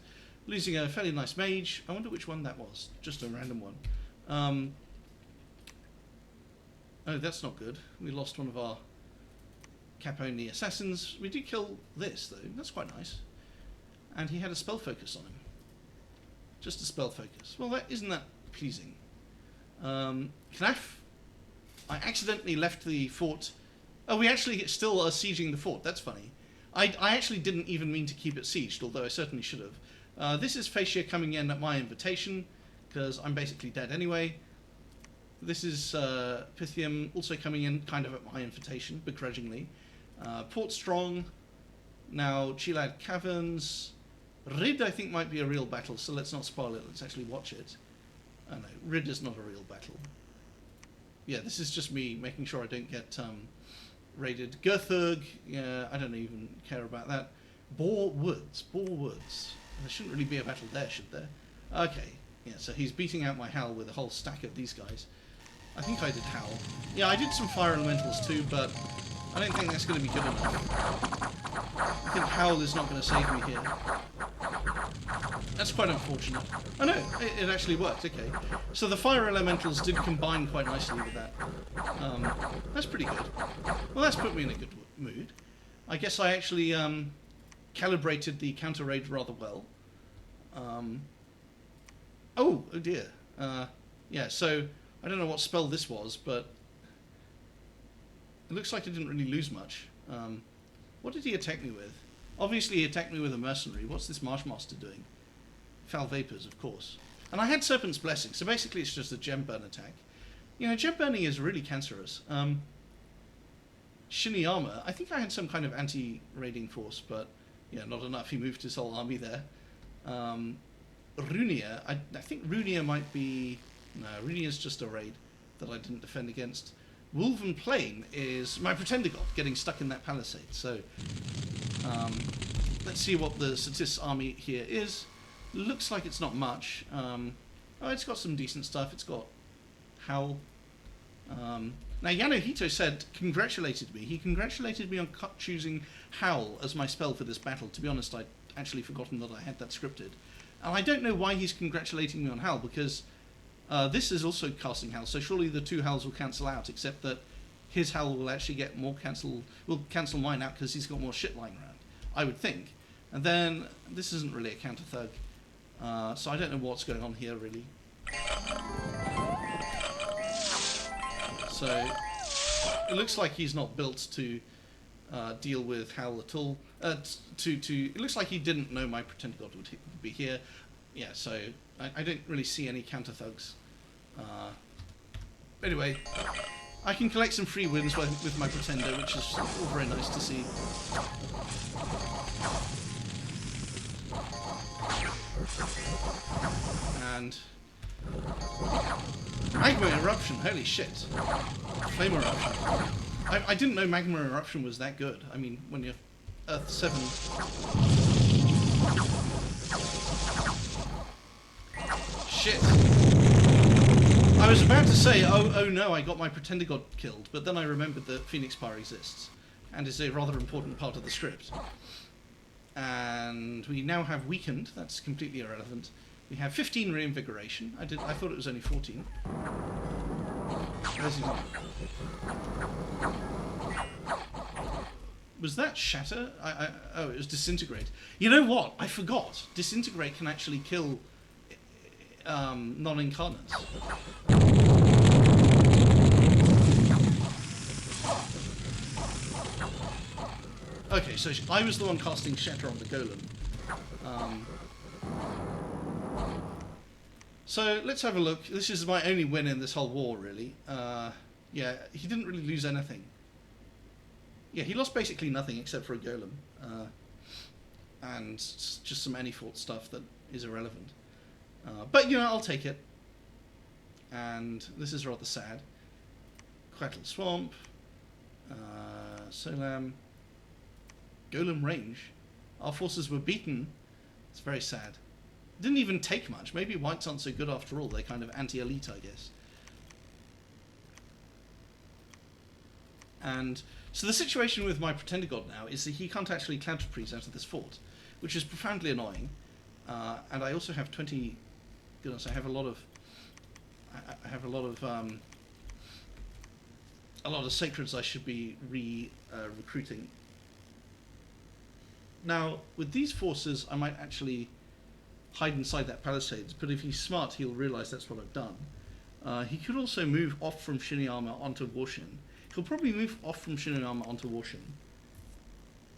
Losing a fairly nice mage. I wonder which one that was. Just a random one. Oh, that's not good. We lost one of our Capone assassins. We did kill this, though. That's quite nice. And he had a spell focus on him. Just a spell focus. Well, isn't that pleasing? Knaf. I accidentally left the fort. Oh, we actually still are sieging the fort. That's funny. I actually didn't even mean to keep it sieged, although I certainly should have. This is Facia coming in at my invitation, because I'm basically dead anyway. This is Pythium also coming in kind of at my invitation, begrudgingly. Port Strong, now Chilad Caverns. Rid, I think, might be a real battle, so let's not spoil it, let's actually watch it. Oh no, Rid is not a real battle. Yeah, this is just me making sure I don't get raided. Gerthurg, yeah, I don't even care about that. Boar Woods. There shouldn't really be a battle there, should there? Okay, yeah, so he's beating out my Howl with a whole stack of these guys. I think I did Howl. Yeah, I did some Fire Elementals too, but I don't think that's going to be good enough. I think Howl is not going to save me here. That's quite unfortunate. Oh no, it actually worked, okay. So the Fire Elementals did combine quite nicely with that. That's pretty good. Well, that's put me in a good mood. I guess I actually calibrated the counter raid rather well. Oh dear. Yeah, so I don't know what spell this was, but it looks like I didn't really lose much. What did he attack me with? Obviously he attacked me with a mercenary. What's this Marshmaster doing? Foul Vapors, of course. And I had Serpent's Blessing, so basically it's just a gem burn attack. You know, gem burning is really cancerous. Shinny Armor, I think I had some kind of anti-raiding force, but yeah, not enough. He moved his whole army there. Runia, I think Runia might be... No, Runia's just a raid that I didn't defend against. Wolven Plain is my Pretender God getting stuck in that palisade, so let's see what the Satis army here is. Looks like it's not much. Oh, it's got some decent stuff. It's got Howl. Now, Yanohito congratulated me. He congratulated me on choosing Howl as my spell for this battle. To be honest, I'd actually forgotten that I had that scripted. And I don't know why he's congratulating me on Howl, because this is also casting Howl, so surely the 2 Howls will cancel out, except that his Howl will actually get more will cancel mine out because he's got more shit lying around, I would think. And then, this isn't really a counter thug, so I don't know what's going on here, really. So, it looks like he's not built to deal with Howl at all. It looks like he didn't know my Pretender God would be here. Yeah, so I don't really see any counter thugs. Anyway, I can collect some free wins with my Pretender, which is all very nice to see. And Magma Eruption, holy shit. Flame Eruption. I didn't know Magma Eruption was that good. I mean, when you're Earth 7... Shit. I was about to say, oh no, I got my Pretender God killed, but then I remembered that Phoenix Power exists, and is a rather important part of the script. And we now have Weakened, that's completely irrelevant. We have 15 Reinvigoration. I thought it was only 14. Where's he gone? Was that Shatter? Oh, it was Disintegrate. You know what? I forgot. Disintegrate can actually kill non-incarnates. Okay, so I was the one casting Shatter on the Golem. So let's have a look. This is my only win in this whole war, really. Yeah, he didn't really lose anything. Yeah, he lost basically nothing except for a Golem. And just some any-fault stuff that is irrelevant. But, you know, I'll take it. And this is rather sad. Quattle Swamp. Solam. Golem range. Our forces were beaten. It's very sad. Didn't even take much. Maybe whites aren't so good after all. They're kind of anti-elite, I guess. And so the situation with my Pretender God now is that he can't actually Cloud Trees out of this fort, which is profoundly annoying. And I also have 20... Goodness, I have a lot of... I have a lot of sacreds I should be recruiting. Now, with these forces, I might actually hide inside that palisades, but if he's smart, he'll realise that's what I've done. He could also move off from Shiniyama onto Warshin. He'll probably move off from Shiniyama onto Warshin.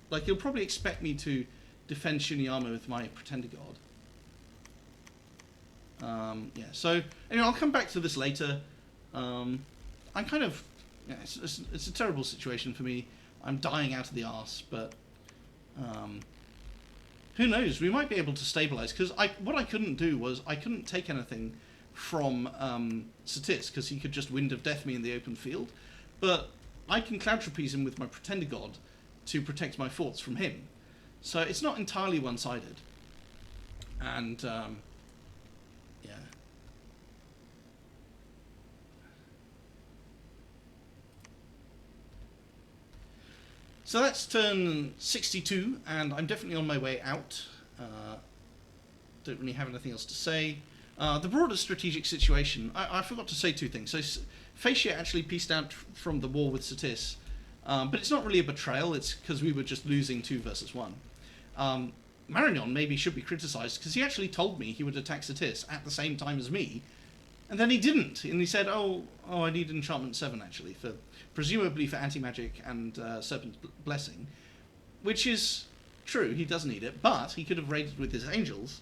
Like, he'll probably expect me to defend Shiniyama with my Pretender God. Yeah, so, anyway, I'll come back to this later. I'm kind of... Yeah, it's a terrible situation for me. I'm dying out of the arse, but... who knows? We might be able to stabilize, because what I couldn't do was I couldn't take anything from Satis, because he could just Wind of Death me in the open field. But I can Cloud Trapeze him with my Pretender God to protect my forts from him. So it's not entirely one-sided. And, yeah. So that's turn 62, and I'm definitely on my way out. Don't really have anything else to say. The broader strategic situation, I forgot to say two things. So Facia actually pieced out from the war with Satis, but it's not really a betrayal, it's because we were just losing 2 versus 1. Marignon maybe should be criticised, because he actually told me he would attack Satis at the same time as me, and then he didn't, and he said, oh, I need Enchantment 7 actually, presumably for Anti-Magic and Serpent's Blessing, which is true, he does need it, but he could have raided with his angels,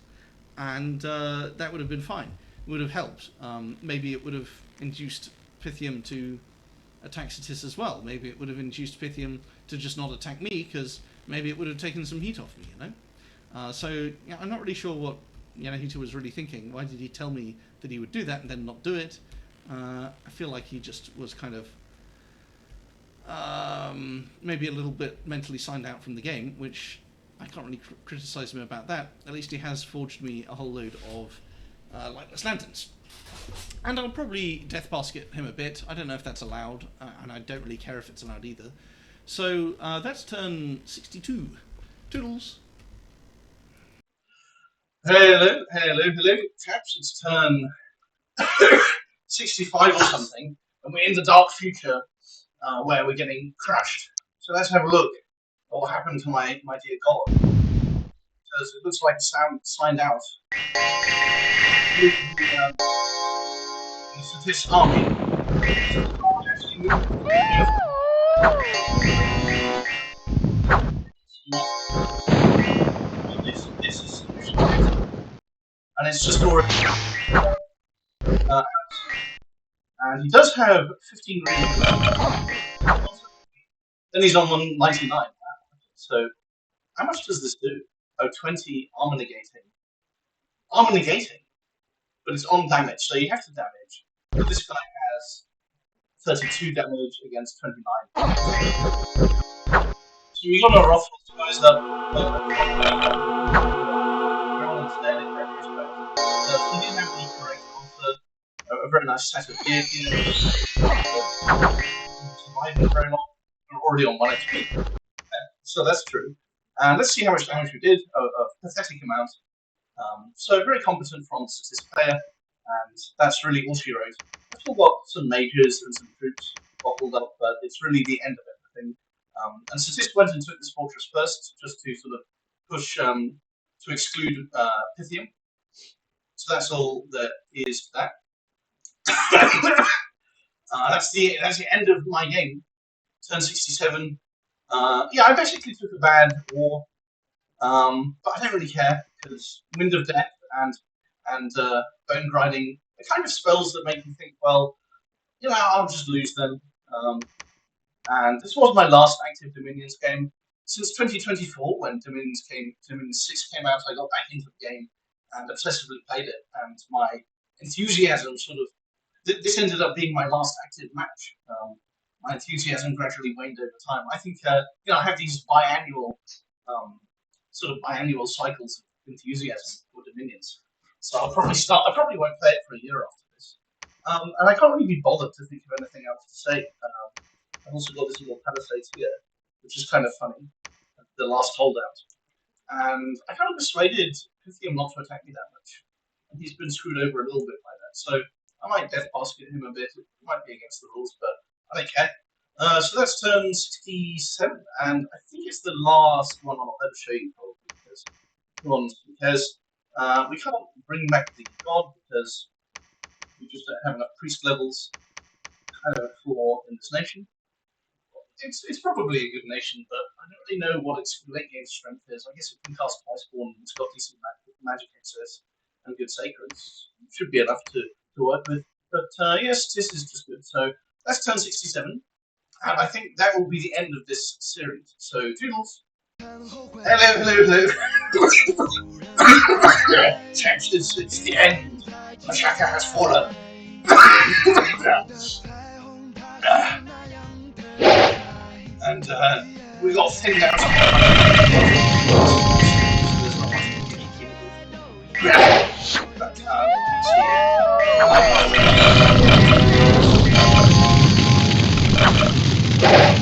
and that would have been fine. It would have helped. Maybe it would have induced Pythium to attack Satis as well. Maybe it would have induced Pythium to just not attack me, because maybe it would have taken some heat off me, you know? So, yeah, I'm not really sure what Yanohito was really thinking. Why did he tell me that he would do that and then not do it? I feel like he just was kind of maybe a little bit mentally signed out from the game, which I can't really criticise him about that. At least he has forged me a whole load of lightless lanterns. And I'll probably Death Basket him a bit. I don't know if that's allowed, and I don't really care if it's allowed either. So that's turn 62. Toodles. Hello. Chaps, it's turn 65 or something, and we're in the dark future where we're getting crushed. So let's have a look at what happened to my dear god. Because it looks like Sam signed out. This army. This is and it's just already and he does have 15 rings. Then he's on 199. So how much does this do? Oh, 20 armor negating. Armor negating, but it's on damage, so you have to damage. But this guy has 32 damage against 29. So we got a ruffle guys up. Everyone's dead in retrospect. So we didn't have the correct answer. A very nice set of gear here. Surviving very long. We're already on 1 HP. So that's true. And let's see how much damage we did. A pathetic amount. So very competent from this player, and that's really all she wrote. I've still got some mages and some troops bottled up, but it's really the end of everything. And Statist went and took this fortress first, just to sort of push to exclude Pythium. So that's all there is to that. That's the end of my game. Turn 67. Yeah, I basically took a bad war, but I don't really care because Wind of Death and Bone Grinding are kind of spells that make you think, well, you know, I'll just lose them. And this was my last active Dominions game since 2024, when Dominions 6 came out. I got back into the game and obsessively played it, and my enthusiasm sort of this ended up being my last active match. My enthusiasm gradually waned over time. I think you know, I have these biannual cycles of enthusiasm for Dominions. So I'll probably start. I probably won't play it for a year after this. And I can't really be bothered to think of anything else to say. I've also got this little palisade here, which is kind of funny. The last holdout. And I kind of persuaded Pythium not to attack me that much. And he's been screwed over a little bit by that. So I might Death Basket him a bit. It might be against the rules, but I don't care. So that's turn 67, and I think it's the last one I'll ever show you, probably, because we can't bring back the god because we just don't have enough priest levels. Kind of a flaw in this nation. It's probably a good nation, but I don't really know what its late game strength is. I guess it can cast Iceborne, it's got decent magic access and good sacreds. It should be enough to work with. But yes, this is just good. So that's turn 67. And I think that will be the end of this series. So, Toodles. Hello. Chaps, it's the end. Machaka has fallen. And we got thinned out.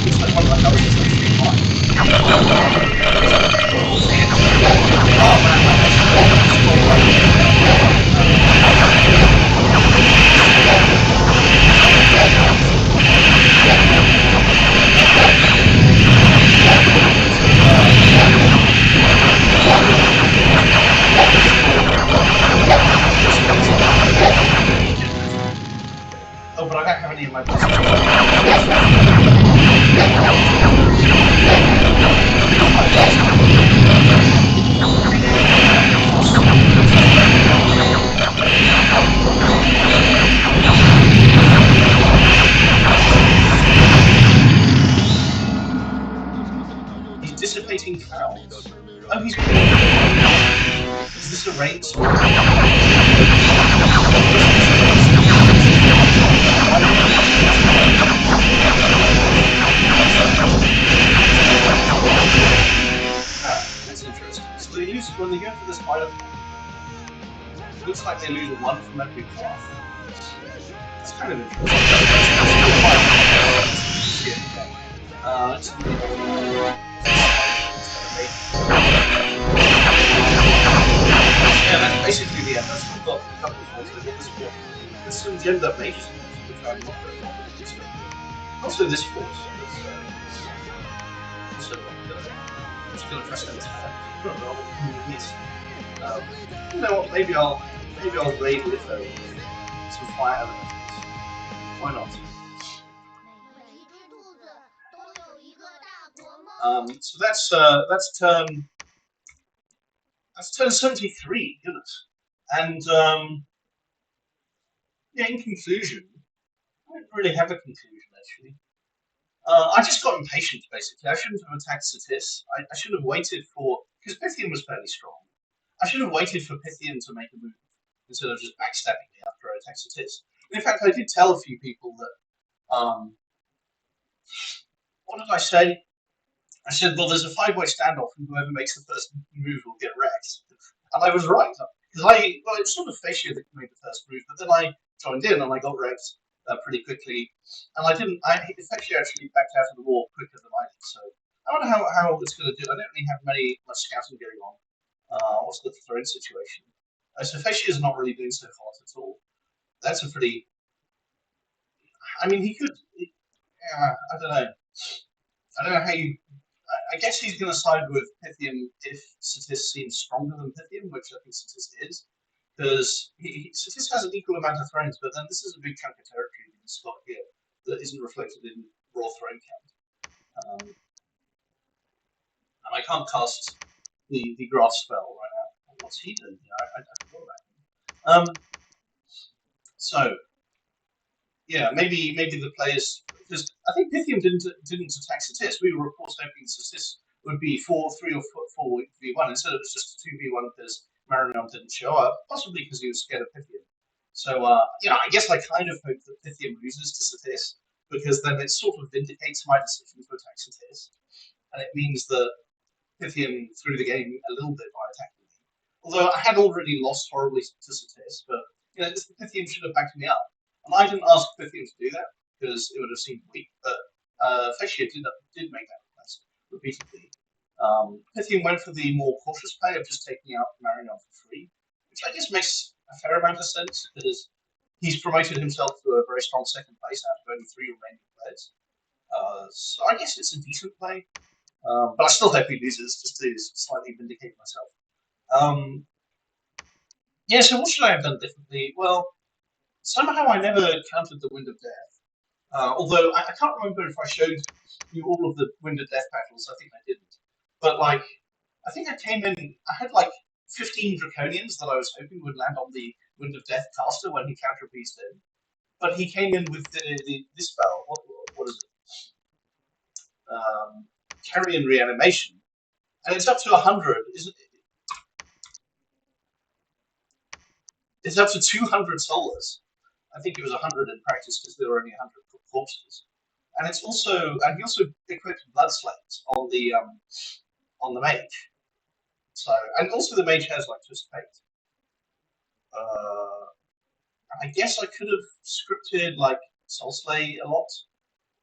Looks like one of the houses is actually mine. Oh, but I don't have any of my He's dissipating clouds. Oh, he's... Is this a rainstorm? That's interesting. So they use, when they go for this item, looks like they lose a 1 from every fluff. It's kind of interesting. Yeah, that's basically the end. I've still got a couple of forts. I've got this fort. There's some gender mages, which I'm not very fond of. So. Also, this fort. Also, I'm just going to press enter. You know what? Maybe I'll raid Litho with some fire elements. Why not? So that's turn 73. Goodness. And yeah, in conclusion, I don't really have a conclusion actually. I just got impatient basically. I shouldn't have attacked Satis. I should have waited for, because Pythian was fairly strong. I should have waited for Pythian to make a move instead of just backstabbing me after I attacked Satis. In fact, I did tell a few people that. What did I say? I said, well, there's a 5-way standoff, and whoever makes the first move will get wrecked. And I was right, because well, it was sort of Facia that made the first move, but then I joined in and I got wrecked pretty quickly. And Facia actually backed out of the war quicker than I did. So I wonder how it's going to do. I don't really have much scouting going on. What's the throne situation? So Facia is not really doing so hot at all. That's a pretty. I mean, he could. I don't know. I don't know how you. I guess he's going to side with Pythian if Satis seems stronger than Pythian, which I think Satis is, because Satis has an equal amount of thrones, but then this is a big chunk of territory he's got here that isn't reflected in raw throne count. And I can't cast the grass spell right now. What's he doing here? I forgot about him. So yeah, maybe the players, because I think Pythian didn't attack Satis. We were of course hoping Satis would be 3 or 4 v1 instead of just 2v1 because Marignon didn't show up, possibly because he was scared of Pythian. So I guess I kind of hope that Pythian loses to Satis, because then it sort of vindicates my decision to attack Satis, and it means that Pythian threw the game a little bit by attacking me. Although I had already lost horribly to Satis, but Pythian should have backed me up. And I didn't ask Pythian to do that because it would have seemed weak, but Facia did make that request repeatedly. Pythian went for the more cautious play of just taking out Marignon for free, which I guess makes a fair amount of sense because he's promoted himself to a very strong second place out of only 3 remaining players. So I guess it's a decent play, but I still hope he loses just to slightly vindicate myself. Yeah, so what should I have done differently? Well, somehow I never counted the Wind of Death. Although I can't remember if I showed you all of the Wind of Death battles. I think I didn't. But I think I came in. I had 15 Draconians that I was hoping would land on the Wind of Death caster when he counter-pieced in. But he came in with this spell. What is it? Carrion Reanimation, and it's up to 100. It's up to 200 solas. I think it was 100 in practice because there were only 100 corpses. And he also equipped Bloodslaves on the mage. So, and also the mage has Twist Fate. I guess I could have scripted Soulslay a lot,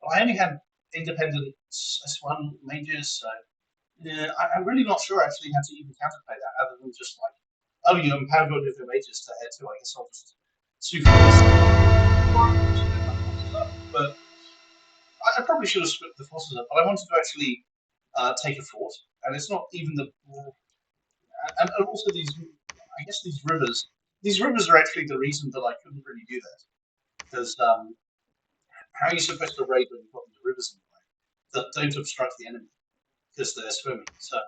but I only had independent S1 mages, so yeah, I'm really not sure actually how to even counterplay that other than just oh, you empowered one of your mages to head to. I guess I'll just super. But I probably should have split the forces up. But I wanted to actually take a fort, and it's not even the. And also these, I guess these rivers. These rivers are actually the reason that I couldn't really do that, because how are you supposed to raid when you've got these rivers in the way that don't obstruct the enemy because they're swimming? So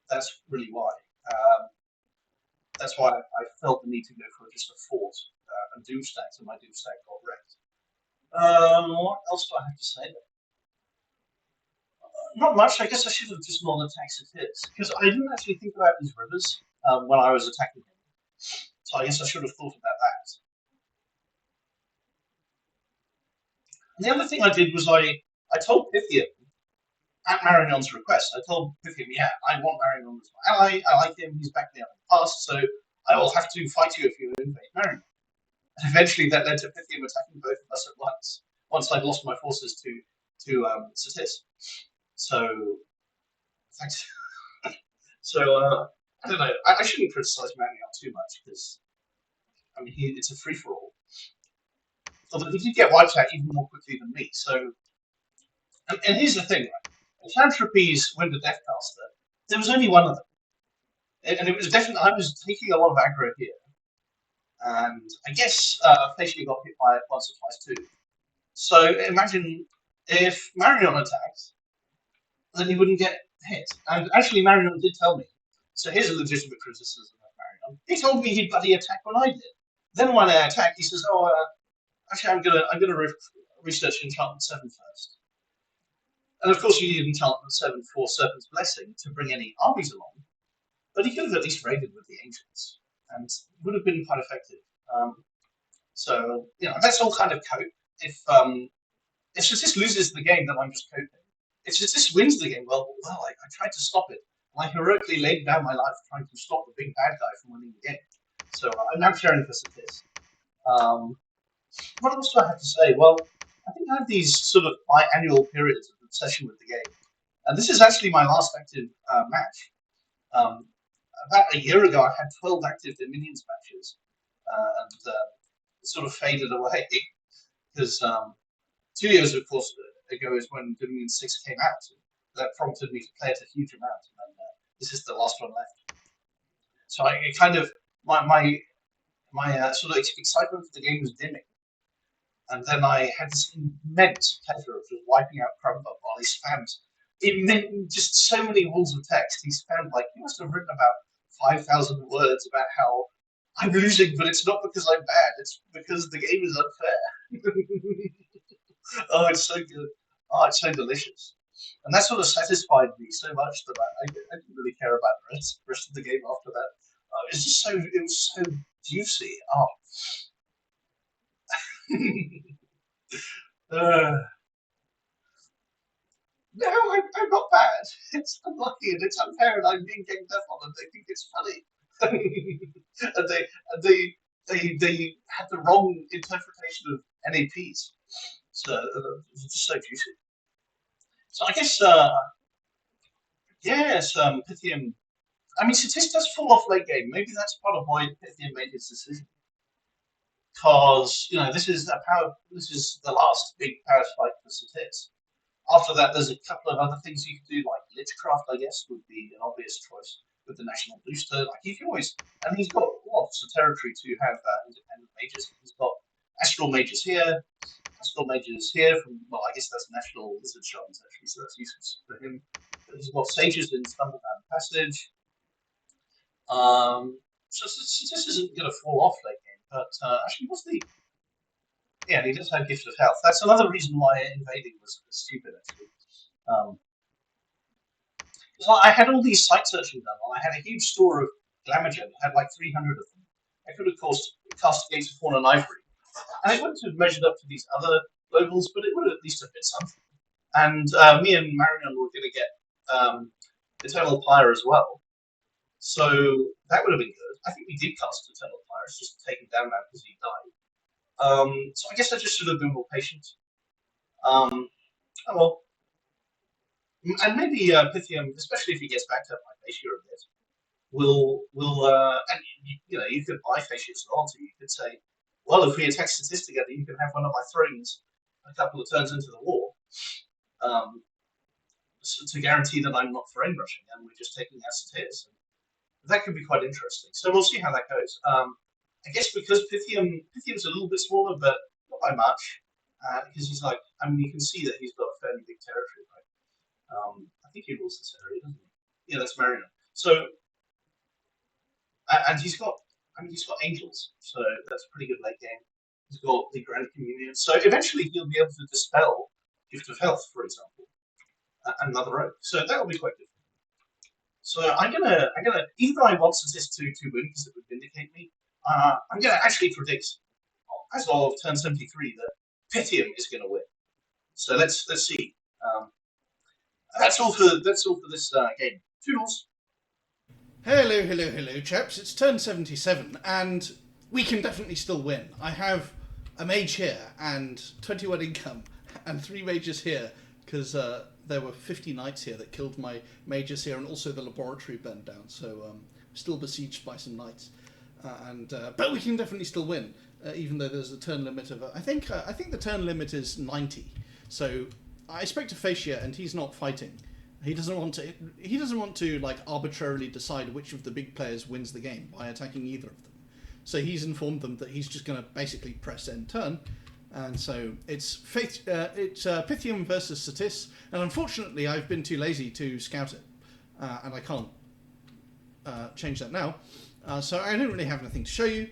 that's really why. That's why I felt the need to go for just a fort and Doomstack, so my Doomstack got wrecked. What else do I have to say? Not much. I guess I should have just not attacked Satis, because I didn't actually think about these rivers when I was attacking him. So I guess I should have thought about that. And the other thing I did was I told Pythian, at Marignon's request, I told Pythian, yeah, I want Marignon as my ally. I like him. He's backed me up in the past, so I will have to fight you if you invade Marion. And eventually that led to Pythium attacking both of us at once I'd lost my forces to Satis. So, thanks. So, I don't know. I shouldn't criticize Marion too much because, I mean, it's a free-for-all. Although he did get wiped out even more quickly than me. So, and here's the thing, right? Philanthropy's Winter Deathcaster, there was only one of them. And it was definitely, I was taking a lot of aggro here. And I guess Facially got hit by it once or twice too. So imagine if Marion attacked, then he wouldn't get hit. And actually, Marion did tell me. So here's a legitimate criticism of Marion. He told me he'd bloody attack when I did. Then when I attacked, he says, "Oh, actually, I'm gonna research Enchantment 7 first." And of course, you need Enchantment 7 for Serpent's Blessing to bring any armies along. But he could have at least raided with the Ancients, and would have been quite effective. So that's all kind of cope. If Satis loses the game, then I'm just coping. If Satis wins the game, well, I tried to stop it. I heroically laid down my life trying to stop the big bad guy from winning the game. So I'm now cheering for Satis. What else do I have to say? Well, I think I have these sort of biannual periods of obsession with the game. And this is actually my last active match. About a year ago, I had 12 active Dominions matches. And it sort of faded away. Because 2 years, of course, ago is when Dominion 6 came out. That prompted me to play it a huge amount. And this is the last one left. So I kind of, my sort of excitement for the game was dimming. And then I had this immense pleasure of just wiping out Crumbuck while he spammed just so many walls of text. He spammed, he must have written about 5,000 words about how I'm losing, but it's not because I'm bad, it's because the game is unfair. Oh, it's so good. Oh, it's so delicious. And that sort of satisfied me so much that I didn't really care about the rest of the game after that. It was so juicy. Oh. No, I'm not bad. It's unlucky and it's unfair, and I'm being ganged up on, and they think it's funny. and they had the wrong interpretation of NAPs. So it's just so juicy. So I guess yes, Pythium. I mean, Satis does fall off late game. Maybe that's part of why Pythium made his decision. Because this is the last big power spike for Satis. After that, there's a couple of other things you can do, like Lichcraft, I guess, would be an obvious choice with the National Booster. You can always, and he's got lots of territory to have independent mages. He's got Astral Mages here, Astral Mages here from, I guess that's National Lizard Shamans, actually, so that's useful for him. But he's got Sages in Stumbledown Passage. So this isn't going to fall off late game, but actually, what's the... Yeah, and he does have Gift of Health. That's another reason why invading was stupid, actually. So I had all these site searching done, and I had a huge store of Glamagen. I had 300 of them. I could have cast Gates of Horn and Ivory. And it wouldn't have measured up to these other globals, but it would at least have been something. And me and Marion were going to get Eternal Pyre as well. So that would have been good. I think we did cast Eternal Pyre. It's just taken down now because he died. So I guess I just should have been more patient. Oh well. And maybe Pythium, especially if he gets backed up by Facia a bit, will and you could buy Facia's loyalty. You could say, well, if we attack Satis together, you can have one of my thrones a couple of turns into the war, so to guarantee that I'm not throne rushing and we're just taking out Satis. That could be quite interesting. So we'll see how that goes. I guess because Pythium's a little bit smaller, but not by much, because he's you can see that he's got a fairly big territory, right? I think he rules this area, doesn't he? Yeah, that's Mariner. So, and he's got angels, so that's a pretty good late game. He's got the Grand Communion, so eventually he'll be able to dispel Gift of Health, for example, another rogue. So that'll be quite good. So I'm gonna even though I want Satis to win because it would vindicate me, I'm gonna actually predict as of turn 73 that Pythium is gonna win. So let's see. That's all for this game. Toodles. Hello, hello, hello, chaps. It's turn 77, and we can definitely still win. I have a mage here, and 21 income, and 3 mages here, because there were 50 knights here that killed my mages here, and also the laboratory burned down, so still besieged by some knights. But we can definitely still win, even though there's a turn limit of... I think the turn limit is 90, so I spoke to Facia, and he's not fighting. He doesn't want to. He doesn't want to like arbitrarily decide which of the big players wins the game by attacking either of them. So he's informed them that he's just going to basically press end turn, and so it's Pythium versus Satis. And unfortunately, I've been too lazy to scout it, and I can't change that now. So I don't really have anything to show you.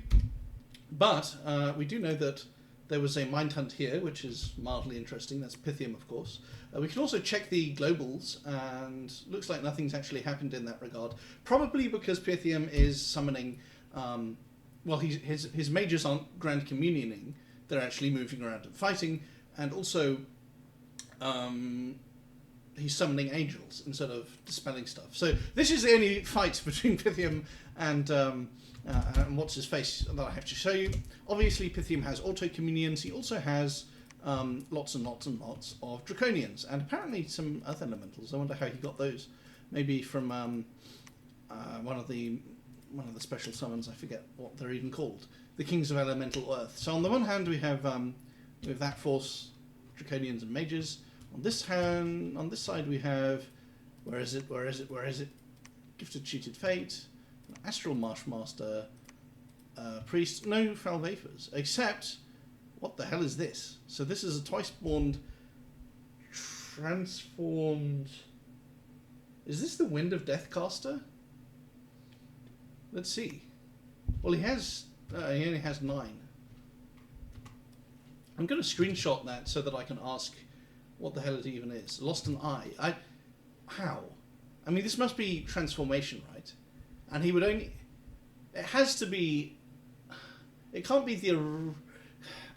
But we do know that there was a mind hunt here, which is mildly interesting. That's Pythium, of course. We can also check the globals, and looks like nothing's actually happened in that regard. Probably because Pythium is summoning... well, his mages aren't Grand Communioning. They're actually moving around and fighting. And also, he's summoning angels instead of dispelling stuff. So this is the only fight between Pythium and what's his face that I have to show you. Obviously, Pythium has auto-communions. He also has lots and lots and lots of draconians, and apparently some earth elementals. I wonder how he got those. Maybe from one of the special summons. I forget what they're even called. The Kings of Elemental Earth. So on the one hand, we have that force, draconians and mages. On this side, we have where is it? Gifted Cheated Fate, Astral Marshmaster, Priest. No foul vapors, except. What the hell is this? So this is a twice-spawned, transformed... Is this the Wind of Death caster? Let's see. Well, he only has 9. I'm going to screenshot that so that I can ask what the hell it even is. Lost an eye. How? I mean, this must be transformation, right? And he would only... It has to be... It can't be the...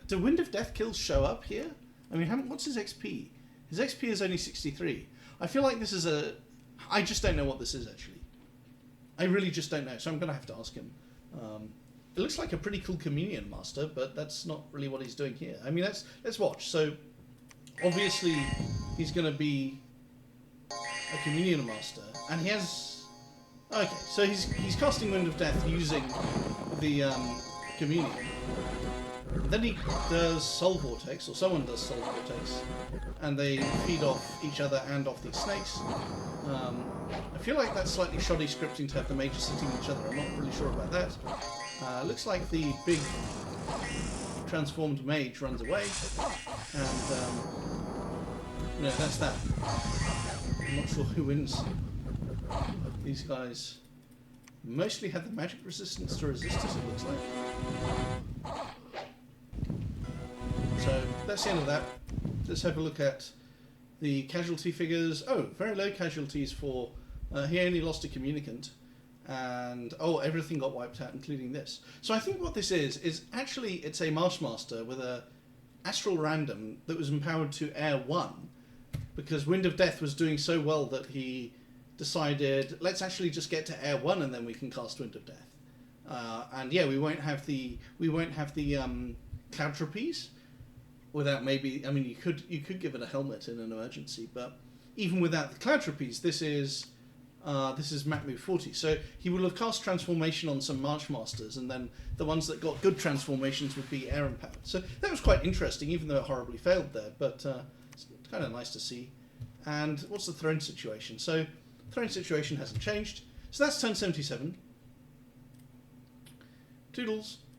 Do Wind of Death kills show up here? I mean, what's his XP? His XP is only 63. I feel like this is a... I just don't know what this is, actually. I really just don't know, so I'm going to have to ask him. It looks like a pretty cool Communion Master, but that's not really what he's doing here. I mean, let's watch. So, obviously, he's going to be a Communion Master, and he has... Okay, so he's casting Wind of Death using the Communion. Then he does Soul Vortex, or someone does Soul Vortex, and they feed off each other and off these snakes. I feel like that's slightly shoddy scripting to have the mages sitting each other. I'm not really sure about that. Looks like the big transformed mage runs away, and no, that's that. I'm not sure who wins. These guys mostly have the magic resistance to resist us, it looks like. So that's the end of that. Let's have a look at the casualty figures. Oh, very low casualties for... he only lost a communicant. And, everything got wiped out, including this. So I think what this is actually it's a Marshmaster with a Astral Random that was empowered to Air 1, because Wind of Death was doing so well that he decided, let's actually just get to Air 1 and then we can cast Wind of Death. And yeah, we won't have the Cloud Trapeze. Without maybe, I mean, you could give it a helmet in an emergency, but even without the Cloud Trapeze, this is map move 40. So he will have cast transformation on some Marshmasters, and then the ones that got good transformations would be air empowered. So that was quite interesting, even though it horribly failed there. But it's kind of nice to see. And what's the throne situation? So throne situation hasn't changed. So that's turn 77. Toodles.